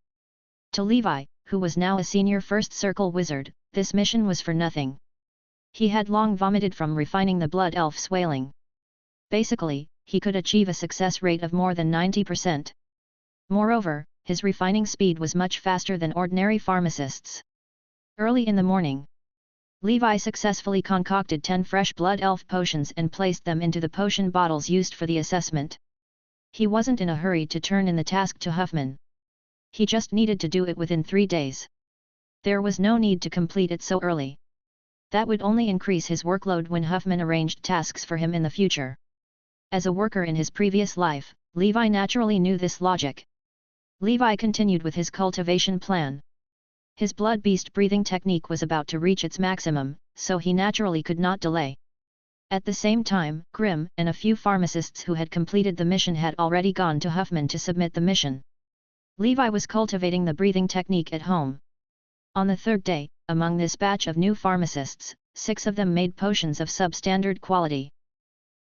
Speaker 1: To Levi, who was now a senior 1st Circle wizard, this mission was for nothing. He had long vomited from refining the Blood Elf Swaling. Basically, he could achieve a success rate of more than 90%. Moreover, his refining speed was much faster than ordinary pharmacists. Early in the morning, Levi successfully concocted 10 fresh Blood Elf potions and placed them into the potion bottles used for the assessment. He wasn't in a hurry to turn in the task to Huffman. He just needed to do it within 3 days. There was no need to complete it so early. That would only increase his workload when Huffman arranged tasks for him in the future. As a worker in his previous life, Levi naturally knew this logic. Levi continued with his cultivation plan. His blood beast breathing technique was about to reach its maximum, so he naturally could not delay. At the same time, Grimm and a few pharmacists who had completed the mission had already gone to Huffman to submit the mission. Levi was cultivating the breathing technique at home. On the 3rd day, among this batch of new pharmacists, 6 of them made potions of substandard quality.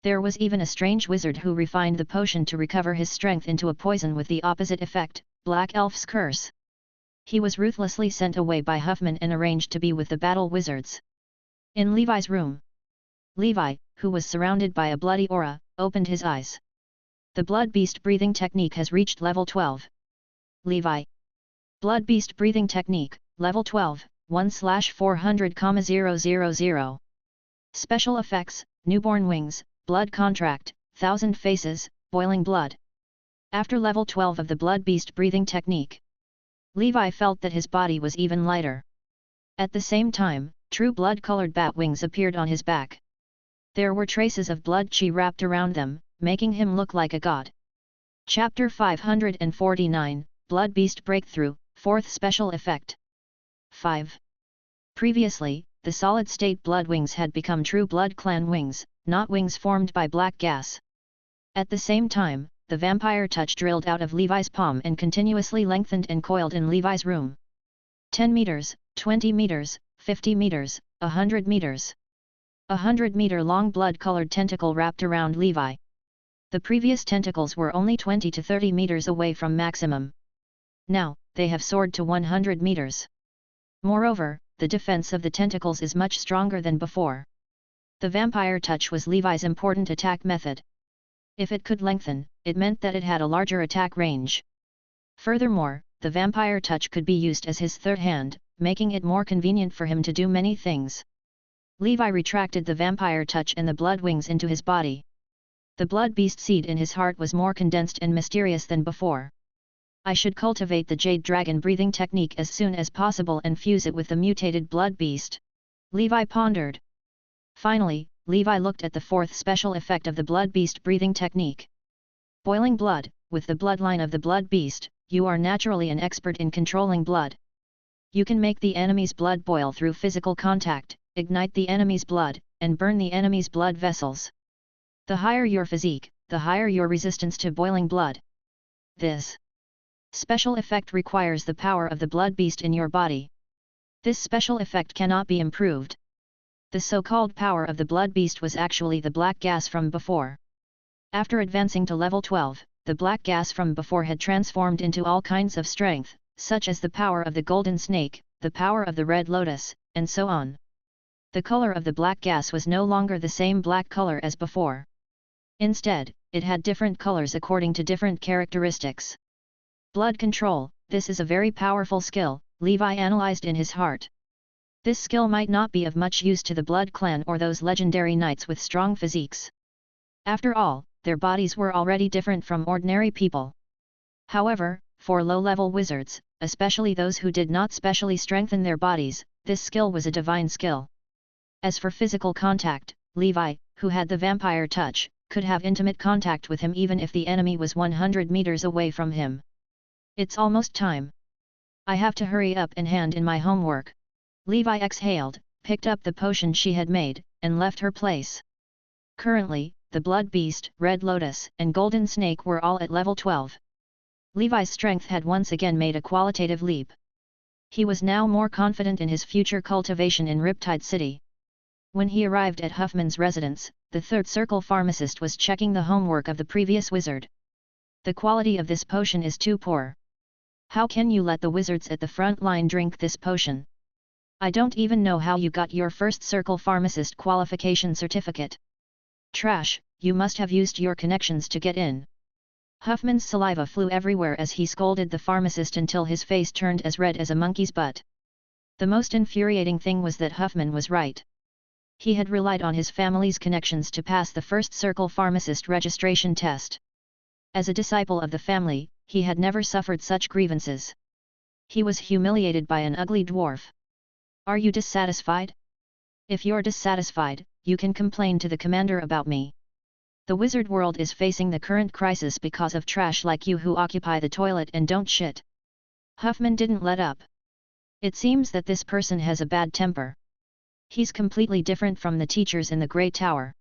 Speaker 1: There was even a strange wizard who refined the potion to recover his strength into a poison with the opposite effect, Black Elf's Curse. He was ruthlessly sent away by Huffman and arranged to be with the battle wizards. In Levi's room, Levi, who was surrounded by a bloody aura, opened his eyes. The blood beast breathing technique has reached level 12. Levi. Blood beast breathing technique, level 12, 1/400,000. Special effects, newborn wings, blood contract, 1000 faces, boiling blood. After level 12 of the blood beast breathing technique, Levi felt that his body was even lighter. At the same time, true blood-colored bat wings appeared on his back. There were traces of blood chi wrapped around them, making him look like a god. Chapter 549, Blood Beast Breakthrough, 4th Special Effect. 5. Previously, the solid-state blood wings had become true blood clan wings, not wings formed by black gas. At the same time, the vampire touch drilled out of Levi's palm and continuously lengthened and coiled in Levi's room. 10 meters, 20 meters, 50 meters, 100 meters. 100-meter long blood-colored tentacle wrapped around Levi. The previous tentacles were only 20 to 30 meters away from maximum. Now, they have soared to 100 meters. Moreover, the defense of the tentacles is much stronger than before. The vampire touch was Levi's important attack method. If it could lengthen, it meant that it had a larger attack range. Furthermore, the vampire touch could be used as his third hand, making it more convenient for him to do many things. Levi retracted the vampire touch and the blood wings into his body. The blood beast seed in his heart was more condensed and mysterious than before. I should cultivate the jade dragon breathing technique as soon as possible and fuse it with the mutated blood beast. Levi pondered. Finally, Levi looked at the 4th special effect of the blood beast breathing technique. Boiling blood. With the bloodline of the blood beast, you are naturally an expert in controlling blood. You can make the enemy's blood boil through physical contact, ignite the enemy's blood, and burn the enemy's blood vessels. The higher your physique, the higher your resistance to boiling blood. This special effect requires the power of the blood beast in your body. This special effect cannot be improved. The so-called power of the blood beast was actually the black gas from before. After advancing to level 12, the black gas from before had transformed into all kinds of strength, such as the power of the golden snake, the power of the red lotus, and so on. The color of the black gas was no longer the same black color as before. Instead, it had different colors according to different characteristics. Blood control, this is a very powerful skill, Levi analyzed in his heart. This skill might not be of much use to the blood clan or those legendary knights with strong physiques. After all, their bodies were already different from ordinary people. However, for low-level wizards, especially those who did not specially strengthen their bodies, this skill was a divine skill. As for physical contact, Levi, who had the vampire touch, could have intimate contact with him even if the enemy was 100 meters away from him. It's almost time. I have to hurry up and hand in my homework. Levi exhaled, picked up the potion she had made, and left her place. Currently, the blood beast, red lotus, and golden snake were all at level 12. Levi's strength had once again made a qualitative leap. He was now more confident in his future cultivation in Riptide City. When he arrived at Huffman's residence, the third circle pharmacist was checking the homework of the previous wizard. The quality of this potion is too poor. How can you let the wizards at the front line drink this potion? I don't even know how you got your first circle pharmacist qualification certificate. Trash, you must have used your connections to get in. Huffman's saliva flew everywhere as he scolded the pharmacist until his face turned as red as a monkey's butt. The most infuriating thing was that Huffman was right. He had relied on his family's connections to pass the first circle pharmacist registration test. As a disciple of the family, he had never suffered such grievances. He was humiliated by an ugly dwarf. Are you dissatisfied? If you're dissatisfied, you can complain to the commander about me. The wizard world is facing the current crisis because of trash like you who occupy the toilet and don't shit. Huffman didn't let up. It seems that this person has a bad temper. He's completely different from the teachers in the Grey Tower.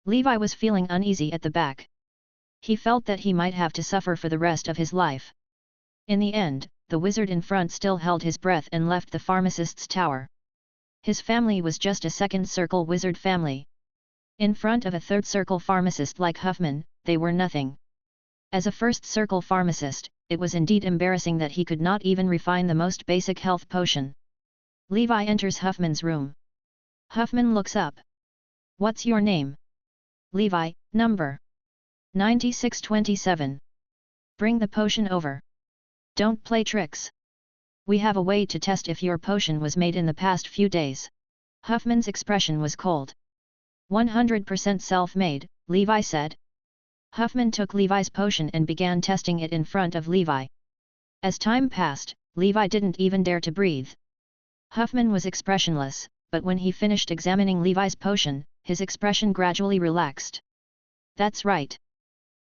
Speaker 1: Levi was feeling uneasy at the back. He felt that he might have to suffer for the rest of his life. In the end, the wizard in front still held his breath and left the pharmacist's tower. His family was just a second circle wizard family. In front of a third circle pharmacist like Huffman, they were nothing. As a first circle pharmacist, it was indeed embarrassing that he could not even refine the most basic health potion. Levi enters Huffman's room. Huffman looks up. "What's your name?" "Levi, number 9627. Bring the potion over. Don't play tricks. We have a way to test if your potion was made in the past few days." Huffman's expression was cold. 100% self-made, Levi said. Huffman took Levi's potion and began testing it in front of Levi. As time passed, Levi didn't even dare to breathe. Huffman was expressionless, but when he finished examining Levi's potion, his expression gradually relaxed. "That's right.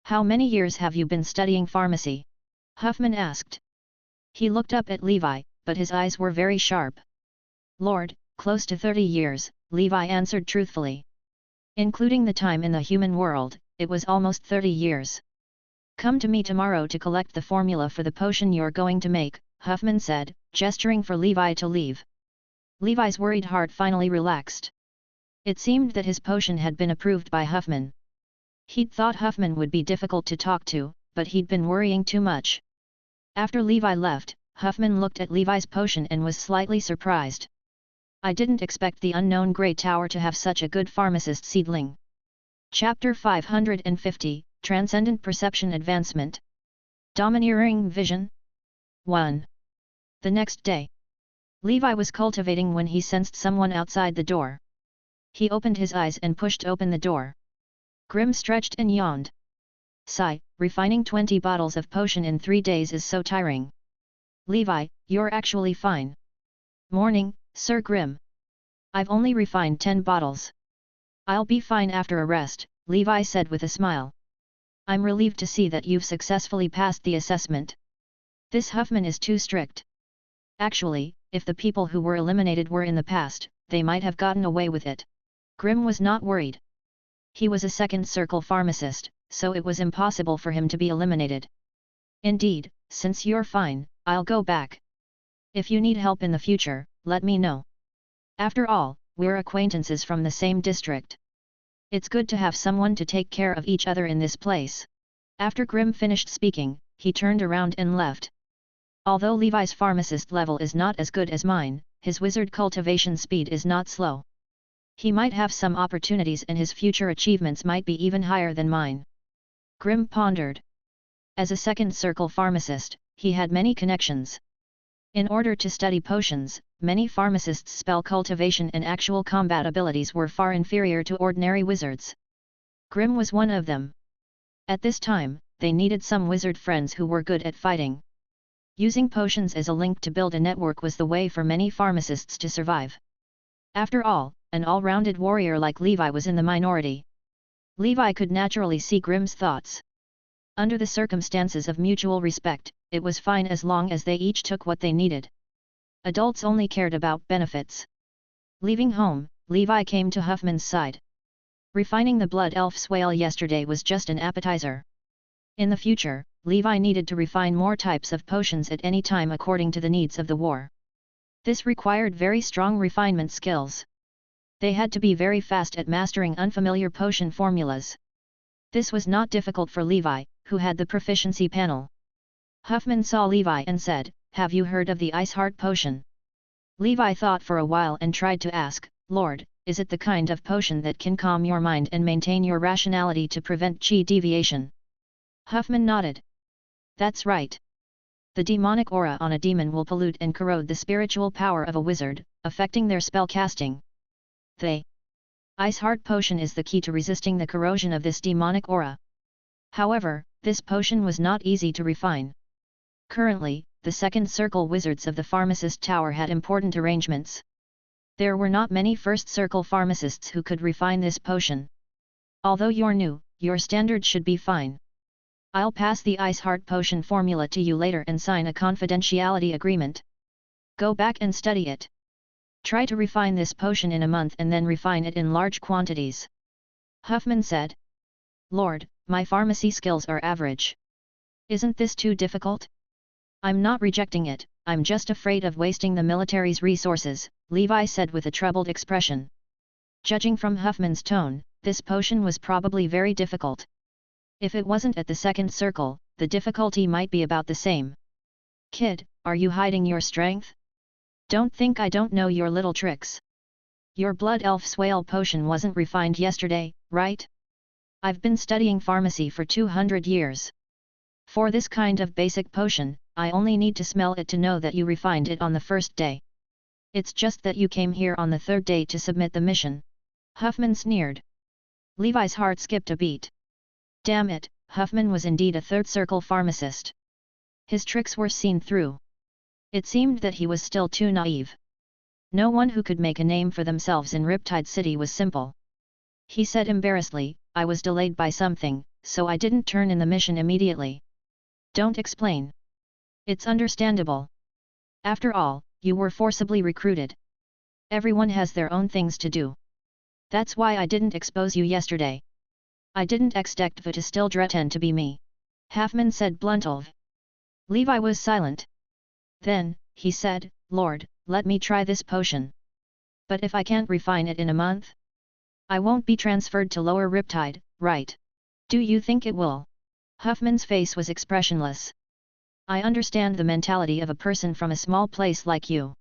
Speaker 1: How many years have you been studying pharmacy?" Huffman asked. He looked up at Levi, but his eyes were very sharp. "Lord, close to 30 years, Levi answered truthfully. "Including the time in the human world, it was almost 30 years. "Come to me tomorrow to collect the formula for the potion you're going to make," Huffman said, gesturing for Levi to leave. Levi's worried heart finally relaxed. It seemed that his potion had been approved by Huffman. He'd thought Huffman would be difficult to talk to, but he'd been worrying too much. After Levi left, Huffman looked at Levi's potion and was slightly surprised. "I didn't expect the unknown Grey Tower to have such a good pharmacist seedling." Chapter 550, Transcendent Perception Advancement. Domineering Vision. 1. The next day. Levi was cultivating when he sensed someone outside the door. He opened his eyes and pushed open the door. Grimm stretched and yawned. "Sigh, refining 20 bottles of potion in 3 days is so tiring." "Levi, you're actually fine." "Morning, Sir Grimm. I've only refined 10 bottles. I'll be fine after a rest," Levi said with a smile. "I'm relieved to see that you've successfully passed the assessment. This Huffman is too strict. Actually, if the people who were eliminated were in the past, they might have gotten away with it." Grimm was not worried. He was a second circle pharmacist, so it was impossible for him to be eliminated. "Indeed, since you're fine, I'll go back. If you need help in the future, let me know. After all, we're acquaintances from the same district. It's good to have someone to take care of each other in this place." After Grimm finished speaking, he turned around and left. Although Levi's pharmacist level is not as good as mine, his wizard cultivation speed is not slow. He might have some opportunities and his future achievements might be even higher than mine. Grimm pondered. As a second circle pharmacist, he had many connections. In order to study potions, many pharmacists' spell cultivation and actual combat abilities were far inferior to ordinary wizards. Grimm was one of them. At this time, they needed some wizard friends who were good at fighting. Using potions as a link to build a network was the way for many pharmacists to survive. After all, an all-rounded warrior like Levi was in the minority. Levi could naturally see Grimm's thoughts. Under the circumstances of mutual respect, it was fine as long as they each took what they needed. Adults only cared about benefits. Leaving home, Levi came to Huffman's side. Refining the Blood Elf's whale yesterday was just an appetizer. In the future, Levi needed to refine more types of potions at any time according to the needs of the war. This required very strong refinement skills. They had to be very fast at mastering unfamiliar potion formulas. This was not difficult for Levi, who had the proficiency panel. Huffman saw Levi and said, "Have you heard of the Ice Heart potion?" Levi thought for a while and tried to ask, "Lord, is it the kind of potion that can calm your mind and maintain your rationality to prevent chi deviation?" Huffman nodded. "That's right. The demonic aura on a demon will pollute and corrode the spiritual power of a wizard, affecting their spell casting. The Ice Heart potion is the key to resisting the corrosion of this demonic aura. However, this potion was not easy to refine. Currently, the second circle wizards of the pharmacist tower had important arrangements. There were not many first circle pharmacists who could refine this potion. Although you're new, your standard should be fine. I'll pass the Ice Heart potion formula to you later and sign a confidentiality agreement. Go back and study it. Try to refine this potion in a month and then refine it in large quantities." Huffman said. "Lord, my pharmacy skills are average. Isn't this too difficult?" "I'm not rejecting it, I'm just afraid of wasting the military's resources," Levi said with a troubled expression. Judging from Huffman's tone, this potion was probably very difficult. If it wasn't at the second circle, the difficulty might be about the same. Kid, are you hiding your strength? Don't think I don't know your little tricks. Your blood elf swale potion wasn't refined yesterday, right? I've been studying pharmacy for 200 years. For this kind of basic potion, I only need to smell it to know that you refined it on the first day. It's just that you came here on the third day to submit the mission. Huffman sneered. Levi's heart skipped a beat. Damn it, Huffman was indeed a third circle pharmacist. His tricks were seen through. It seemed that he was still too naive. No one who could make a name for themselves in Riptide City was simple. He said embarrassedly, I was delayed by something, so I didn't turn in the mission immediately. Don't explain. It's understandable. After all, you were forcibly recruited. Everyone has their own things to do. That's why I didn't expose you yesterday. I didn't expect to still threaten to be me. Huffman said bluntly. Levi was silent. Then, he said, Lord, let me try this potion. But if I can't refine it in a month? I won't be transferred to Lower Riptide, right? Do you think it will? Huffman's face was expressionless. I understand the mentality of a person from a small place like you.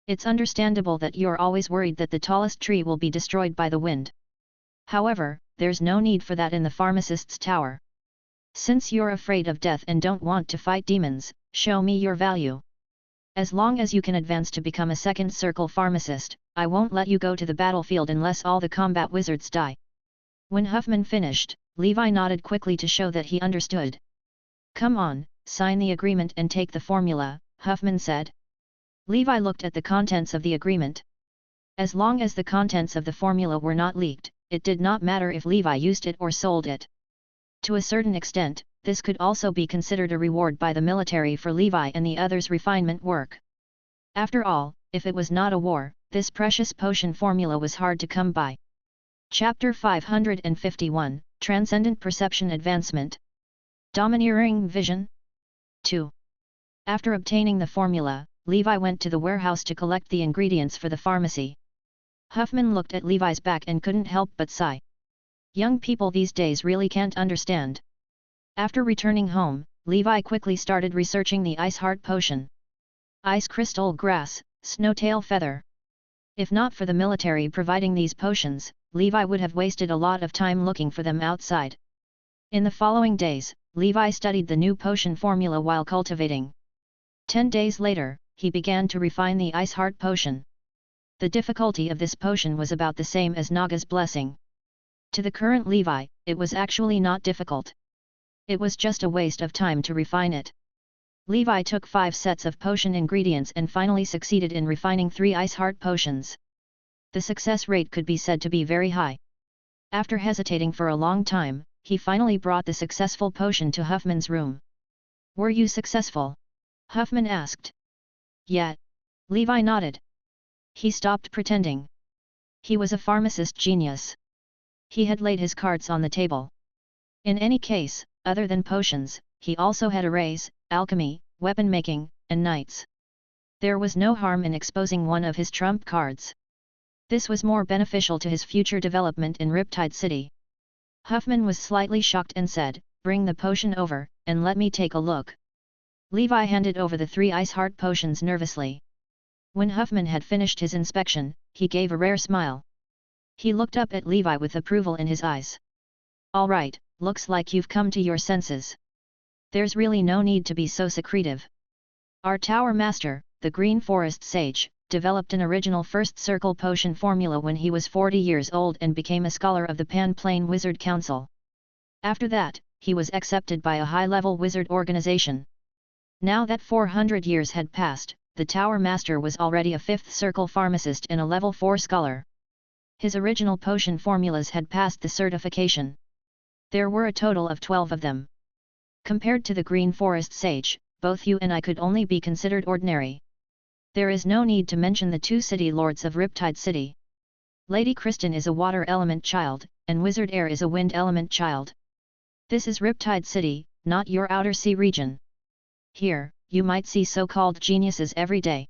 Speaker 1: It's understandable that you're always worried that the tallest tree will be destroyed by the wind. However, there's no need for that in the pharmacist's tower. Since you're afraid of death and don't want to fight demons, show me your value. As long as you can advance to become a second circle pharmacist, I won't let you go to the battlefield unless all the combat wizards die. When Huffman finished, Levi nodded quickly to show that he understood. Come on, sign the agreement and take the formula, Huffman said. Levi looked at the contents of the agreement. As long as the contents of the formula were not leaked, it did not matter if Levi used it or sold it. To a certain extent, this could also be considered a reward by the military for Levi and the others' refinement work. After all, if it was not a war, this precious potion formula was hard to come by. Chapter 551, Transcendent Perception Advancement. Domineering Vision. 2. After obtaining the formula, Levi went to the warehouse to collect the ingredients for the pharmacy. Huffman looked at Levi's back and couldn't help but sigh. Young people these days really can't understand. After returning home, Levi quickly started researching the Ice Heart Potion. Ice Crystal Grass, Snowtail Feather. If not for the military providing these potions, Levi would have wasted a lot of time looking for them outside. In the following days, Levi studied the new potion formula while cultivating. 10 days later, he began to refine the Ice Heart Potion. The difficulty of this potion was about the same as Naga's Blessing. To the current Levi, it was actually not difficult. It was just a waste of time to refine it. Levi took 5 sets of potion ingredients and finally succeeded in refining 3 Ice Heart potions. The success rate could be said to be very high. After hesitating for a long time, he finally brought the successful potion to Huffman's room. Were you successful? Huffman asked. Yeah. Levi nodded. He stopped pretending. He was a pharmacist genius. He had laid his cards on the table. In any case, other than potions, he also had arrays, alchemy, weapon making, and knights. There was no harm in exposing one of his trump cards. This was more beneficial to his future development in Riptide City. Huffman was slightly shocked and said, bring the potion over, and let me take a look. Levi handed over the 3 Ice Heart potions nervously. When Huffman had finished his inspection, he gave a rare smile. He looked up at Levi with approval in his eyes. All right, looks like you've come to your senses. There's really no need to be so secretive. Our tower master, the Green Forest Sage, developed an original first circle potion formula when he was 40 years old and became a scholar of the Pan Plane Wizard Council. After that, he was accepted by a high-level wizard organization. Now that 400 years had passed, the Tower Master was already a 5th circle pharmacist and a level 4 scholar. His original potion formulas had passed the certification. There were a total of 12 of them. Compared to the Green Forest Sage, both you and I could only be considered ordinary. There is no need to mention the 2 city lords of Riptide City. Lady Kristen is a water element child, and Wizard Air is a wind element child. This is Riptide City, not your outer sea region. Here, you might see so-called geniuses every day.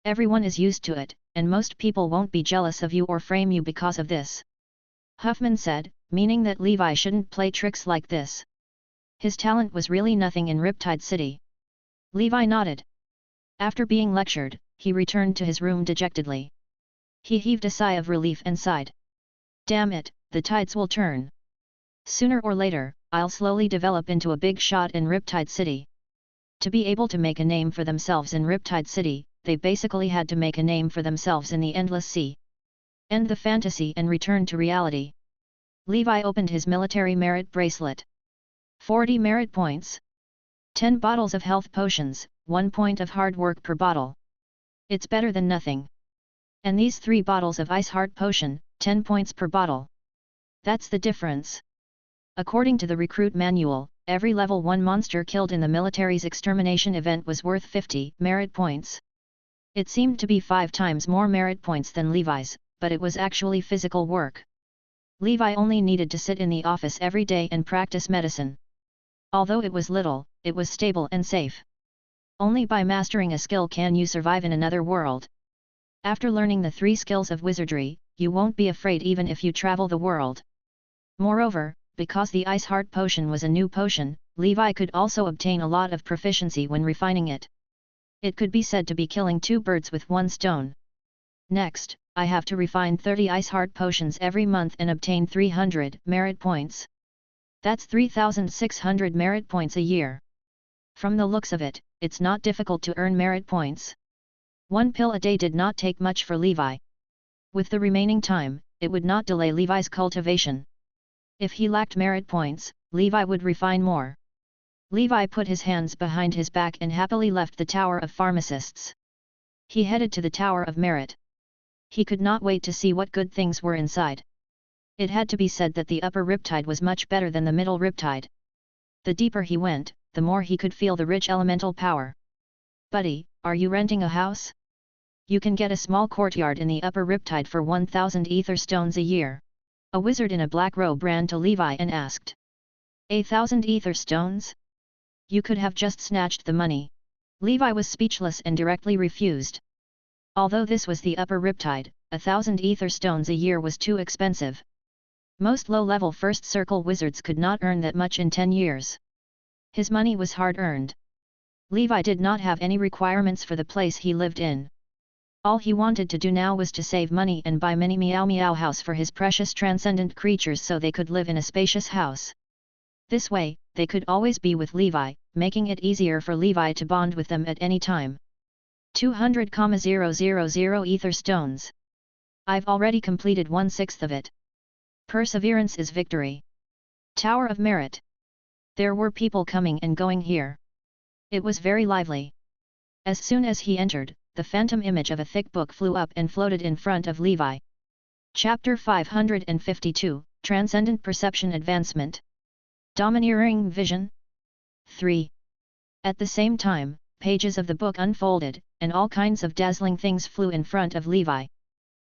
Speaker 1: Everyone is used to it, and most people won't be jealous of you or frame you because of this. Huffman said, meaning that Levi shouldn't play tricks like this. His talent was really nothing in Riptide City. Levi nodded. After being lectured, he returned to his room dejectedly. He heaved a sigh of relief and sighed. Damn it, the tides will turn. Sooner or later, I'll slowly develop into a big shot in Riptide City. To be able to make a name for themselves in Riptide City, they basically had to make a name for themselves in the Endless Sea. End the fantasy and return to reality. Levi opened his military merit bracelet. 40 merit points. 10 bottles of health potions, 1 point of hard work per bottle. It's better than nothing. And these 3 bottles of ice heart potion, 10 points per bottle. That's the difference. According to the recruit manual, every level 1 monster killed in the military's extermination event was worth 50 merit points. It seemed to be 5 times more merit points than Levi's, but it was actually physical work. Levi only needed to sit in the office every day and practice medicine. Although it was little, it was stable and safe. Only by mastering a skill can you survive in another world. After learning the 3 skills of wizardry, you won't be afraid even if you travel the world. Moreover, because the Ice Heart Potion was a new potion, Levi could also obtain a lot of proficiency when refining it. It could be said to be killing 2 birds with 1 stone. Next, I have to refine 30 Ice Heart Potions every month and obtain 300 merit points. That's 3,600 merit points a year. From the looks of it, it's not difficult to earn merit points. 1 pill a day did not take much for Levi. With the remaining time, it would not delay Levi's cultivation. If he lacked merit points, Levi would refine more. Levi put his hands behind his back and happily left the Tower of Pharmacists. He headed to the Tower of Merit. He could not wait to see what good things were inside. It had to be said that the upper Riptide was much better than the middle Riptide. The deeper he went, the more he could feel the rich elemental power. Buddy, are you renting a house? You can get a small courtyard in the upper Riptide for 1,000 ether stones a year. A wizard in a black robe ran to Levi and asked. 1,000 ether stones? You could have just snatched the money. Levi was speechless and directly refused. Although this was the upper Riptide, 1,000 ether stones a year was too expensive. Most low-level first circle wizards could not earn that much in 10 years. His money was hard-earned. Levi did not have any requirements for the place he lived in. All he wanted to do now was to save money and buy many Meow Meow house for his precious transcendent creatures so they could live in a spacious house. This way, they could always be with Levi, making it easier for Levi to bond with them at any time. 200,000 ether stones. I've already completed 1/6 of it. Perseverance is victory. Tower of Merit. There were people coming and going here. It was very lively. As soon as he entered, the phantom image of a thick book flew up and floated in front of Levi. Chapter 552, Transcendent Perception Advancement. Domineering Vision. 3. At the same time, pages of the book unfolded, and all kinds of dazzling things flew in front of Levi.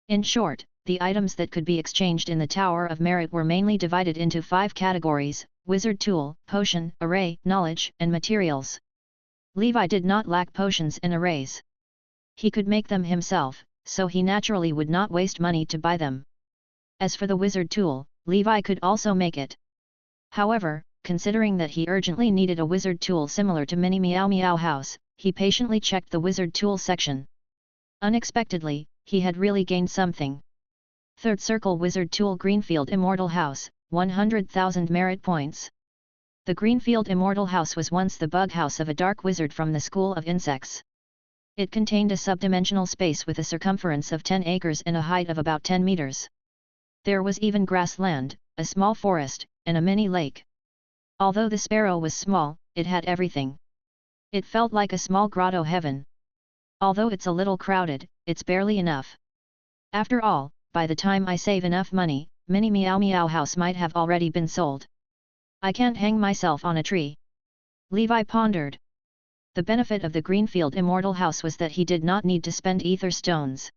Speaker 1: In short, the items that could be exchanged in the Tower of Merit were mainly divided into 5 categories: wizard tool, potion, array, knowledge, and materials. Levi did not lack potions and arrays. He could make them himself, so he naturally would not waste money to buy them. As for the wizard tool, Levi could also make it. However, considering that he urgently needed a wizard tool similar to Mini Meow Meow House, he patiently checked the wizard tool section. Unexpectedly, he had really gained something. Third Circle Wizard Tool Greenfield Immortal House, 100,000 merit points. The Greenfield Immortal House was once the bug house of a dark wizard from the School of Insects. It contained a subdimensional space with a circumference of 10 acres and a height of about 10 meters. There was even grassland, a small forest, and a mini lake. Although the sparrow was small, it had everything. It felt like a small grotto heaven. Although it's a little crowded, it's barely enough. After all, by the time I save enough money, Mini Meow Meow House might have already been sold. I can't hang myself on a tree. Levi pondered. The benefit of the Greenfield Immortal House was that he did not need to spend ether stones.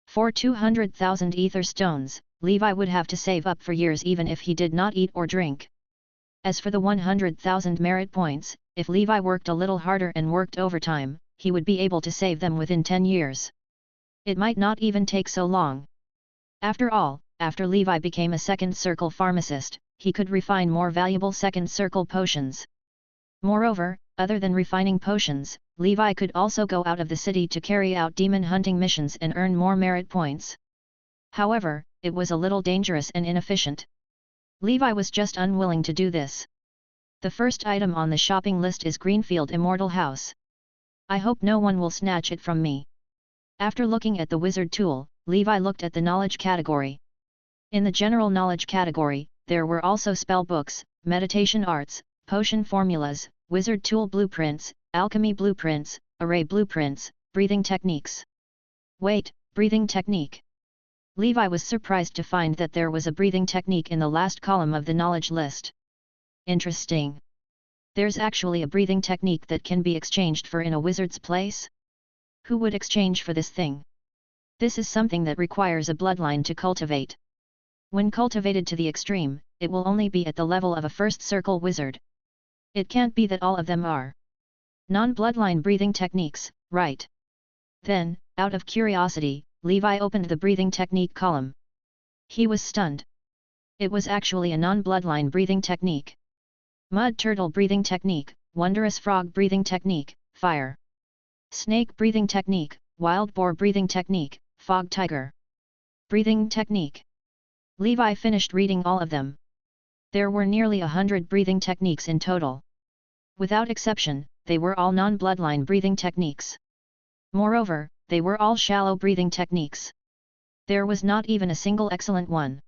Speaker 1: For 200,000 ether stones, Levi would have to save up for years even if he did not eat or drink. As for the 100,000 merit points, if Levi worked a little harder and worked overtime, he would be able to save them within 10 years. It might not even take so long. After all, after Levi became a second circle pharmacist, he could refine more valuable second circle potions. Moreover, other than refining potions, Levi could also go out of the city to carry out demon hunting missions and earn more merit points. However, it was a little dangerous and inefficient. Levi was just unwilling to do this. The first item on the shopping list is Greenfield Immortal House. I hope no one will snatch it from me. After looking at the wizard tool, Levi looked at the knowledge category. In the general knowledge category, there were also spell books, meditation arts, potion formulas, wizard tool blueprints, alchemy blueprints, array blueprints, breathing techniques. Wait, breathing technique. Levi was surprised to find that there was a breathing technique in the last column of the knowledge list. Interesting. There's actually a breathing technique that can be exchanged for in a wizard's place? Who would exchange for this thing? This is something that requires a bloodline to cultivate. When cultivated to the extreme, it will only be at the level of a first circle wizard. It can't be that all of them are non-bloodline breathing techniques, right? Then, out of curiosity, Levi opened the breathing technique column. He was stunned. It was actually a non-bloodline breathing technique. Mud turtle breathing technique, wondrous frog breathing technique, fire. Snake breathing technique, wild boar breathing technique, fog tiger breathing technique. Levi finished reading all of them. There were nearly 100 breathing techniques in total. Without exception, they were all non-bloodline breathing techniques. Moreover, they were all shallow breathing techniques. There was not even a single excellent one.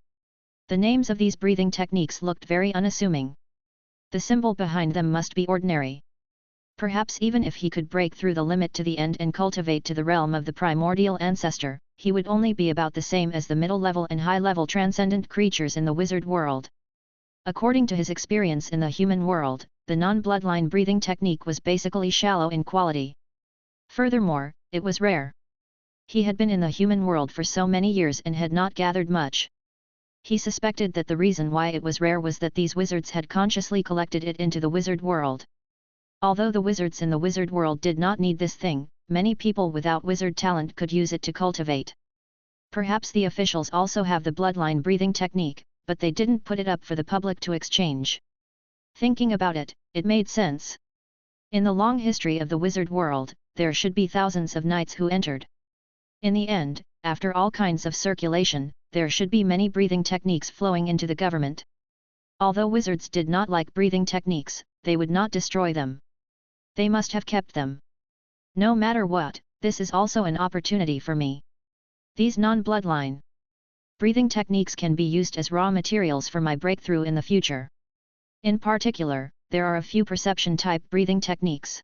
Speaker 1: The names of these breathing techniques looked very unassuming. The symbol behind them must be ordinary. Perhaps even if he could break through the limit to the end and cultivate to the realm of the primordial ancestor, he would only be about the same as the middle-level and high-level transcendent creatures in the wizard world. According to his experience in the human world, the non-bloodline breathing technique was basically shallow in quality. Furthermore, it was rare. He had been in the human world for so many years and had not gathered much. He suspected that the reason why it was rare was that these wizards had consciously collected it into the wizard world. Although the wizards in the wizard world did not need this thing, many people without wizard talent could use it to cultivate. Perhaps the officials also have the bloodline breathing technique, but they didn't put it up for the public to exchange. Thinking about it, it made sense. In the long history of the wizard world, there should be thousands of knights who entered. In the end, after all kinds of circulation, there should be many breathing techniques flowing into the government. Although wizards did not like breathing techniques, they would not destroy them. They must have kept them. No matter what, this is also an opportunity for me. These non-bloodline breathing techniques can be used as raw materials for my breakthrough in the future. In particular, there are a few perception-type breathing techniques.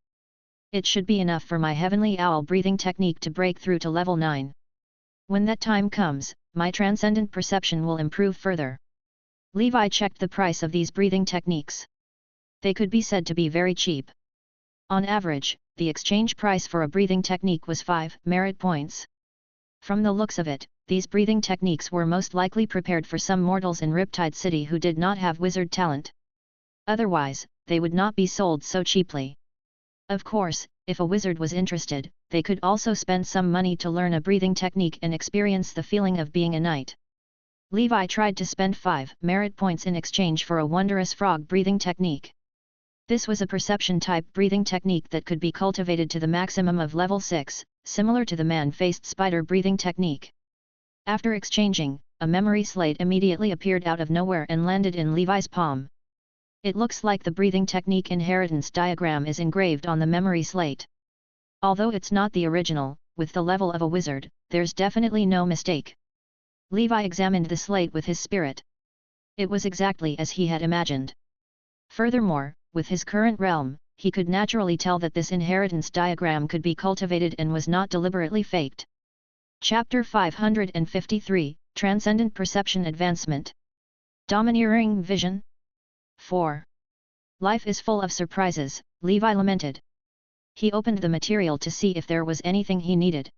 Speaker 1: It should be enough for my heavenly owl breathing technique to break through to level 9. When that time comes, my transcendent perception will improve further. Levi checked the price of these breathing techniques. They could be said to be very cheap. On average, the exchange price for a breathing technique was 5 merit points. From the looks of it, these breathing techniques were most likely prepared for some mortals in Riptide City who did not have wizard talent. Otherwise, they would not be sold so cheaply. Of course, if a wizard was interested, they could also spend some money to learn a breathing technique and experience the feeling of being a knight. Levi tried to spend 5 merit points in exchange for a wondrous frog breathing technique. This was a perception-type breathing technique that could be cultivated to the maximum of level 6, similar to the man-faced spider breathing technique. After exchanging, a memory slate immediately appeared out of nowhere and landed in Levi's palm. It looks like the breathing technique inheritance diagram is engraved on the memory slate. Although it's not the original, with the level of a wizard, there's definitely no mistake. Levi examined the slate with his spirit. It was exactly as he had imagined. Furthermore, with his current realm, he could naturally tell that this inheritance diagram could be cultivated and was not deliberately faked. Chapter 553, Transcendent Perception Advancement. Domineering Vision. 4. Life is full of surprises, Levi lamented. He opened the material to see if there was anything he needed.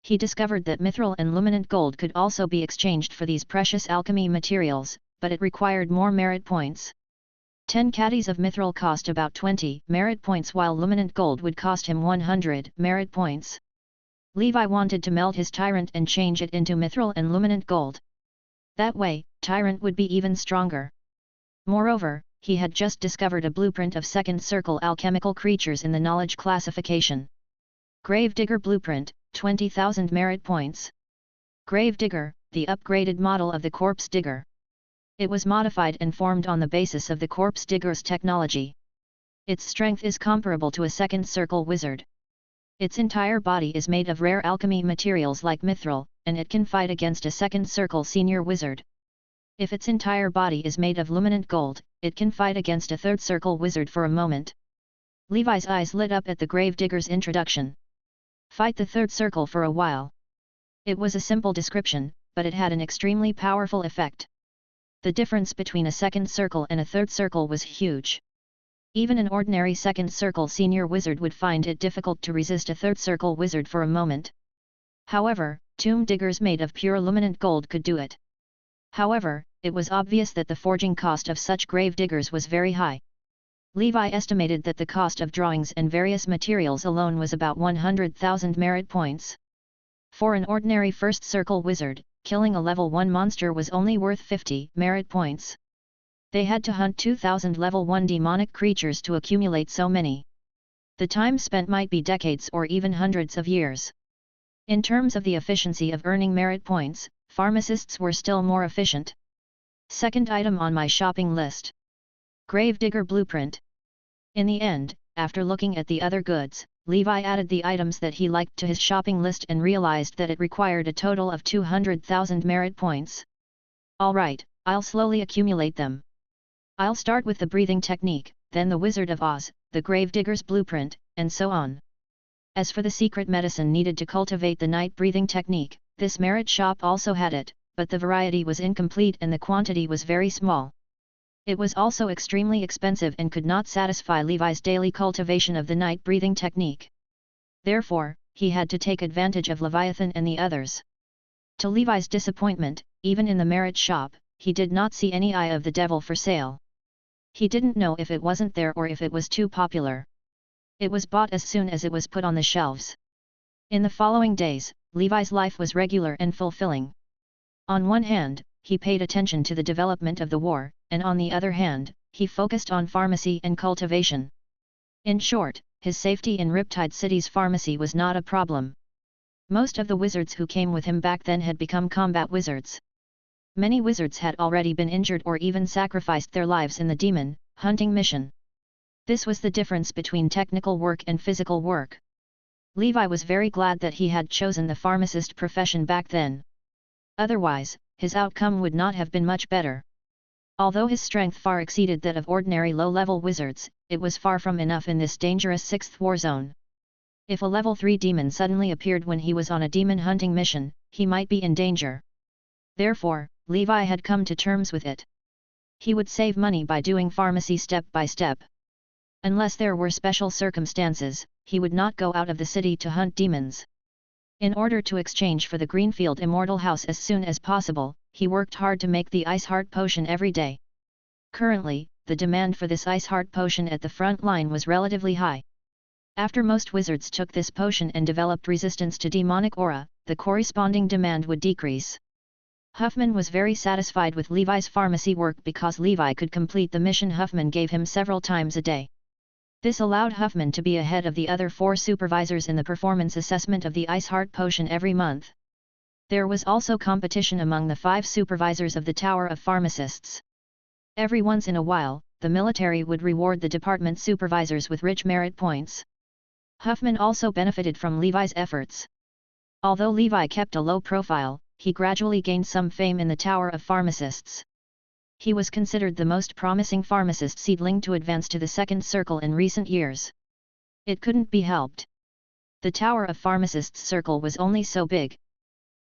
Speaker 1: He discovered that mithril and luminant gold could also be exchanged for these precious alchemy materials, but it required more merit points. 10 caddies of mithril cost about 20 merit points while luminant gold would cost him 100 merit points. Levi wanted to melt his tyrant and change it into mithril and luminant gold. That way, tyrant would be even stronger. Moreover, he had just discovered a blueprint of second circle alchemical creatures in the knowledge classification. Gravedigger Blueprint, 20,000 merit points. Gravedigger, the upgraded model of the Corpse Digger. It was modified and formed on the basis of the Corpse Digger's technology. Its strength is comparable to a second circle wizard. Its entire body is made of rare alchemy materials like mithril, and it can fight against a second circle senior wizard. If its entire body is made of luminant gold, it can fight against a third circle wizard for a moment. Levi's eyes lit up at the Gravedigger's introduction. Fight the third circle for a while. It was a simple description, but it had an extremely powerful effect. The difference between a second circle and a third circle was huge. Even an ordinary second circle senior wizard would find it difficult to resist a third circle wizard for a moment. However, tomb diggers made of pure luminant gold could do it. However, it was obvious that the forging cost of such grave diggers was very high. Levi estimated that the cost of drawings and various materials alone was about 100,000 merit points. For an ordinary first circle wizard, killing a level 1 monster was only worth 50 merit points. They had to hunt 2,000 level 1 demonic creatures to accumulate so many. The time spent might be decades or even hundreds of years. In terms of the efficiency of earning merit points, pharmacists were still more efficient. Second item on my shopping list. Gravedigger Blueprint. In the end, after looking at the other goods, Levi added the items that he liked to his shopping list and realized that it required a total of 200,000 merit points. Alright, I'll slowly accumulate them. I'll start with the breathing technique, then the Wizard of Oz, the Gravedigger's Blueprint, and so on. As for the secret medicine needed to cultivate the night breathing technique, this merit shop also had it, but the variety was incomplete and the quantity was very small. It was also extremely expensive and could not satisfy Levi's daily cultivation of the night breathing technique. Therefore, he had to take advantage of Leviathan and the others. To Levi's disappointment, even in the merit shop, he did not see any Eye of the Devil for sale. He didn't know if it wasn't there or if it was too popular. It was bought as soon as it was put on the shelves. In the following days, Levi's life was regular and fulfilling. On one hand, he paid attention to the development of the war, and on the other hand, he focused on pharmacy and cultivation. In short, his safety in Riptide City's pharmacy was not a problem. Most of the wizards who came with him back then had become combat wizards. Many wizards had already been injured or even sacrificed their lives in the demon hunting mission. This was the difference between technical work and physical work. Levi was very glad that he had chosen the pharmacist profession back then. Otherwise, his outcome would not have been much better. Although his strength far exceeded that of ordinary low-level wizards, it was far from enough in this dangerous 6th war zone. If a level 3 demon suddenly appeared when he was on a demon hunting mission, he might be in danger. Therefore, Levi had come to terms with it. He would save money by doing pharmacy step by step. Unless there were special circumstances, he would not go out of the city to hunt demons. In order to exchange for the Greenfield Immortal House as soon as possible, he worked hard to make the Ice Heart Potion every day. Currently, the demand for this Ice Heart Potion at the front line was relatively high. After most wizards took this potion and developed resistance to demonic aura, the corresponding demand would decrease. Huffman was very satisfied with Levi's pharmacy work because Levi could complete the mission Huffman gave him several times a day. This allowed Huffman to be ahead of the other 4 supervisors in the performance assessment of the Ice Heart Potion every month. There was also competition among the 5 supervisors of the Tower of Pharmacists. Every once in a while, the military would reward the department supervisors with rich merit points. Huffman also benefited from Levi's efforts. Although Levi kept a low profile, he gradually gained some fame in the Tower of Pharmacists. He was considered the most promising pharmacist seedling to advance to the 2nd circle in recent years. It couldn't be helped. The Tower of Pharmacists circle was only so big.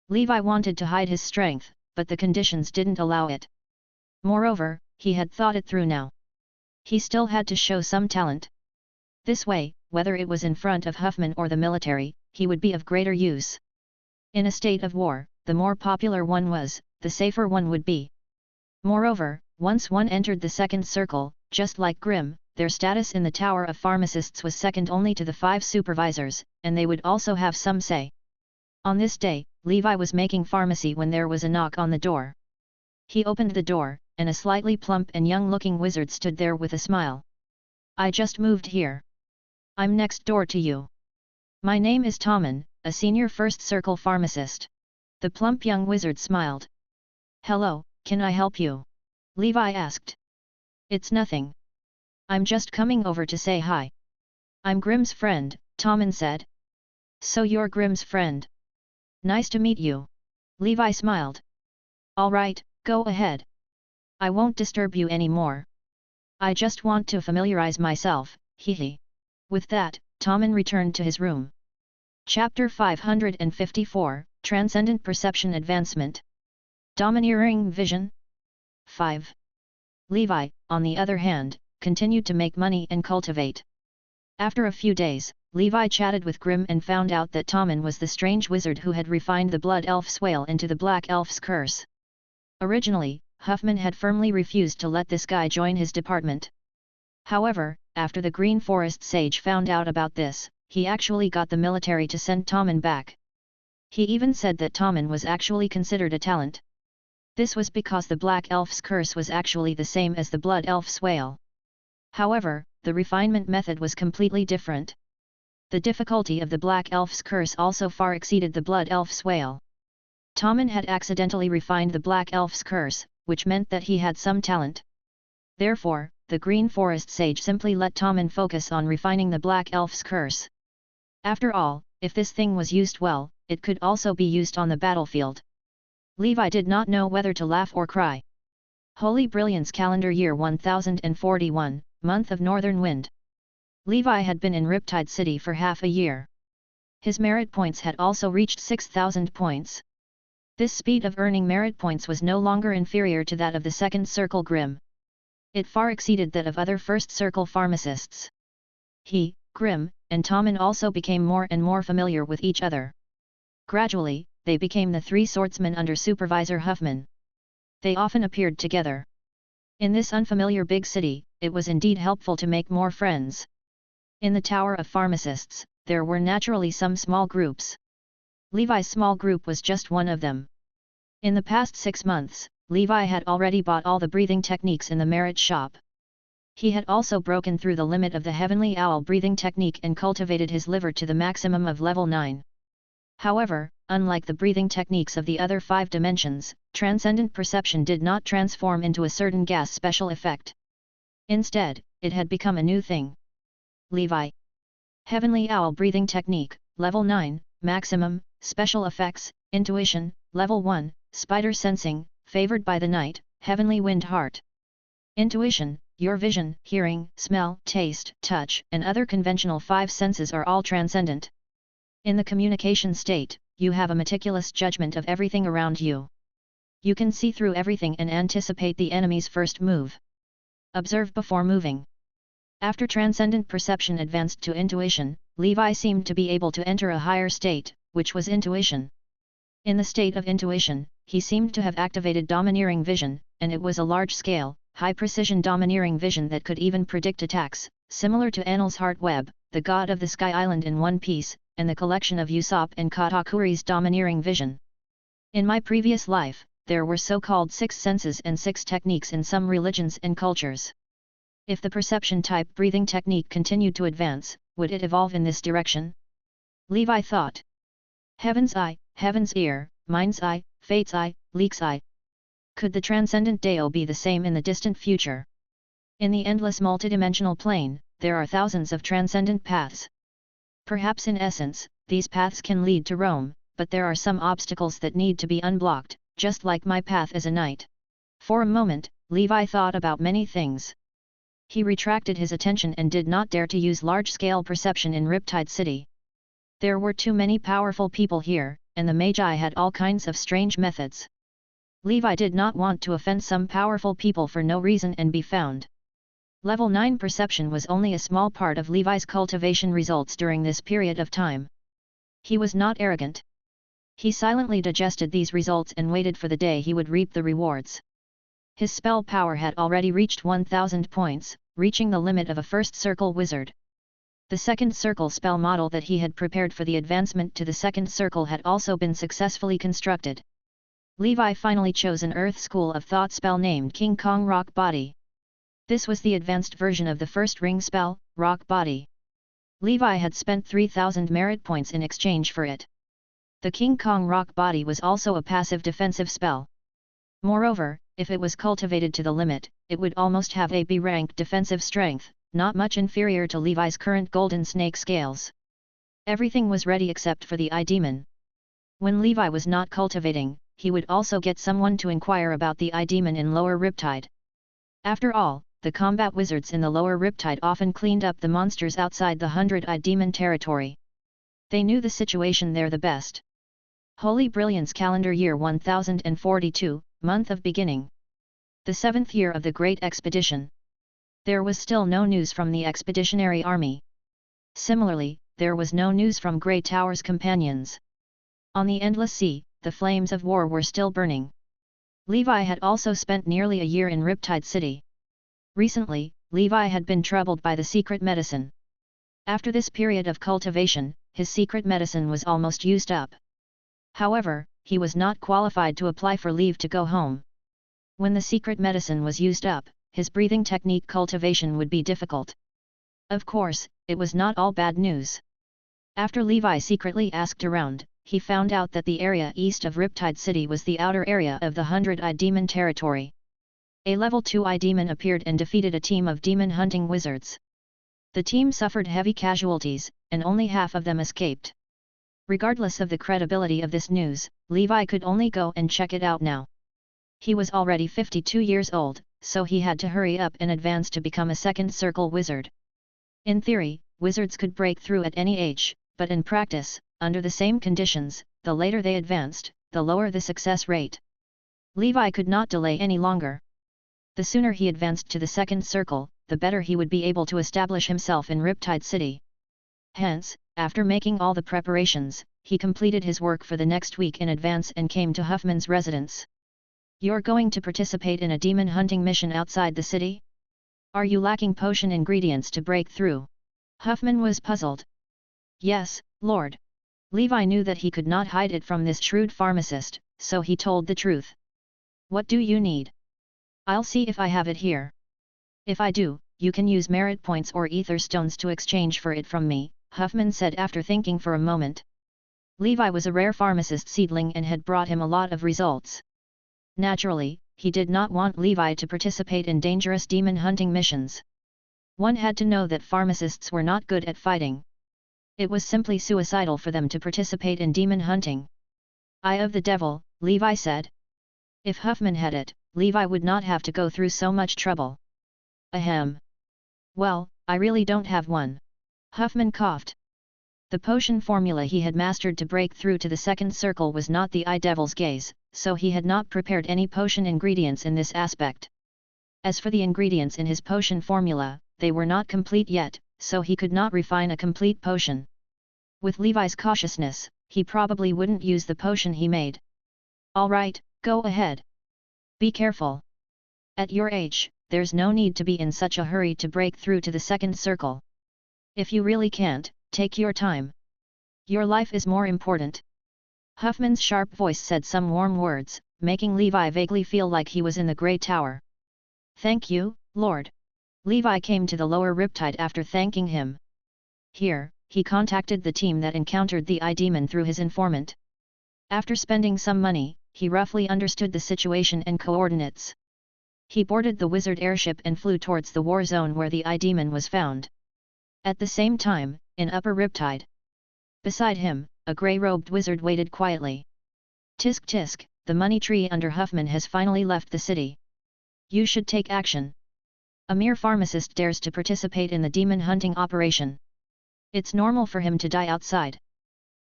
Speaker 1: Levi wanted to hide his strength, but the conditions didn't allow it. Moreover, he had thought it through now. He still had to show some talent. This way, whether it was in front of Huffman or the military, he would be of greater use. In a state of war, the more popular one was, the safer one would be. Moreover, once one entered the 2nd circle, just like Grimm, their status in the Tower of Pharmacists was second only to the 5 supervisors, and they would also have some say. On this day, Levi was making pharmacy when there was a knock on the door. He opened the door, and a slightly plump and young-looking wizard stood there with a smile. I just moved here. I'm next door to you. My name is Tommen, a senior first circle pharmacist. The plump young wizard smiled. Hello, can I help you? Levi asked. It's nothing. I'm just coming over to say hi. I'm Grimm's friend, Tommen said. So you're Grimm's friend. Nice to meet you. Levi smiled. All right, go ahead. I won't disturb you anymore. I just want to familiarize myself, hehe. With that, Tommen returned to his room. Chapter 554, Transcendent Perception Advancement. Domineering Vision. 5. Levi, on the other hand, continued to make money and cultivate. After a few days, Levi chatted with Grimm and found out that Tommen was the strange wizard who had refined the Blood Elf's wail into the Black Elf's curse. Originally, Huffman had firmly refused to let this guy join his department. However, after the Green Forest Sage found out about this, he actually got the military to send Tommen back. He even said that Tommen was actually considered a talent. This was because the Black Elf's curse was actually the same as the Blood Elf's wail. However, the refinement method was completely different. The difficulty of the Black Elf's curse also far exceeded the Blood Elf's wail. Tommen had accidentally refined the Black Elf's curse, which meant that he had some talent. Therefore, the Green Forest Sage simply let Tommen focus on refining the Black Elf's curse. After all, if this thing was used well, it could also be used on the battlefield. Levi did not know whether to laugh or cry. Holy Brilliance Calendar Year 1041, Month of Northern Wind. Levi had been in Riptide City for half a year. His merit points had also reached 6,000 points. This speed of earning merit points was no longer inferior to that of the second circle Grimm. It far exceeded that of other first circle pharmacists. He, Grimm, and Tommen also became more and more familiar with each other. Gradually, they became the three swordsmen under Supervisor Huffman. They often appeared together. In this unfamiliar big city, it was indeed helpful to make more friends. In the Tower of Pharmacists, there were naturally some small groups. Levi's small group was just one of them. In the past 6 months, Levi had already bought all the breathing techniques in the merit shop. He had also broken through the limit of the Heavenly Owl breathing technique and cultivated his liver to the maximum of level 9. However, unlike the breathing techniques of the other 5 dimensions, transcendent perception did not transform into a certain gas special effect. Instead, it had become a new thing. Levi. Heavenly Owl breathing technique, level 9, maximum, special effects, intuition, level 1, spider sensing, favored by the night, heavenly wind heart. Intuition, your vision, hearing, smell, taste, touch, and other conventional 5 senses are all transcendent. In the communication state, you have a meticulous judgment of everything around you. You can see through everything and anticipate the enemy's first move. Observe before moving. After transcendent perception advanced to intuition, Levi seemed to be able to enter a higher state, which was intuition. In the state of intuition, he seemed to have activated domineering vision, and it was a large-scale, high-precision domineering vision that could even predict attacks, similar to Annel's heart web, the god of the Sky Island in One Piece, and the collection of Usopp and Katakuri's domineering vision. In my previous life, there were so-called 6 senses and 6 techniques in some religions and cultures. If the perception-type breathing technique continued to advance, would it evolve in this direction? Levi thought. Heaven's eye, heaven's ear, mind's eye, fate's eye, leek's eye. Could the transcendent Deo be the same in the distant future? In the endless multidimensional plane, there are thousands of transcendent paths. Perhaps in essence, these paths can lead to Rome, but there are some obstacles that need to be unblocked, just like my path as a knight. For a moment, Levi thought about many things. He retracted his attention and did not dare to use large-scale perception in Riptide City. There were too many powerful people here, and the Magi had all kinds of strange methods. Levi did not want to offend some powerful people for no reason and be found. Level 9 perception was only a small part of Levi's cultivation results during this period of time. He was not arrogant. He silently digested these results and waited for the day he would reap the rewards. His spell power had already reached 1000 points, reaching the limit of a first circle wizard. The second circle spell model that he had prepared for the advancement to the second circle had also been successfully constructed. Levi finally chose an Earth School of Thought spell named King Kong Rock Body. This was the advanced version of the first ring spell, Rock Body. Levi had spent 3,000 merit points in exchange for it. The King Kong Rock Body was also a passive defensive spell. Moreover, if it was cultivated to the limit, it would almost have a B-rank defensive strength, not much inferior to Levi's current Golden Snake scales. Everything was ready except for the Eye Demon. When Levi was not cultivating, he would also get someone to inquire about the Eye Demon in Lower Riptide. After all, the combat wizards in the Lower Riptide often cleaned up the monsters outside the 100-Eye Demon territory. They knew the situation there the best. Holy Brilliance Calendar Year 1042, Month of Beginning. The 7th year of the Great Expedition. There was still no news from the Expeditionary Army. Similarly, there was no news from Grey Tower's companions. On the Endless Sea, the flames of war were still burning. Levi had also spent nearly a year in Riptide City. Recently, Levi had been troubled by the secret medicine. After this period of cultivation, his secret medicine was almost used up. However, he was not qualified to apply for leave to go home. When the secret medicine was used up, his breathing technique cultivation would be difficult. Of course, it was not all bad news. After Levi secretly asked around, he found out that the area east of Riptide City was the outer area of the 100-Eye Demon territory. A level 2 Eye Demon appeared and defeated a team of demon hunting wizards. The team suffered heavy casualties, and only half of them escaped. Regardless of the credibility of this news, Levi could only go and check it out now. He was already 52 years old, so he had to hurry up and advance to become a second circle wizard. In theory, wizards could break through at any age, but in practice, under the same conditions, the later they advanced, the lower the success rate. Levi could not delay any longer. The sooner he advanced to the second circle, the better he would be able to establish himself in Riptide City. Hence, after making all the preparations, he completed his work for the next week in advance and came to Huffman's residence. "You're going to participate in a demon hunting mission outside the city? Are you lacking potion ingredients to break through?" Huffman was puzzled. "Yes, Lord." Levi knew that he could not hide it from this shrewd pharmacist, so he told the truth. "What do you need?" "I'll see if I have it here. If I do, you can use merit points or ether stones to exchange for it from me," Huffman said after thinking for a moment. Levi was a rare pharmacist seedling and had brought him a lot of results. Naturally, he did not want Levi to participate in dangerous demon hunting missions. One had to know that pharmacists were not good at fighting. It was simply suicidal for them to participate in demon hunting. "Eye of the Devil," Levi said. If Huffman had it, Levi would not have to go through so much trouble. Ahem. "Well, I really don't have one." Huffman coughed. The potion formula he had mastered to break through to the second circle was not the Eye Devil's Gaze, so he had not prepared any potion ingredients in this aspect. As for the ingredients in his potion formula, they were not complete yet, so he could not refine a complete potion. With Levi's cautiousness, he probably wouldn't use the potion he made. "All right, go ahead. Be careful. At your age, there's no need to be in such a hurry to break through to the second circle. If you really can't, take your time. Your life is more important." Huffman's sharp voice said some warm words, making Levi vaguely feel like he was in the Grey Tower. "Thank you, Lord." Levi came to the Lower Riptide after thanking him. Here, he contacted the team that encountered the Eye Demon through his informant. After spending some money, he roughly understood the situation and coordinates. He boarded the wizard airship and flew towards the war zone where the Eye Demon was found. At the same time, in Upper Riptide. Beside him, a grey-robed wizard waited quietly. "Tisk tisk, the money tree under Huffman has finally left the city. You should take action. A mere pharmacist dares to participate in the demon hunting operation. It's normal for him to die outside."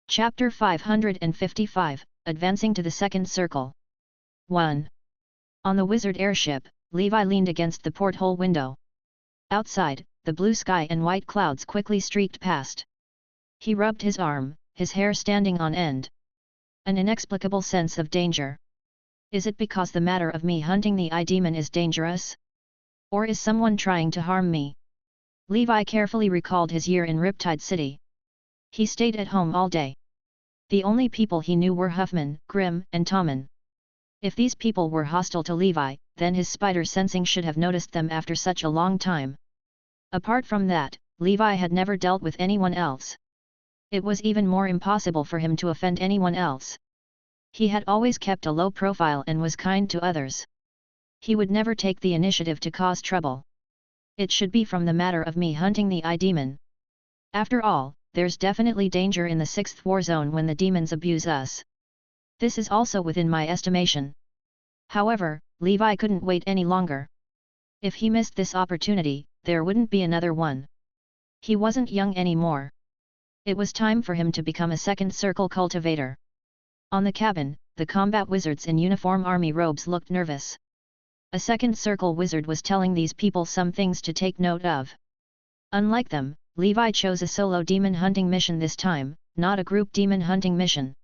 Speaker 1: Chapter 555, Advancing to the Second Circle. 1. On the wizard airship, Levi leaned against the porthole window. Outside, the blue sky and white clouds quickly streaked past. He rubbed his arm, his hair standing on end. An inexplicable sense of danger. Is it because the matter of me hunting the Eye Demon is dangerous? Or is someone trying to harm me? Levi carefully recalled his year in Riptide City. He stayed at home all day. The only people he knew were Huffman, Grimm, and Tommen. If these people were hostile to Levi, then his spider sensing should have noticed them after such a long time. Apart from that, Levi had never dealt with anyone else. It was even more impossible for him to offend anyone else. He had always kept a low profile and was kind to others. He would never take the initiative to cause trouble. It should be from the matter of me hunting the demon. After all, there's definitely danger in the 6th war zone when the demons abuse us. This is also within my estimation. However, Levi couldn't wait any longer. If he missed this opportunity, there wouldn't be another one. He wasn't young anymore. It was time for him to become a second circle cultivator. On the cabin, the combat wizards in uniform army robes looked nervous. A second circle wizard was telling these people some things to take note of. Unlike them, Levi chose a solo demon hunting mission this time, not a group demon hunting mission.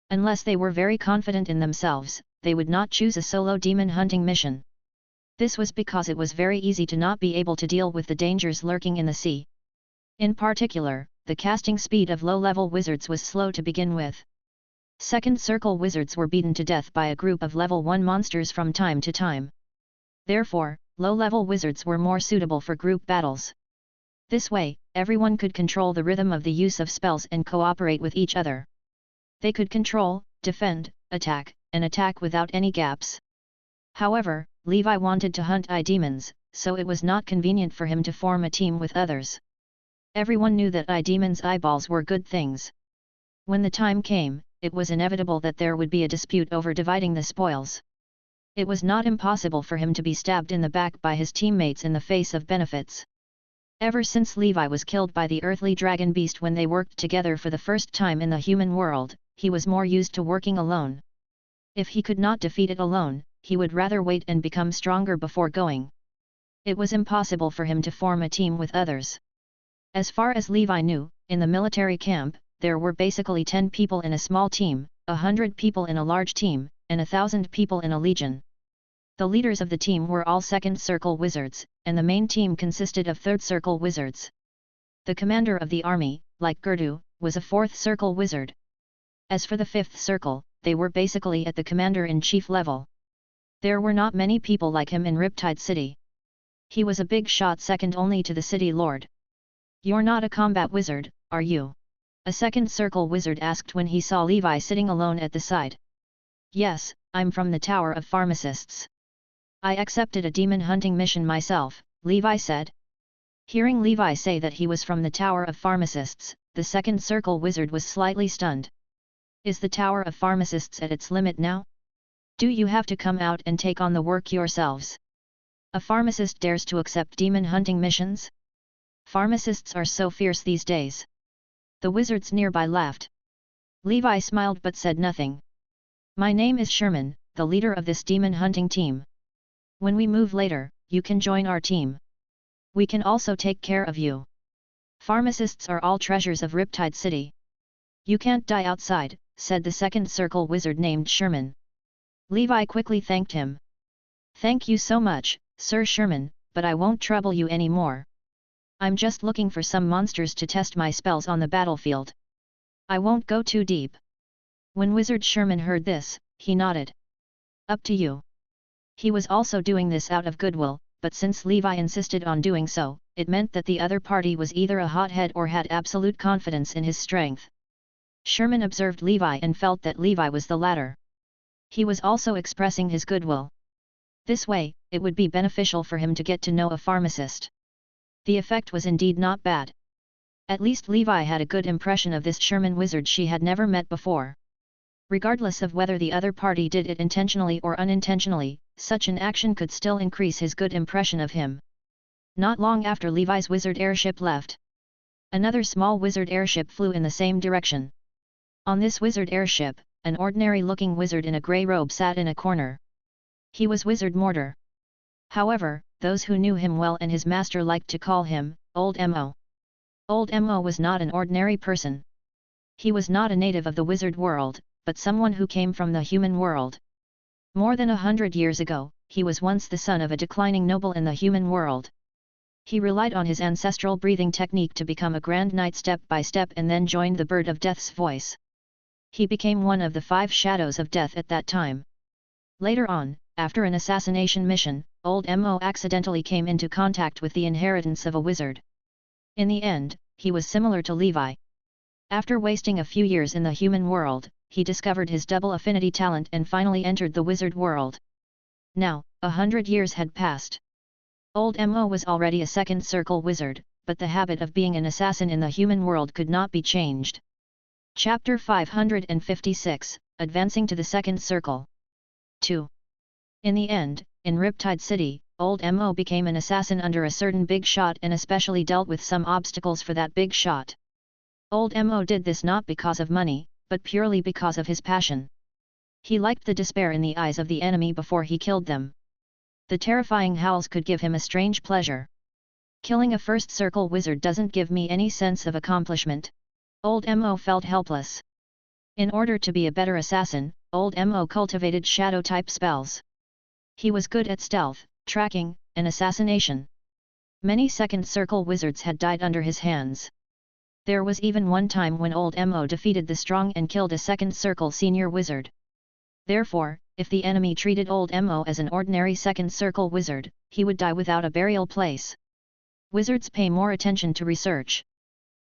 Speaker 1: Unless they were very confident in themselves, they would not choose a solo demon hunting mission. This was because it was very easy to not be able to deal with the dangers lurking in the sea. In particular, the casting speed of low-level wizards was slow to begin with. Second circle wizards were beaten to death by a group of level 1 monsters from time to time. Therefore, low-level wizards were more suitable for group battles. This way, everyone could control the rhythm of the use of spells and cooperate with each other. They could control, defend, attack, and attack without any gaps. However, Levi wanted to hunt demons, so it was not convenient for him to form a team with others. Everyone knew that demons' eyeballs were good things. When the time came, it was inevitable that there would be a dispute over dividing the spoils. It was not impossible for him to be stabbed in the back by his teammates in the face of benefits. Ever since Levi was killed by the earthly dragon beast when they worked together for the first time in the human world, he was more used to working alone. If he could not defeat it alone, he would rather wait and become stronger before going. It was impossible for him to form a team with others. As far as Levi knew, in the military camp, there were basically 10 people in a small team, 100 people in a large team, and 1,000 people in a legion. The leaders of the team were all second circle wizards, and the main team consisted of third circle wizards. The commander of the army, like Gerdu, was a fourth circle wizard. As for the fifth circle, they were basically at the commander-in-chief level. There were not many people like him in Riptide City. He was a big shot second only to the city lord. "You're not a combat wizard, are you?" a second circle wizard asked when he saw Levi sitting alone at the side. "Yes, I'm from the Tower of Pharmacists. I accepted a demon hunting mission myself," Levi said. Hearing Levi say that he was from the Tower of Pharmacists, the second circle wizard was slightly stunned. "Is the Tower of Pharmacists at its limit now? Do you have to come out and take on the work yourselves? A pharmacist dares to accept demon hunting missions? Pharmacists are so fierce these days." The wizards nearby laughed. Levi smiled but said nothing. "My name is Sherman, the leader of this demon hunting team. When we move later, you can join our team. We can also take care of you. Pharmacists are all treasures of Riptide City. You can't die outside," said the second circle wizard named Sherman. Levi quickly thanked him. "Thank you so much, Sir Sherman, but I won't trouble you anymore. I'm just looking for some monsters to test my spells on the battlefield. I won't go too deep." When Wizard Sherman heard this, he nodded. "Up to you." He was also doing this out of goodwill, but since Levi insisted on doing so, it meant that the other party was either a hothead or had absolute confidence in his strength. Sherman observed Levi and felt that Levi was the latter. He was also expressing his goodwill. This way, it would be beneficial for him to get to know a pharmacist. The effect was indeed not bad. At least Levi had a good impression of this Sherman wizard she had never met before. Regardless of whether the other party did it intentionally or unintentionally, such an action could still increase his good impression of him. Not long after Levi's wizard airship left, another small wizard airship flew in the same direction. On this wizard airship, an ordinary-looking wizard in a grey robe sat in a corner. He was Wizard Mortar. However, those who knew him well and his master liked to call him Old Mo. Old Mo was not an ordinary person. He was not a native of the wizard world, but someone who came from the human world. More than 100 years ago, he was once the son of a declining noble in the human world. He relied on his ancestral breathing technique to become a Grand Knight step by step and then joined the Bird of Death's voice. He became one of the 5 shadows of death at that time. Later on, after an assassination mission, old Mo accidentally came into contact with the inheritance of a wizard. In the end, he was similar to Levi. After wasting a few years in the human world, he discovered his double affinity talent and finally entered the wizard world. Now, 100 years had passed. Old Mo was already a second circle wizard, but the habit of being an assassin in the human world could not be changed. Chapter 556, Advancing to the Second Circle. 2. In the end, in Riptide City, old Mo became an assassin under a certain big shot and especially dealt with some obstacles for that big shot. Old Mo did this not because of money, but purely because of his passion. He liked the despair in the eyes of the enemy before he killed them. The terrifying howls could give him a strange pleasure. Killing a first circle wizard doesn't give me any sense of accomplishment. Old Mo felt helpless. In order to be a better assassin, old Mo cultivated shadow-type spells. He was good at stealth, tracking, and assassination. Many second circle wizards had died under his hands. There was even one time when old Mo defeated the strong and killed a second circle senior wizard. Therefore, if the enemy treated old Mo as an ordinary second circle wizard, he would die without a burial place. Wizards pay more attention to research.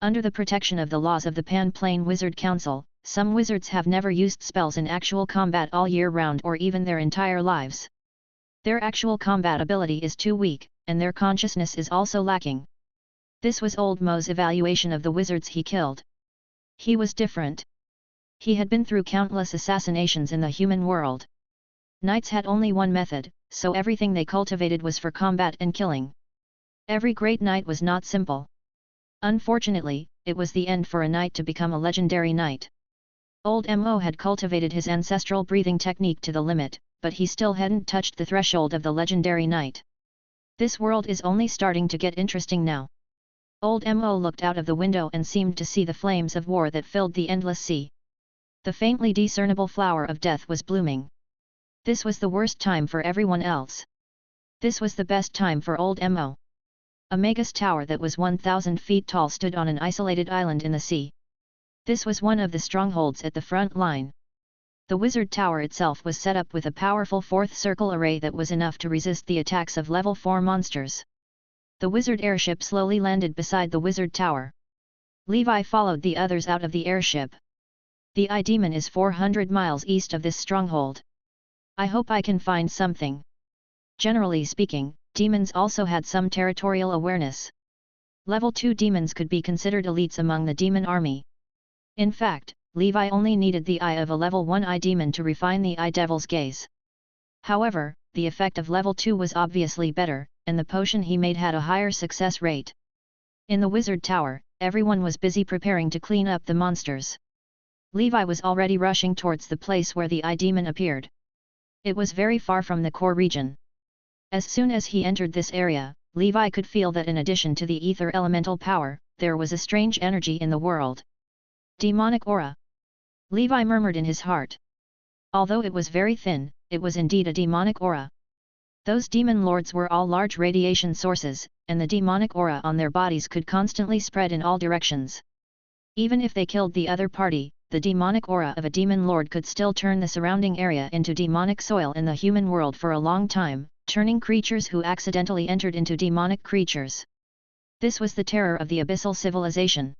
Speaker 1: Under the protection of the laws of the Pan-Plane Wizard Council, some wizards have never used spells in actual combat all year round or even their entire lives. Their actual combat ability is too weak, and their consciousness is also lacking. This was old Mo's evaluation of the wizards he killed. He was different. He had been through countless assassinations in the human world. Knights had only one method, so everything they cultivated was for combat and killing. Every great knight was not simple. Unfortunately, it was the end for a knight to become a legendary knight. Old Mo had cultivated his ancestral breathing technique to the limit, but he still hadn't touched the threshold of the legendary knight. This world is only starting to get interesting now. Old Mo looked out of the window and seemed to see the flames of war that filled the endless sea. The faintly discernible flower of death was blooming. This was the worst time for everyone else. This was the best time for old Mo. A Magus tower that was 1,000 feet tall stood on an isolated island in the sea. This was one of the strongholds at the front line. The wizard tower itself was set up with a powerful fourth circle array that was enough to resist the attacks of level 4 monsters. The wizard airship slowly landed beside the wizard tower. Levi followed the others out of the airship. The Eye Demon is 400 miles east of this stronghold. I hope I can find something. Generally speaking, demons also had some territorial awareness. Level 2 demons could be considered elites among the demon army. In fact, Levi only needed the eye of a level 1 eye demon to refine the eye devil's gaze. However, the effect of level 2 was obviously better, and the potion he made had a higher success rate. In the wizard tower, everyone was busy preparing to clean up the monsters. Levi was already rushing towards the place where the eye demon appeared. It was very far from the core region. As soon as he entered this area, Levi could feel that in addition to the ether elemental power, there was a strange energy in the world. Demonic aura. Levi murmured in his heart. Although it was very thin, it was indeed a demonic aura. Those demon lords were all large radiation sources, and the demonic aura on their bodies could constantly spread in all directions. Even if they killed the other party, the demonic aura of a demon lord could still turn the surrounding area into demonic soil in the human world for a long time, turning creatures who accidentally entered into demonic creatures. This was the terror of the abyssal civilization.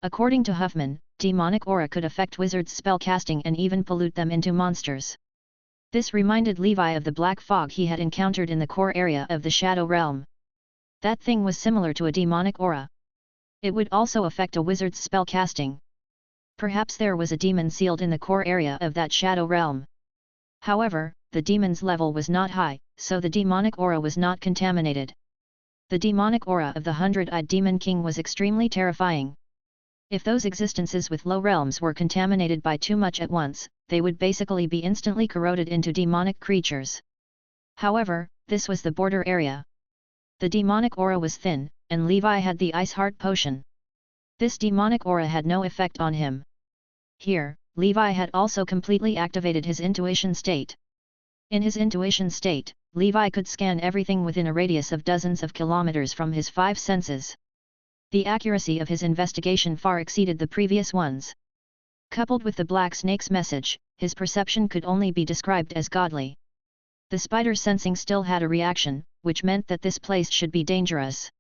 Speaker 1: According to Huffman, demonic aura could affect wizards' spellcasting and even pollute them into monsters. This reminded Levi of the black fog he had encountered in the core area of the Shadow Realm. That thing was similar to a demonic aura. It would also affect a wizard's spellcasting. Perhaps there was a demon sealed in the core area of that Shadow Realm. However, the demon's level was not high, so the demonic aura was not contaminated. The demonic aura of the 100-eyed Demon King was extremely terrifying. If those existences with low realms were contaminated by too much at once, they would basically be instantly corroded into demonic creatures. However, this was the border area. The demonic aura was thin, and Levi had the Ice Heart potion. This demonic aura had no effect on him. Here, Levi had also completely activated his intuition state. In his intuition state, Levi could scan everything within a radius of dozens of kilometers from his 5 senses. The accuracy of his investigation far exceeded the previous ones. Coupled with the Black Snake's message, his perception could only be described as godly. The spider sensing still had a reaction, which meant that this place should be dangerous.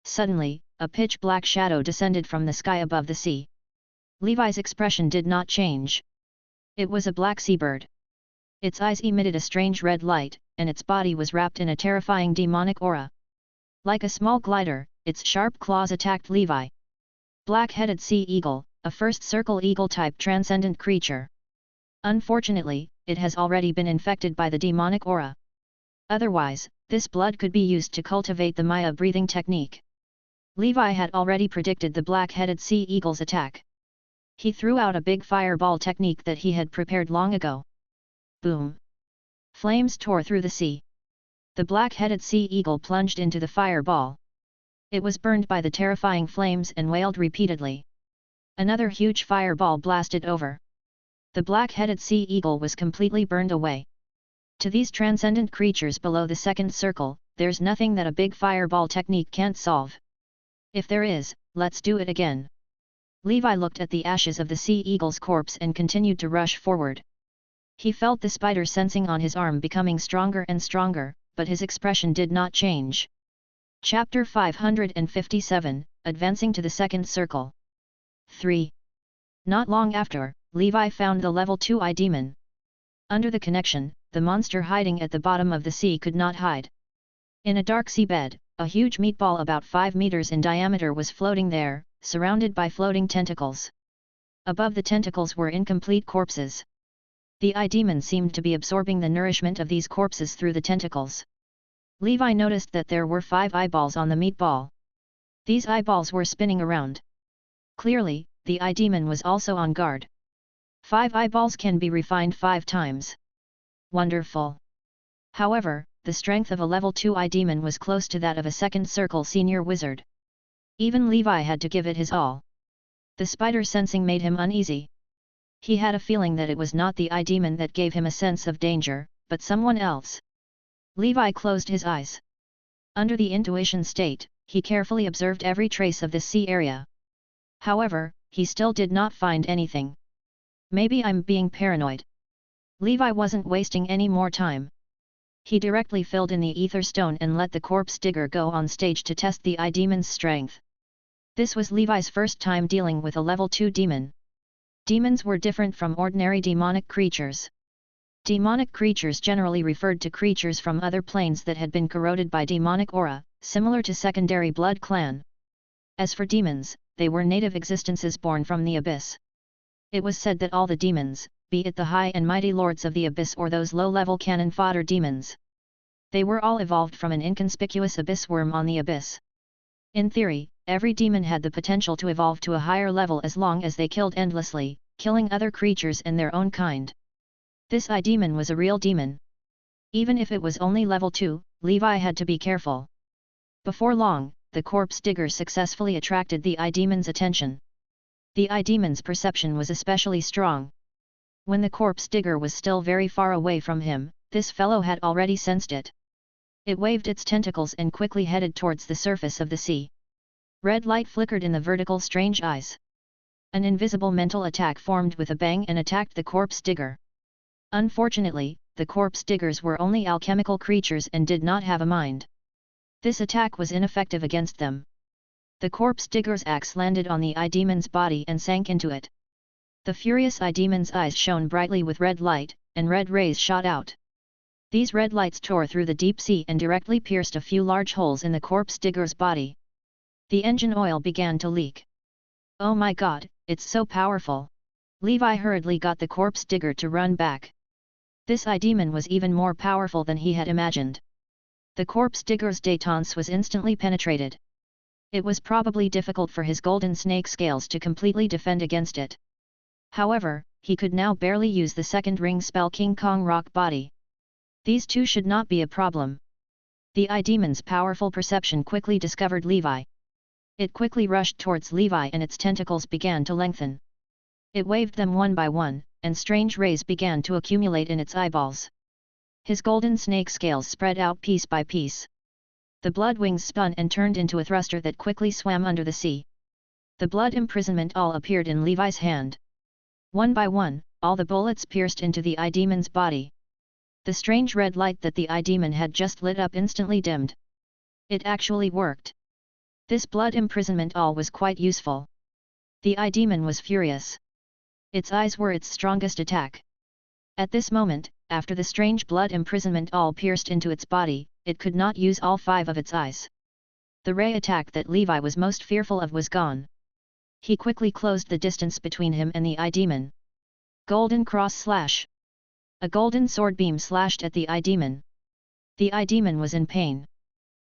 Speaker 1: Suddenly, a pitch-black shadow descended from the sky above the sea. Levi's expression did not change. It was a black seabird. Its eyes emitted a strange red light, and its body was wrapped in a terrifying demonic aura. Like a small glider, its sharp claws attacked Levi. Black-headed sea eagle, a first circle eagle-type transcendent creature. Unfortunately, it has already been infected by the demonic aura. Otherwise, this blood could be used to cultivate the Maya breathing technique. Levi had already predicted the black-headed sea eagle's attack. He threw out a big fireball technique that he had prepared long ago. Boom! Flames tore through the sea. The black-headed sea eagle plunged into the fireball. It was burned by the terrifying flames and wailed repeatedly. Another huge fireball blasted over. The black-headed sea eagle was completely burned away. To these transcendent creatures below the second circle, there's nothing that a big fireball technique can't solve. If there is, let's do it again. Levi looked at the ashes of the sea eagle's corpse and continued to rush forward. He felt the spider sensing on his arm becoming stronger and stronger, but his expression did not change. Chapter 557, Advancing to the Second Circle. 3. Not long after, Levi found the level 2 eye demon. Under the connection, the monster hiding at the bottom of the sea could not hide. In a dark seabed, a huge meatball about 5 meters in diameter was floating there, surrounded by floating tentacles. Above the tentacles were incomplete corpses. The eye demon seemed to be absorbing the nourishment of these corpses through the tentacles. Levi noticed that there were 5 eyeballs on the meatball. These eyeballs were spinning around. Clearly, the eye demon was also on guard. 5 eyeballs can be refined 5 times. Wonderful! However, the strength of a level 2 eye demon was close to that of a second circle senior wizard. Even Levi had to give it his all. The spider sensing made him uneasy. He had a feeling that it was not the eye demon that gave him a sense of danger, but someone else. Levi closed his eyes. Under the intuition state, he carefully observed every trace of the sea area. However, he still did not find anything. Maybe I'm being paranoid. Levi wasn't wasting any more time. He directly filled in the ether stone and let the corpse digger go on stage to test the eye demon's strength. This was Levi's first time dealing with a level 2 demon. Demons were different from ordinary demonic creatures. Demonic creatures generally referred to creatures from other planes that had been corroded by demonic aura, similar to secondary blood clan. As for demons, they were native existences born from the abyss. It was said that all the demons, be it the high and mighty lords of the abyss or those low-level cannon fodder demons, they were all evolved from an inconspicuous abyss worm on the abyss. In theory, every demon had the potential to evolve to a higher level as long as they killed endlessly, killing other creatures and their own kind. This eye demon was a real demon. Even if it was only level 2, Levi had to be careful. Before long, the corpse digger successfully attracted the eye demon's attention. The eye demon's perception was especially strong. When the corpse digger was still very far away from him, this fellow had already sensed it. It waved its tentacles and quickly headed towards the surface of the sea. Red light flickered in the vertical strange eyes. An invisible mental attack formed with a bang and attacked the corpse digger. Unfortunately, the corpse diggers were only alchemical creatures and did not have a mind. This attack was ineffective against them. The corpse digger's axe landed on the eye demon's body and sank into it. The furious eye demon's eyes shone brightly with red light, and red rays shot out. These red lights tore through the deep sea and directly pierced a few large holes in the corpse digger's body. The engine oil began to leak. Oh my god, it's so powerful! Levi hurriedly got the corpse digger to run back. This eye demon was even more powerful than he had imagined. The corpse digger's détente was instantly penetrated. It was probably difficult for his golden snake scales to completely defend against it. However, he could now barely use the second ring spell King Kong Rock Body. These two should not be a problem. The eye demon's powerful perception quickly discovered Levi. It quickly rushed towards Levi and its tentacles began to lengthen. It waved them one by one, and strange rays began to accumulate in its eyeballs. His golden snake scales spread out piece by piece. The blood wings spun and turned into a thruster that quickly swam under the sea. The blood imprisonment all appeared in Levi's hand. One by one, all the bullets pierced into the eye demon's body. The strange red light that the eye demon had just lit up instantly dimmed. It actually worked. This blood imprisonment all was quite useful. The eye demon was furious. Its eyes were its strongest attack. At this moment, after the strange blood imprisonment all pierced into its body, it could not use all 5 of its eyes. The ray attack that Levi was most fearful of was gone. He quickly closed the distance between him and the eye demon. Golden cross slash. A golden sword beam slashed at the eye demon. The eye demon was in pain.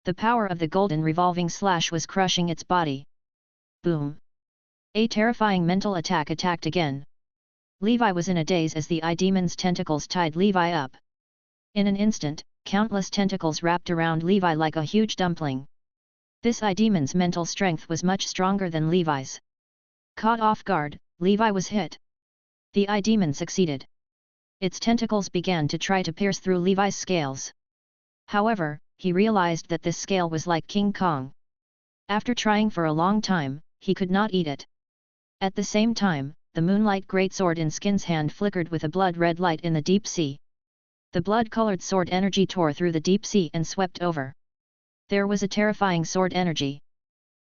Speaker 1: The power of the golden revolving slash was crushing its body. Boom! A terrifying mental attack attacked again. Levi was in a daze as the eye demon's tentacles tied Levi up. In an instant, countless tentacles wrapped around Levi like a huge dumpling. This eye demon's mental strength was much stronger than Levi's. Caught off guard, Levi was hit. The eye demon succeeded. Its tentacles began to try to pierce through Levi's scales. However, he realized that this scale was like King Kong. After trying for a long time, he could not eat it. At the same time, the moonlight greatsword in Skin's hand flickered with a blood-red light in the deep sea. The blood-colored sword energy tore through the deep sea and swept over. There was a terrifying sword energy.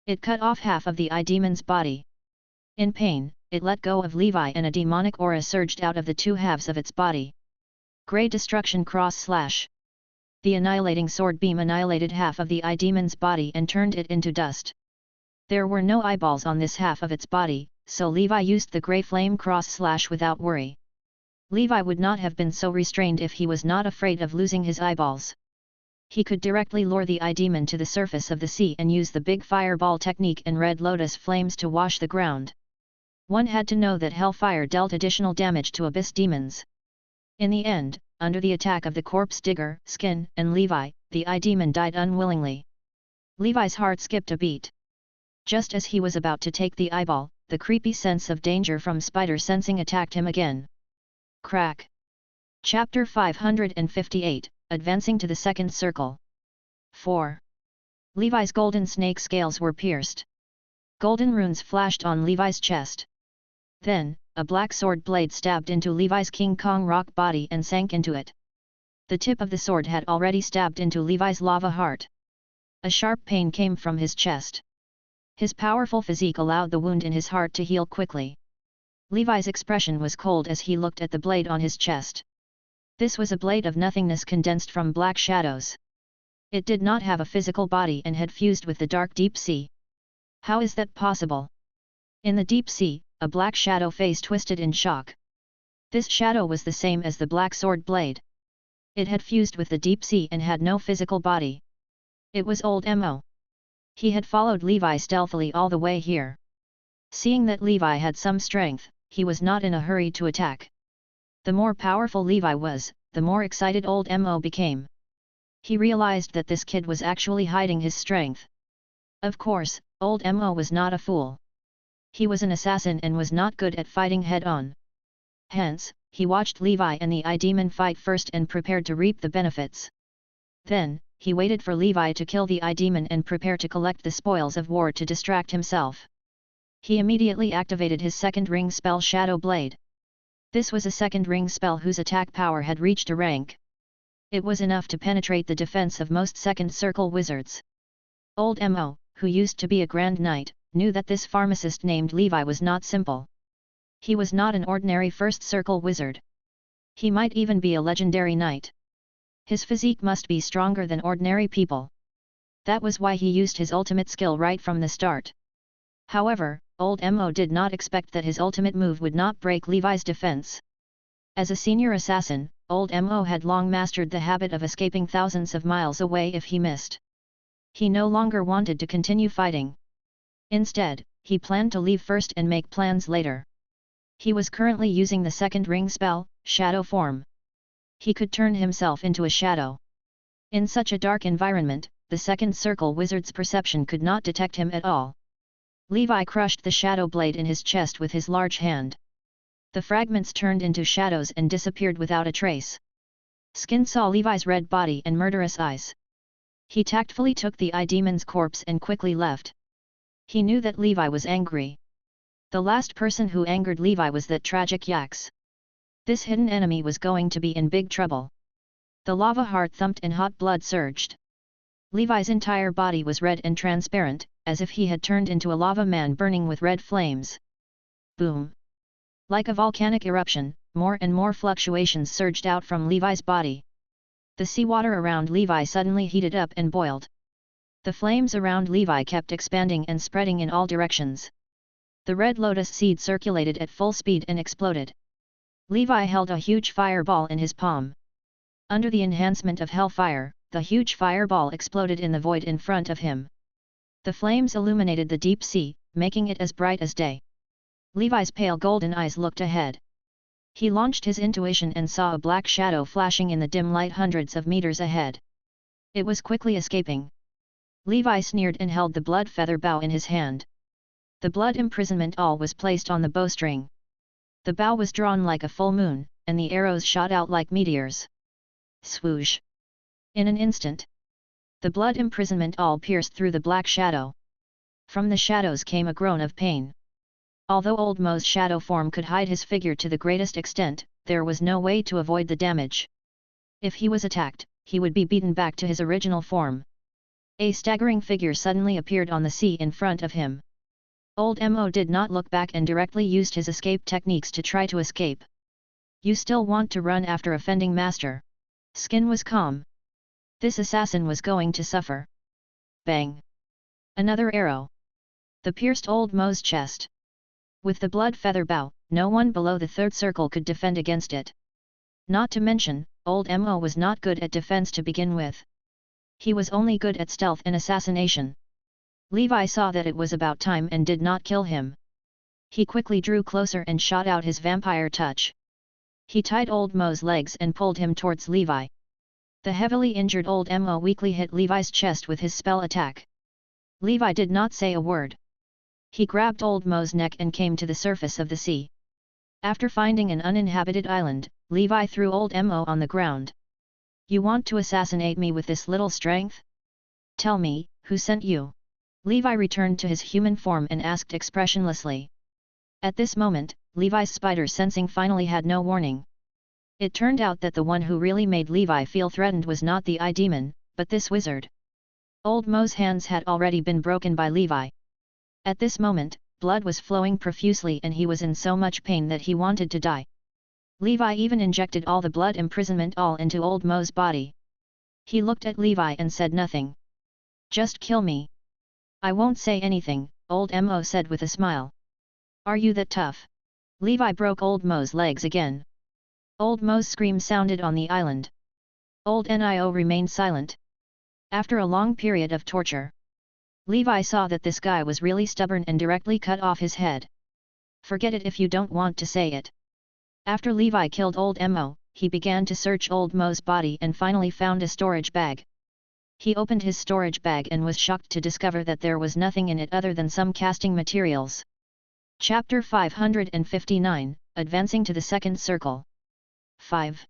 Speaker 1: It cut off half of the eye demon's body. In pain, it let go of Levi and a demonic aura surged out of the 2 halves of its body. Grey destruction cross slash. The annihilating sword beam annihilated half of the eye demon's body and turned it into dust. There were no eyeballs on this half of its body, so Levi used the grey flame cross slash without worry. Levi would not have been so restrained if he was not afraid of losing his eyeballs. He could directly lure the eye demon to the surface of the sea and use the big fireball technique and red lotus flames to wash the ground. One had to know that hellfire dealt additional damage to abyss demons. In the end, under the attack of the corpse digger, Skin, and Levi, the eye demon died unwillingly. Levi's heart skipped a beat. Just as he was about to take the eyeball, the creepy sense of danger from spider sensing attacked him again. Crack! Chapter 558, Advancing to the Second Circle. 4. Levi's golden snake scales were pierced. Golden runes flashed on Levi's chest. Then, a black sword blade stabbed into Levi's King Kong rock body and sank into it. The tip of the sword had already stabbed into Levi's lava heart. A sharp pain came from his chest. His powerful physique allowed the wound in his heart to heal quickly. Levi's expression was cold as he looked at the blade on his chest. This was a blade of nothingness condensed from black shadows. It did not have a physical body and had fused with the dark deep sea. How is that possible? In the deep sea, a black shadow face twisted in shock. This shadow was the same as the black sword blade. It had fused with the deep sea and had no physical body. It was old Mo. He had followed Levi stealthily all the way here. Seeing that Levi had some strength, he was not in a hurry to attack. The more powerful Levi was, the more excited old Mo became. He realized that this kid was actually hiding his strength. Of course, old Mo was not a fool. He was an assassin and was not good at fighting head-on. Hence, he watched Levi and the eye demon fight first and prepared to reap the benefits. Then, he waited for Levi to kill the eye demon and prepare to collect the spoils of war to distract himself. He immediately activated his second ring spell Shadow Blade. This was a second ring spell whose attack power had reached a rank. It was enough to penetrate the defense of most second circle wizards. Old Mo, who used to be a Grand Knight, knew that this pharmacist named Levi was not simple. He was not an ordinary first circle wizard. He might even be a legendary knight. His physique must be stronger than ordinary people. That was why he used his ultimate skill right from the start. However, old Mo did not expect that his ultimate move would not break Levi's defense. As a senior assassin, old Mo had long mastered the habit of escaping thousands of miles away if he missed. He no longer wanted to continue fighting. Instead, he planned to leave first and make plans later. He was currently using the second ring spell, Shadow Form. He could turn himself into a shadow. In such a dark environment, the second circle wizard's perception could not detect him at all. Levi crushed the shadow blade in his chest with his large hand. The fragments turned into shadows and disappeared without a trace. Skin saw Levi's red body and murderous eyes. He tactfully took the eye demon's corpse and quickly left. He knew that Levi was angry. The last person who angered Levi was that tragic Yax. This hidden enemy was going to be in big trouble. The lava heart thumped and hot blood surged. Levi's entire body was red and transparent, as if he had turned into a lava man burning with red flames. Boom! Like a volcanic eruption, more and more fluctuations surged out from Levi's body. The seawater around Levi suddenly heated up and boiled. The flames around Levi kept expanding and spreading in all directions. The red lotus seed circulated at full speed and exploded. Levi held a huge fireball in his palm. Under the enhancement of hellfire, the huge fireball exploded in the void in front of him. The flames illuminated the deep sea, making it as bright as day. Levi's pale golden eyes looked ahead. He launched his intuition and saw a black shadow flashing in the dim light hundreds of meters ahead. It was quickly escaping. Levi sneered and held the blood feather bow in his hand. The blood imprisonment awl was placed on the bowstring. The bow was drawn like a full moon, and the arrows shot out like meteors. Swoosh! In an instant, the blood imprisonment awl pierced through the black shadow. From the shadows came a groan of pain. Although Old Mo's shadow form could hide his figure to the greatest extent, there was no way to avoid the damage. If he was attacked, he would be beaten back to his original form. A staggering figure suddenly appeared on the sea in front of him. Old Mo did not look back and directly used his escape techniques to try to escape. You still want to run after offending master? Skin was calm. This assassin was going to suffer. Bang! Another arrow. The pierced Old Mo's chest. With the blood feather bow, no one below the third circle could defend against it. Not to mention, Old Mo was not good at defense to begin with. He was only good at stealth and assassination. Levi saw that it was about time and did not kill him. He quickly drew closer and shot out his vampire touch. He tied Old Mo's legs and pulled him towards Levi. The heavily injured Old Mo weakly hit Levi's chest with his spell attack. Levi did not say a word. He grabbed Old Mo's neck and came to the surface of the sea. After finding an uninhabited island, Levi threw Old Mo on the ground. You want to assassinate me with this little strength? Tell me, who sent you? Levi returned to his human form and asked expressionlessly. At this moment, Levi's spider sensing finally had no warning. It turned out that the one who really made Levi feel threatened was not the eye demon, but this wizard. Old Mo's hands had already been broken by Levi. At this moment, blood was flowing profusely and he was in so much pain that he wanted to die. Levi even injected all the blood imprisonment all into Old Mo's body. He looked at Levi and said nothing. Just kill me. I won't say anything, Old Mo said with a smile. Are you that tough? Levi broke Old Mo's legs again. Old Mo's scream sounded on the island. Old Nio remained silent. After a long period of torture, Levi saw that this guy was really stubborn and directly cut off his head. Forget it if you don't want to say it. After Levi killed Old Mo, he began to search Old Mo's body and finally found a storage bag. He opened his storage bag and was shocked to discover that there was nothing in it other than some casting materials. Chapter 559, Advancing to the Second Circle. 5.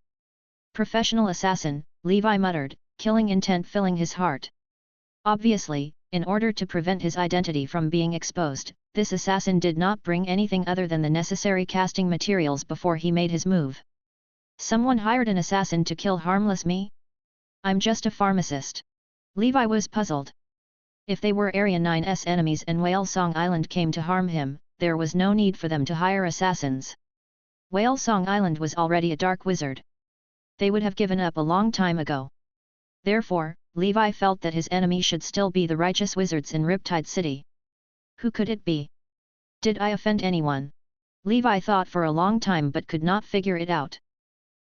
Speaker 1: Professional assassin, Levi muttered, killing intent filling his heart. Obviously, in order to prevent his identity from being exposed, this assassin did not bring anything other than the necessary casting materials before he made his move. Someone hired an assassin to kill harmless me? I'm just a pharmacist. Levi was puzzled. If they were Area 9's enemies and Whale Song Island came to harm him, there was no need for them to hire assassins. Whale Song Island was already a dark wizard. They would have given up a long time ago. Therefore, Levi felt that his enemy should still be the righteous wizards in Riptide City. Who could it be? Did I offend anyone? Levi thought for a long time but could not figure it out.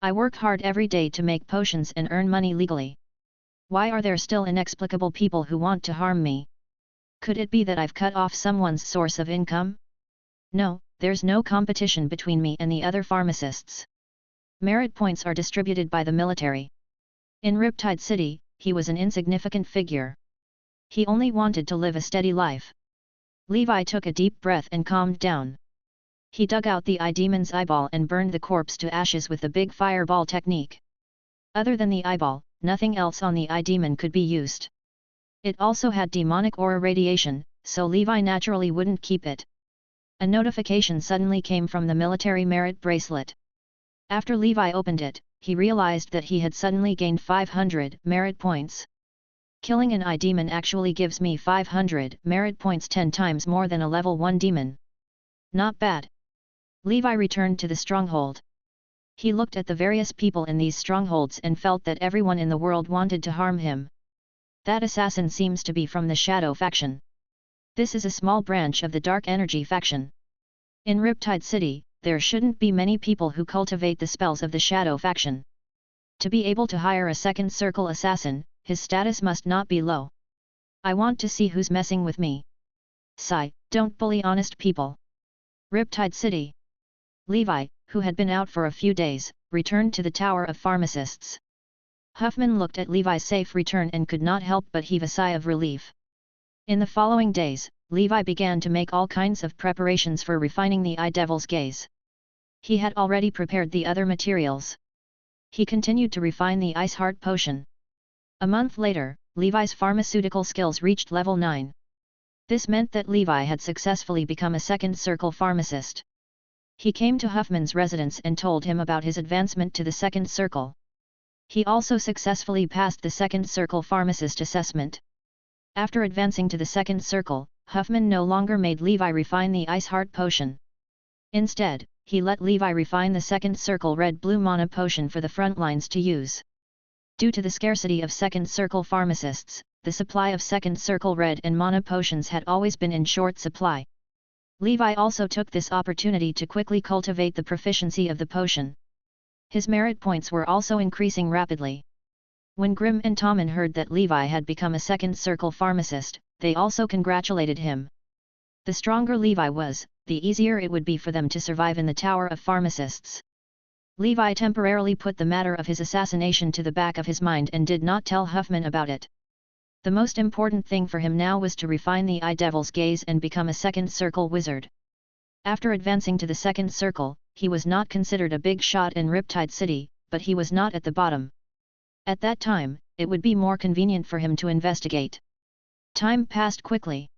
Speaker 1: I work hard every day to make potions and earn money legally. Why are there still inexplicable people who want to harm me? Could it be that I've cut off someone's source of income? No, there's no competition between me and the other pharmacists. Merit points are distributed by the military. In Riptide City, he was an insignificant figure. He only wanted to live a steady life. Levi took a deep breath and calmed down. He dug out the eye demon's eyeball and burned the corpse to ashes with the big fireball technique. Other than the eyeball, nothing else on the eye demon could be used. It also had demonic aura radiation, so Levi naturally wouldn't keep it. A notification suddenly came from the military merit bracelet. After Levi opened it, he realized that he had suddenly gained 500 merit points. Killing an eye demon actually gives me 500 merit points, 10 times more than a level 1 demon. Not bad. Levi returned to the stronghold. He looked at the various people in these strongholds and felt that everyone in the world wanted to harm him. That assassin seems to be from the Shadow faction. This is a small branch of the Dark Energy faction. In Riptide City, there shouldn't be many people who cultivate the spells of the Shadow faction. To be able to hire a second circle assassin, his status must not be low. I want to see who's messing with me. Sigh, don't bully honest people. Riptide City. Levi, who had been out for a few days, returned to the Tower of Pharmacists. Huffman looked at Levi's safe return and could not help but heave a sigh of relief. In the following days, Levi began to make all kinds of preparations for refining the Eye Devil's gaze. He had already prepared the other materials. He continued to refine the Ice Heart Potion. A month later, Levi's pharmaceutical skills reached level 9. This meant that Levi had successfully become a second circle pharmacist. He came to Huffman's residence and told him about his advancement to the second circle. He also successfully passed the second circle pharmacist assessment. After advancing to the second circle, Huffman no longer made Levi refine the Ice Heart Potion. Instead, he let Levi refine the second circle Red-Blue Mana Potion for the front lines to use. Due to the scarcity of second circle pharmacists, the supply of second circle Red and Mana Potions had always been in short supply. Levi also took this opportunity to quickly cultivate the proficiency of the potion. His merit points were also increasing rapidly. When Grimm and Tommen heard that Levi had become a second circle pharmacist, they also congratulated him. The stronger Levi was, the easier it would be for them to survive in the Tower of Pharmacists. Levi temporarily put the matter of his assassination to the back of his mind and did not tell Huffman about it. The most important thing for him now was to refine the Eye Devil's gaze and become a second circle wizard. After advancing to the second circle, he was not considered a big shot in Riptide City, but he was not at the bottom. At that time, it would be more convenient for him to investigate. Time passed quickly.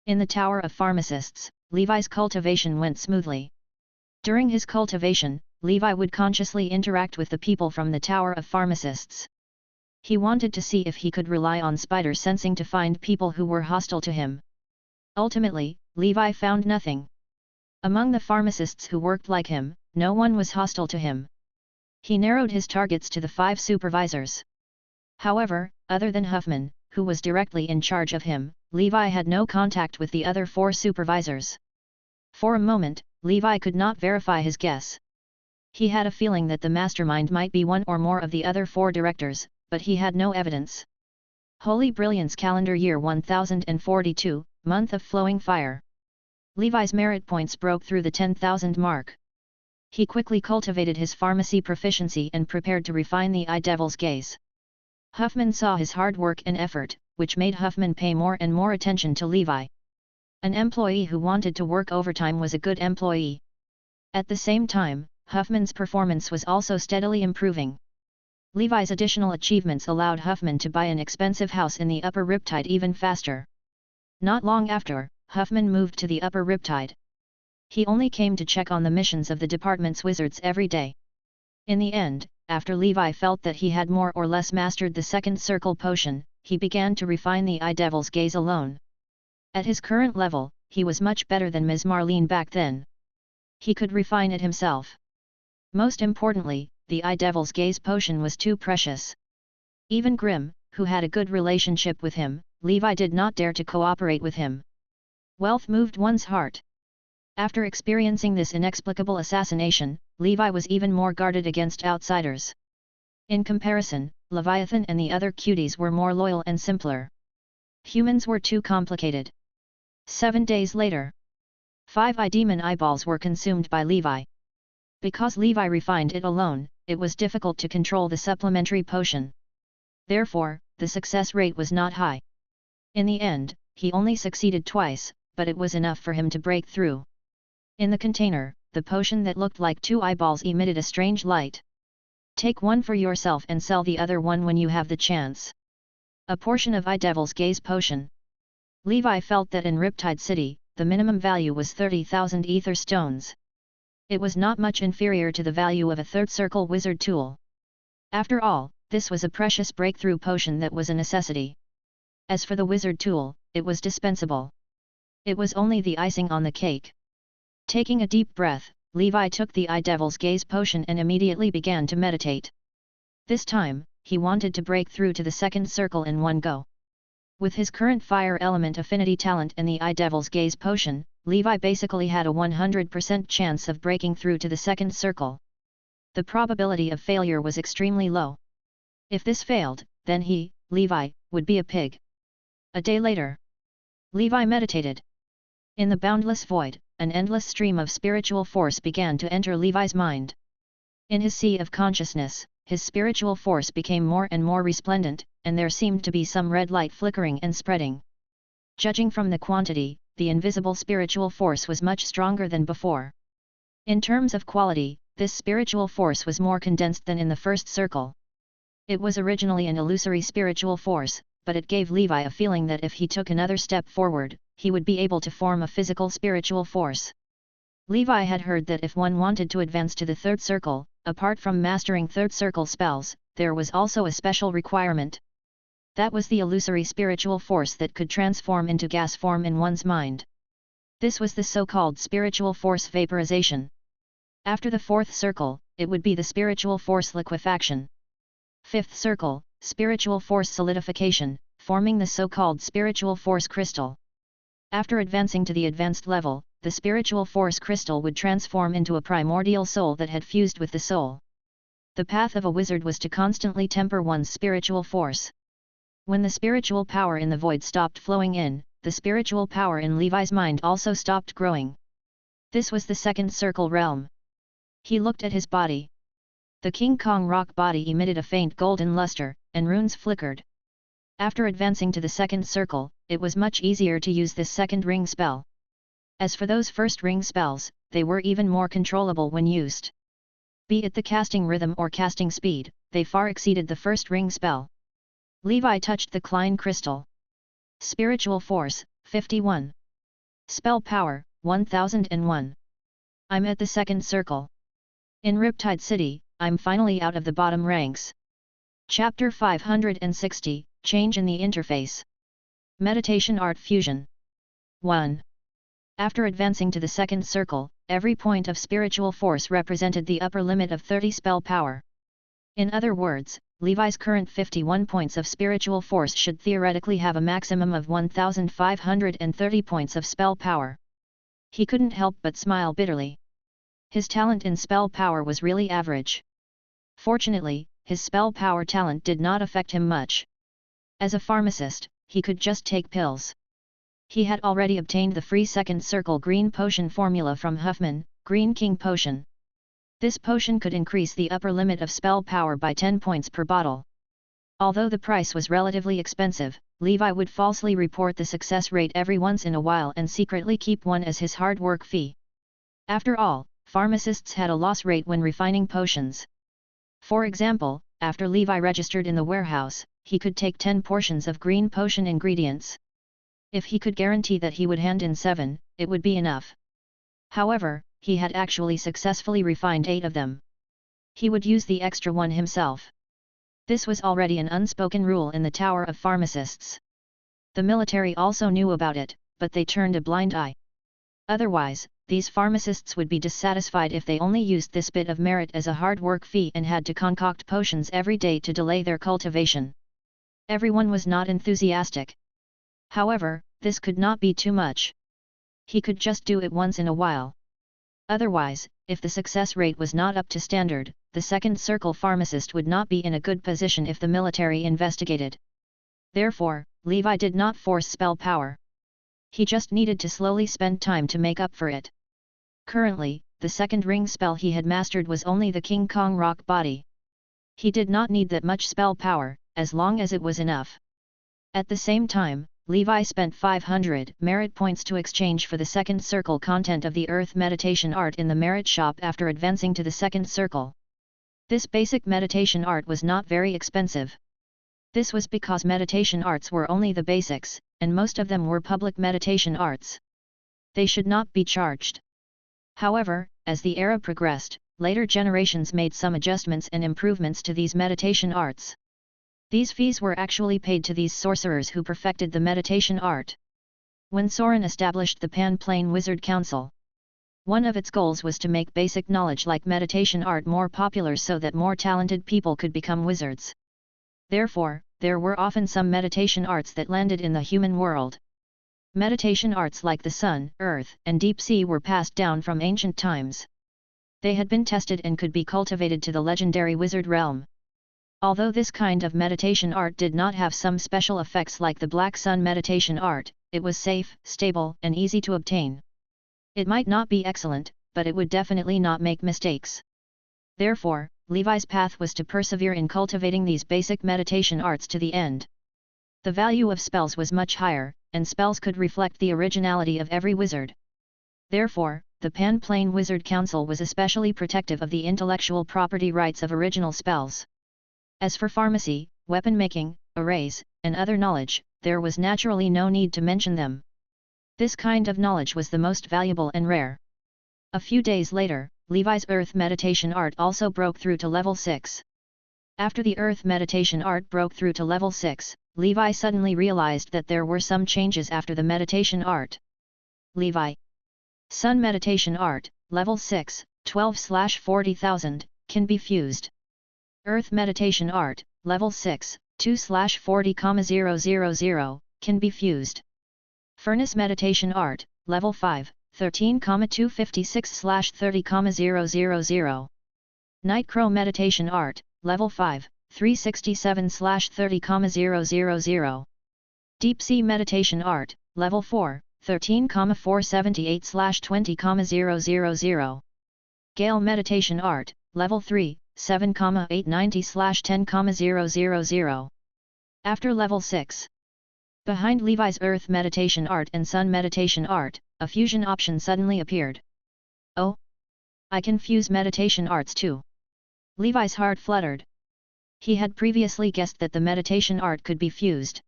Speaker 1: In the Tower of Pharmacists, Levi's cultivation went smoothly. During his cultivation, Levi would consciously interact with the people from the Tower of Pharmacists. He wanted to see if he could rely on spider sensing to find people who were hostile to him. Ultimately, Levi found nothing. Among the pharmacists who worked like him, no one was hostile to him. He narrowed his targets to the 5 supervisors. However, other than Huffman, who was directly in charge of him, Levi had no contact with the other 4 supervisors. For a moment, Levi could not verify his guess. He had a feeling that the mastermind might be one or more of the other 4 directors, but he had no evidence. Holy Brilliance Calendar Year 1042, Month of Flowing Fire. Levi's merit points broke through the 10,000 mark. He quickly cultivated his pharmacy proficiency and prepared to refine the Eye Devil's gaze. Huffman saw his hard work and effort, which made Huffman pay more and more attention to Levi. An employee who wanted to work overtime was a good employee. At the same time, Huffman's performance was also steadily improving. Levi's additional achievements allowed Huffman to buy an expensive house in the Upper Riptide even faster. Not long after, Huffman moved to the Upper Riptide. He only came to check on the missions of the department's wizards every day. In the end, after Levi felt that he had more or less mastered the second circle potion, he began to refine the Eye Devil's gaze alone. At his current level, he was much better than Ms. Marlene back then. He could refine it himself. Most importantly, the Eye Devil's gaze potion was too precious. Even Grimm, who had a good relationship with him, Levi did not dare to cooperate with him. Wealth moved one's heart. After experiencing this inexplicable assassination, Levi was even more guarded against outsiders. In comparison, Leviathan and the other cuties were more loyal and simpler. Humans were too complicated. 7 days later, 5 eye demon eyeballs were consumed by Levi. Because Levi refined it alone, it was difficult to control the supplementary potion. Therefore, the success rate was not high. In the end, he only succeeded twice, but it was enough for him to break through. In the container, the potion that looked like 2 eyeballs emitted a strange light. Take one for yourself and sell the other one when you have the chance. A portion of Eye Devil's gaze potion. Levi felt that in Riptide City, the minimum value was 30,000 ether stones. It was not much inferior to the value of a third circle wizard tool. After all, this was a precious breakthrough potion that was a necessity. As for the wizard tool, it was dispensable. It was only the icing on the cake. Taking a deep breath, Levi took the Eye Devil's Gaze potion and immediately began to meditate. This time, he wanted to break through to the second circle in one go. With his current fire element affinity talent and the Eye Devil's Gaze potion, Levi basically had a 100% chance of breaking through to the second circle. The probability of failure was extremely low. If this failed, then he, Levi, would be a pig. A day later, Levi meditated. In the boundless void, an endless stream of spiritual force began to enter Levi's mind. In his sea of consciousness, his spiritual force became more and more resplendent, and there seemed to be some red light flickering and spreading. Judging from the quantity, the invisible spiritual force was much stronger than before. In terms of quality, this spiritual force was more condensed than in the first circle. It was originally an illusory spiritual force, but it gave Levi a feeling that if he took another step forward, he would be able to form a physical spiritual force. Levi had heard that if one wanted to advance to the third circle, apart from mastering third circle spells, there was also a special requirement. That was the illusory spiritual force that could transform into gas form in one's mind. This was the so-called spiritual force vaporization. After the fourth circle, it would be the spiritual force liquefaction. Fifth circle, spiritual force solidification, forming the so-called spiritual force crystal. After advancing to the advanced level, the spiritual force crystal would transform into a primordial soul that had fused with the soul. The path of a wizard was to constantly temper one's spiritual force. When the spiritual power in the void stopped flowing in, the spiritual power in Levi's mind also stopped growing. This was the second circle realm. He looked at his body. The King Kong rock body emitted a faint golden luster, and runes flickered. After advancing to the second circle, it was much easier to use this second ring spell. As for those first ring spells, they were even more controllable when used. Be it the casting rhythm or casting speed, they far exceeded the first ring spell. Levi touched the Klein crystal. Spiritual force, 51. Spell power, 1001. I'm at the second circle. In Riptide City, I'm finally out of the bottom ranks. Chapter 560, Change in the Interface. Meditation Art Fusion. 1. After advancing to the second circle, every point of spiritual force represented the upper limit of 30 spell power. In other words, Levi's current 51 points of spiritual force should theoretically have a maximum of 1,530 points of spell power. He couldn't help but smile bitterly. His talent in spell power was really average. Fortunately, his spell power talent did not affect him much. As a pharmacist, he could just take pills. He had already obtained the free second circle green potion formula from Huffman, Green King Potion. This potion could increase the upper limit of spell power by 10 points per bottle. Although the price was relatively expensive, Levi would falsely report the success rate every once in a while and secretly keep one as his hard work fee. After all, pharmacists had a loss rate when refining potions. For example, after Levi registered in the warehouse, he could take 10 portions of green potion ingredients. If he could guarantee that he would hand in 7, it would be enough. However, he had actually successfully refined 8 of them. He would use the extra one himself. This was already an unspoken rule in the Tower of Pharmacists. The military also knew about it, but they turned a blind eye. Otherwise, these pharmacists would be dissatisfied if they only used this bit of merit as a hard work fee and had to concoct potions every day to delay their cultivation. Everyone was not enthusiastic. However, this could not be too much. He could just do it once in a while. Otherwise, if the success rate was not up to standard, the second circle pharmacist would not be in a good position if the military investigated. Therefore, Levi did not force spell power. He just needed to slowly spend time to make up for it. Currently, the second ring spell he had mastered was only the King Kong rock body. He did not need that much spell power, as long as it was enough. At the same time, Levi spent 500 merit points to exchange for the second circle content of the Earth meditation art in the merit shop after advancing to the second circle. This basic meditation art was not very expensive. This was because meditation arts were only the basics, and most of them were public meditation arts. They should not be charged. However, as the era progressed, later generations made some adjustments and improvements to these meditation arts. These fees were actually paid to these sorcerers who perfected the meditation art. When Soren established the Pan-Plane Wizard Council, one of its goals was to make basic knowledge like meditation art more popular so that more talented people could become wizards. Therefore, there were often some meditation arts that landed in the human world. Meditation arts like the sun, earth, and deep sea were passed down from ancient times. They had been tested and could be cultivated to the legendary wizard realm. Although this kind of meditation art did not have some special effects like the Black Sun meditation art, it was safe, stable, and easy to obtain. It might not be excellent, but it would definitely not make mistakes. Therefore, Levi's path was to persevere in cultivating these basic meditation arts to the end. The value of spells was much higher, and spells could reflect the originality of every wizard. Therefore, the Pan-Plane Wizard Council was especially protective of the intellectual property rights of original spells. As for pharmacy, weapon making, arrays, and other knowledge, there was naturally no need to mention them. This kind of knowledge was the most valuable and rare. A few days later, Levi's Earth meditation art also broke through to level 6. After the Earth meditation art broke through to level 6, Levi suddenly realized that there were some changes after the meditation art. Levi Sun meditation art, level 6, 12/40,000, can be fused. Earth meditation art, level 6, 2/40,000, can be fused. Furnace meditation art, level 5, 13,256/30,000. Night Crow meditation art, level 5, 367/30,000. Deep Sea meditation art, level 4, 13,478/20,000. Gale meditation art, level 3, 7,890/10,000. After level 6. Behind Levi's Earth meditation art and Sun meditation art, a fusion option suddenly appeared. Oh! I can fuse meditation arts too. Levi's heart fluttered. He had previously guessed that the meditation art could be fused.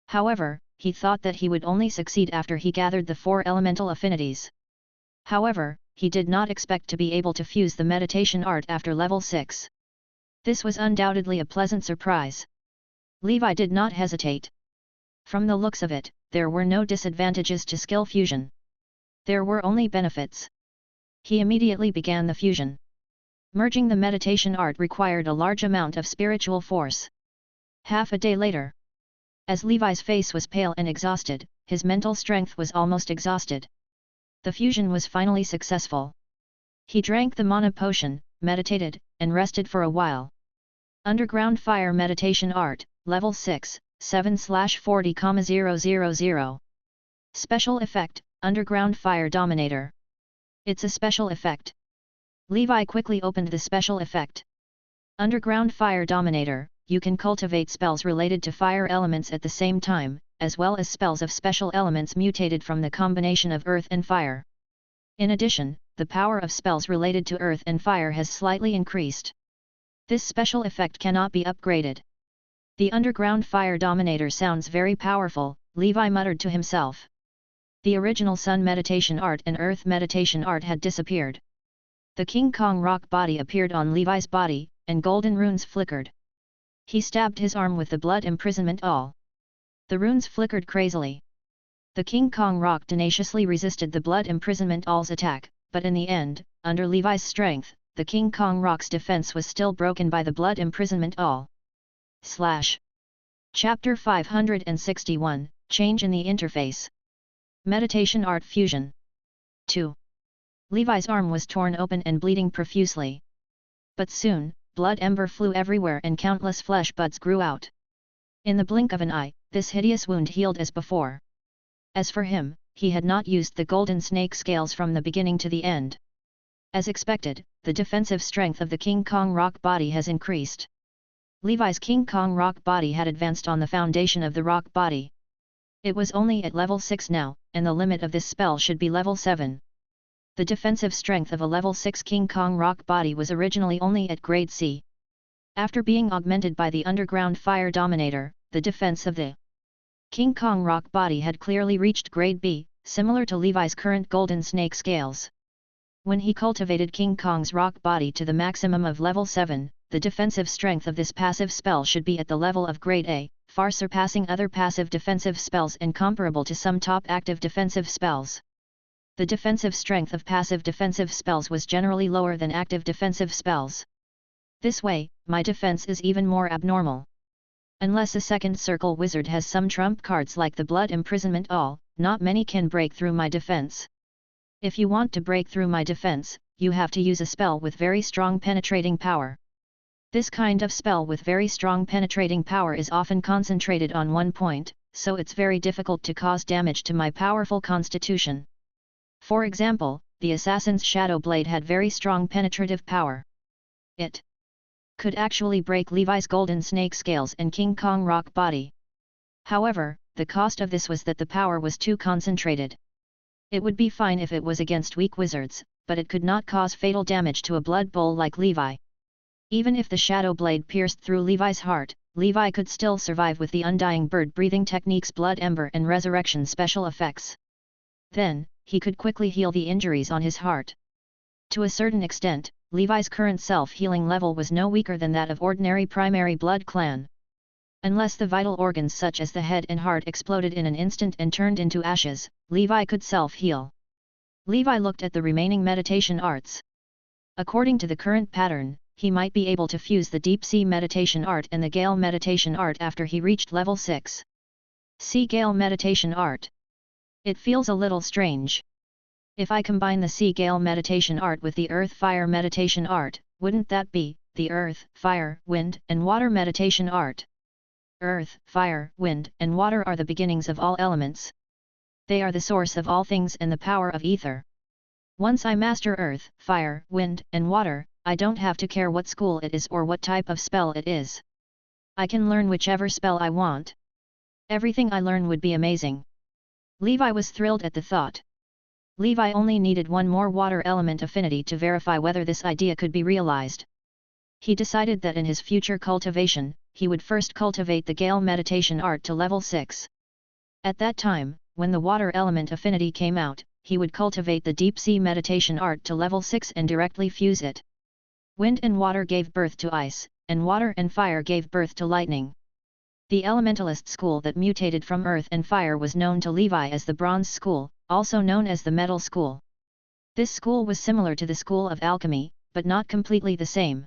Speaker 1: However, he thought that he would only succeed after he gathered the 4 elemental affinities. However, he did not expect to be able to fuse the meditation art after level 6. This was undoubtedly a pleasant surprise. Levi did not hesitate. From the looks of it, there were no disadvantages to skill fusion. There were only benefits. He immediately began the fusion. Merging the meditation art required a large amount of spiritual force. Half a day later. As Levi's face was pale and exhausted, his mental strength was almost exhausted. The fusion was finally successful. He drank the mana potion, meditated, and rested for a while. Underground Fire meditation art, level 6, 7/40,000. Special effect, Underground Fire Dominator. It's a special effect. Levi quickly opened the special effect. Underground Fire Dominator, you can cultivate spells related to fire elements at the same time, as well as spells of special elements mutated from the combination of earth and fire. In addition, the power of spells related to earth and fire has slightly increased. This special effect cannot be upgraded. The Underground Fire Dominator sounds very powerful, Levi muttered to himself. The original Sun meditation art and Earth meditation art had disappeared. The King Kong rock body appeared on Levi's body, and golden runes flickered. He stabbed his arm with the blood imprisonment awl. The runes flickered crazily. The King Kong rock tenaciously resisted the blood imprisonment awl's attack, but in the end, under Levi's strength, the King Kong rock's defense was still broken by the blood imprisonment awl. Chapter 561, Change in the Interface. Meditation Art Fusion. 2. Levi's arm was torn open and bleeding profusely. But soon, blood ember flew everywhere and countless flesh buds grew out. In the blink of an eye, this hideous wound healed as before. As for him, he had not used the golden snake scales from the beginning to the end. As expected, the defensive strength of the King Kong rock body has increased. Levi's King Kong rock body had advanced on the foundation of the rock body. It was only at level 6 now, and the limit of this spell should be level 7. The defensive strength of a level 6 King Kong rock body was originally only at grade C. After being augmented by the Underground Fire Dominator, the defense of the King Kong rock body had clearly reached grade B, similar to Levi's current golden snake scales. When he cultivated King Kong's rock body to the maximum of level 7, the defensive strength of this passive spell should be at the level of Grade A, far surpassing other passive defensive spells and comparable to some top active defensive spells. The defensive strength of passive defensive spells was generally lower than active defensive spells. This way, my defense is even more abnormal. Unless a second circle wizard has some trump cards like the Blood Imprisonment not many can break through my defense. If you want to break through my defense, you have to use a spell with very strong penetrating power. This kind of spell with very strong penetrating power is often concentrated on one point, so it's very difficult to cause damage to my powerful constitution. For example, the assassin's Shadow Blade had very strong penetrative power. It could actually break Levi's golden snake scales and King Kong rock body. However, the cost of this was that the power was too concentrated. It would be fine if it was against weak wizards, but it could not cause fatal damage to a blood bowl like Levi. Even if the Shadow Blade pierced through Levi's heart, Levi could still survive with the Undying Bird breathing techniques, Blood Ember and Resurrection special effects. Then, he could quickly heal the injuries on his heart. To a certain extent, Levi's current self-healing level was no weaker than that of ordinary primary blood clan. Unless the vital organs such as the head and heart exploded in an instant and turned into ashes, Levi could self-heal. Levi looked at the remaining meditation arts. According to the current pattern, he might be able to fuse the Deep Sea Meditation Art and the Gale Meditation Art after he reached level 6. Sea Gale Meditation Art. It feels a little strange. If I combine the Sea Gale Meditation Art with the Earth Fire Meditation Art, wouldn't that be the Earth, Fire, Wind, and Water Meditation Art? Earth, fire, wind, and water are the beginnings of all elements. They are the source of all things and the power of ether. Once I master earth, fire, wind, and water, I don't have to care what school it is or what type of spell it is. I can learn whichever spell I want. Everything I learn would be amazing. Levi was thrilled at the thought. Levi only needed one more water element affinity to verify whether this idea could be realized. He decided that in his future cultivation, he would first cultivate the Gale Meditation Art to level 6. At that time, when the water element affinity came out, he would cultivate the Deep Sea Meditation Art to level 6 and directly fuse it. Wind and water gave birth to ice, and water and fire gave birth to lightning. The elementalist school that mutated from earth and fire was known to Levi as the Bronze School, also known as the Metal School. This school was similar to the School of Alchemy, but not completely the same.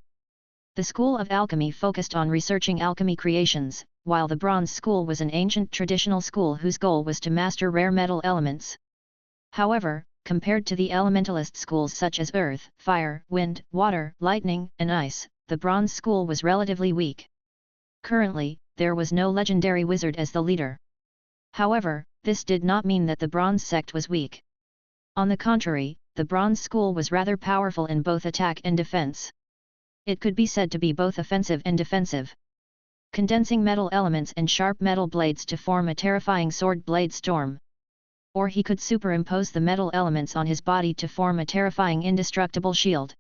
Speaker 1: The School of Alchemy focused on researching alchemy creations, while the Bronze School was an ancient traditional school whose goal was to master rare metal elements. However, compared to the elementalist schools such as earth, fire, wind, water, lightning, and ice, the Bronze School was relatively weak. Currently, there was no legendary wizard as the leader. However, this did not mean that the Bronze sect was weak. On the contrary, the Bronze School was rather powerful in both attack and defense. It could be said to be both offensive and defensive. Condensing metal elements and sharp metal blades to form a terrifying sword blade storm. Or he could superimpose the metal elements on his body to form a terrifying indestructible shield.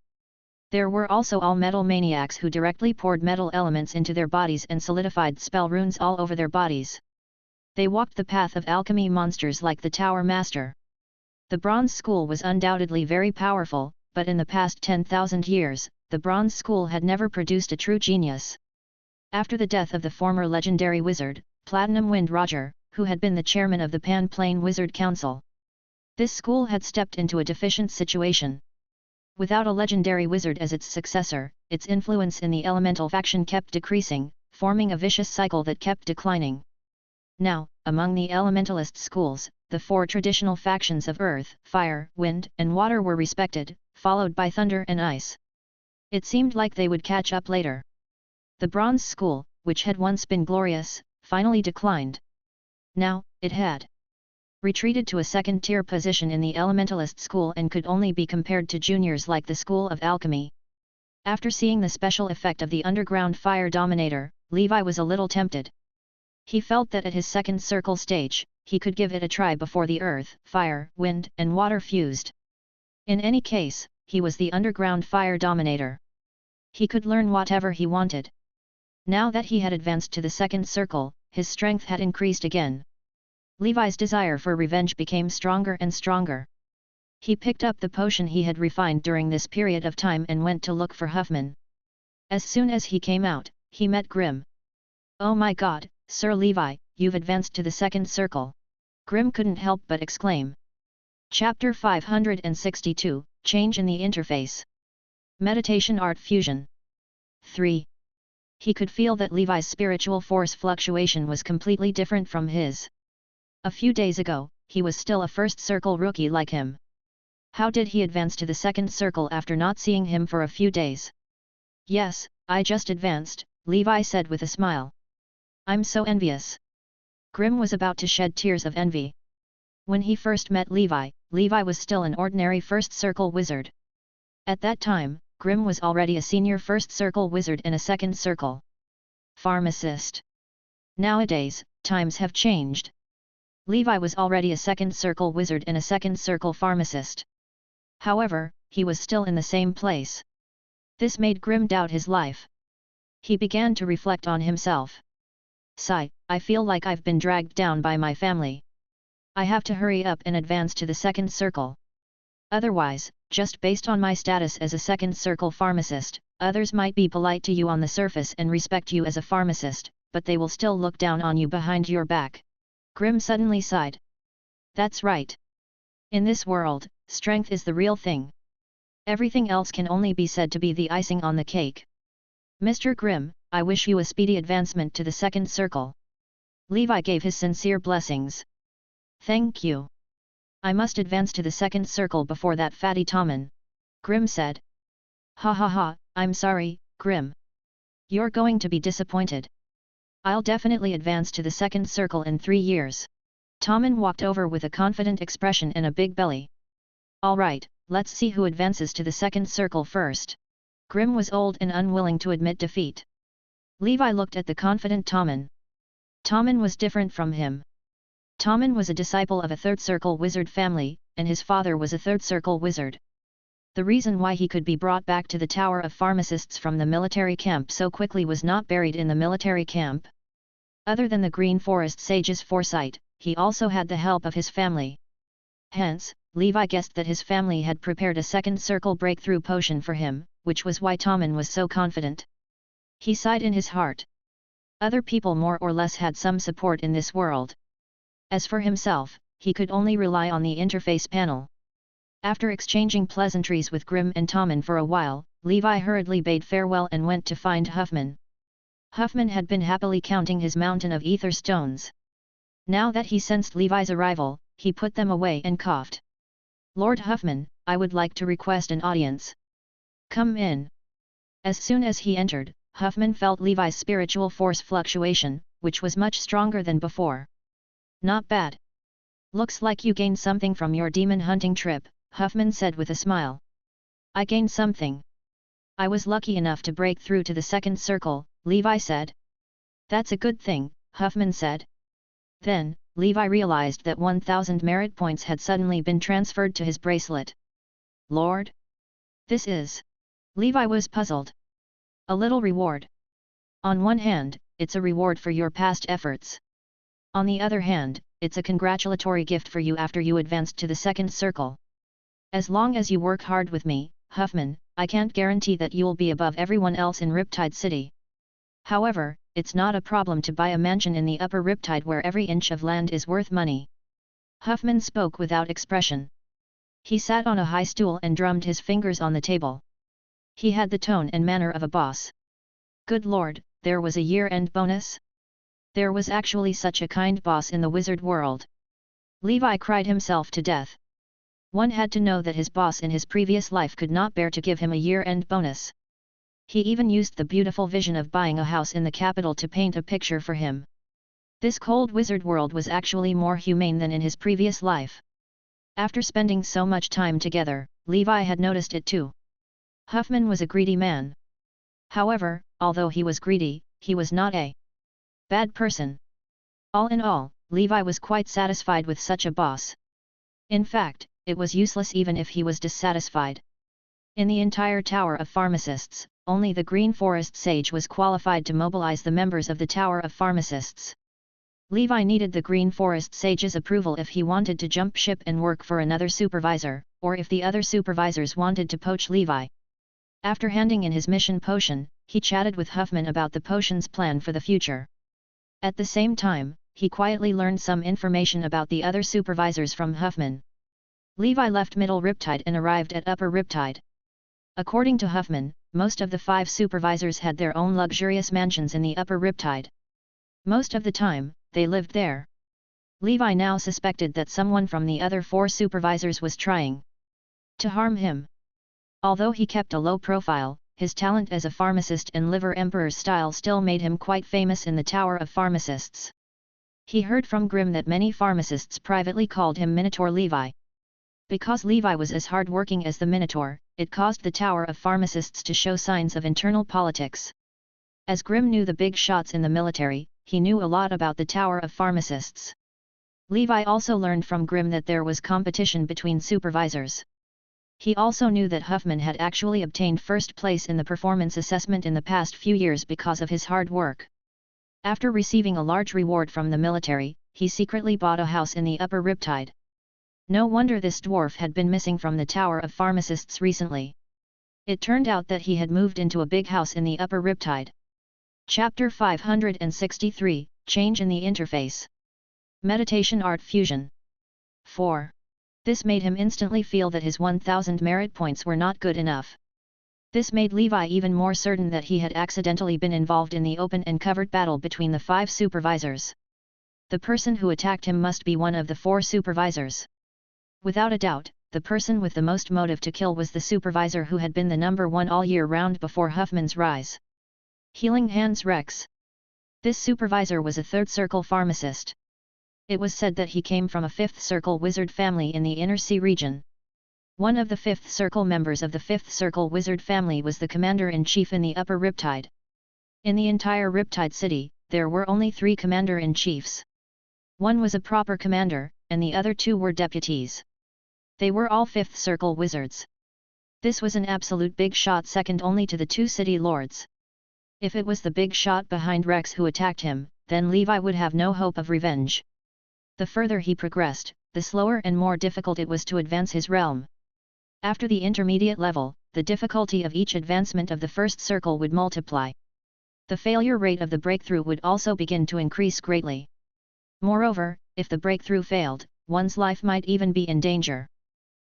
Speaker 1: There were also all metal maniacs who directly poured metal elements into their bodies and solidified spell runes all over their bodies. They walked the path of alchemy monsters like the Tower Master. The Bronze School was undoubtedly very powerful, but in the past 10,000 years, the Bronze School had never produced a true genius. After the death of the former legendary wizard, Platinum Wind Roger, who had been the chairman of the Pan Plane Wizard Council, this school had stepped into a deficient situation. Without a legendary wizard as its successor, its influence in the elemental faction kept decreasing, forming a vicious cycle that kept declining. Now, among the elementalist schools, the 4 traditional factions of earth, fire, wind, and water were respected, followed by thunder and ice. It seemed like they would catch up later. The Bronze School, which had once been glorious, finally declined. Now, it had retreated to a second-tier position in the elementalist school and could only be compared to juniors like the School of Alchemy. After seeing the special effect of the underground fire dominator, Levi was a little tempted. He felt that at his second circle stage, he could give it a try before the earth, fire, wind, and water fused. In any case, he was the underground fire dominator. He could learn whatever he wanted. Now that he had advanced to the second circle, his strength had increased again. Levi's desire for revenge became stronger and stronger. He picked up the potion he had refined during this period of time and went to look for Huffman. As soon as he came out, he met Grimm. "Oh my God, Sir Levi, you've advanced to the second circle!" Grimm couldn't help but exclaim. Chapter 562, Change in the Interface. Meditation Art Fusion. 3. He could feel that Levi's spiritual force fluctuation was completely different from his. A few days ago, he was still a first circle rookie like him. How did he advance to the second circle after not seeing him for a few days? "Yes, I just advanced," Levi said with a smile. "I'm so envious." Grimm was about to shed tears of envy. When he first met Levi, Levi was still an ordinary first circle wizard. At that time, Grimm was already a senior first circle wizard in a second circle pharmacist. Nowadays, times have changed. Levi was already a second circle wizard and a second circle pharmacist. However, he was still in the same place. This made Grimm doubt his life. He began to reflect on himself. "Sigh, I feel like I've been dragged down by my family. I have to hurry up and advance to the second circle. Otherwise, just based on my status as a second circle pharmacist, others might be polite to you on the surface and respect you as a pharmacist, but they will still look down on you behind your back." Grimm suddenly sighed. That's right. In this world, strength is the real thing. Everything else can only be said to be the icing on the cake. "Mr. Grimm, I wish you a speedy advancement to the second circle." Levi gave his sincere blessings. "Thank you. I must advance to the second circle before that fatty Tommen," Grimm said. "Ha ha ha, I'm sorry, Grimm. You're going to be disappointed. I'll definitely advance to the second circle in 3 years." Tommen walked over with a confident expression and a big belly. "All right, let's see who advances to the second circle first." Grimm was old and unwilling to admit defeat. Levi looked at the confident Tommen. Tommen was different from him. Tommen was a disciple of a third circle wizard family, and his father was a third circle wizard. The reason why he could be brought back to the Tower of Pharmacists from the military camp so quickly was not buried in the military camp. Other than the Green Forest Sage's foresight, he also had the help of his family. Hence, Levi guessed that his family had prepared a second circle breakthrough potion for him, which was why Tommen was so confident. He sighed in his heart. Other people more or less had some support in this world. As for himself, he could only rely on the interface panel. After exchanging pleasantries with Grimm and Tommen for a while, Levi hurriedly bade farewell and went to find Huffman. Huffman had been happily counting his mountain of ether stones. Now that he sensed Levi's arrival, he put them away and coughed. "Lord Huffman, I would like to request an audience." "Come in." As soon as he entered, Huffman felt Levi's spiritual force fluctuation, which was much stronger than before. "Not bad. Looks like you gained something from your demon hunting trip," Huffman said with a smile. "I gained something. I was lucky enough to break through to the second circle," Levi said. "That's a good thing," Huffman said. Then, Levi realized that 1,000 merit points had suddenly been transferred to his bracelet. "Lord? This is..." Levi was puzzled. "A little reward. On one hand, it's a reward for your past efforts. On the other hand, it's a congratulatory gift for you after you advanced to the second circle. As long as you work hard with me, Huffman, I can't guarantee that you'll be above everyone else in Riptide City. However, it's not a problem to buy a mansion in the upper Riptide where every inch of land is worth money." Huffman spoke without expression. He sat on a high stool and drummed his fingers on the table. He had the tone and manner of a boss. Good lord, there was a year-end bonus? There was actually such a kind boss in the wizard world. Levi cried himself to death. One had to know that his boss in his previous life could not bear to give him a year-end bonus. He even used the beautiful vision of buying a house in the capital to paint a picture for him. This cold wizard world was actually more humane than in his previous life. After spending so much time together, Levi had noticed it too. Huffman was a greedy man. However, although he was greedy, he was not a bad person. All in all, Levi was quite satisfied with such a boss. In fact, it was useless even if he was dissatisfied. In the entire Tower of Pharmacists, only the Green Forest Sage was qualified to mobilize the members of the Tower of Pharmacists. Levi needed the Green Forest Sage's approval if he wanted to jump ship and work for another supervisor, or if the other supervisors wanted to poach Levi. After handing in his mission potion, he chatted with Huffman about the potion's plan for the future. At the same time, he quietly learned some information about the other supervisors from Huffman. Levi left Middle Riptide and arrived at Upper Riptide. According to Huffman, most of the 5 supervisors had their own luxurious mansions in the Upper Riptide. Most of the time, they lived there. Levi now suspected that someone from the other 4 supervisors was trying to harm him. Although he kept a low profile, his talent as a pharmacist and liver emperor's style still made him quite famous in the Tower of Pharmacists. He heard from Grimm that many pharmacists privately called him Minotaur Levi. Because Levi was as hard-working as the Minotaur, it caused the Tower of Pharmacists to show signs of internal politics. As Grimm knew the big shots in the military, he knew a lot about the Tower of Pharmacists. Levi also learned from Grimm that there was competition between supervisors. He also knew that Huffman had actually obtained first place in the performance assessment in the past few years because of his hard work. After receiving a large reward from the military, he secretly bought a house in the Upper Riptide. No wonder this dwarf had been missing from the Tower of Pharmacists recently. It turned out that he had moved into a big house in the Upper Riptide. Chapter 563, Change in the Interface. Meditation Art Fusion. 4. This made him instantly feel that his 1000 merit points were not good enough. This made Levi even more certain that he had accidentally been involved in the open and covered battle between the 5 supervisors. The person who attacked him must be one of the 4 supervisors. Without a doubt, the person with the most motive to kill was the supervisor who had been the number 1 all year round before Huffman's rise. Healing Hands Rex. This supervisor was a 3rd Circle pharmacist. It was said that he came from a 5th Circle wizard family in the Inner Sea region. One of the 5th Circle members of the 5th Circle wizard family was the commander-in-chief in the Upper Riptide. In the entire Riptide city, there were only 3 commander-in-chiefs. One was a proper commander, and the other 2 were deputies. They were all 5th Circle wizards. This was an absolute big shot, second only to the 2 city lords. If it was the big shot behind Rex who attacked him, then Levi would have no hope of revenge. The further he progressed, the slower and more difficult it was to advance his realm. After the intermediate level, the difficulty of each advancement of the first circle would multiply. The failure rate of the breakthrough would also begin to increase greatly. Moreover, if the breakthrough failed, one's life might even be in danger.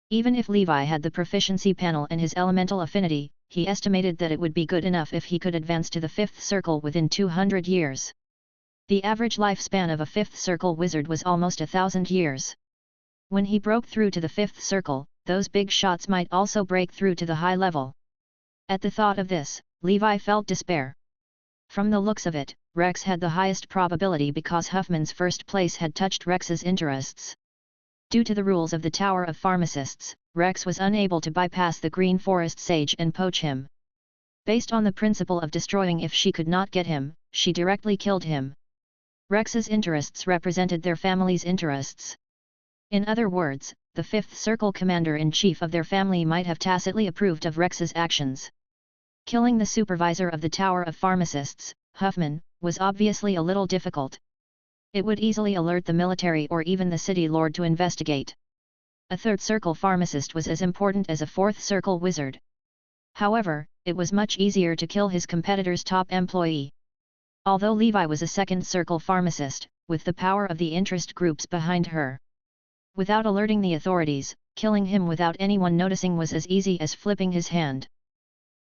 Speaker 1: Even if Levi had the proficiency panel and his elemental affinity, he estimated that it would be good enough if he could advance to the 5th circle within 200 years. The average lifespan of a 5th circle wizard was almost 1,000 years. When he broke through to the 5th circle, those big shots might also break through to the high level. At the thought of this, Levi felt despair. From the looks of it, Rex had the highest probability because Huffman's first place had touched Rex's interests. Due to the rules of the Tower of Pharmacists, Rex was unable to bypass the Green Forest Sage and poach him. Based on the principle of destroying if she could not get him, she directly killed him. Rex's interests represented their family's interests. In other words, the 5th Circle commander-in-chief of their family might have tacitly approved of Rex's actions. Killing the supervisor of the Tower of Pharmacists, Huffman, was obviously a little difficult. It would easily alert the military or even the city lord to investigate. A 3rd Circle pharmacist was as important as a 4th Circle wizard. However, it was much easier to kill his competitor's top employee. Although Levi was a 2nd Circle pharmacist, with the power of the interest groups behind her. Without alerting the authorities, killing him without anyone noticing was as easy as flipping his hand.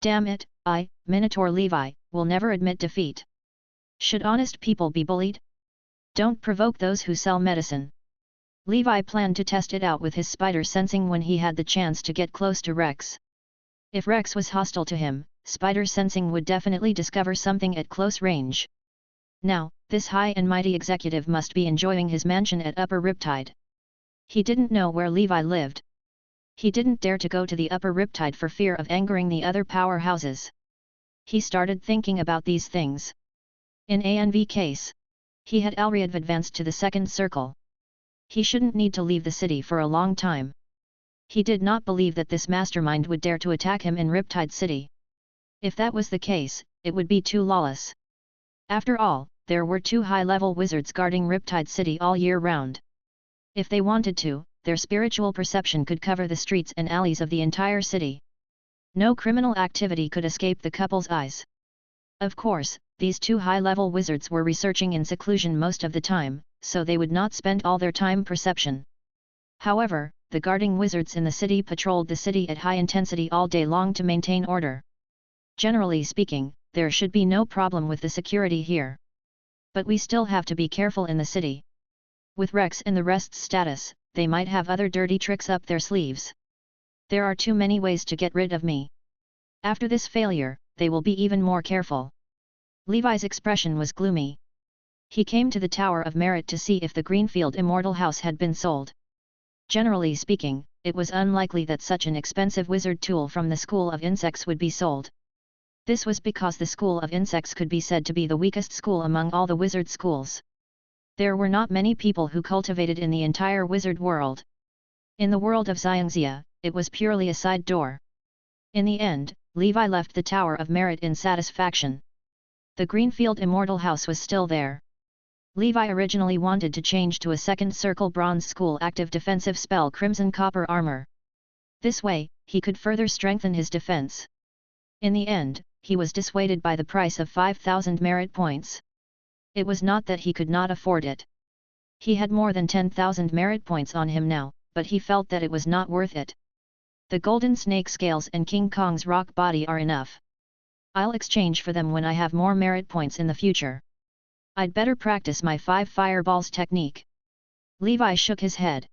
Speaker 1: Damn it, I, Minotaur Levi, will never admit defeat. Should honest people be bullied? Don't provoke those who sell medicine. Levi planned to test it out with his spider sensing when he had the chance to get close to Rex. If Rex was hostile to him, spider sensing would definitely discover something at close range. Now, this high and mighty executive must be enjoying his mansion at Upper Riptide. He didn't know where Levi lived. He didn't dare to go to the Upper Riptide for fear of angering the other powerhouses. He started thinking about these things. In ANV case, he had already advanced to the 2nd circle. He shouldn't need to leave the city for a long time. He did not believe that this mastermind would dare to attack him in Riptide City. If that was the case, it would be too lawless. After all, there were 2 high-level wizards guarding Riptide City all year round. If they wanted to, their spiritual perception could cover the streets and alleys of the entire city. No criminal activity could escape the couple's eyes. Of course, these two high-level wizards were researching in seclusion most of the time, so they would not spend all their time perception. However, the guarding wizards in the city patrolled the city at high intensity all day long to maintain order. Generally speaking, there should be no problem with the security here. But we still have to be careful in the city. With Rex and the rest's status, they might have other dirty tricks up their sleeves. There are too many ways to get rid of me. After this failure, they will be even more careful. Levi's expression was gloomy. He came to the Tower of Merit to see if the Greenfield Immortal House had been sold. Generally speaking, it was unlikely that such an expensive wizard tool from the School of Insects would be sold. This was because the School of Insects could be said to be the weakest school among all the wizard schools. There were not many people who cultivated in the entire wizard world. In the world of Xiangxia, it was purely a side door. In the end, Levi left the Tower of Merit in satisfaction. The Greenfield Immortal House was still there. Levi originally wanted to change to a second circle bronze school active defensive spell Crimson Copper Armor. This way, he could further strengthen his defense. In the end, he was dissuaded by the price of 5,000 merit points. It was not that he could not afford it. He had more than 10,000 merit points on him now, but he felt that it was not worth it. The golden snake scales and King Kong's rock body are enough. I'll exchange for them when I have more merit points in the future. I'd better practice my 5 fireballs technique. Levi shook his head.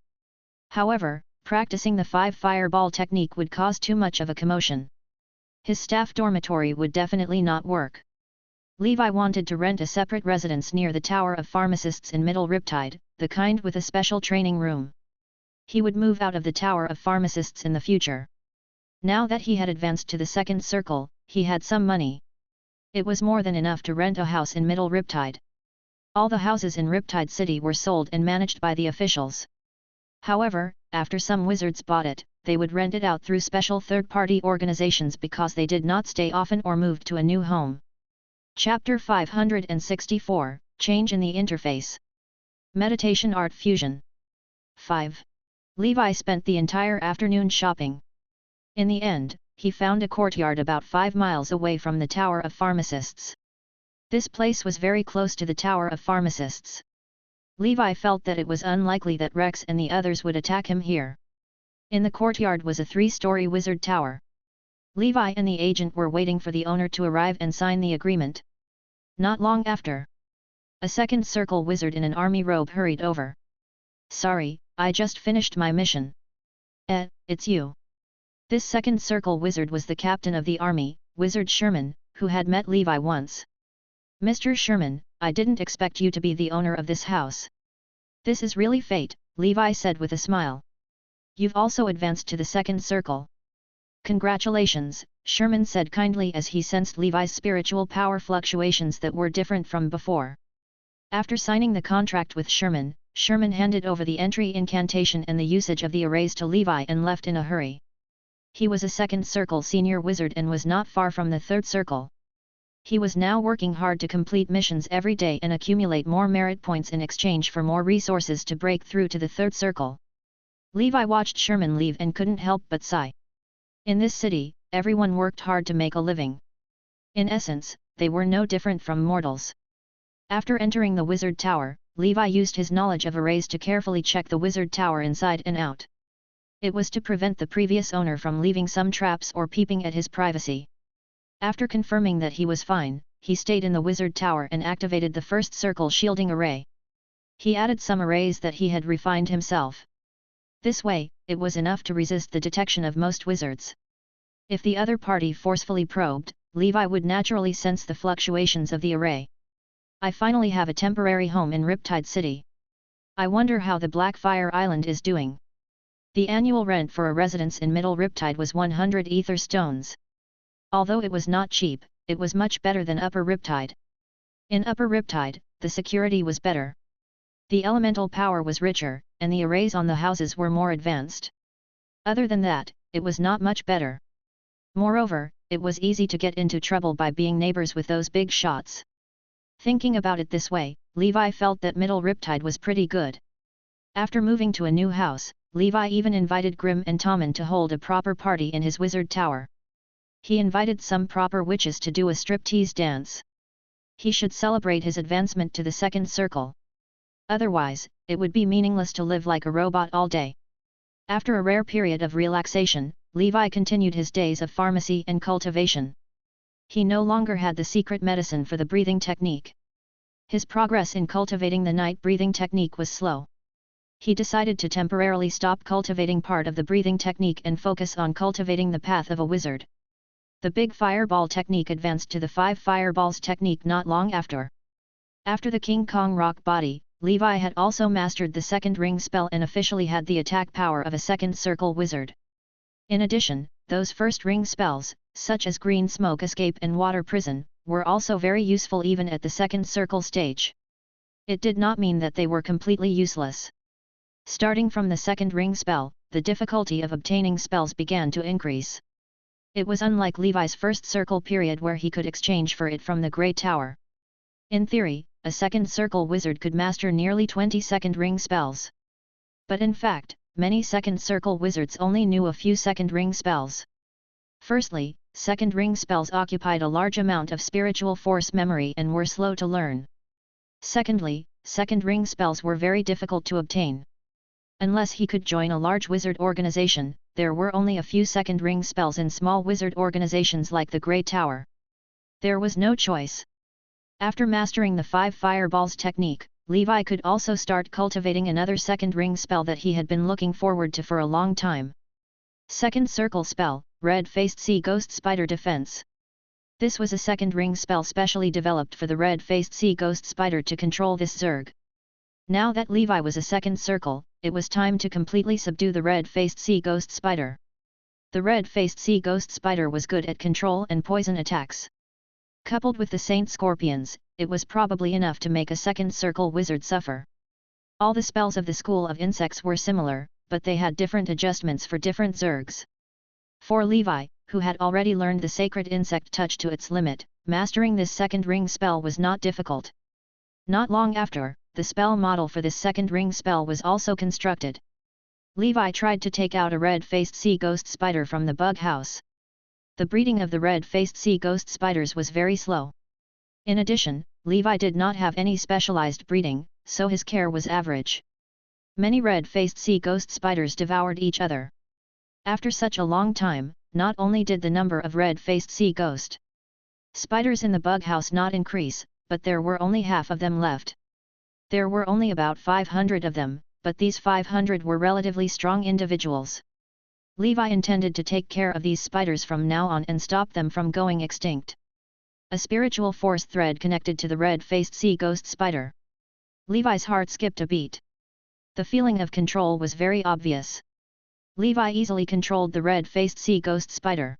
Speaker 1: However, practicing the 5 fireball technique would cause too much of a commotion. His staff dormitory would definitely not work. Levi wanted to rent a separate residence near the Tower of Pharmacists in Middle Riptide, the kind with a special training room. He would move out of the Tower of Pharmacists in the future. Now that he had advanced to the second circle, he had some money. It was more than enough to rent a house in Middle Riptide. All the houses in Riptide City were sold and managed by the officials. However, after some wizards bought it, they would rent it out through special third-party organizations because they did not stay often or moved to a new home. Chapter 564, Change in the Interface. Meditation Art Fusion. 5. Levi spent the entire afternoon shopping. In the end, he found a courtyard about 5 miles away from the Tower of Pharmacists. This place was very close to the Tower of Pharmacists. Levi felt that it was unlikely that Rex and the others would attack him here. In the courtyard was a 3-story wizard tower. Levi and the agent were waiting for the owner to arrive and sign the agreement. Not long after, a second circle wizard in an army robe hurried over. "Sorry, I just finished my mission." It's you." This second circle wizard was the captain of the army, Wizard Sherman, who had met Levi once. "Mr. Sherman, I didn't expect you to be the owner of this house." "This is really fate," Levi said with a smile. "You've also advanced to the second circle." "Congratulations," Sherman said kindly as he sensed Levi's spiritual power fluctuations that were different from before. After signing the contract with Sherman, Sherman handed over the entry incantation and the usage of the arrays to Levi and left in a hurry. He was a second circle senior wizard and was not far from the third circle. He was now working hard to complete missions every day and accumulate more merit points in exchange for more resources to break through to the third circle. Levi watched Sherman leave and couldn't help but sigh. In this city, everyone worked hard to make a living. In essence, they were no different from mortals. After entering the wizard tower, Levi used his knowledge of arrays to carefully check the wizard tower inside and out. It was to prevent the previous owner from leaving some traps or peeping at his privacy. After confirming that he was fine, he stayed in the wizard tower and activated the first circle shielding array. He added some arrays that he had refined himself. This way, it was enough to resist the detection of most wizards. If the other party forcefully probed, Levi would naturally sense the fluctuations of the array. "I finally have a temporary home in Riptide City. I wonder how the Blackfire Island is doing." The annual rent for a residence in Middle Riptide was 100 ether stones. Although it was not cheap, it was much better than Upper Riptide. In Upper Riptide, the security was better. The elemental power was richer, and the arrays on the houses were more advanced. Other than that, it was not much better. Moreover, it was easy to get into trouble by being neighbors with those big shots. Thinking about it this way, Levi felt that Middle Riptide was pretty good. After moving to a new house, Levi even invited Grimm and Tommen to hold a proper party in his wizard tower. He invited some proper witches to do a striptease dance. He should celebrate his advancement to the second circle. Otherwise, it would be meaningless to live like a robot all day. After a rare period of relaxation, Levi continued his days of pharmacy and cultivation. He no longer had the secret medicine for the breathing technique. His progress in cultivating the night breathing technique was slow. He decided to temporarily stop cultivating part of the breathing technique and focus on cultivating the path of a wizard. The big fireball technique advanced to the 5 fireballs technique not long after. After the King Kong rock body, Levi had also mastered the second ring spell and officially had the attack power of a second circle wizard. In addition, those first ring spells, such as green smoke escape and water prison, were also very useful even at the second circle stage. It did not mean that they were completely useless. Starting from the second ring spell, the difficulty of obtaining spells began to increase. It was unlike Levi's first circle period where he could exchange for it from the Great Tower. In theory, a second circle wizard could master nearly 20 second ring spells. But in fact, many second circle wizards only knew a few second ring spells. Firstly, second ring spells occupied a large amount of spiritual force memory and were slow to learn. Secondly, second ring spells were very difficult to obtain. Unless he could join a large wizard organization, there were only a few second ring spells in small wizard organizations like the Great Tower. There was no choice. After mastering the 5 fireballs technique, Levi could also start cultivating another second ring spell that he had been looking forward to for a long time. Second circle spell, Red-Faced Sea Ghost Spider Defense. This was a second ring spell specially developed for the red-faced sea ghost spider to control this zerg. Now that Levi was a second circle, it was time to completely subdue the red-faced sea ghost spider. The red-faced sea ghost spider was good at control and poison attacks. Coupled with the Saint Scorpions, it was probably enough to make a second circle wizard suffer. All the spells of the School of Insects were similar, but they had different adjustments for different zergs. For Levi, who had already learned the sacred insect touch to its limit, mastering this second ring spell was not difficult. Not long after, the spell model for this second ring spell was also constructed. Levi tried to take out a red-faced sea ghost spider from the bug house. The breeding of the red-faced sea ghost spiders was very slow. In addition, Levi did not have any specialized breeding, so his care was average. Many red-faced sea ghost spiders devoured each other. After such a long time, not only did the number of red-faced sea ghost spiders in the bug house not increase, but there were only half of them left. There were only about 500 of them, but these 500 were relatively strong individuals. Levi intended to take care of these spiders from now on and stop them from going extinct. A spiritual force thread connected to the red-faced sea ghost spider. Levi's heart skipped a beat. The feeling of control was very obvious. Levi easily controlled the red-faced sea ghost spider.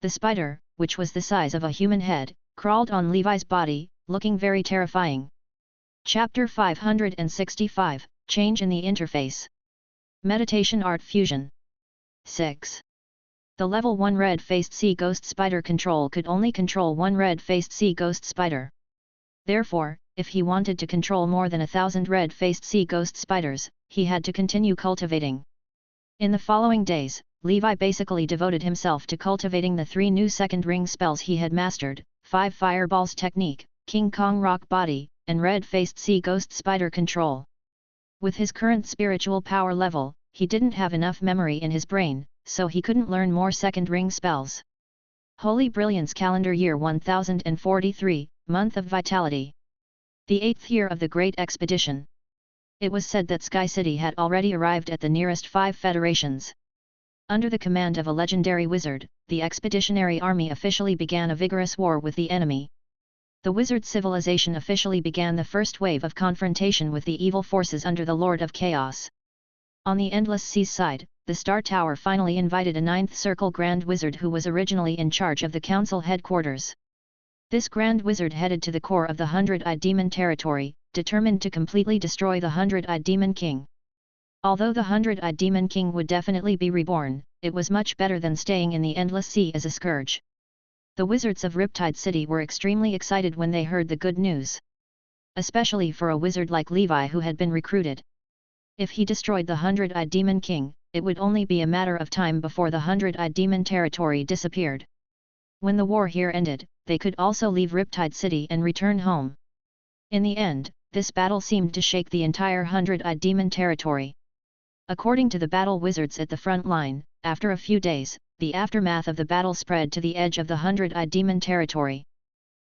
Speaker 1: The spider, which was the size of a human head, crawled on Levi's body, looking very terrifying. Chapter 565, Change in the Interface. Meditation Art Fusion. 6. The level 1 red-faced sea ghost spider control could only control one red-faced sea ghost spider. Therefore, if he wanted to control more than 1,000 red-faced sea ghost spiders, he had to continue cultivating. In the following days, Levi basically devoted himself to cultivating the 3 new second ring spells he had mastered: 5 fireballs technique, King Kong rock body, and red-faced sea ghost spider control. With his current spiritual power level, he didn't have enough memory in his brain, so he couldn't learn more second ring spells. Holy Brilliance Calendar Year 1043, Month of Vitality. The 8th year of the Great Expedition. It was said that Sky City had already arrived at the nearest 5 federations. Under the command of a legendary wizard, the expeditionary army officially began a vigorous war with the enemy. The wizard civilization officially began the first wave of confrontation with the evil forces under the Lord of Chaos. On the Endless Seas side, the Star Tower finally invited a 9th Circle Grand Wizard who was originally in charge of the Council headquarters. This Grand Wizard headed to the core of the 100-Eyed Demon territory, determined to completely destroy the 100-Eyed Demon King. Although the 100-Eyed Demon King would definitely be reborn, it was much better than staying in the Endless Sea as a scourge. The wizards of Riptide City were extremely excited when they heard the good news. Especially for a wizard like Levi who had been recruited. If he destroyed the 100-eyed demon king, it would only be a matter of time before the 100-eyed demon territory disappeared. When the war here ended, they could also leave Riptide City and return home. In the end, this battle seemed to shake the entire 100-eyed demon territory. According to the battle wizards at the front line, after a few days, the aftermath of the battle spread to the edge of the 100-eyed demon territory.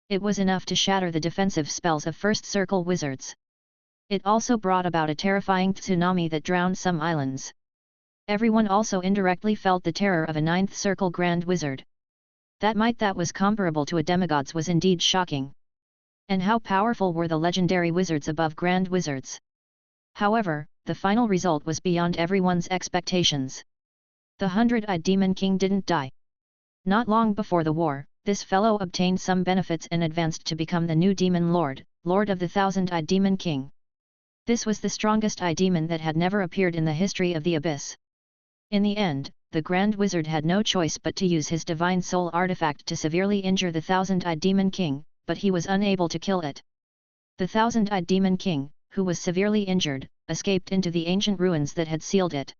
Speaker 1: It was enough to shatter the defensive spells of First Circle wizards. It also brought about a terrifying tsunami that drowned some islands. Everyone also indirectly felt the terror of a 9th Circle Grand Wizard. That might that was comparable to a demigod's was indeed shocking. And how powerful were the legendary wizards above Grand Wizards? However, the final result was beyond everyone's expectations. The 100-eyed demon king didn't die. Not long before the war, this fellow obtained some benefits and advanced to become the new demon lord, lord of the 1,000-eyed demon king. This was the strongest eye demon that had never appeared in the history of the Abyss. In the end, the Grand Wizard had no choice but to use his Divine Soul artifact to severely injure the 1,000-eyed demon king, but he was unable to kill it. The 1,000-eyed demon king, who was severely injured, escaped into the ancient ruins that had sealed it.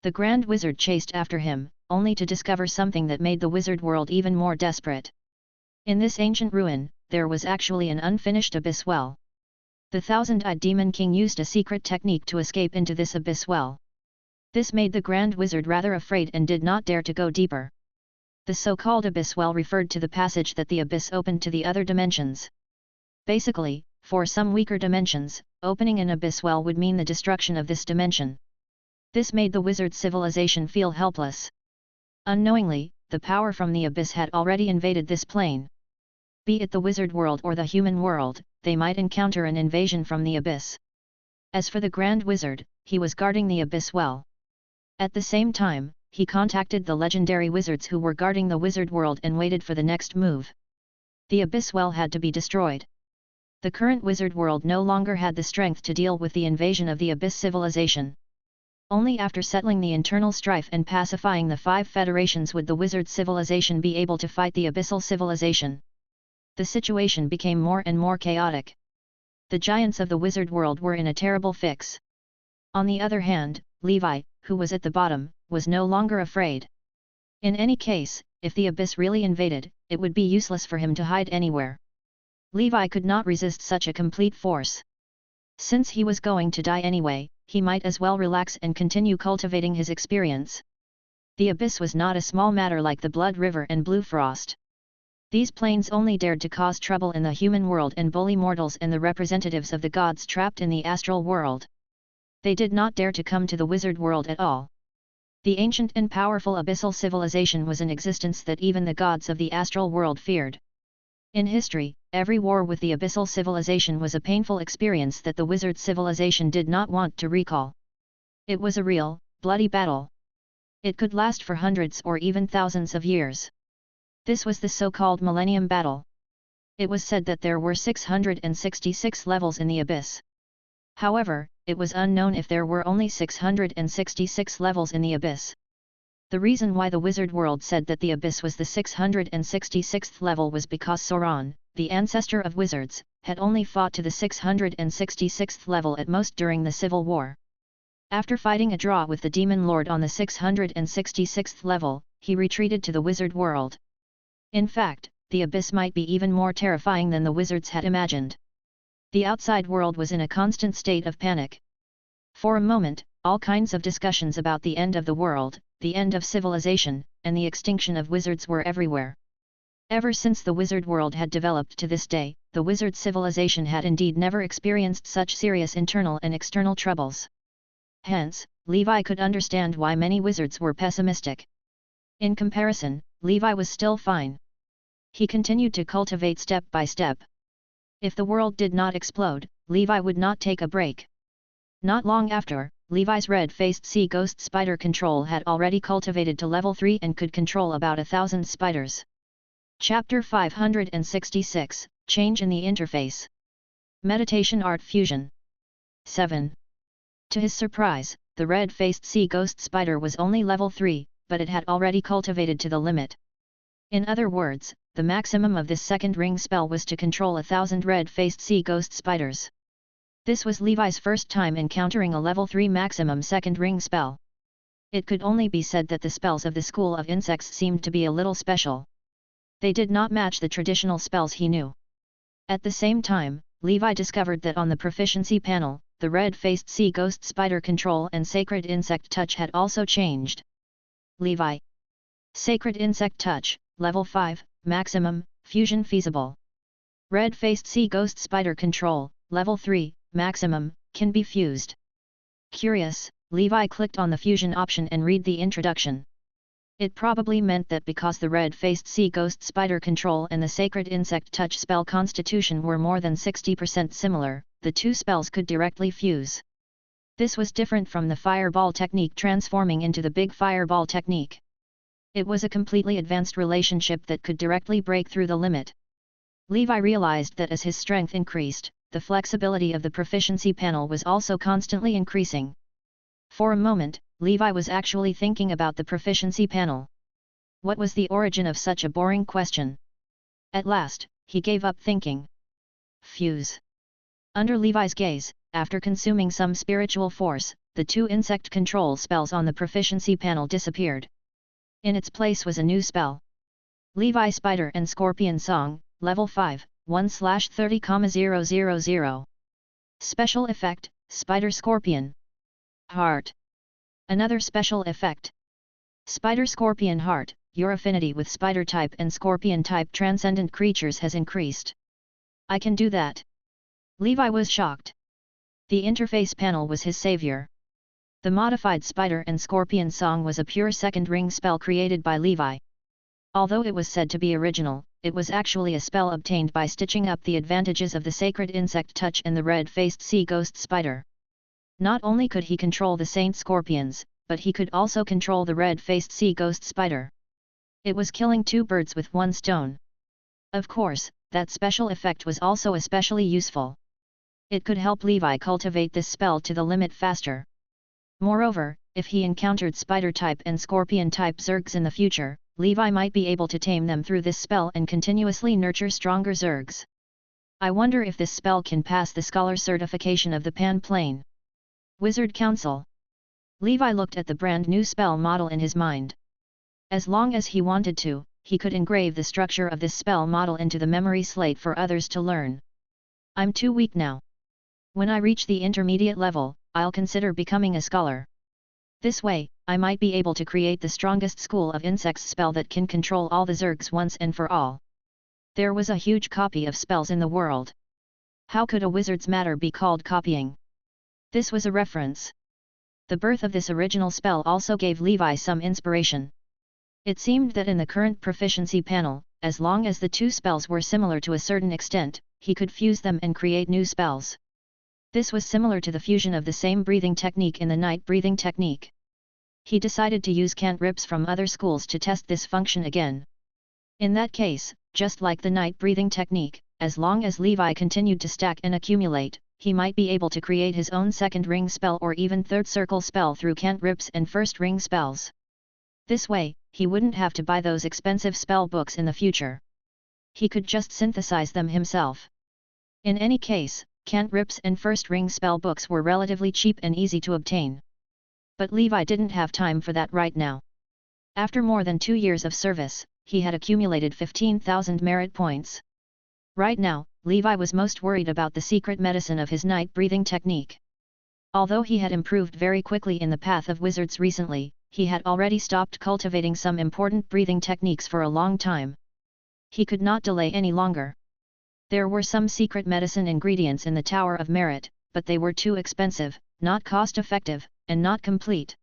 Speaker 1: The Grand Wizard chased after him, only to discover something that made the wizard world even more desperate. In this ancient ruin, there was actually an unfinished abyss well. The 1,000-eyed demon king used a secret technique to escape into this abyss well. This made the Grand Wizard rather afraid and did not dare to go deeper. The so-called abyss well referred to the passage that the abyss opened to the other dimensions. Basically, for some weaker dimensions, opening an abyss well would mean the destruction of this dimension. This made the wizard civilization feel helpless. Unknowingly, the power from the abyss had already invaded this plane. Be it the wizard world or the human world, they might encounter an invasion from the abyss. As for the Grand Wizard, he was guarding the abyss well. At the same time, he contacted the legendary wizards who were guarding the wizard world and waited for the next move. The abyss well had to be destroyed. The current wizard world no longer had the strength to deal with the invasion of the abyss civilization. Only after settling the internal strife and pacifying the 5 federations would the wizard civilization be able to fight the abyssal civilization. The situation became more and more chaotic. The giants of the wizard world were in a terrible fix. On the other hand, Levi, who was at the bottom, was no longer afraid. In any case, if the abyss really invaded, it would be useless for him to hide anywhere. Levi could not resist such a complete force. Since he was going to die anyway, he might as well relax and continue cultivating his experience. The abyss was not a small matter like the Blood River and Blue Frost. These planes only dared to cause trouble in the human world and bully mortals and the representatives of the gods trapped in the astral world. They did not dare to come to the wizard world at all. The ancient and powerful abyssal civilization was an existence that even the gods of the astral world feared. In history, every war with the abyssal civilization was a painful experience that the wizard civilization did not want to recall. It was a real, bloody battle. It could last for hundreds or even thousands of years. This was the so-called Millennium Battle. It was said that there were 666 levels in the abyss. However, it was unknown if there were only 666 levels in the abyss. The reason why the wizard world said that the abyss was the 666th level was because Sauron, the ancestor of wizards, had only fought to the 666th level at most during the Civil War. After fighting a draw with the Demon Lord on the 666th level, he retreated to the wizard world. In fact, the abyss might be even more terrifying than the wizards had imagined. The outside world was in a constant state of panic. For a moment, all kinds of discussions about the end of the world, the end of civilization, and the extinction of wizards were everywhere. Ever since the wizard world had developed to this day, the wizard civilization had indeed never experienced such serious internal and external troubles. Hence, Levi could understand why many wizards were pessimistic. In comparison, Levi was still fine. He continued to cultivate step by step. If the world did not explode, Levi would not take a break. Not long after, Levi's red-faced sea ghost spider control had already cultivated to level 3 and could control about 1,000 spiders. Chapter 566, Change in the Interface. Meditation Art Fusion. 7. To his surprise, the red-faced sea ghost spider was only level 3, but it had already cultivated to the limit. In other words, the maximum of this second ring spell was to control 1,000 red-faced sea ghost spiders. This was Levi's first time encountering a level 3 maximum second ring spell. It could only be said that the spells of the School of Insects seemed to be a little special. They did not match the traditional spells he knew. At the same time, Levi discovered that on the proficiency panel, the red-faced sea ghost spider control and sacred insect touch had also changed. Levi. Sacred insect touch, level 5, maximum, fusion feasible. Red-faced sea ghost spider control, level 3, maximum, can be fused. Curious, Levi clicked on the fusion option and read the introduction. It probably meant that because the red-faced sea ghost spider control and the sacred insect touch spell constitution were more than 60% similar, the two spells could directly fuse. This was different from the fireball technique transforming into the big fireball technique. It was a completely advanced relationship that could directly break through the limit. Levi realized that as his strength increased, the flexibility of the proficiency panel was also constantly increasing. For a moment, Levi was actually thinking about the proficiency panel. What was the origin of such a boring question? At last, he gave up thinking. Fuse. Under Levi's gaze, after consuming some spiritual force, the two insect control spells on the proficiency panel disappeared. In its place was a new spell. Levi Spider and Scorpion Song, level 5, 1/30,000. Special effect, Spider Scorpion. Heart. Another special effect. Spider Scorpion Heart, your affinity with Spider type and Scorpion type transcendent creatures has increased. I can do that. Levi was shocked. The interface panel was his savior. The modified Spider and Scorpion Song was a pure second ring spell created by Levi. Although it was said to be original, it was actually a spell obtained by stitching up the advantages of the sacred insect touch and the red-faced sea ghost spider. Not only could he control the saint scorpions, but he could also control the red-faced sea ghost spider. It was killing two birds with one stone. Of course, that special effect was also especially useful. It could help Levi cultivate this spell to the limit faster. Moreover, if he encountered spider-type and scorpion-type zergs in the future, Levi might be able to tame them through this spell and continuously nurture stronger zergs. I wonder if this spell can pass the scholar certification of the Pan Plane. Wizard Council. Levi looked at the brand new spell model in his mind. As long as he wanted to, he could engrave the structure of this spell model into the memory slate for others to learn. I'm too weak now. When I reach the intermediate level, I'll consider becoming a scholar. This way, I might be able to create the strongest School of Insects spell that can control all the zergs once and for all. There was a huge copy of spells in the world. How could a wizard's matter be called copying? This was a reference. The birth of this original spell also gave Levi some inspiration. It seemed that in the current proficiency panel, as long as the two spells were similar to a certain extent, he could fuse them and create new spells. This was similar to the fusion of the same breathing technique in the night breathing technique. He decided to use cantrips from other schools to test this function again. In that case, just like the night breathing technique, as long as Levi continued to stack and accumulate, he might be able to create his own second ring spell or even third circle spell through cantrips and first ring spells. This way, he wouldn't have to buy those expensive spell books in the future. He could just synthesize them himself. In any case, cantrips and first ring spell books were relatively cheap and easy to obtain. But Levi didn't have time for that right now. After more than 2 years of service, he had accumulated 15,000 merit points. Right now, Levi was most worried about the secret medicine of his night breathing technique. Although he had improved very quickly in the path of wizards recently, he had already stopped cultivating some important breathing techniques for a long time. He could not delay any longer. There were some secret medicine ingredients in the Tower of Merit, but they were too expensive, not cost-effective, and not complete.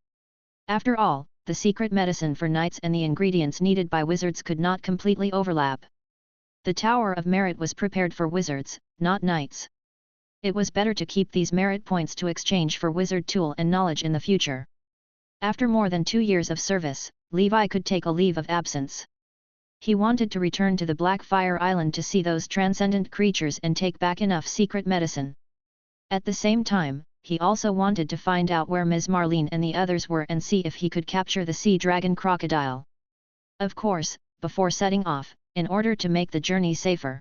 Speaker 1: After all, the secret medicine for knights and the ingredients needed by wizards could not completely overlap. The Tower of Merit was prepared for wizards, not knights. It was better to keep these merit points to exchange for wizard tool and knowledge in the future. After more than 2 years of service, Levi could take a leave of absence. He wanted to return to the Black Fire Island to see those transcendent creatures and take back enough secret medicine. At the same time, he also wanted to find out where Ms. Marlene and the others were and see if he could capture the sea dragon crocodile. Of course, before setting off, in order to make the journey safer,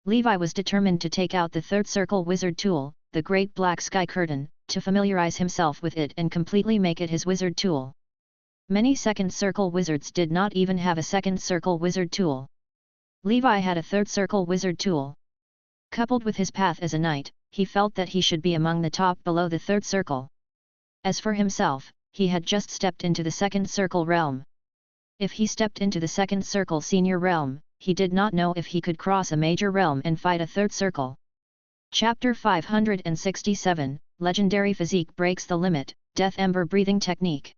Speaker 1: Levi was determined to take out the third circle wizard tool, the great black sky curtain, to familiarize himself with it and completely make it his wizard tool. Many second circle wizards did not even have a second circle wizard tool. Levi had a third circle wizard tool. Coupled with his path as a knight, he felt that he should be among the top below the third circle. As for himself, he had just stepped into the second circle realm. If he stepped into the second circle senior realm, he did not know if he could cross a major realm and fight a third circle. Chapter 567, Legendary Physique Breaks the Limit, Death Ember Breathing Technique.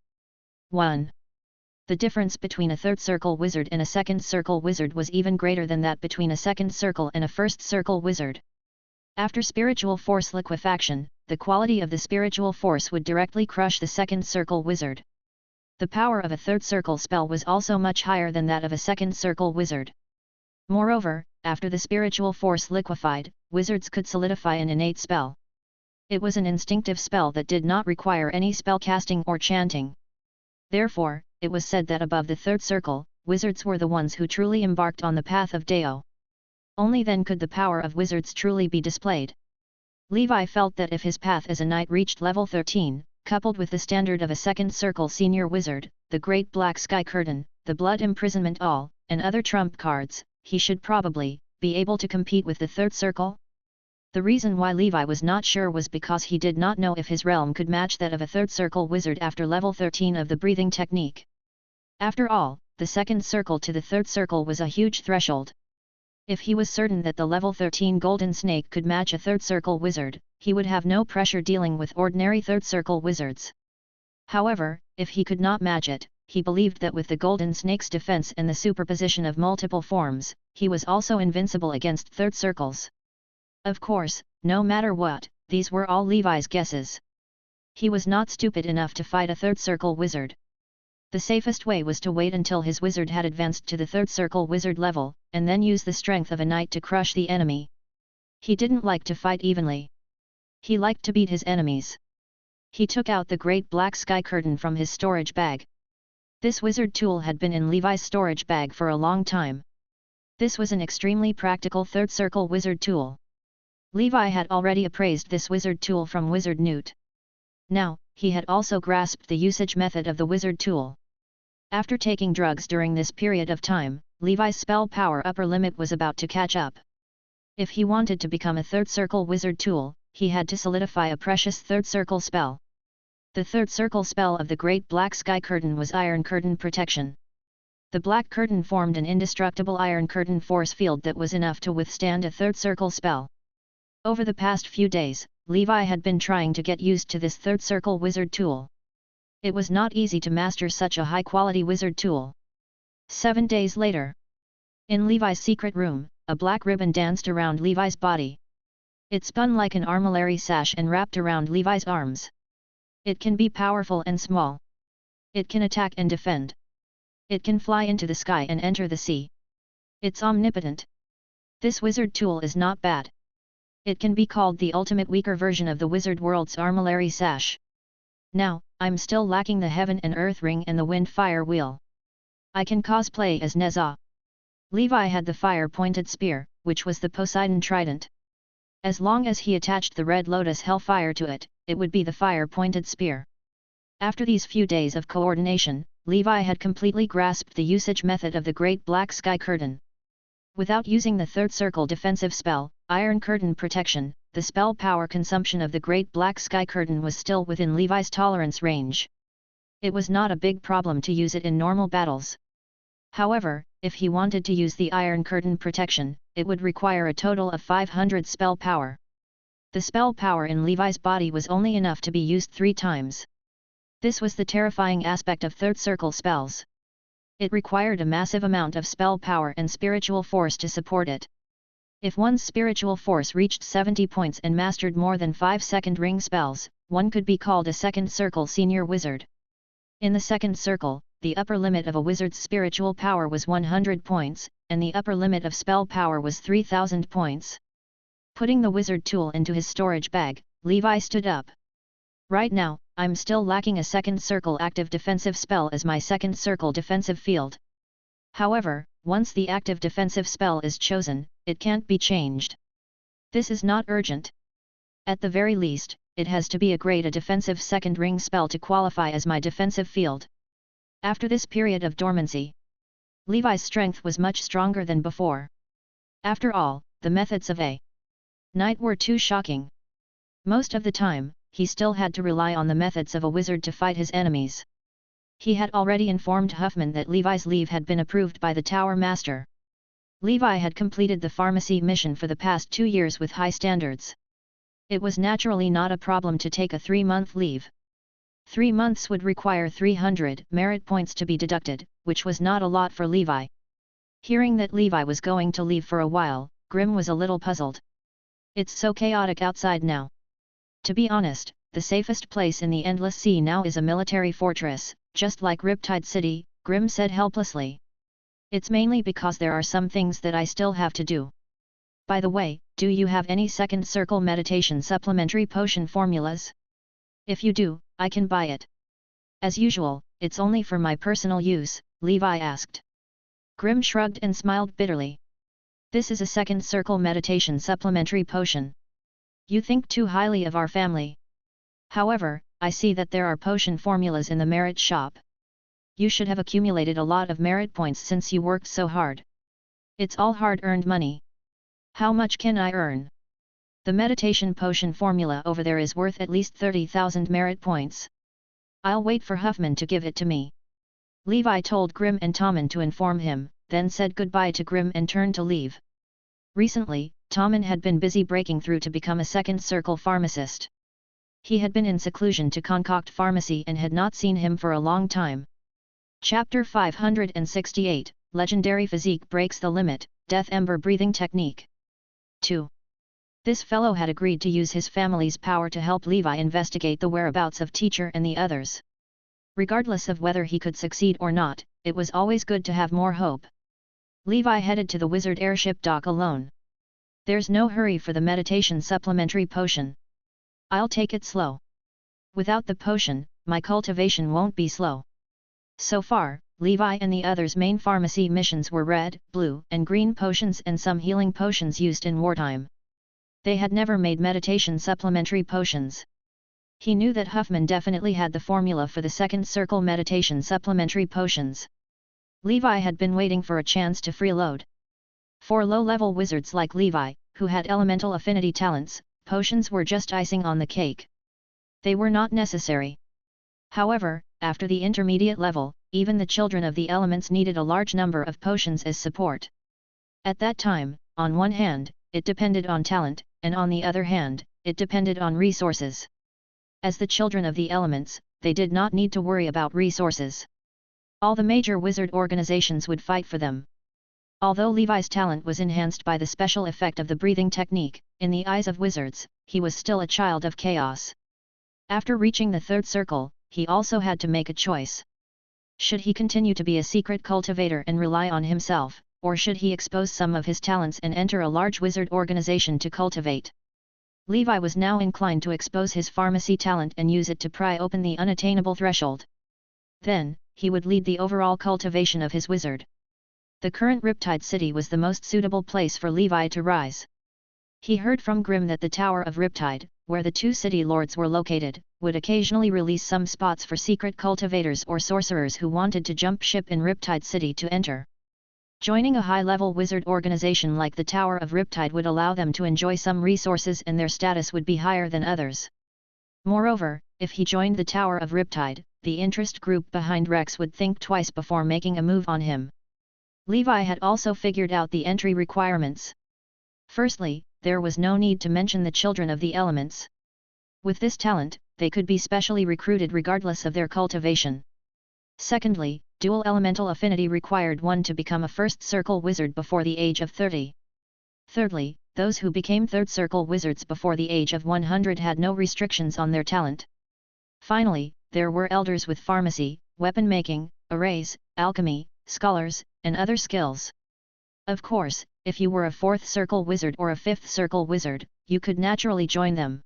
Speaker 1: 1. The difference between a third circle wizard and a second circle wizard was even greater than that between a second circle and a first circle wizard. After spiritual force liquefaction, the quality of the spiritual force would directly crush the second circle wizard. The power of a third circle spell was also much higher than that of a second circle wizard. Moreover, after the spiritual force liquefied, wizards could solidify an innate spell. It was an instinctive spell that did not require any spell casting or chanting. Therefore, it was said that above the third circle, wizards were the ones who truly embarked on the path of Dao. Only then could the power of wizards truly be displayed. Levi felt that if his path as a knight reached level 13, coupled with the standard of a second circle senior wizard, the great black sky curtain, the blood imprisonment all, and other trump cards, he should probably be able to compete with the third circle. The reason why Levi was not sure was because he did not know if his realm could match that of a third circle wizard after level 13 of the breathing technique. After all, the second circle to the third circle was a huge threshold. If he was certain that the level 13 golden snake could match a third circle wizard, he would have no pressure dealing with ordinary third circle wizards. However, if he could not match it, he believed that with the golden snake's defense and the superposition of multiple forms, he was also invincible against third circles. Of course, no matter what, these were all Levi's guesses. He was not stupid enough to fight a third circle wizard. The safest way was to wait until his wizard had advanced to the third circle wizard level, and then use the strength of a knight to crush the enemy. He didn't like to fight evenly. He liked to beat his enemies. He took out the great black sky curtain from his storage bag. This wizard tool had been in Levi's storage bag for a long time. This was an extremely practical third circle wizard tool. Levi had already appraised this wizard tool from Wizard Newt. Now, he had also grasped the usage method of the wizard tool. After taking drugs during this period of time, Levi's spell power upper limit was about to catch up. If he wanted to become a third circle wizard tool, he had to solidify a precious third circle spell. The third circle spell of the great black sky curtain was Iron Curtain Protection. The black curtain formed an indestructible iron curtain force field that was enough to withstand a third circle spell. Over the past few days, Levi had been trying to get used to this third circle wizard tool. It was not easy to master such a high-quality wizard tool. 7 days later. In Levi's secret room, a black ribbon danced around Levi's body. It spun like an armillary sash and wrapped around Levi's arms. It can be powerful and small. It can attack and defend. It can fly into the sky and enter the sea. It's omnipotent. This wizard tool is not bad. It can be called the ultimate weaker version of the wizard world's armillary sash. Now, I'm still lacking the heaven and earth ring and the wind fire wheel. I can cosplay as Nezha. Levi had the fire-pointed spear, which was the Poseidon trident. As long as he attached the red lotus hellfire to it, it would be the fire-pointed spear. After these few days of coordination, Levi had completely grasped the usage method of the great black sky curtain. Without using the third circle defensive spell, Iron Curtain Protection, the spell power consumption of the great black sky curtain was still within Levi's tolerance range. It was not a big problem to use it in normal battles. However, if he wanted to use the Iron Curtain Protection, it would require a total of 500 spell power. The spell power in Levi's body was only enough to be used 3 times. This was the terrifying aspect of third circle spells. It required a massive amount of spell power and spiritual force to support it. If one's spiritual force reached 70 points and mastered more than 5 second ring spells, one could be called a second circle senior wizard. In the second circle, the upper limit of a wizard's spiritual power was 100 points, and the upper limit of spell power was 3000 points. Putting the wizard tool into his storage bag, Levi stood up. Right now, I'm still lacking a second circle active defensive spell as my second circle defensive field. However, once the active defensive spell is chosen, it can't be changed. This is not urgent. At the very least, it has to be a defensive second ring spell to qualify as my defensive field. After this period of dormancy, Levi's strength was much stronger than before. After all, the methods of a knight were too shocking. Most of the time, he still had to rely on the methods of a wizard to fight his enemies. He had already informed Huffman that Levi's leave had been approved by the Tower Master. Levi had completed the pharmacy mission for the past 2 years with high standards. It was naturally not a problem to take a 3-month leave. 3 months would require 300 merit points to be deducted, which was not a lot for Levi. Hearing that Levi was going to leave for a while, Grimm was a little puzzled. It's so chaotic outside now. To be honest, the safest place in the Endless Sea now is a military fortress, just like Riptide City, Grimm said helplessly. It's mainly because there are some things that I still have to do. By the way, do you have any second circle meditation supplementary potion formulas? If you do, I can buy it. As usual, it's only for my personal use, Levi asked. Grimm shrugged and smiled bitterly. This is a second circle meditation supplementary potion. You think too highly of our family. However, I see that there are potion formulas in the merit shop. You should have accumulated a lot of merit points since you worked so hard. It's all hard-earned money. How much can I earn? The meditation potion formula over there is worth at least 30,000 merit points. I'll wait for Huffman to give it to me. Levi told Grimm and Tommen to inform him, then said goodbye to Grimm and turned to leave. Recently, Tommen had been busy breaking through to become a second circle pharmacist. He had been in seclusion to concoct pharmacy and had not seen him for a long time. Chapter 568, Legendary Physique Breaks the Limit, Death Ember Breathing Technique. 2. This fellow had agreed to use his family's power to help Levi investigate the whereabouts of Teacher and the others. Regardless of whether he could succeed or not, it was always good to have more hope. Levi headed to the wizard airship dock alone. There's no hurry for the meditation supplementary potion. I'll take it slow. Without the potion, my cultivation won't be slow. So far, Levi and the others' main pharmacy missions were red, blue, and green potions and some healing potions used in wartime. They had never made meditation supplementary potions. He knew that Huffman definitely had the formula for the second circle meditation supplementary potions. Levi had been waiting for a chance to freeload. For low-level wizards like Levi, who had elemental affinity talents, potions were just icing on the cake. They were not necessary. However, after the intermediate level, even the children of the elements needed a large number of potions as support. At that time, on one hand, it depended on talent, and on the other hand, it depended on resources. As the children of the elements, they did not need to worry about resources. All the major wizard organizations would fight for them. Although Levi's talent was enhanced by the special effect of the breathing technique, in the eyes of wizards, he was still a child of chaos. After reaching the third circle, he also had to make a choice. Should he continue to be a secret cultivator and rely on himself, or should he expose some of his talents and enter a large wizard organization to cultivate? Levi was now inclined to expose his pharmacy talent and use it to pry open the unattainable threshold. Then, he would lead the overall cultivation of his wizard. The current Riptide City was the most suitable place for Levi to rise. He heard from Grimm that the Tower of Riptide, where the 2 city lords were located, would occasionally release some spots for secret cultivators or sorcerers who wanted to jump ship in Riptide City to enter. Joining a high-level wizard organization like the Tower of Riptide would allow them to enjoy some resources and their status would be higher than others. Moreover, if he joined the Tower of Riptide, the interest group behind Rex would think twice before making a move on him. Levi had also figured out the entry requirements. Firstly, there was no need to mention the children of the elements. With this talent, they could be specially recruited regardless of their cultivation. Secondly, dual elemental affinity required one to become a first circle wizard before the age of 30. Thirdly, those who became third circle wizards before the age of 100 had no restrictions on their talent. Finally, there were elders with pharmacy, weapon making, arrays, alchemy, scholars, and other skills. Of course, if you were a fourth circle wizard or a fifth circle wizard, you could naturally join them.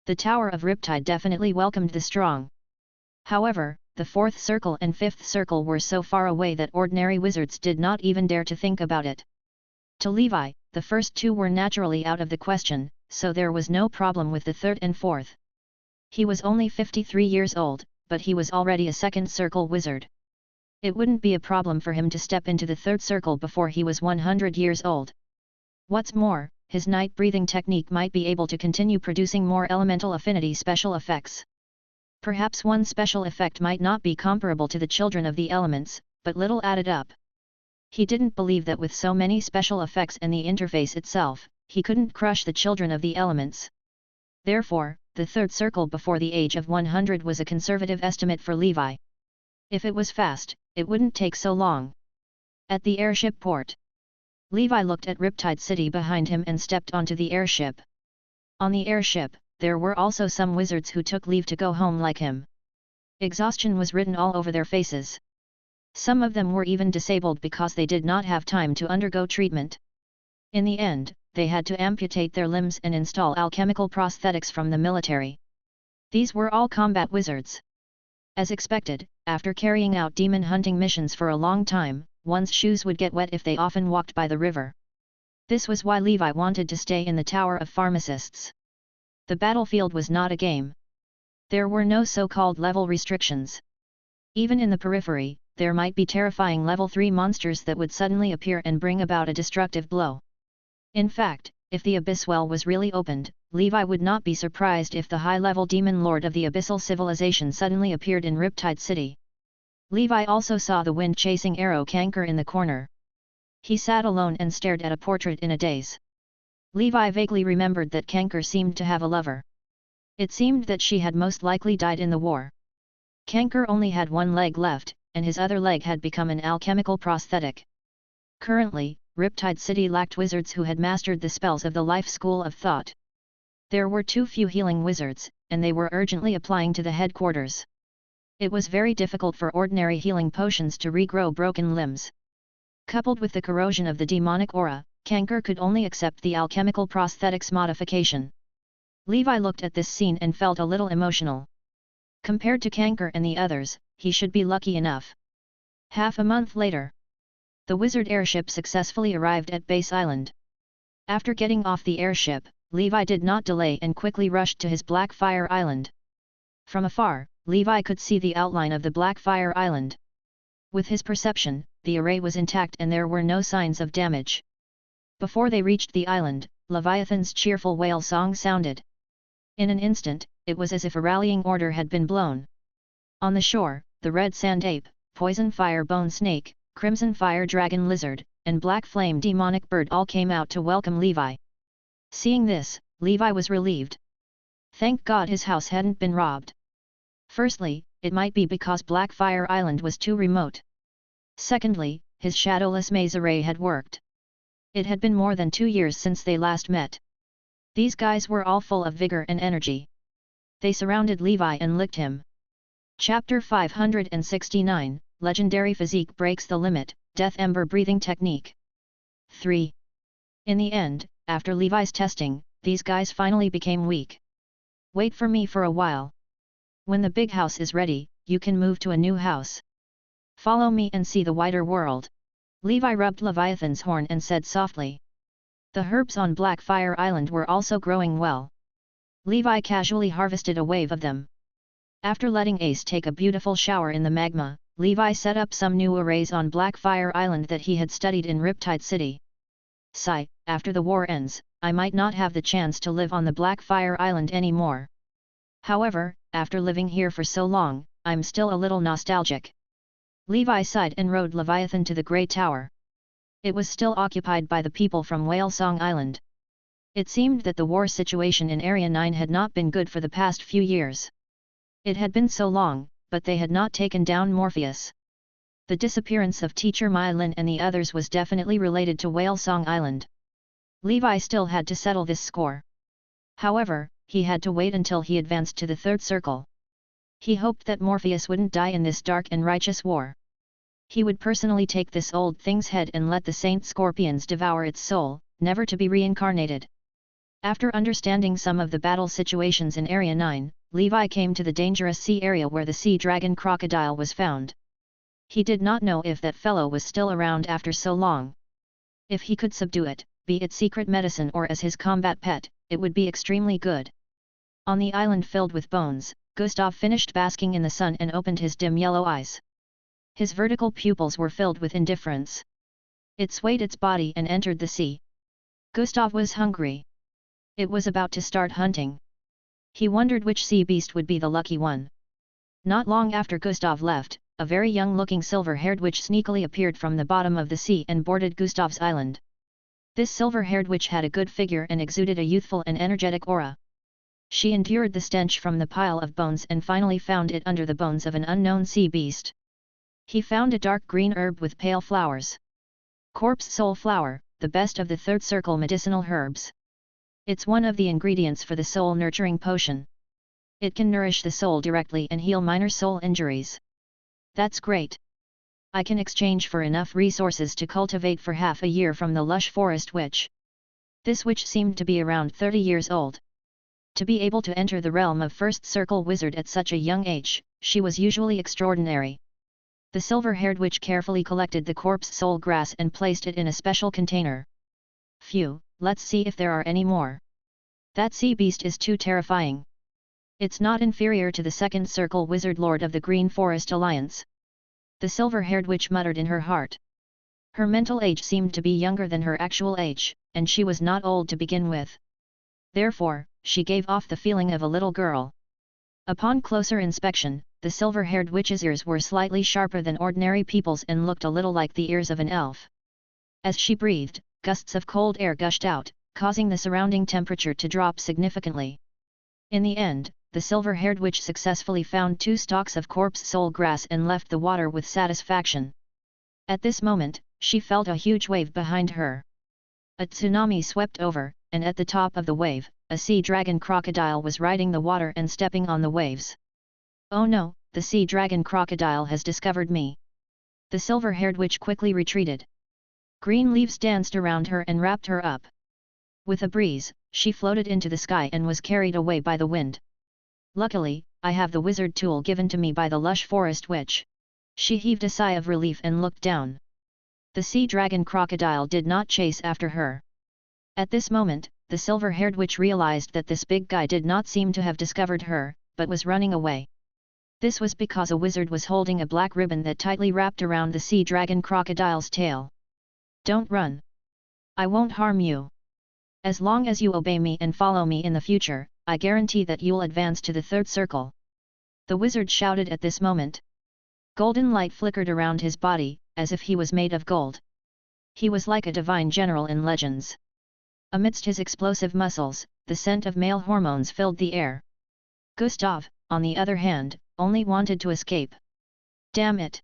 Speaker 1: The Tower of Riptide definitely welcomed the strong. However, the fourth circle and fifth circle were so far away that ordinary wizards did not even dare to think about it. To Levi, the first 2 were naturally out of the question, so there was no problem with the third and fourth. He was only 53 years old, but he was already a second circle wizard. It wouldn't be a problem for him to step into the third circle before he was 100 years old. What's more, his night breathing technique might be able to continue producing more elemental affinity special effects. Perhaps one special effect might not be comparable to the children of the elements, but little added up. He didn't believe that with so many special effects and the interface itself, he couldn't crush the children of the elements. Therefore, the third circle before the age of 100 was a conservative estimate for Levi. If it was fast, it wouldn't take so long. At the airship port, Levi looked at Riptide City behind him and stepped onto the airship. On the airship, there were also some wizards who took leave to go home like him. Exhaustion was written all over their faces. Some of them were even disabled because they did not have time to undergo treatment. In the end, they had to amputate their limbs and install alchemical prosthetics from the military. These were all combat wizards. As expected, after carrying out demon hunting missions for a long time, one's shoes would get wet if they often walked by the river. This was why Levi wanted to stay in the Tower of Pharmacists. The battlefield was not a game. There were no so-called level restrictions. Even in the periphery, there might be terrifying level 3 monsters that would suddenly appear and bring about a destructive blow. In fact, if the Abyss Well was really opened, Levi would not be surprised if the high-level demon lord of the Abyssal Civilization suddenly appeared in Riptide City. Levi also saw the wind-chasing arrow Canker in the corner. He sat alone and stared at a portrait in a daze. Levi vaguely remembered that Canker seemed to have a lover. It seemed that she had most likely died in the war. Canker only had one leg left, and his other leg had become an alchemical prosthetic. Currently, Riptide City lacked wizards who had mastered the spells of the Life School of Thought. There were too few healing wizards, and they were urgently applying to the headquarters. It was very difficult for ordinary healing potions to regrow broken limbs. Coupled with the corrosion of the demonic aura, Canker could only accept the alchemical prosthetics modification. Levi looked at this scene and felt a little emotional. Compared to Canker and the others, he should be lucky enough. Half a month later, the wizard airship successfully arrived at Base Island. After getting off the airship, Levi did not delay and quickly rushed to his Blackfire Island. From afar, Levi could see the outline of the Blackfire Island. With his perception, the array was intact and there were no signs of damage. Before they reached the island, Leviathan's cheerful whale song sounded. In an instant, it was as if a rallying order had been blown. On the shore, the red sand ape, poison fire bone snake, crimson fire dragon lizard, and black flame demonic bird all came out to welcome Levi. Seeing this, Levi was relieved. Thank God his house hadn't been robbed. Firstly, it might be because Blackfire Island was too remote. Secondly, his shadowless maze array had worked. It had been more than 2 years since they last met. These guys were all full of vigor and energy. They surrounded Levi and licked him. Chapter 569, Legendary Physique Breaks the Limit, Death Ember Breathing Technique. 3. In the end, after Levi's testing, these guys finally became weak. Wait for me for a while. When the big house is ready, you can move to a new house. Follow me and see the wider world. Levi rubbed Leviathan's horn and said softly. The herbs on Blackfire Island were also growing well. Levi casually harvested a wave of them. After letting Ace take a beautiful shower in the magma, Levi set up some new arrays on Blackfire Island that he had studied in Riptide City. Sigh, after the war ends, I might not have the chance to live on the Blackfire Island anymore. However, after living here for so long, I'm still a little nostalgic. Levi sighed and rode Leviathan to the Grey Tower. It was still occupied by the people from Whale Song Island. It seemed that the war situation in Area 9 had not been good for the past few years. It had been so long, but they had not taken down Morpheus. The disappearance of Teacher Mylin and the others was definitely related to Whale Song Island. Levi still had to settle this score. However, he had to wait until he advanced to the third circle. He hoped that Morpheus wouldn't die in this dark and righteous war. He would personally take this old thing's head and let the Saint Scorpions devour its soul, never to be reincarnated. After understanding some of the battle situations in Area 9, Levi came to the dangerous sea area where the sea dragon crocodile was found. He did not know if that fellow was still around after so long. If he could subdue it, be it secret medicine or as his combat pet, it would be extremely good. On the island filled with bones, Gustav finished basking in the sun and opened his dim yellow eyes. His vertical pupils were filled with indifference. It swayed its body and entered the sea. Gustav was hungry. It was about to start hunting. He wondered which sea beast would be the lucky one. Not long after Gustav left, a very young-looking silver-haired witch sneakily appeared from the bottom of the sea and boarded Gustav's island. This silver-haired witch had a good figure and exuded a youthful and energetic aura. She endured the stench from the pile of bones and finally found it under the bones of an unknown sea beast. He found a dark green herb with pale flowers. Corpse soul flower, the best of the third circle medicinal herbs. It's one of the ingredients for the soul nurturing potion. It can nourish the soul directly and heal minor soul injuries. That's great. I can exchange for enough resources to cultivate for half a year from the lush forest witch. This witch seemed to be around 30 years old. To be able to enter the realm of first circle wizard at such a young age, she was usually extraordinary. The silver-haired witch carefully collected the corpse soul grass and placed it in a special container. Phew, let's see if there are any more. That sea beast is too terrifying. It's not inferior to the second circle wizard lord of the Green Forest Alliance. The silver-haired witch muttered in her heart. Her mental age seemed to be younger than her actual age, and she was not old to begin with. Therefore, she gave off the feeling of a little girl. Upon closer inspection, the silver-haired witch's ears were slightly sharper than ordinary people's and looked a little like the ears of an elf. As she breathed, gusts of cold air gushed out, causing the surrounding temperature to drop significantly. In the end, the silver-haired witch successfully found 2 stalks of corpse soul grass and left the water with satisfaction. At this moment, she felt a huge wave behind her. A tsunami swept over, and at the top of the wave, a sea dragon crocodile was riding the water and stepping on the waves. Oh no, the sea dragon crocodile has discovered me. The silver-haired witch quickly retreated. Green leaves danced around her and wrapped her up. With a breeze, she floated into the sky and was carried away by the wind. Luckily, I have the wizard tool given to me by the lush forest witch. She heaved a sigh of relief and looked down. The sea dragon crocodile did not chase after her. At this moment, the silver-haired witch realized that this big guy did not seem to have discovered her, but was running away. This was because a wizard was holding a black ribbon that tightly wrapped around the sea dragon crocodile's tail. Don't run. I won't harm you. As long as you obey me and follow me in the future, I guarantee that you'll advance to the third circle. The wizard shouted at this moment. Golden light flickered around his body, as if he was made of gold. He was like a divine general in legends. Amidst his explosive muscles, the scent of male hormones filled the air. Gustav, on the other hand, only wanted to escape. Damn it!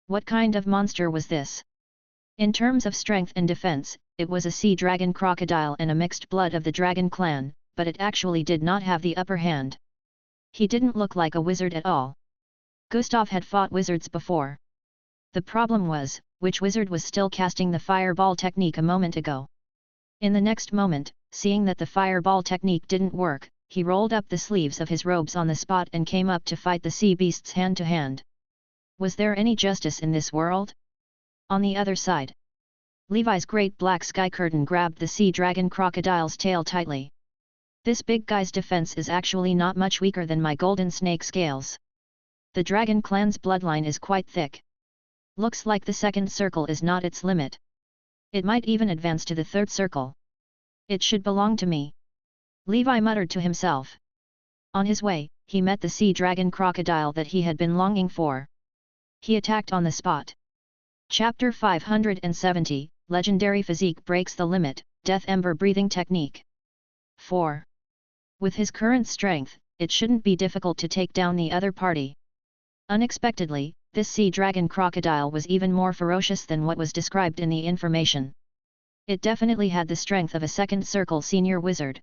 Speaker 1: What kind of monster was this? In terms of strength and defense, it was a sea dragon crocodile and a mixed blood of the dragon clan, but it actually did not have the upper hand. He didn't look like a wizard at all. Gustav had fought wizards before. The problem was, which wizard was still casting the fireball technique a moment ago? In the next moment, seeing that the fireball technique didn't work, he rolled up the sleeves of his robes on the spot and came up to fight the sea beasts hand to hand. Was there any justice in this world? On the other side, Levi's great black sky curtain grabbed the sea dragon crocodile's tail tightly. This big guy's defense is actually not much weaker than my golden snake scales. The dragon clan's bloodline is quite thick. Looks like the second circle is not its limit. It might even advance to the third circle. It should belong to me. Levi muttered to himself. On his way, he met the sea dragon crocodile that he had been longing for. He attacked on the spot. Chapter 570, Legendary Physique Breaks the Limit, Death Ember Breathing Technique. 4. With his current strength, it shouldn't be difficult to take down the other party. Unexpectedly, this sea dragon crocodile was even more ferocious than what was described in the information. It definitely had the strength of a second circle senior wizard.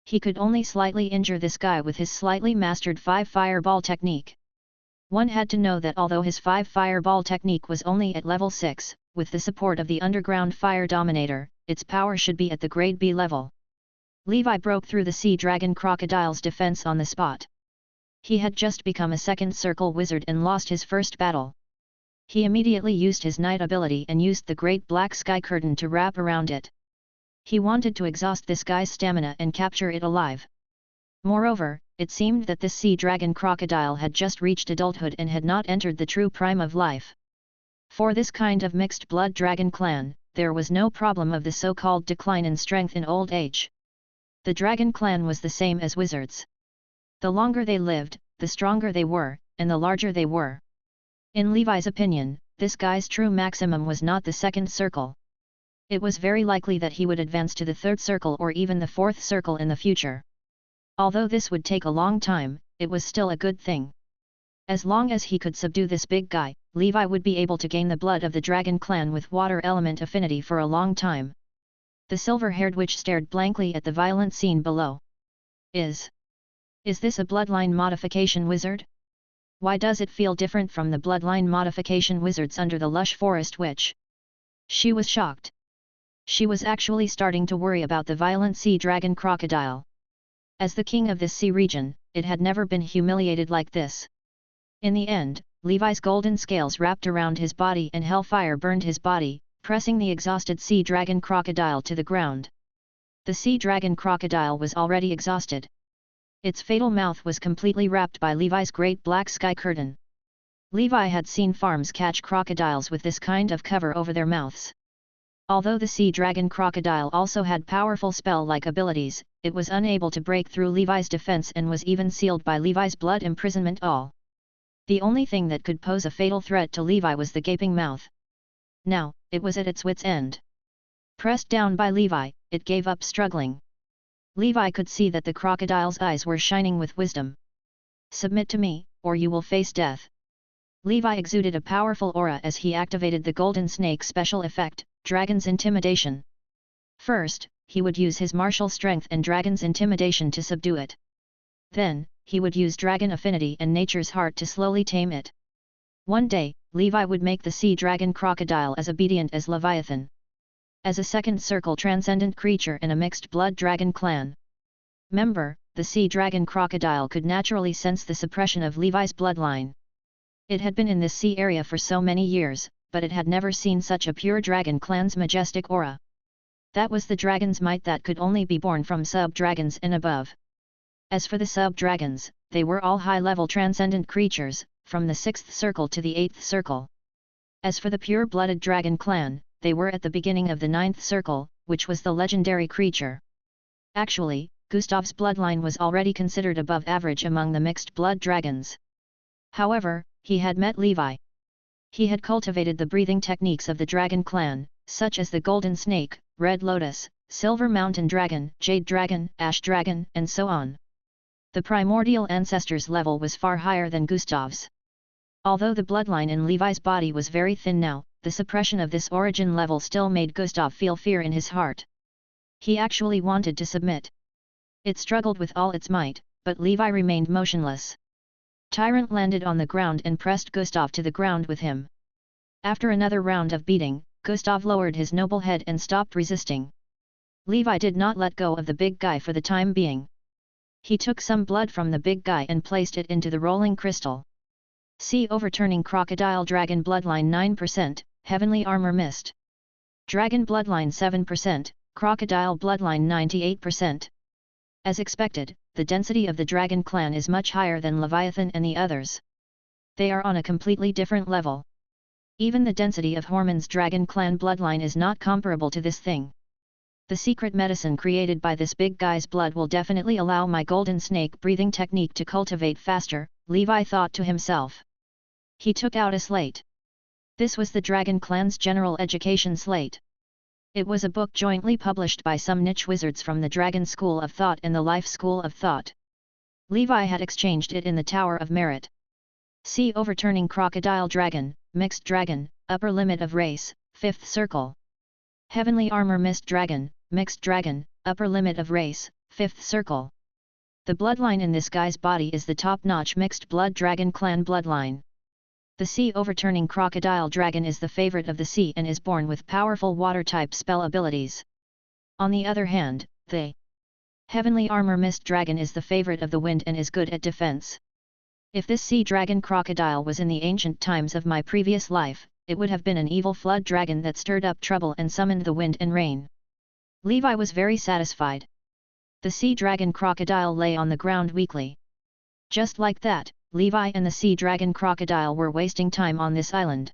Speaker 1: He could only slightly injure this guy with his slightly mastered 5 fireball technique. One had to know that although his 5 fireball technique was only at level 6, with the support of the underground fire dominator, its power should be at the grade B level. Levi broke through the sea dragon crocodile's defense on the spot. He had just become a second circle wizard and lost his first battle. He immediately used his night ability and used the great black sky curtain to wrap around it. He wanted to exhaust this guy's stamina and capture it alive. Moreover, it seemed that this sea dragon crocodile had just reached adulthood and had not entered the true prime of life. For this kind of mixed blood dragon clan, there was no problem of the so-called decline in strength in old age. The dragon clan was the same as wizards. The longer they lived, the stronger they were, and the larger they were. In Levi's opinion, this guy's true maximum was not the second circle. It was very likely that he would advance to the third circle or even the fourth circle in the future. Although this would take a long time, it was still a good thing. As long as he could subdue this big guy, Levi would be able to gain the blood of the dragon clan with water element affinity for a long time. The silver-haired witch stared blankly at the violent scene below. Is this a bloodline modification wizard? Why does it feel different from the bloodline modification wizards under the lush forest witch? She was shocked. She was actually starting to worry about the violent sea dragon crocodile. As the king of this sea region, it had never been humiliated like this. In the end, Levi's golden scales wrapped around his body and hellfire burned his body, pressing the exhausted sea dragon crocodile to the ground. The sea dragon crocodile was already exhausted. Its fatal mouth was completely wrapped by Levi's great black sky curtain. Levi had seen farms catch crocodiles with this kind of cover over their mouths. Although the sea dragon crocodile also had powerful spell-like abilities, it was unable to break through Levi's defense and was even sealed by Levi's blood imprisonment all. The only thing that could pose a fatal threat to Levi was the gaping mouth. Now, it was at its wit's end. Pressed down by Levi, it gave up struggling. Levi could see that the crocodile's eyes were shining with wisdom. "Submit to me, or you will face death." Levi exuded a powerful aura as he activated the golden snake special effect, Dragon's Intimidation. First, he would use his martial strength and Dragon's Intimidation to subdue it. Then, he would use Dragon Affinity and Nature's Heart to slowly tame it. One day, Levi would make the sea dragon crocodile as obedient as Leviathan. As a second circle transcendent creature in a mixed blood dragon clan member, the sea dragon crocodile could naturally sense the suppression of Levi's bloodline. It had been in this sea area for so many years, but it had never seen such a pure dragon clan's majestic aura. That was the dragon's might that could only be born from sub-dragons and above. As for the sub-dragons, they were all high-level transcendent creatures, from the 6th circle to the 8th circle. As for the pure-blooded dragon clan, they were at the beginning of the 9th circle, which was the legendary creature. Actually, Gustav's bloodline was already considered above average among the mixed blood dragons. However, he had met Levi. He had cultivated the breathing techniques of the dragon clan, such as the golden snake, red lotus, silver mountain dragon, jade dragon, ash dragon, and so on. The primordial ancestors level was far higher than Gustav's. Although the bloodline in Levi's body was very thin now, the suppression of this origin level still made Gustav feel fear in his heart. He actually wanted to submit. It struggled with all its might, but Levi remained motionless. Tyrant landed on the ground and pressed Gustav to the ground with him. After another round of beating, Gustav lowered his noble head and stopped resisting. Levi did not let go of the big guy for the time being. He took some blood from the big guy and placed it into the rolling crystal. See overturning crocodile dragon bloodline 9%, heavenly armor mist. Dragon bloodline 7%, crocodile bloodline 98%. As expected, the density of the dragon clan is much higher than Leviathan and the others. They are on a completely different level. Even the density of Hormon's dragon clan bloodline is not comparable to this thing. The secret medicine created by this big guy's blood will definitely allow my golden snake breathing technique to cultivate faster, Levi thought to himself. He took out a slate. This was the dragon clan's general education slate. It was a book jointly published by some niche wizards from the Dragon School of Thought and the Life School of Thought. Levi had exchanged it in the Tower of Merit. See overturning crocodile dragon, mixed dragon, upper limit of race, 5th circle. Heavenly armor mist dragon, mixed dragon, upper limit of race, 5th circle. The bloodline in this guy's body is the top-notch mixed blood dragon clan bloodline. The sea overturning crocodile dragon is the favorite of the sea and is born with powerful water-type spell abilities. On the other hand, the heavenly armor mist dragon is the favorite of the wind and is good at defense. If this sea dragon crocodile was in the ancient times of my previous life, it would have been an evil flood dragon that stirred up trouble and summoned the wind and rain. Levi was very satisfied. The sea dragon crocodile lay on the ground weakly. Just like that, Levi and the sea dragon crocodile were wasting time on this island.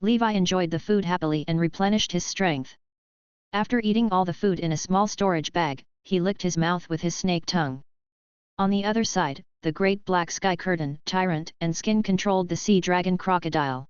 Speaker 1: Levi enjoyed the food happily and replenished his strength. After eating all the food in a small storage bag, he licked his mouth with his snake tongue. On the other side, the great black sky curtain, tyrant and skin controlled the sea dragon crocodile.